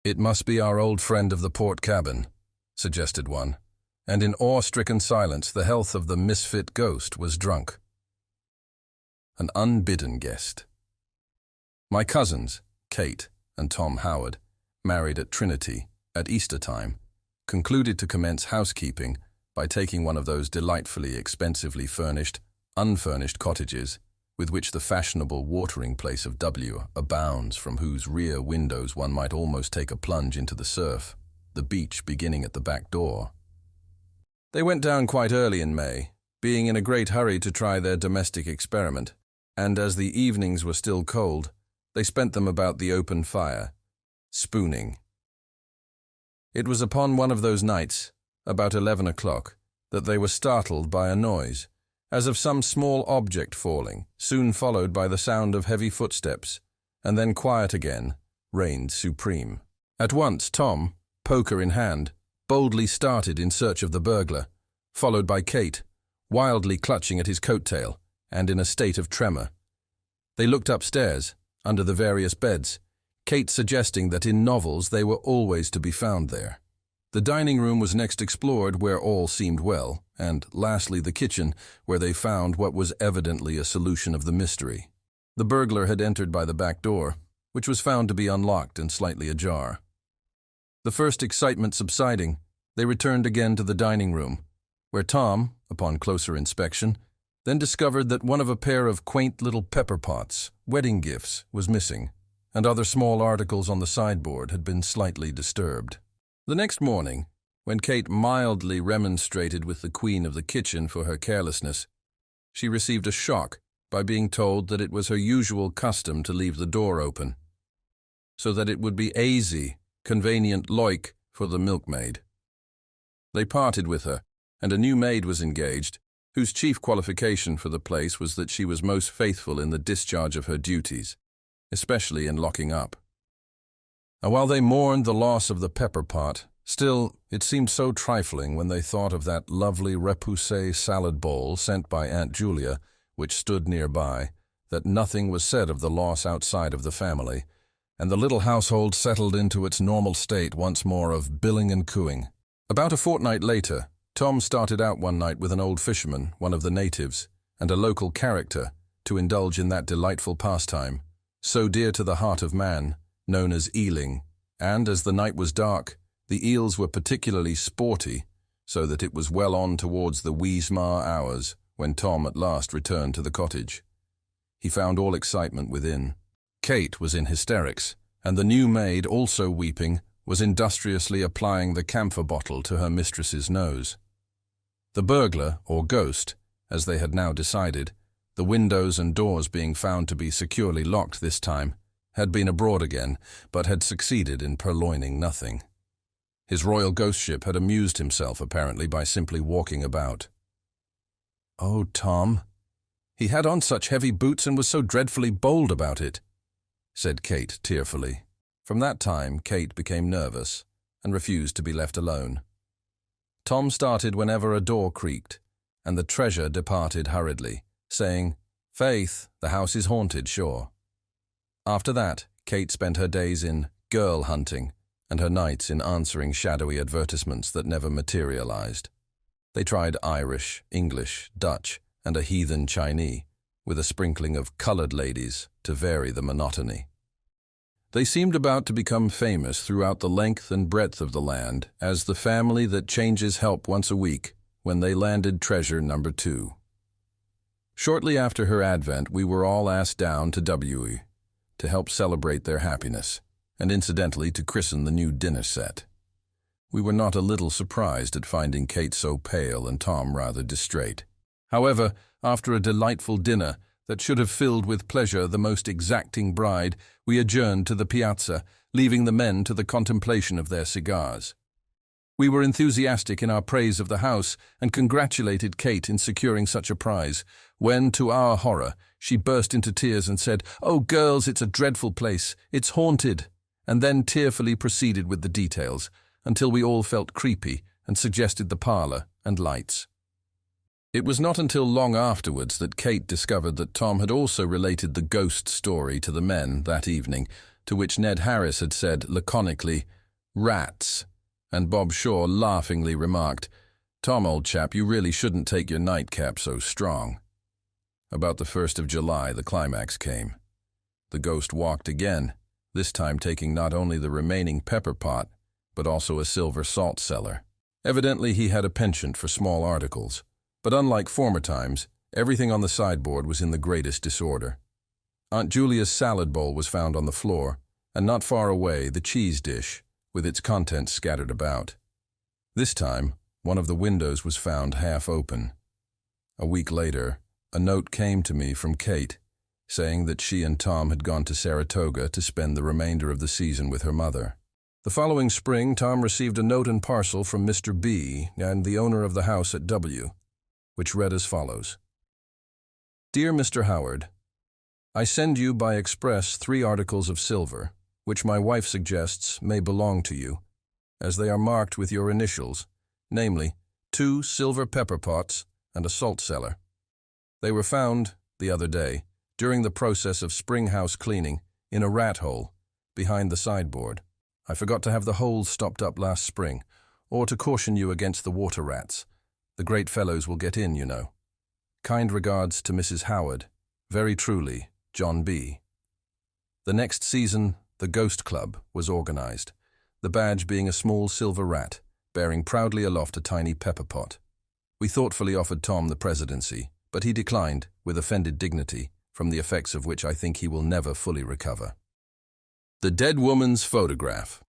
"It must be our old friend of the port cabin," suggested one, and in awe-stricken silence the health of the Misfit Ghost was drunk. An unbidden guest. My cousins, Kate and Tom Howard, married at Trinity at Easter time, concluded to commence housekeeping by taking one of those delightfully expensively furnished, unfurnished cottages with which the fashionable watering place of W abounds, from whose rear windows one might almost take a plunge into the surf, the beach beginning at the back door. They went down quite early in May, being in a great hurry to try their domestic experiment, and as the evenings were still cold, they spent them about the open fire, spooning. It was upon one of those nights, about 11 o'clock, that they were startled by a noise, as of some small object falling, soon followed by the sound of heavy footsteps, and then quiet again reigned supreme. At once Tom, poker in hand, boldly started in search of the burglar, followed by Kate, wildly clutching at his coat-tail, and in a state of tremor. They looked upstairs, under the various beds, Kate suggesting that in novels they were always to be found there. The dining room was next explored, where all seemed well, and lastly the kitchen, where they found what was evidently a solution of the mystery. The burglar had entered by the back door, which was found to be unlocked and slightly ajar. The first excitement subsiding, they returned again to the dining room, where Tom, upon closer inspection, then discovered that one of a pair of quaint little pepper pots, wedding gifts, was missing, and other small articles on the sideboard had been slightly disturbed. The next morning, when Kate mildly remonstrated with the queen of the kitchen for her carelessness, she received a shock by being told that it was her usual custom to leave the door open, so that it would be aisy, convenient loik for the milkmaid. They parted with her, and a new maid was engaged, whose chief qualification for the place was that she was most faithful in the discharge of her duties, especially in locking up. And while they mourned the loss of the pepper pot, still it seemed so trifling when they thought of that lovely repoussé salad bowl sent by Aunt Julia, which stood nearby, that nothing was said of the loss outside of the family, and the little household settled into its normal state once more of billing and cooing. About a fortnight later, Tom started out one night with an old fisherman, one of the natives, and a local character, to indulge in that delightful pastime, so dear to the heart of man, known as eeling, and as the night was dark, the eels were particularly sporty, so that it was well on towards the wee-sma hours when Tom at last returned to the cottage. He found all excitement within. Kate was in hysterics, and the new maid, also weeping, was industriously applying the camphor bottle to her mistress's nose. The burglar, or ghost, as they had now decided, the windows and doors being found to be securely locked this time, had been abroad again, but had succeeded in purloining nothing. His royal ghostship had amused himself, apparently, by simply walking about. "Oh, Tom, he had on such heavy boots and was so dreadfully bold about it," said Kate tearfully. From that time, Kate became nervous and refused to be left alone. Tom started whenever a door creaked, and the treasure departed hurriedly, saying, "Faith, the house is haunted, sure." After that, Kate spent her days in girl hunting and her nights in answering shadowy advertisements that never materialized. They tried Irish, English, Dutch, and a heathen Chinese, with a sprinkling of colored ladies to vary the monotony. They seemed about to become famous throughout the length and breadth of the land as the family that changes help once a week when they landed treasure number 2. Shortly after her advent, we were all asked down to W.E. to help celebrate their happiness, and incidentally to christen the new dinner set. We were not a little surprised at finding Kate so pale and Tom rather distrait. However, after a delightful dinner that should have filled with pleasure the most exacting bride, we adjourned to the piazza, leaving the men to the contemplation of their cigars. We were enthusiastic in our praise of the house and congratulated Kate in securing such a prize, when, to our horror, she burst into tears and said, "Oh, girls, it's a dreadful place. It's haunted," and then tearfully proceeded with the details, until we all felt creepy and suggested the parlor and lights. It was not until long afterwards that Kate discovered that Tom had also related the ghost story to the men that evening, to which Ned Harris had said laconically, "Rats," and Bob Shaw laughingly remarked, "Tom, old chap, you really shouldn't take your nightcap so strong." About the 1st of July, the climax came. The ghost walked again, this time taking not only the remaining pepper pot, but also a silver salt cellar. Evidently he had a penchant for small articles, but unlike former times, everything on the sideboard was in the greatest disorder. Aunt Julia's salad bowl was found on the floor, and not far away the cheese dish, with its contents scattered about. This time, one of the windows was found half open. A week later, a note came to me from Kate, saying that she and Tom had gone to Saratoga to spend the remainder of the season with her mother. The following spring, Tom received a note and parcel from Mr. B and the owner of the house at W, which read as follows. "Dear Mr. Howard, I send you by express 3 articles of silver, which my wife suggests may belong to you, as they are marked with your initials, namely 2 silver pepper pots and a salt cellar. They were found, the other day, during the process of spring house cleaning, in a rat hole, behind the sideboard. I forgot to have the holes stopped up last spring, or to caution you against the water rats. The great fellows will get in, you know. Kind regards to Mrs. Howard. Very truly, John B." The next season, the Ghost Club was organized, the badge being a small silver rat, bearing proudly aloft a tiny pepper pot. We thoughtfully offered Tom the presidency, but he declined, with offended dignity, from the effects of which I think he will never fully recover. The Dead Woman's Photograph.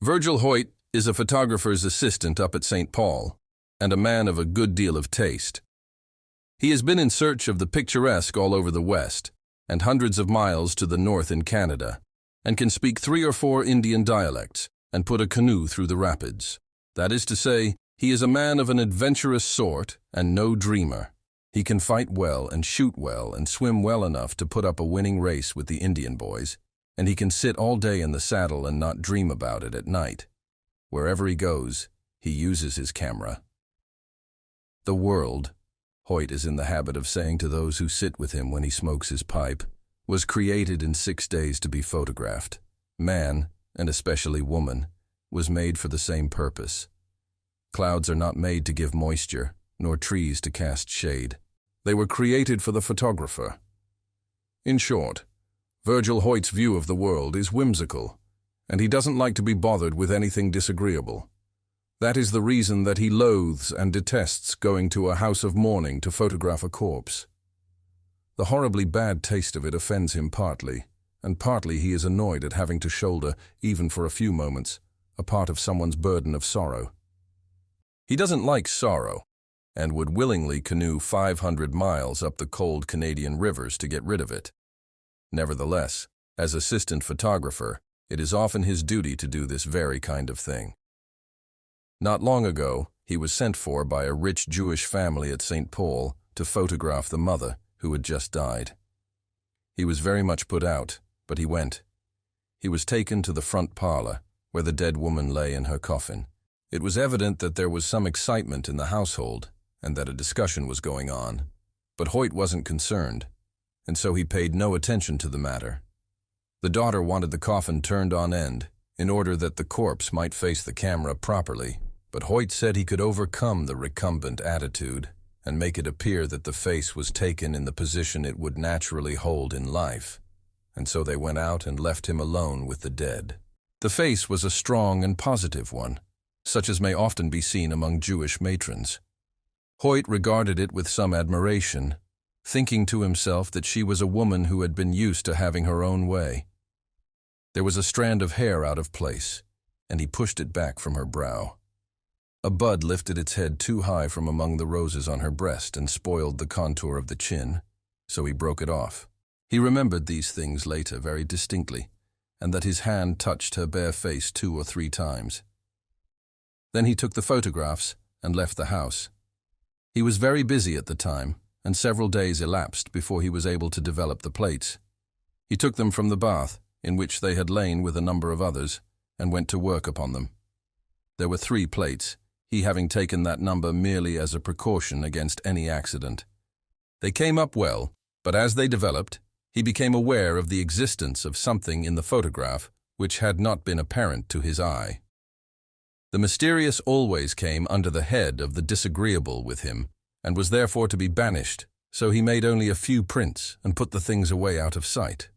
Virgil Hoyt is a photographer's assistant up at St. Paul, and a man of a good deal of taste. He has been in search of the picturesque all over the West, and hundreds of miles to the north in Canada, and can speak 3 or 4 Indian dialects, and put a canoe through the rapids. That is to say, he is a man of an adventurous sort, and no dreamer. He can fight well and shoot well and swim well enough to put up a winning race with the Indian boys, and he can sit all day in the saddle and not dream about it at night. Wherever he goes, he uses his camera. The world, Hoyt is in the habit of saying to those who sit with him when he smokes his pipe, was created in 6 days to be photographed. Man, and especially woman, was made for the same purpose. Clouds are not made to give moisture, nor trees to cast shade. They were created for the photographer. In short, Virgil Hoyt's view of the world is whimsical, and he doesn't like to be bothered with anything disagreeable. That is the reason that he loathes and detests going to a house of mourning to photograph a corpse. The horribly bad taste of it offends him partly, and partly he is annoyed at having to shoulder, even for a few moments, a part of someone's burden of sorrow. He doesn't like sorrow, and would willingly canoe 500 miles up the cold Canadian rivers to get rid of it. Nevertheless, as assistant photographer, it is often his duty to do this very kind of thing. Not long ago, he was sent for by a rich Jewish family at St. Paul to photograph the mother, who had just died. He was very much put out, but he went. he was taken to the front parlor, where the dead woman lay in her coffin. It was evident that there was some excitement in the household, and that a discussion was going on. But Hoyt wasn't concerned, and so he paid no attention to the matter. The daughter wanted the coffin turned on end, in order that the corpse might face the camera properly, but Hoyt said he could overcome the recumbent attitude and make it appear that the face was taken in the position it would naturally hold in life, and so they went out and left him alone with the dead. The face was a strong and positive one, such as may often be seen among Jewish matrons. Hoyt regarded it with some admiration, thinking to himself that she was a woman who had been used to having her own way. There was a strand of hair out of place, and he pushed it back from her brow. A bud lifted its head too high from among the roses on her breast and spoiled the contour of the chin, so he broke it off. He remembered these things later very distinctly, and that his hand touched her bare face 2 or 3 times. Then he took the photographs and left the house. He was very busy at the time, and several days elapsed before he was able to develop the plates. He took them from the bath, in which they had lain with a number of others, and went to work upon them. There were 3 plates, he having taken that number merely as a precaution against any accident. They came up well, but as they developed, he became aware of the existence of something in the photograph which had not been apparent to his eye. The mysterious always came under the head of the disagreeable with him, and was therefore to be banished, so he made only a few prints and put the things away out of sight.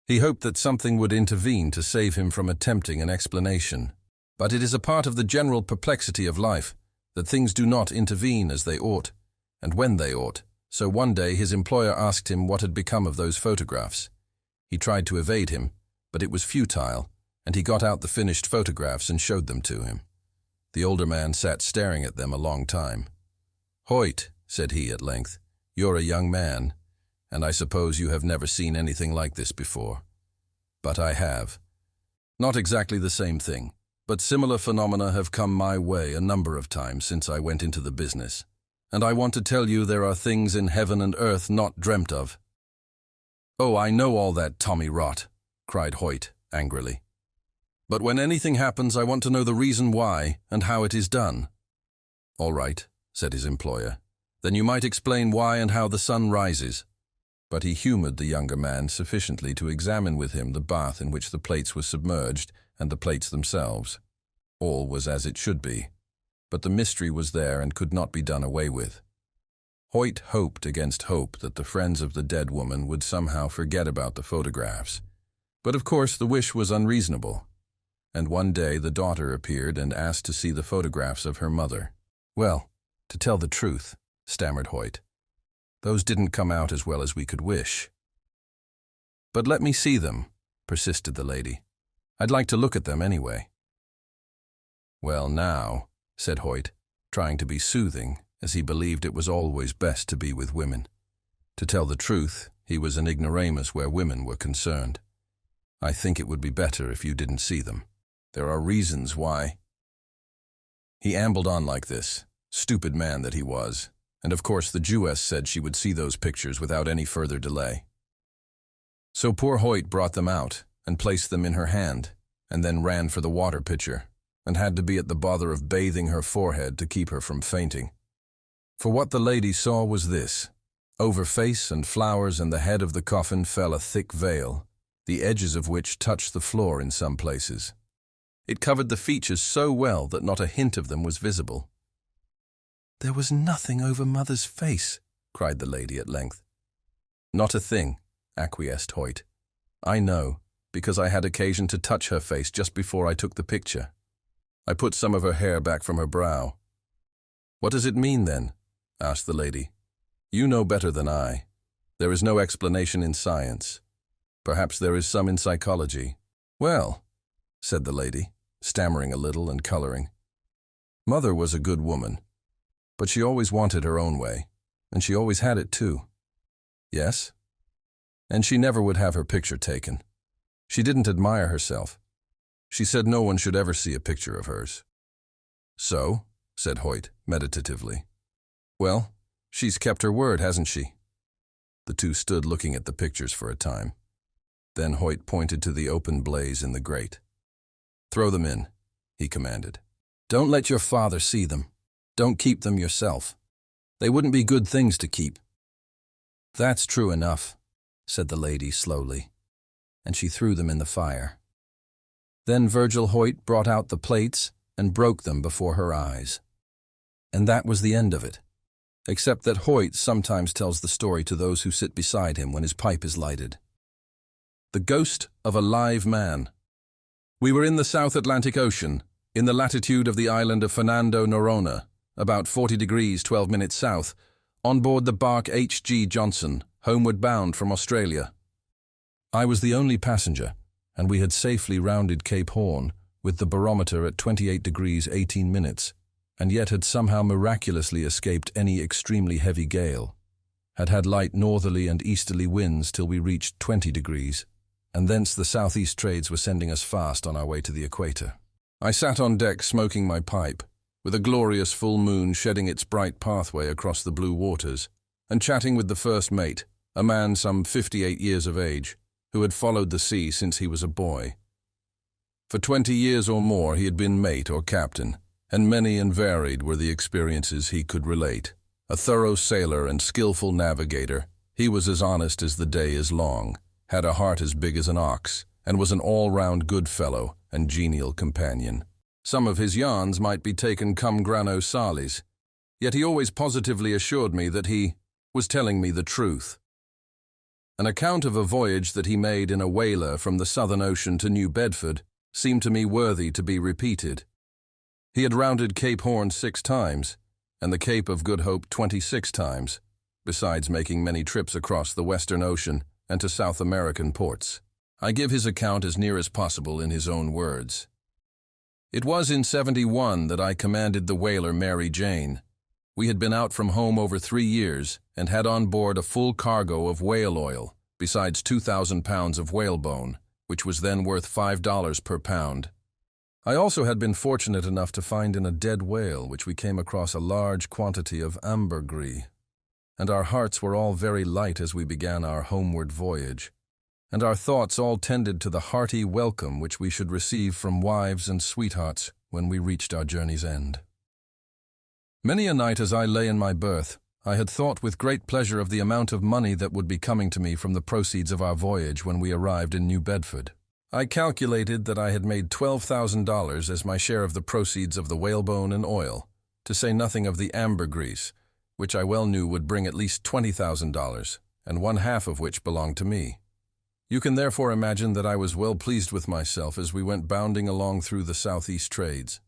He hoped that something would intervene to save him from attempting an explanation. But it is a part of the general perplexity of life that things do not intervene as they ought, and when they ought. So one day his employer asked him what had become of those photographs. He tried to evade him, but it was futile, and he got out the finished photographs and showed them to him. The older man sat staring at them a long time. "Hoyt," said he at length, "you're a young man, and I suppose you have never seen anything like this before." "But I have. Not exactly the same thing, but similar phenomena have come my way a number of times since I went into the business, and I want to tell you there are things in heaven and earth not dreamt of." "Oh, I know all that tommy rot," cried Hoyt angrily. "But when anything happens, I want to know the reason why and how it is done." "All right," said his employer. "Then you might explain why and how the sun rises." But he humored the younger man sufficiently to examine with him the bath in which the plates were submerged and the plates themselves. All was as it should be, but the mystery was there and could not be done away with. Hoyt hoped against hope that the friends of the dead woman would somehow forget about the photographs. But of course the wish was unreasonable, and one day the daughter appeared and asked to see the photographs of her mother. "Well, to tell the truth," stammered Hoyt, "those didn't come out as well as we could wish." "But let me see them," persisted the lady. "I'd like to look at them anyway." "Well now," said Hoyt, trying to be soothing, as he believed it was always best to be with women. To tell the truth, he was an ignoramus where women were concerned. "I think it would be better if you didn't see them. There are reasons why." He ambled on like this, stupid man that he was, and of course the Jewess said she would see those pictures without any further delay. So poor Hoyt brought them out and placed them in her hand, and then ran for the water pitcher, and had to be at the bother of bathing her forehead to keep her from fainting. For what the lady saw was this: over face and flowers and the head of the coffin fell a thick veil, the edges of which touched the floor in some places. It covered the features so well that not a hint of them was visible. "There was nothing over Mother's face," cried the lady at length. "Not a thing," acquiesced Hoyt. "I know, because I had occasion to touch her face just before I took the picture. I put some of her hair back from her brow." "What does it mean, then?" asked the lady. "You know better than I. There is no explanation in science. Perhaps there is some in psychology." "Well," said the lady, stammering a little and coloring, "Mother was a good woman, but she always wanted her own way, and she always had it too." "Yes?" "And she never would have her picture taken. She didn't admire herself. She said no one should ever see a picture of hers." "So?" said Hoyt, meditatively. "Well, she's kept her word, hasn't she?" The two stood looking at the pictures for a time. Then Hoyt pointed to the open blaze in the grate. "Throw them in," he commanded. "Don't let your father see them. Don't keep them yourself. They wouldn't be good things to keep." "That's true enough," said the lady slowly, and she threw them in the fire. Then Virgil Hoyt brought out the plates and broke them before her eyes. And that was the end of it, except that Hoyt sometimes tells the story to those who sit beside him when his pipe is lighted. The Ghost of a Live Man. We were in the South Atlantic Ocean, in the latitude of the island of Fernando Noronha, about 40 degrees 12 minutes south, on board the bark H.G. Johnson, homeward bound from Australia. I was the only passenger, and we had safely rounded Cape Horn, with the barometer at 28 degrees 18 minutes, and yet had somehow miraculously escaped any extremely heavy gale, had light northerly and easterly winds till we reached 20 degrees, and thence the southeast trades were sending us fast on our way to the equator. I sat on deck smoking my pipe, with a glorious full moon shedding its bright pathway across the blue waters, and chatting with the first mate, a man some 58 years of age, who had followed the sea since he was a boy. For 20 years or more he had been mate or captain, and many and varied were the experiences he could relate. A thorough sailor and skillful navigator, he was as honest as the day is long, had a heart as big as an ox, and was an all-round good fellow and genial companion. Some of his yarns might be taken cum grano salis, yet he always positively assured me that he was telling me the truth. An account of a voyage that he made in a whaler from the Southern Ocean to New Bedford seemed to me worthy to be repeated. He had rounded Cape Horn 6 times, and the Cape of Good Hope 26 times, besides making many trips across the Western Ocean and to South American ports. I give his account as near as possible in his own words. "It was in '71 that I commanded the whaler Mary Jane. We had been out from home over 3 years and had on board a full cargo of whale oil, besides 2,000 pounds of whalebone, which was then worth $5 per pound. I also had been fortunate enough to find in a dead whale which we came across a large quantity of ambergris, and our hearts were all very light as we began our homeward voyage, and our thoughts all tended to the hearty welcome which we should receive from wives and sweethearts when we reached our journey's end. Many a night as I lay in my berth, I had thought with great pleasure of the amount of money that would be coming to me from the proceeds of our voyage when we arrived in New Bedford. I calculated that I had made $12,000 as my share of the proceeds of the whalebone and oil, to say nothing of the ambergris, which I well knew would bring at least $20,000, and 1/2 of which belonged to me. You can therefore imagine that I was well pleased with myself as we went bounding along through the southeast trades.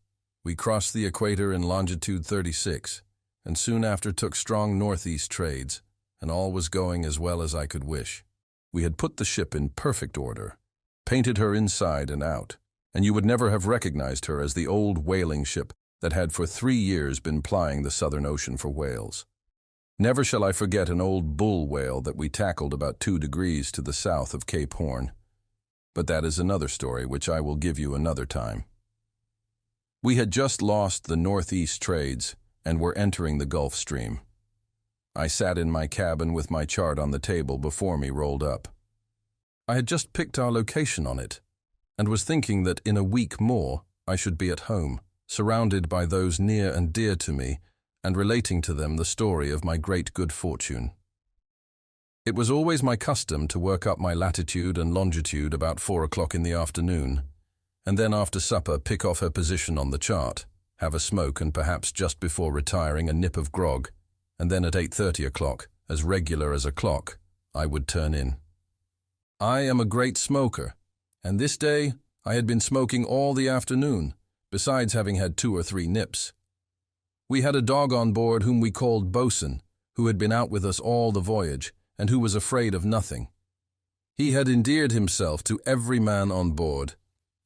We crossed the equator in longitude 36, and soon after took strong northeast trades, and all was going as well as I could wish. We had put the ship in perfect order, painted her inside and out, and you would never have recognized her as the old whaling ship that had for 3 years been plying the Southern Ocean for whales. Never shall I forget an old bull whale that we tackled about 2 degrees to the south of Cape Horn. But that is another story which I will give you another time. We had just lost the northeast trades and were entering the Gulf Stream. I sat in my cabin with my chart on the table before me rolled up. I had just picked our location on it, and was thinking that in a week more I should be at home, surrounded by those near and dear to me, and relating to them the story of my great good fortune. It was always my custom to work up my latitude and longitude about 4 o'clock in the afternoon, and then after supper pick off her position on the chart, have a smoke and perhaps just before retiring a nip of grog, and then at 8:30 o'clock, as regular as a clock, I would turn in. I am a great smoker, and this day I had been smoking all the afternoon, besides having had 2 or 3 nips. We had a dog on board whom we called Bosun, who had been out with us all the voyage, and who was afraid of nothing. He had endeared himself to every man on board,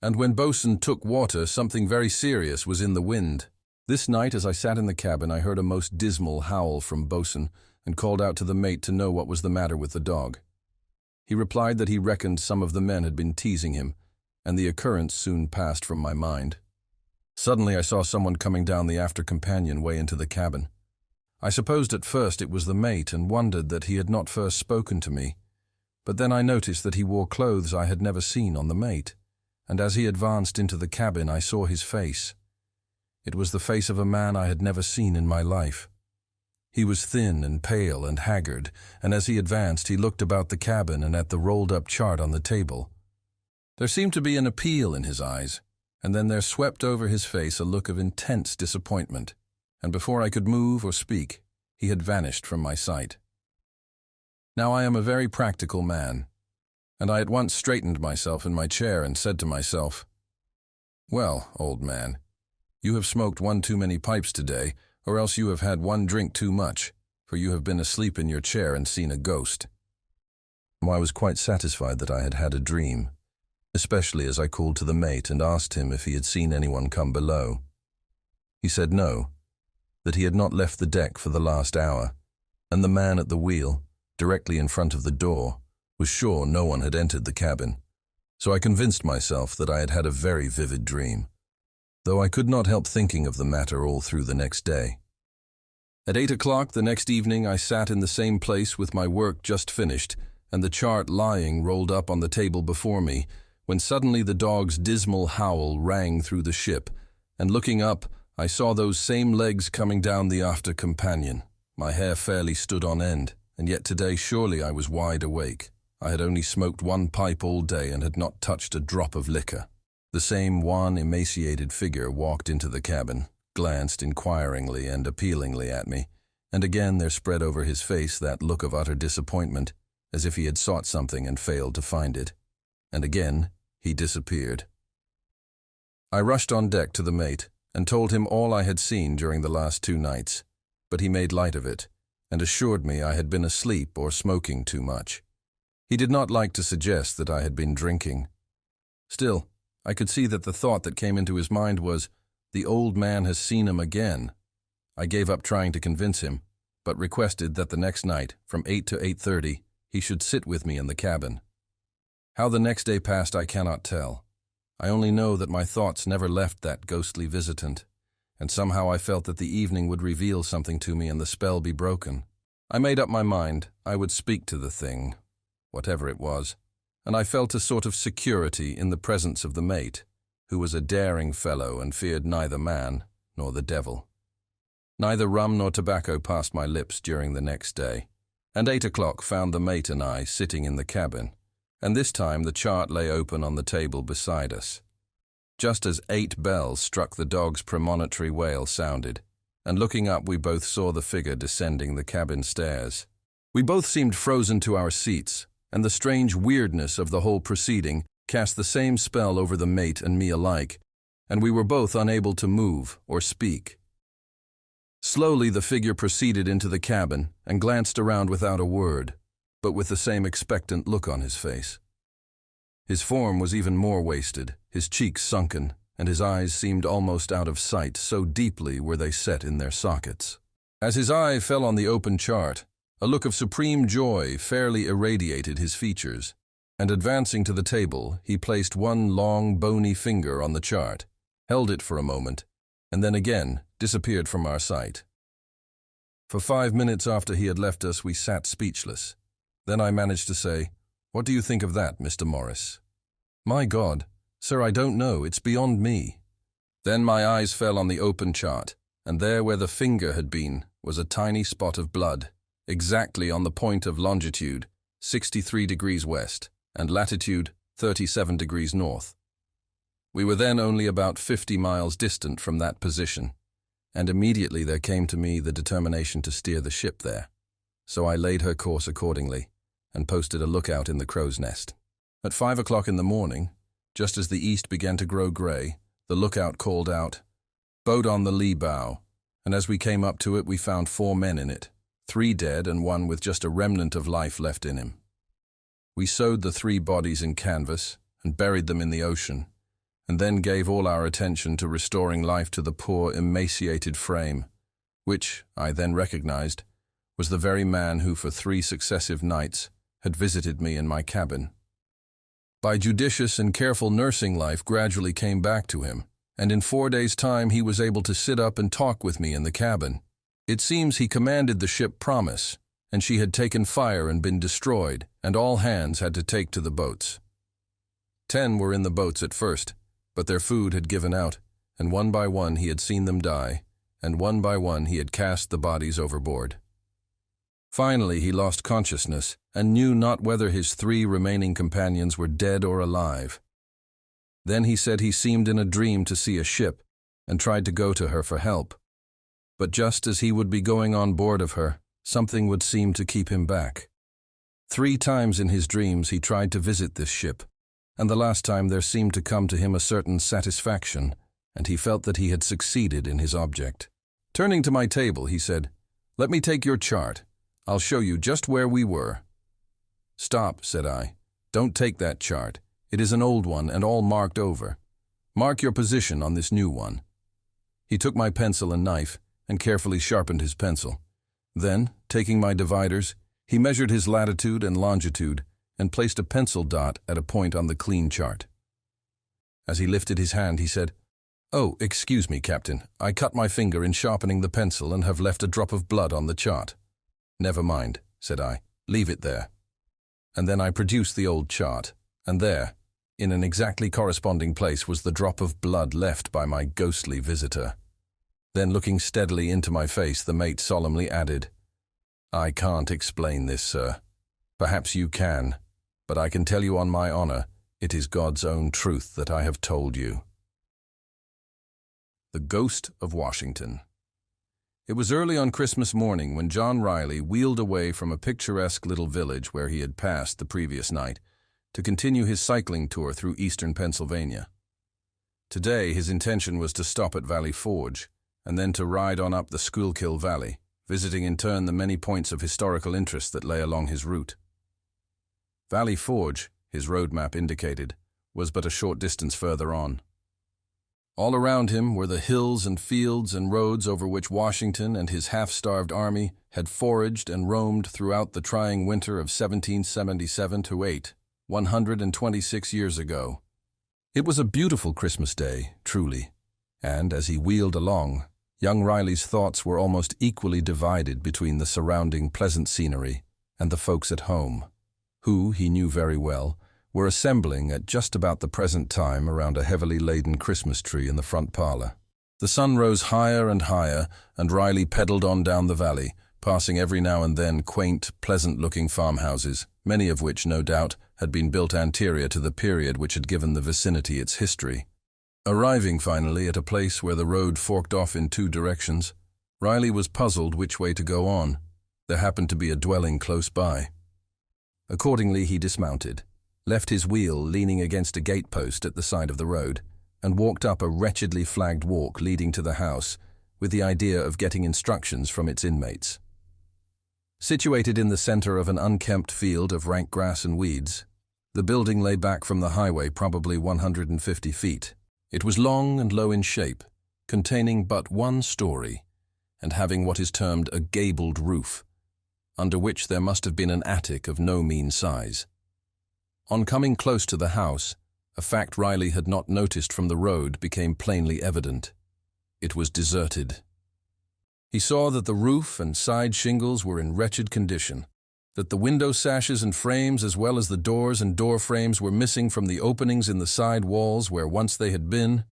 and when Bosun took water, something very serious was in the wind. This night, as I sat in the cabin, I heard a most dismal howl from Bosun, and called out to the mate to know what was the matter with the dog. He replied that he reckoned some of the men had been teasing him, and the occurrence soon passed from my mind. Suddenly I saw someone coming down the after companionway into the cabin. I supposed at first it was the mate and wondered that he had not first spoken to me, But then I noticed that he wore clothes I had never seen on the mate, and as he advanced into the cabin I saw his face. It was the face of a man I had never seen in my life. He was thin and pale and haggard, and as he advanced he looked about the cabin and at the rolled-up chart on the table. There seemed to be an appeal in his eyes, and then there swept over his face a look of intense disappointment, and before I could move or speak, he had vanished from my sight. Now I am a very practical man, and I at once straightened myself in my chair and said to myself, "Well, old man, you have smoked one too many pipes today, or else you have had one drink too much, for you have been asleep in your chair and seen a ghost." I was quite satisfied that I had had a dream, especially as I called to the mate and asked him if he had seen anyone come below. He said no, that he had not left the deck for the last hour, and the man at the wheel, directly in front of the door, was sure no one had entered the cabin. So I convinced myself that I had had a very vivid dream, though I could not help thinking of the matter all through the next day. At 8 o'clock the next evening I sat in the same place with my work just finished and the chart lying rolled up on the table before me, when suddenly the dog's dismal howl rang through the ship, and looking up, I saw those same legs coming down the after companion. My hair fairly stood on end, and yet today surely I was wide awake. I had only smoked one pipe all day and had not touched a drop of liquor. The same wan, emaciated figure walked into the cabin, glanced inquiringly and appealingly at me, and again there spread over his face that look of utter disappointment, as if he had sought something and failed to find it. And again he disappeared. I rushed on deck to the mate and told him all I had seen during the last 2 nights, but he made light of it and assured me I had been asleep or smoking too much. He did not like to suggest that I had been drinking. Still, I could see that the thought that came into his mind was, "The old man has seen him again." I gave up trying to convince him, but requested that the next night, from 8 to 8:30, he should sit with me in the cabin. How the next day passed I cannot tell. I only know that my thoughts never left that ghostly visitant, and somehow I felt that the evening would reveal something to me and the spell be broken. I made up my mind I would speak to the thing, whatever it was, and I felt a sort of security in the presence of the mate, who was a daring fellow and feared neither man nor the devil. Neither rum nor tobacco passed my lips during the next day, and 8 o'clock found the mate and I sitting in the cabin, and this time the chart lay open on the table beside us. Just as 8 bells struck, the dog's premonitory wail sounded, and looking up we both saw the figure descending the cabin stairs. We both seemed frozen to our seats, and the strange weirdness of the whole proceeding cast the same spell over the mate and me alike, and we were both unable to move or speak. Slowly the figure proceeded into the cabin and glanced around without a word, but with the same expectant look on his face. His form was even more wasted, his cheeks sunken, and his eyes seemed almost out of sight, so deeply were they set in their sockets. As his eye fell on the open chart, a look of supreme joy fairly irradiated his features, and advancing to the table, he placed one long, bony finger on the chart, held it for a moment, and then again disappeared from our sight. For 5 minutes after he had left us, we sat speechless. Then I managed to say, "What do you think of that, Mr. Morris?" "My God, sir, I don't know. It's beyond me." Then my eyes fell on the open chart, and there where the finger had been was a tiny spot of blood, exactly on the point of longitude, 63 degrees west, and latitude, 37 degrees north. We were then only about 50 miles distant from that position, and immediately there came to me the determination to steer the ship there. So I laid her course accordingly, and posted a lookout in the crow's nest. At 5 o'clock in the morning, just as the east began to grow grey, the lookout called out, "Boat on the lee bow," and as we came up to it we found 4 men in it, 3 dead and 1 with just a remnant of life left in him. We sewed the 3 bodies in canvas and buried them in the ocean, and then gave all our attention to restoring life to the poor, emaciated frame, which, I then recognized, was the very man who for 3 successive nights had visited me in my cabin. By judicious and careful nursing, life gradually came back to him, and in 4 days' time he was able to sit up and talk with me in the cabin. It seems he commanded the ship Promise, and she had taken fire and been destroyed, and all hands had to take to the boats. 10 were in the boats at first, but their food had given out, and one by one he had seen them die, and one by one he had cast the bodies overboard. Finally he lost consciousness and knew not whether his 3 remaining companions were dead or alive. Then he said he seemed in a dream to see a ship, and tried to go to her for help. But just as he would be going on board of her, something would seem to keep him back. 3 times in his dreams he tried to visit this ship, and the last time there seemed to come to him a certain satisfaction, and he felt that he had succeeded in his object. Turning to my table, he said, "Let me take your chart. I'll show you just where we were." "Stop," said I. "Don't take that chart. It is an old one and all marked over. Mark your position on this new one." He took my pencil and knife and carefully sharpened his pencil. Then, taking my dividers, he measured his latitude and longitude and placed a pencil dot at a point on the clean chart. As he lifted his hand, he said, "Oh, excuse me, Captain. I cut my finger in sharpening the pencil and have left a drop of blood on the chart." "Never mind," said I. "Leave it there." And then I produced the old chart, and there, in an exactly corresponding place, was the drop of blood left by my ghostly visitor. Then, looking steadily into my face, the mate solemnly added, "I can't explain this, sir. Perhaps you can, but I can tell you on my honor, it is God's own truth that I have told you." The Ghost of Washington. It was early on Christmas morning when John Riley wheeled away from a picturesque little village where he had passed the previous night to continue his cycling tour through eastern Pennsylvania. Today his intention was to stop at Valley Forge and then to ride on up the Schuylkill Valley, visiting in turn the many points of historical interest that lay along his route. Valley Forge, his road map indicated, was but a short distance further on. All around him were the hills and fields and roads over which Washington and his half-starved army had foraged and roamed throughout the trying winter of 1777–8, 126 years ago. It was a beautiful Christmas day, truly, and as he wheeled along, young Riley's thoughts were almost equally divided between the surrounding pleasant scenery and the folks at home, who, he knew very well, were assembling at just about the present time around a heavily laden Christmas tree in the front parlor. The sun rose higher and higher, and Riley pedaled on down the valley, passing every now and then quaint, pleasant-looking farmhouses, many of which, no doubt, had been built anterior to the period which had given the vicinity its history. Arriving finally at a place where the road forked off in 2 directions, Riley was puzzled which way to go on. There happened to be a dwelling close by. Accordingly, he dismounted, left his wheel leaning against a gatepost at the side of the road, and walked up a wretchedly flagged walk leading to the house with the idea of getting instructions from its inmates. Situated in the center of an unkempt field of rank grass and weeds, the building lay back from the highway probably 150 feet. It was long and low in shape, containing but 1 story, and having what is termed a gabled roof, under which there must have been an attic of no mean size. On coming close to the house, a fact Riley had not noticed from the road became plainly evident. It was deserted. He saw that the roof and side shingles were in wretched condition, that the window sashes and frames as well as the doors and door frames were missing from the openings in the side walls where once they had been,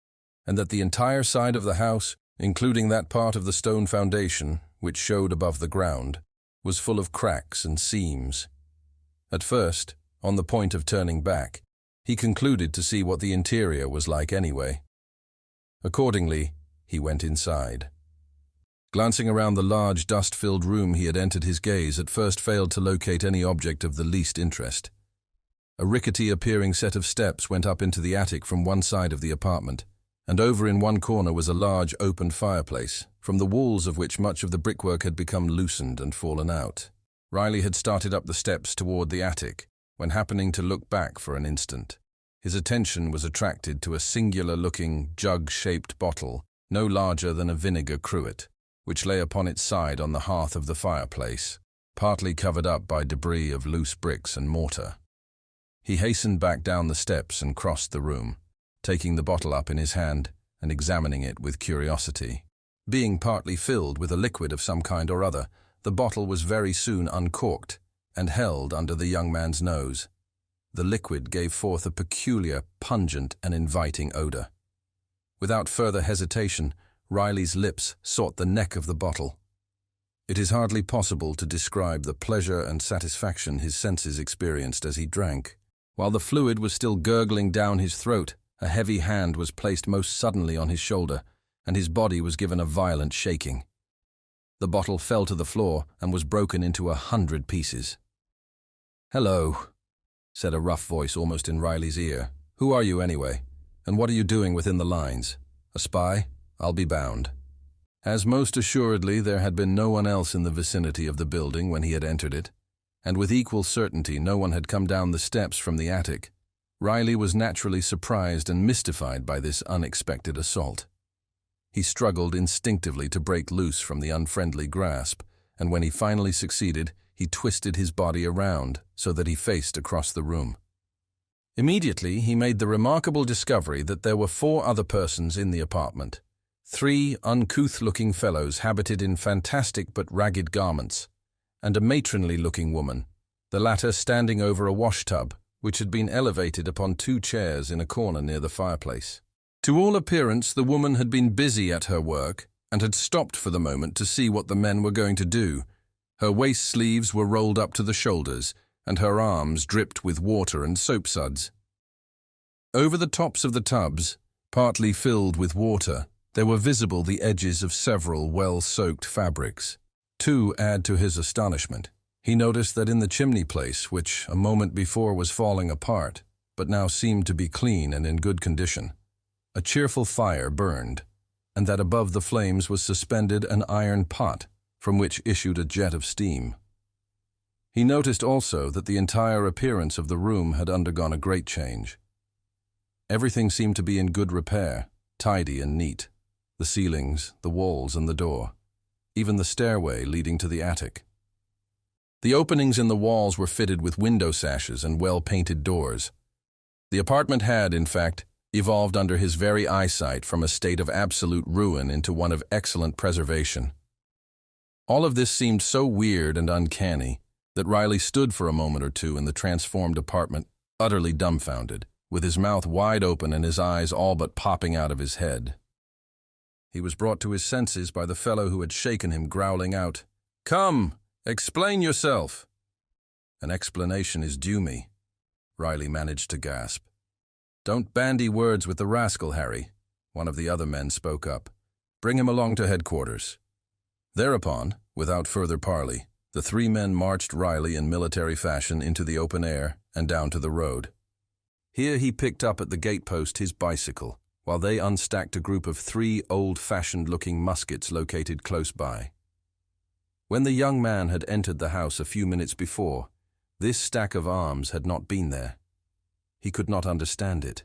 and that the entire side of the house, including that part of the stone foundation which showed above the ground, was full of cracks and seams. At first, on the point of turning back, he concluded to see what the interior was like anyway. Accordingly, he went inside. Glancing around the large, dust-filled room he had entered, his gaze at first failed to locate any object of the least interest. A rickety-appearing set of steps went up into the attic from one side of the apartment, and over in one corner was a large open fireplace, from the walls of which much of the brickwork had become loosened and fallen out. Riley had started up the steps toward the attic, when happening to look back for an instant, his attention was attracted to a singular-looking, jug-shaped bottle, no larger than a vinegar cruet, which lay upon its side on the hearth of the fireplace, partly covered up by debris of loose bricks and mortar. He hastened back down the steps and crossed the room, taking the bottle up in his hand and examining it with curiosity. Being partly filled with a liquid of some kind or other, The bottle was very soon uncorked and held under the young man's nose. The liquid gave forth a peculiar, pungent and inviting odor. Without further hesitation, Riley's lips sought the neck of the bottle. It is hardly possible to describe the pleasure and satisfaction his senses experienced as he drank. While the fluid was still gurgling down his throat, a heavy hand was placed most suddenly on his shoulder, and his body was given a violent shaking. The bottle fell to the floor and was broken into 100 pieces. "Hello," said a rough voice almost in Riley's ear. "Who are you anyway? And what are you doing within the lines? A spy? I'll be bound." As most assuredly there had been no one else in the vicinity of the building when he had entered it, and with equal certainty no one had come down the steps from the attic, Riley was naturally surprised and mystified by this unexpected assault. He struggled instinctively to break loose from the unfriendly grasp, and when he finally succeeded, he twisted his body around so that he faced across the room. Immediately, he made the remarkable discovery that there were 4 other persons in the apartment. 3 uncouth-looking fellows habited in fantastic but ragged garments, and a matronly-looking woman, the latter standing over a washtub, which had been elevated upon 2 chairs in a corner near the fireplace. To all appearance, the woman had been busy at her work and had stopped for the moment to see what the men were going to do. Her waist sleeves were rolled up to the shoulders, and her arms dripped with water and soap suds. Over the tops of the tubs, partly filled with water, there were visible the edges of several well-soaked fabrics. To add to his astonishment, he noticed that in the chimney place, which a moment before was falling apart, but now seemed to be clean and in good condition, a cheerful fire burned, and that above the flames was suspended an iron pot from which issued a jet of steam. He noticed also that the entire appearance of the room had undergone a great change. Everything seemed to be in good repair, tidy and neat. The ceilings, the walls and the door, even the stairway leading to the attic. The openings in the walls were fitted with window sashes and well-painted doors. The apartment had, in fact, evolved under his very eyesight from a state of absolute ruin into one of excellent preservation. All of this seemed so weird and uncanny that Riley stood for a moment or two in the transformed apartment, utterly dumbfounded, with his mouth wide open and his eyes all but popping out of his head. He was brought to his senses by the fellow who had shaken him, growling out, "Come, explain yourself." "An explanation is due me," Riley managed to gasp. "Don't bandy words with the rascal, Harry," one of the other men spoke up. "Bring him along to headquarters." Thereupon, without further parley, the 3 men marched Riley in military fashion into the open air and down to the road. Here he picked up at the gatepost his bicycle, while they unstacked a group of 3 old-fashioned-looking muskets located close by. When the young man had entered the house a few minutes before, this stack of arms had not been there. He could not understand it.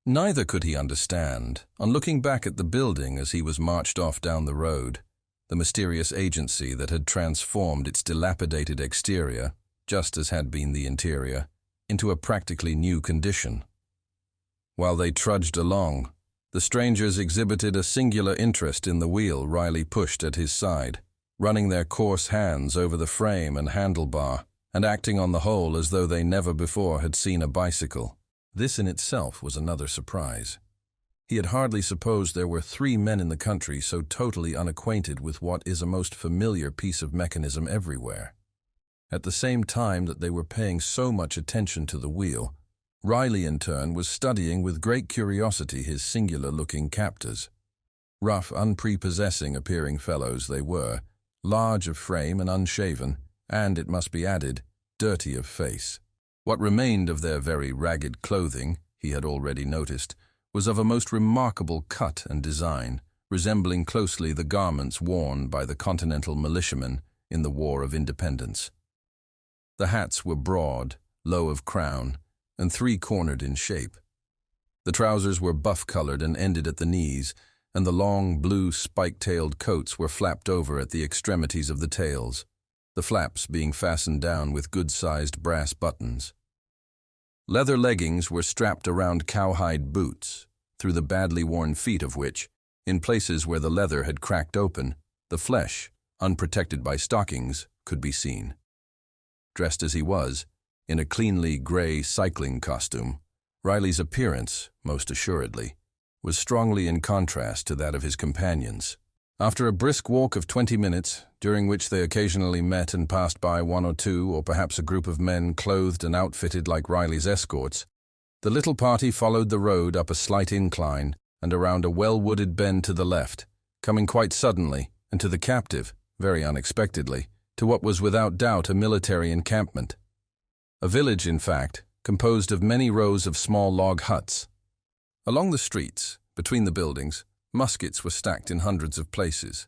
Neither could he understand, on looking back at the building as he was marched off down the road, the mysterious agency that had transformed its dilapidated exterior, just as had been the interior, into a practically new condition. While they trudged along, the strangers exhibited a singular interest in the wheel Riley pushed at his side, running their coarse hands over the frame and handlebar, and acting on the whole as though they never before had seen a bicycle. This in itself was another surprise. He had hardly supposed there were 3 men in the country so totally unacquainted with what is a most familiar piece of mechanism everywhere. At the same time that they were paying so much attention to the wheel, Riley in turn was studying with great curiosity his singular-looking captors. Rough, unprepossessing appearing fellows they were, large of frame and unshaven, and, it must be added, dirty of face. What remained of their very ragged clothing, he had already noticed, was of a most remarkable cut and design, resembling closely the garments worn by the Continental militiamen in the War of Independence. The hats were broad, low of crown, and 3-cornered in shape. The trousers were buff-colored and ended at the knees, and the long, blue, spike-tailed coats were flapped over at the extremities of the tails, the flaps being fastened down with good-sized brass buttons. Leather leggings were strapped around cowhide boots, through the badly worn feet of which, in places where the leather had cracked open, the flesh, unprotected by stockings, could be seen. Dressed as he was, in a cleanly grey cycling costume, Riley's appearance, most assuredly, was strongly in contrast to that of his companions. After a brisk walk of 20 minutes, during which they occasionally met and passed by one or two, or perhaps a group of men clothed and outfitted like Riley's escorts, the little party followed the road up a slight incline and around a well-wooded bend to the left, coming quite suddenly, and to the captive, very unexpectedly, to what was without doubt a military encampment. A village, in fact, composed of many rows of small log huts. Along the streets, between the buildings, muskets were stacked in hundreds of places.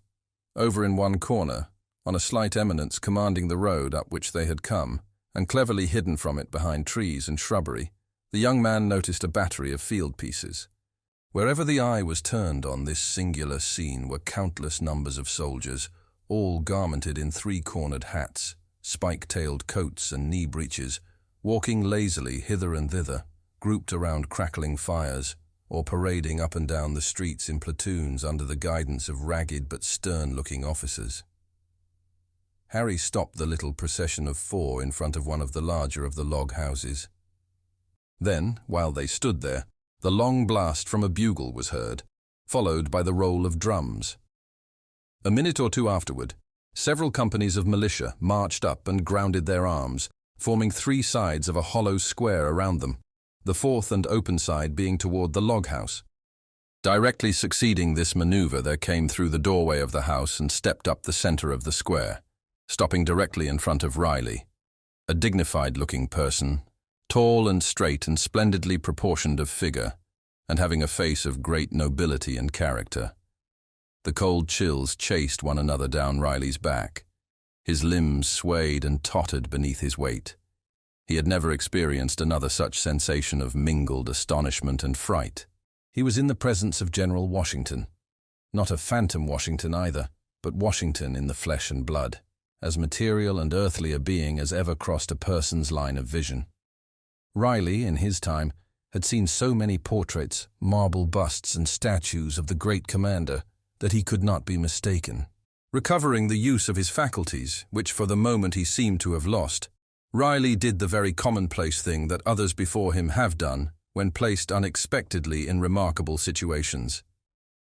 Over in one corner, on a slight eminence commanding the road up which they had come, and cleverly hidden from it behind trees and shrubbery, the young man noticed a battery of field pieces. Wherever the eye was turned on this singular scene were countless numbers of soldiers, all garmented in three-cornered hats, spike-tailed coats and knee breeches, walking lazily hither and thither, grouped around crackling fires, or parading up and down the streets in platoons under the guidance of ragged but stern-looking officers. Harry stopped the little procession of four in front of one of the larger of the log houses. Then, while they stood there, the long blast from a bugle was heard, followed by the roll of drums. A minute or two afterward, several companies of militia marched up and grounded their arms, forming three sides of a hollow square around them, the fourth and open side being toward the log house. Directly succeeding this maneuver, there came through the doorway of the house and stepped up the center of the square, stopping directly in front of Riley, a dignified-looking person, tall and straight and splendidly proportioned of figure, and having a face of great nobility and character. The cold chills chased one another down Riley's back. His limbs swayed and tottered beneath his weight. He had never experienced another such sensation of mingled astonishment and fright. He was in the presence of General Washington. Not a phantom Washington either, but Washington in the flesh and blood, as material and earthly a being as ever crossed a person's line of vision. Riley, in his time, had seen so many portraits, marble busts and statues of the great commander that he could not be mistaken. Recovering the use of his faculties, which for the moment he seemed to have lost, Riley did the very commonplace thing that others before him have done when placed unexpectedly in remarkable situations.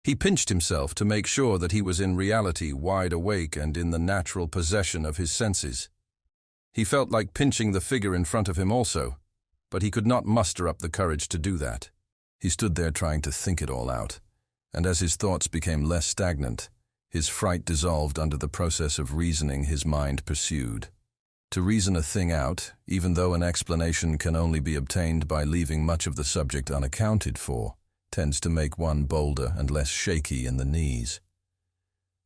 He pinched himself to make sure that he was in reality wide awake and in the natural possession of his senses. He felt like pinching the figure in front of him also, but he could not muster up the courage to do that. He stood there trying to think it all out, and as his thoughts became less stagnant, his fright dissolved under the process of reasoning his mind pursued. To reason a thing out, even though an explanation can only be obtained by leaving much of the subject unaccounted for, tends to make one bolder and less shaky in the knees.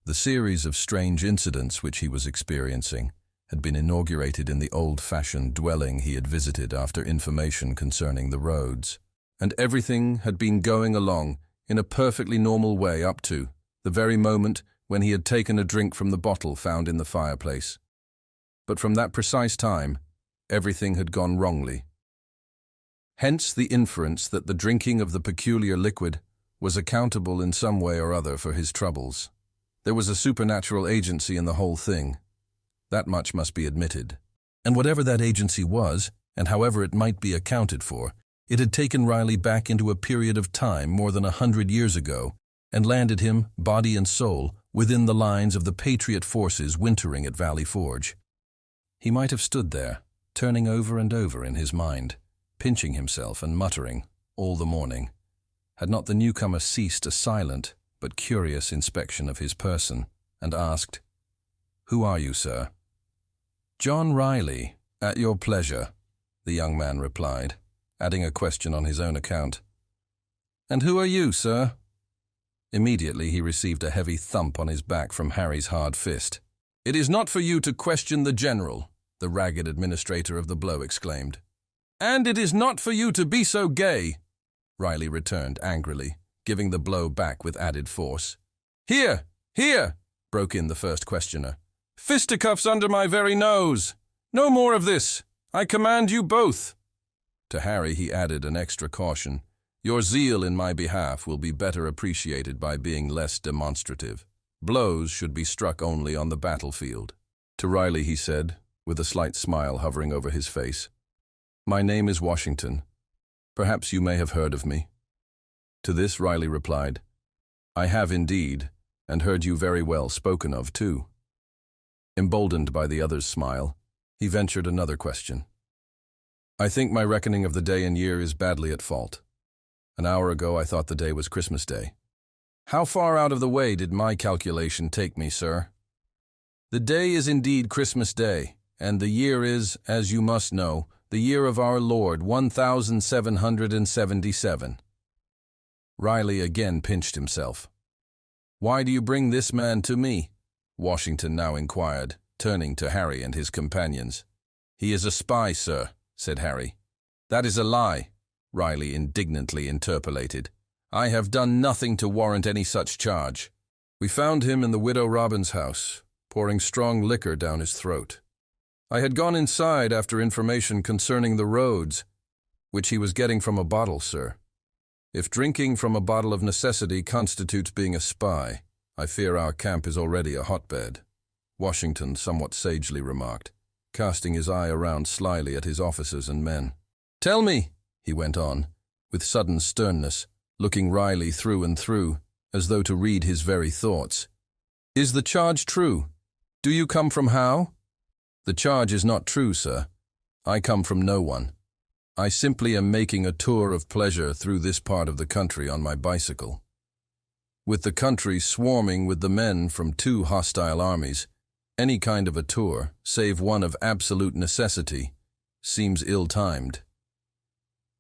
The series of strange incidents which he was experiencing had been inaugurated in the old-fashioned dwelling he had visited after information concerning the roads, and everything had been going along in a perfectly normal way up to the very moment when he had taken a drink from the bottle found in the fireplace. But from that precise time, everything had gone wrongly. Hence the inference that the drinking of the peculiar liquid was accountable in some way or other for his troubles. There was a supernatural agency in the whole thing. That much must be admitted. And whatever that agency was, and however it might be accounted for, it had taken Riley back into a period of time more than 100 years ago, and landed him, body and soul, within the lines of the Patriot forces wintering at Valley Forge. He might have stood there, turning over and over in his mind, pinching himself and muttering, all the morning, had not the newcomer ceased a silent but curious inspection of his person, and asked, "Who are you, sir?" "John Riley, at your pleasure," the young man replied, adding a question on his own account. "And who are you, sir?" Immediately he received a heavy thump on his back from Harry's hard fist. "It is not for you to question the general," the ragged administrator of the blow exclaimed. "And it is not for you to be so gay," Riley returned angrily, giving the blow back with added force. "Here, here," broke in the first questioner. "Fisticuffs under my very nose. No more of this. I command you both." To Harry he added an extra caution. "Your zeal in my behalf will be better appreciated by being less demonstrative." Blows should be struck only on the battlefield. To Riley he said, with a slight smile hovering over his face, "My name is Washington. Perhaps you may have heard of me." To this Riley replied, "I have indeed, and heard you very well spoken of too." Emboldened by the other's smile, he ventured another question. "I think my reckoning of the day and year is badly at fault. An hour ago I thought the day was Christmas Day. How far out of the way did my calculation take me, sir?" "The day is indeed Christmas Day, and the year is, as you must know, the year of our Lord, 1777. Riley again pinched himself. "Why do you bring this man to me?" Washington now inquired, turning to Harry and his companions. "He is a spy, sir," said Harry. "That is a lie," Riley indignantly interpolated. "I have done nothing to warrant any such charge." "We found him in the Widow Robin's house, pouring strong liquor down his throat. I had gone inside after information concerning the roads, which he was getting from a bottle, sir. If drinking from a bottle of necessity constitutes being a spy, I fear our camp is already a hotbed," Washington somewhat sagely remarked, casting his eye around slyly at his officers and men. "Tell me," he went on, with sudden sternness, looking Riley through and through, as though to read his very thoughts. "Is the charge true? Do you come from Howe?" "The charge is not true, sir. I come from no one. I simply am making a tour of pleasure through this part of the country on my bicycle. With the country swarming with the men from 2 hostile armies, any kind of a tour, save one of absolute necessity, seems ill-timed.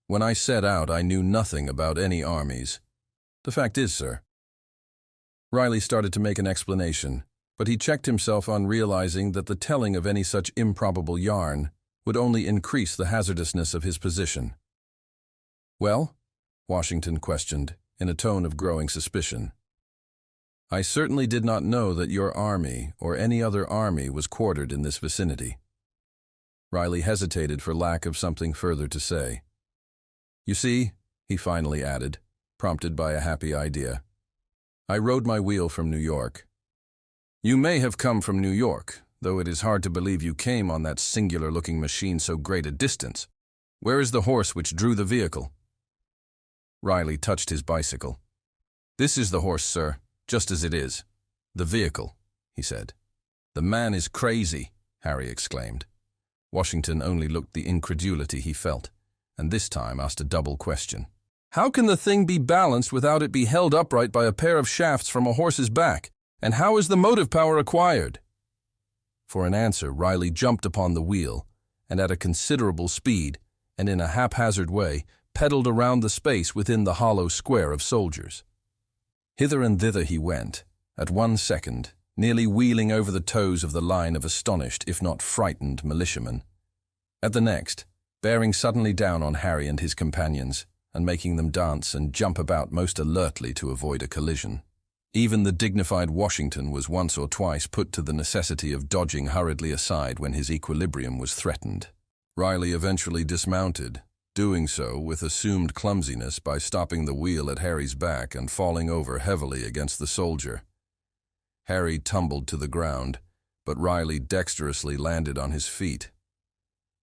When I set out, I knew nothing about any armies. The fact is, sir." Riley started to make an explanation, but he checked himself on realizing that the telling of any such improbable yarn would only increase the hazardousness of his position. "Well?" Washington questioned, in a tone of growing suspicion. "I certainly did not know that your army or any other army was quartered in this vicinity." Riley hesitated for lack of something further to say. "You see," he finally added, prompted by a happy idea, "I rode my wheel from New York." "You may have come from New York, though it is hard to believe you came on that singular-looking machine so great a distance. Where is the horse which drew the vehicle?" Riley touched his bicycle. "This is the horse, sir, just as it is. The vehicle," he said. "The man is crazy," Harry exclaimed. Washington only looked the incredulity he felt, and this time asked a double question. "How can the thing be balanced without it be held upright by a pair of shafts from a horse's back? And how is the motive power acquired?" For an answer, Riley jumped upon the wheel, and at a considerable speed, and in a haphazard way, pedaled around the space within the hollow square of soldiers. Hither and thither he went, at one second, nearly wheeling over the toes of the line of astonished, if not frightened, militiamen. At the next, bearing suddenly down on Harry and his companions, and making them dance and jump about most alertly to avoid a collision. Even the dignified Washington was once or twice put to the necessity of dodging hurriedly aside when his equilibrium was threatened. Riley eventually dismounted, doing so with assumed clumsiness by stopping the wheel at Harry's back and falling over heavily against the soldier. Harry tumbled to the ground, but Riley dexterously landed on his feet.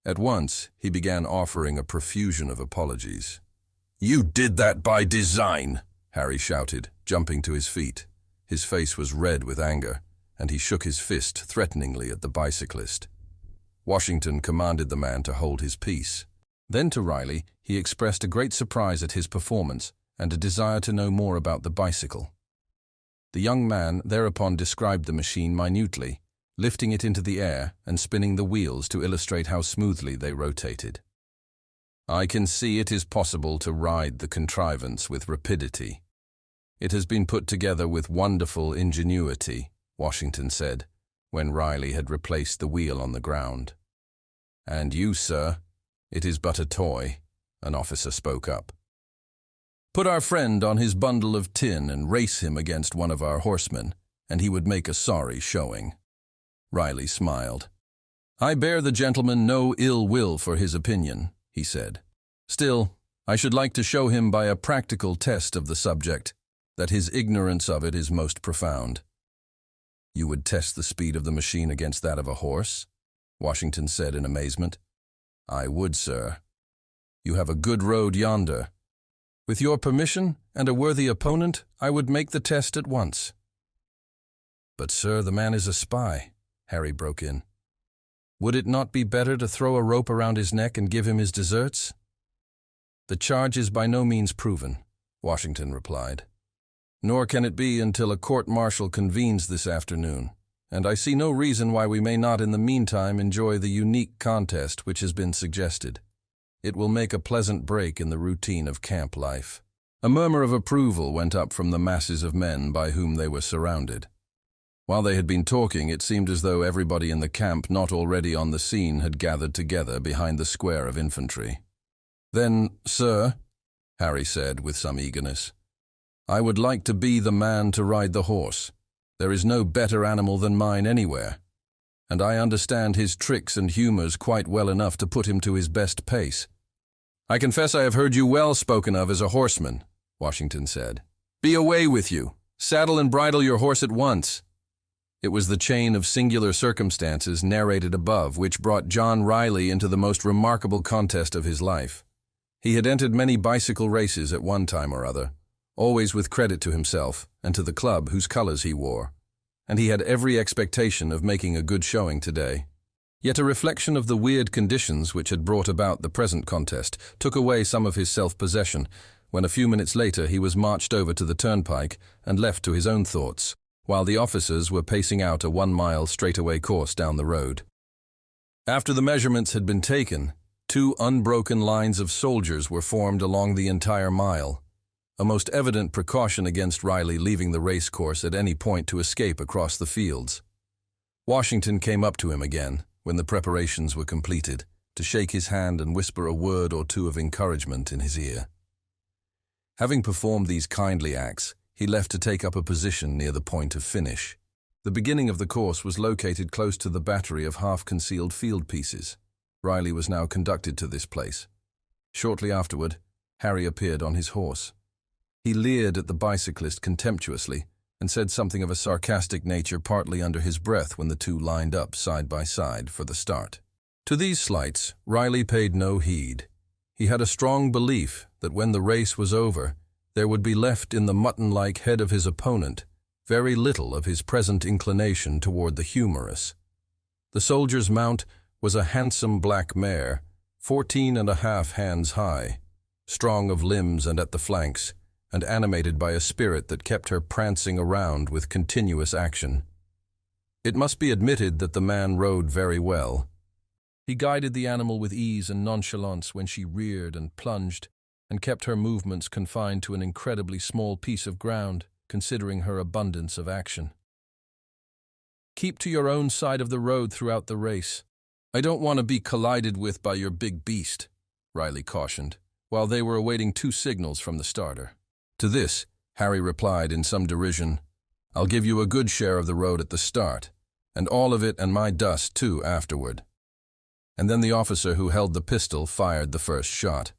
At once, he began offering a profusion of apologies. "You did that by design," Harry shouted, jumping to his feet. His face was red with anger, and he shook his fist threateningly at the bicyclist. Washington commanded the man to hold his peace. Then to Riley, he expressed a great surprise at his performance and a desire to know more about the bicycle. The young man thereupon described the machine minutely, lifting it into the air and spinning the wheels to illustrate how smoothly they rotated. "I can see it is possible to ride the contrivance with rapidity. It has been put together with wonderful ingenuity," Washington said, when Riley had replaced the wheel on the ground. "And you, sir, it is but a toy," an officer spoke up. "Put our friend on his bundle of tin and race him against one of our horsemen, and he would make a sorry showing." Riley smiled. "I bear the gentleman no ill will for his opinion," he said. "Still, I should like to show him by a practical test of the subject that his ignorance of it is most profound. You would test the speed of the machine against that of a horse? Washington said in amazement. I would, sir. You have a good road yonder. With your permission and a worthy opponent, I would make the test at once. But, sir, the man is a spy, Harry broke in. Would it not be better to throw a rope around his neck and give him his deserts? The charge is by no means proven, Washington replied. Nor can it be until a court-martial convenes this afternoon, and I see no reason why we may not in the meantime enjoy the unique contest which has been suggested. It will make a pleasant break in the routine of camp life. A murmur of approval went up from the masses of men by whom they were surrounded. While they had been talking, it seemed as though everybody in the camp not already on the scene had gathered together behind the square of infantry. Then, sir, Harry said with some eagerness, I would like to be the man to ride the horse. There is no better animal than mine anywhere, and I understand his tricks and humors quite well enough to put him to his best pace. I confess I have heard you well spoken of as a horseman, Washington said. Be away with you. Saddle and bridle your horse at once. It was the chain of singular circumstances narrated above which brought John Riley into the most remarkable contest of his life. He had entered many bicycle races at one time or other, always with credit to himself and to the club whose colors he wore, and he had every expectation of making a good showing today. Yet a reflection of the weird conditions which had brought about the present contest took away some of his self-possession when a few minutes later he was marched over to the turnpike and left to his own thoughts, while the officers were pacing out a 1-mile straightaway course down the road. After the measurements had been taken, 2 unbroken lines of soldiers were formed along the entire mile, a most evident precaution against Riley leaving the race course at any point to escape across the fields. Washington came up to him again, when the preparations were completed, to shake his hand and whisper a word or two of encouragement in his ear. Having performed these kindly acts, he left to take up a position near the point of finish. The beginning of the course was located close to the battery of half-concealed field pieces. Riley was now conducted to this place. Shortly afterward, Harry appeared on his horse. He leered at the bicyclist contemptuously and said something of a sarcastic nature partly under his breath when the two lined up side by side for the start. To these slights, Riley paid no heed. He had a strong belief that when the race was over, there would be left in the mutton-like head of his opponent very little of his present inclination toward the humorous. The soldier's mount was a handsome black mare, 14.5 hands high, strong of limbs and at the flanks, and animated by a spirit that kept her prancing around with continuous action. It must be admitted that the man rode very well. He guided the animal with ease and nonchalance when she reared and plunged, and kept her movements confined to an incredibly small piece of ground, considering her abundance of action. Keep to your own side of the road throughout the race. I don't want to be collided with by your big beast, Riley cautioned, while they were awaiting 2 signals from the starter. To this, Harry replied in some derision, I'll give you a good share of the road at the start, and all of it and my dust too afterward. And then the officer who held the pistol fired the first shot.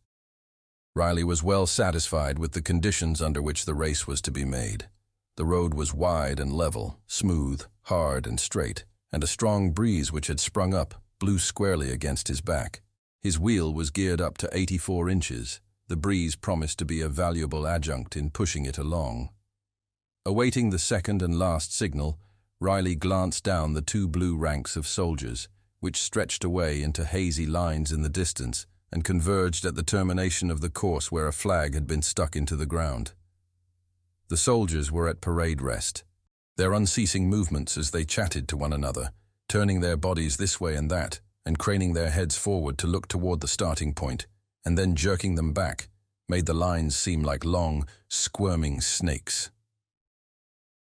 Riley was well satisfied with the conditions under which the race was to be made. The road was wide and level, smooth, hard and straight, and a strong breeze which had sprung up blew squarely against his back. His wheel was geared up to 84 inches. The breeze promised to be a valuable adjunct in pushing it along. Awaiting the second and last signal, Riley glanced down the 2 blue ranks of soldiers, which stretched away into hazy lines in the distance and converged at the termination of the course where a flag had been stuck into the ground. The soldiers were at parade rest, their unceasing movements as they chatted to one another, turning their bodies this way and that, and craning their heads forward to look toward the starting point, and then jerking them back, made the lines seem like long, squirming snakes.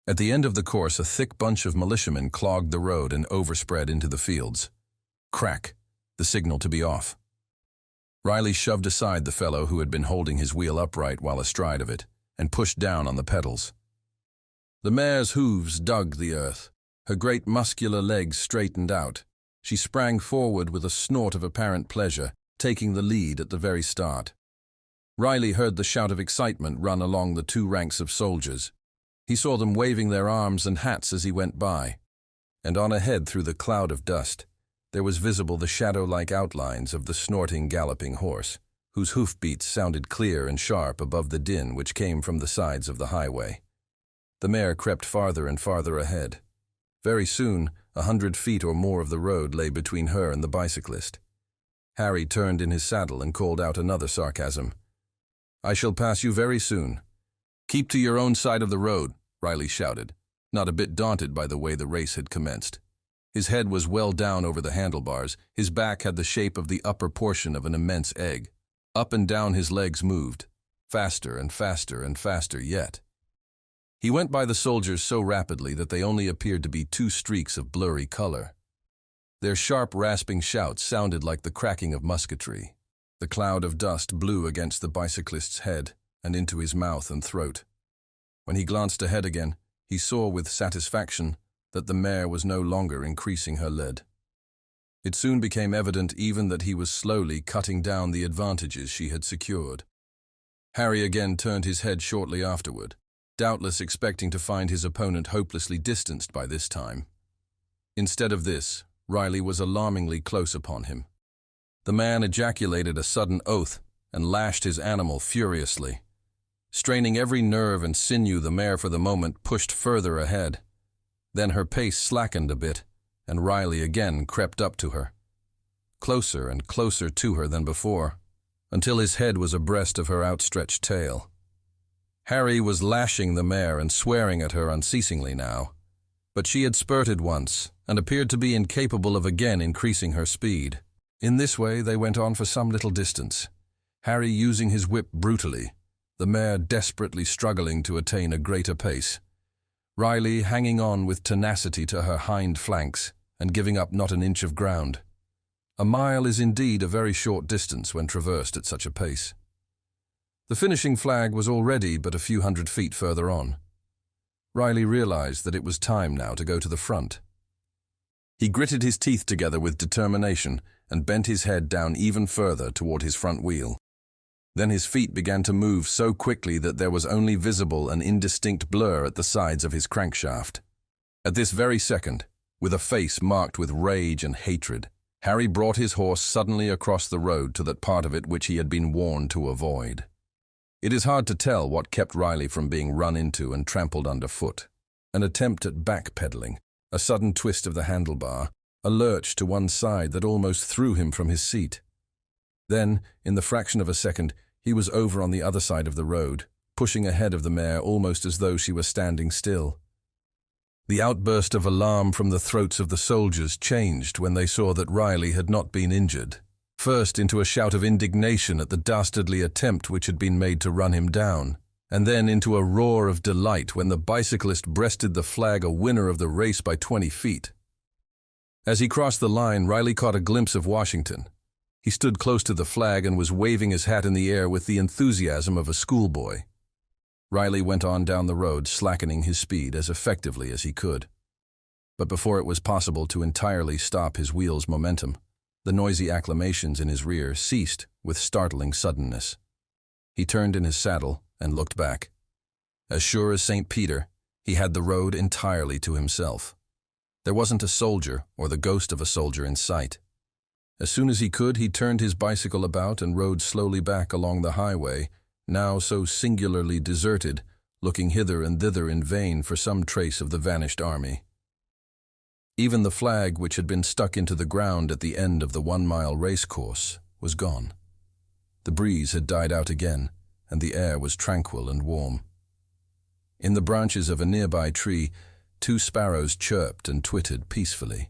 At the end of the course, a thick bunch of militiamen clogged the road and overspread into the fields. Crack, the signal to be off. Riley shoved aside the fellow who had been holding his wheel upright while astride of it, and pushed down on the pedals. The mare's hooves dug the earth. Her great muscular legs straightened out. She sprang forward with a snort of apparent pleasure, taking the lead at the very start. Riley heard the shout of excitement run along the 2 ranks of soldiers. He saw them waving their arms and hats as he went by, and on ahead through the cloud of dust, there was visible the shadow-like outlines of the snorting, galloping horse, whose hoofbeats sounded clear and sharp above the din which came from the sides of the highway. The mare crept farther and farther ahead. Very soon, 100 feet or more of the road lay between her and the bicyclist. Harry turned in his saddle and called out another sarcasm. "I shall pass you very soon." "Keep to your own side of the road," Riley shouted, not a bit daunted by the way the race had commenced. His head was well down over the handlebars, his back had the shape of the upper portion of an immense egg. Up and down his legs moved, faster and faster and faster yet. He went by the soldiers so rapidly that they only appeared to be two streaks of blurry color. Their sharp, rasping shouts sounded like the cracking of musketry. The cloud of dust blew against the bicyclist's head and into his mouth and throat. When he glanced ahead again, he saw with satisfaction that the mare was no longer increasing her lead. It soon became evident even that he was slowly cutting down the advantages she had secured. Harry again turned his head shortly afterward, doubtless expecting to find his opponent hopelessly distanced by this time. Instead of this, Riley was alarmingly close upon him. The man ejaculated a sudden oath and lashed his animal furiously. Straining every nerve and sinew, the mare for the moment pushed further ahead. Then her pace slackened a bit, and Riley again crept up to her. Closer and closer to her than before, until his head was abreast of her outstretched tail. Harry was lashing the mare and swearing at her unceasingly now, but she had spurted once and appeared to be incapable of again increasing her speed. In this way they went on for some little distance, Harry using his whip brutally, the mare desperately struggling to attain a greater pace. Riley hanging on with tenacity to her hind flanks and giving up not an inch of ground. A mile is indeed a very short distance when traversed at such a pace. The finishing flag was already but a few hundred feet further on. Riley realized that it was time now to go to the front. He gritted his teeth together with determination and bent his head down even further toward his front wheel. Then his feet began to move so quickly that there was only visible an indistinct blur at the sides of his crankshaft. At this very second, with a face marked with rage and hatred, Harry brought his horse suddenly across the road to that part of it which he had been warned to avoid. It is hard to tell what kept Riley from being run into and trampled underfoot. An attempt at backpedaling, a sudden twist of the handlebar, a lurch to one side that almost threw him from his seat. Then, in the fraction of a second, he was over on the other side of the road, pushing ahead of the mare almost as though she were standing still. The outburst of alarm from the throats of the soldiers changed when they saw that Riley had not been injured, first into a shout of indignation at the dastardly attempt which had been made to run him down, and then into a roar of delight when the bicyclist breasted the flag a winner of the race by 20 feet. As he crossed the line, Riley caught a glimpse of Washington. He stood close to the flag and was waving his hat in the air with the enthusiasm of a schoolboy. Riley went on down the road, slackening his speed as effectively as he could. But before it was possible to entirely stop his wheel's momentum, the noisy acclamations in his rear ceased with startling suddenness. He turned in his saddle and looked back. As sure as St. Peter, he had the road entirely to himself. There wasn't a soldier or the ghost of a soldier in sight. As soon as he could, he turned his bicycle about and rode slowly back along the highway, now so singularly deserted, looking hither and thither in vain for some trace of the vanished army. Even the flag which had been stuck into the ground at the end of the 1-mile race course was gone. The breeze had died out again, and the air was tranquil and warm. In the branches of a nearby tree, 2 sparrows chirped and twittered peacefully.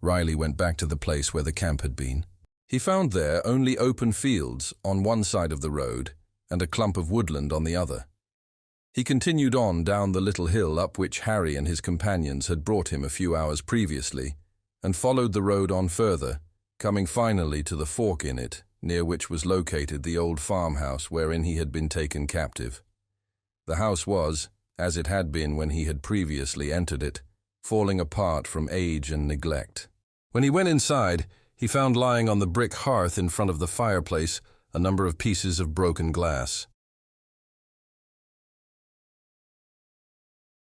Riley went back to the place where the camp had been. He found there only open fields on one side of the road and a clump of woodland on the other. He continued on down the little hill up which Harry and his companions had brought him a few hours previously, and followed the road on further, coming finally to the fork in it, near which was located the old farmhouse wherein he had been taken captive. The house was, as it had been when he had previously entered it, falling apart from age and neglect. When he went inside, he found lying on the brick hearth in front of the fireplace a number of pieces of broken glass.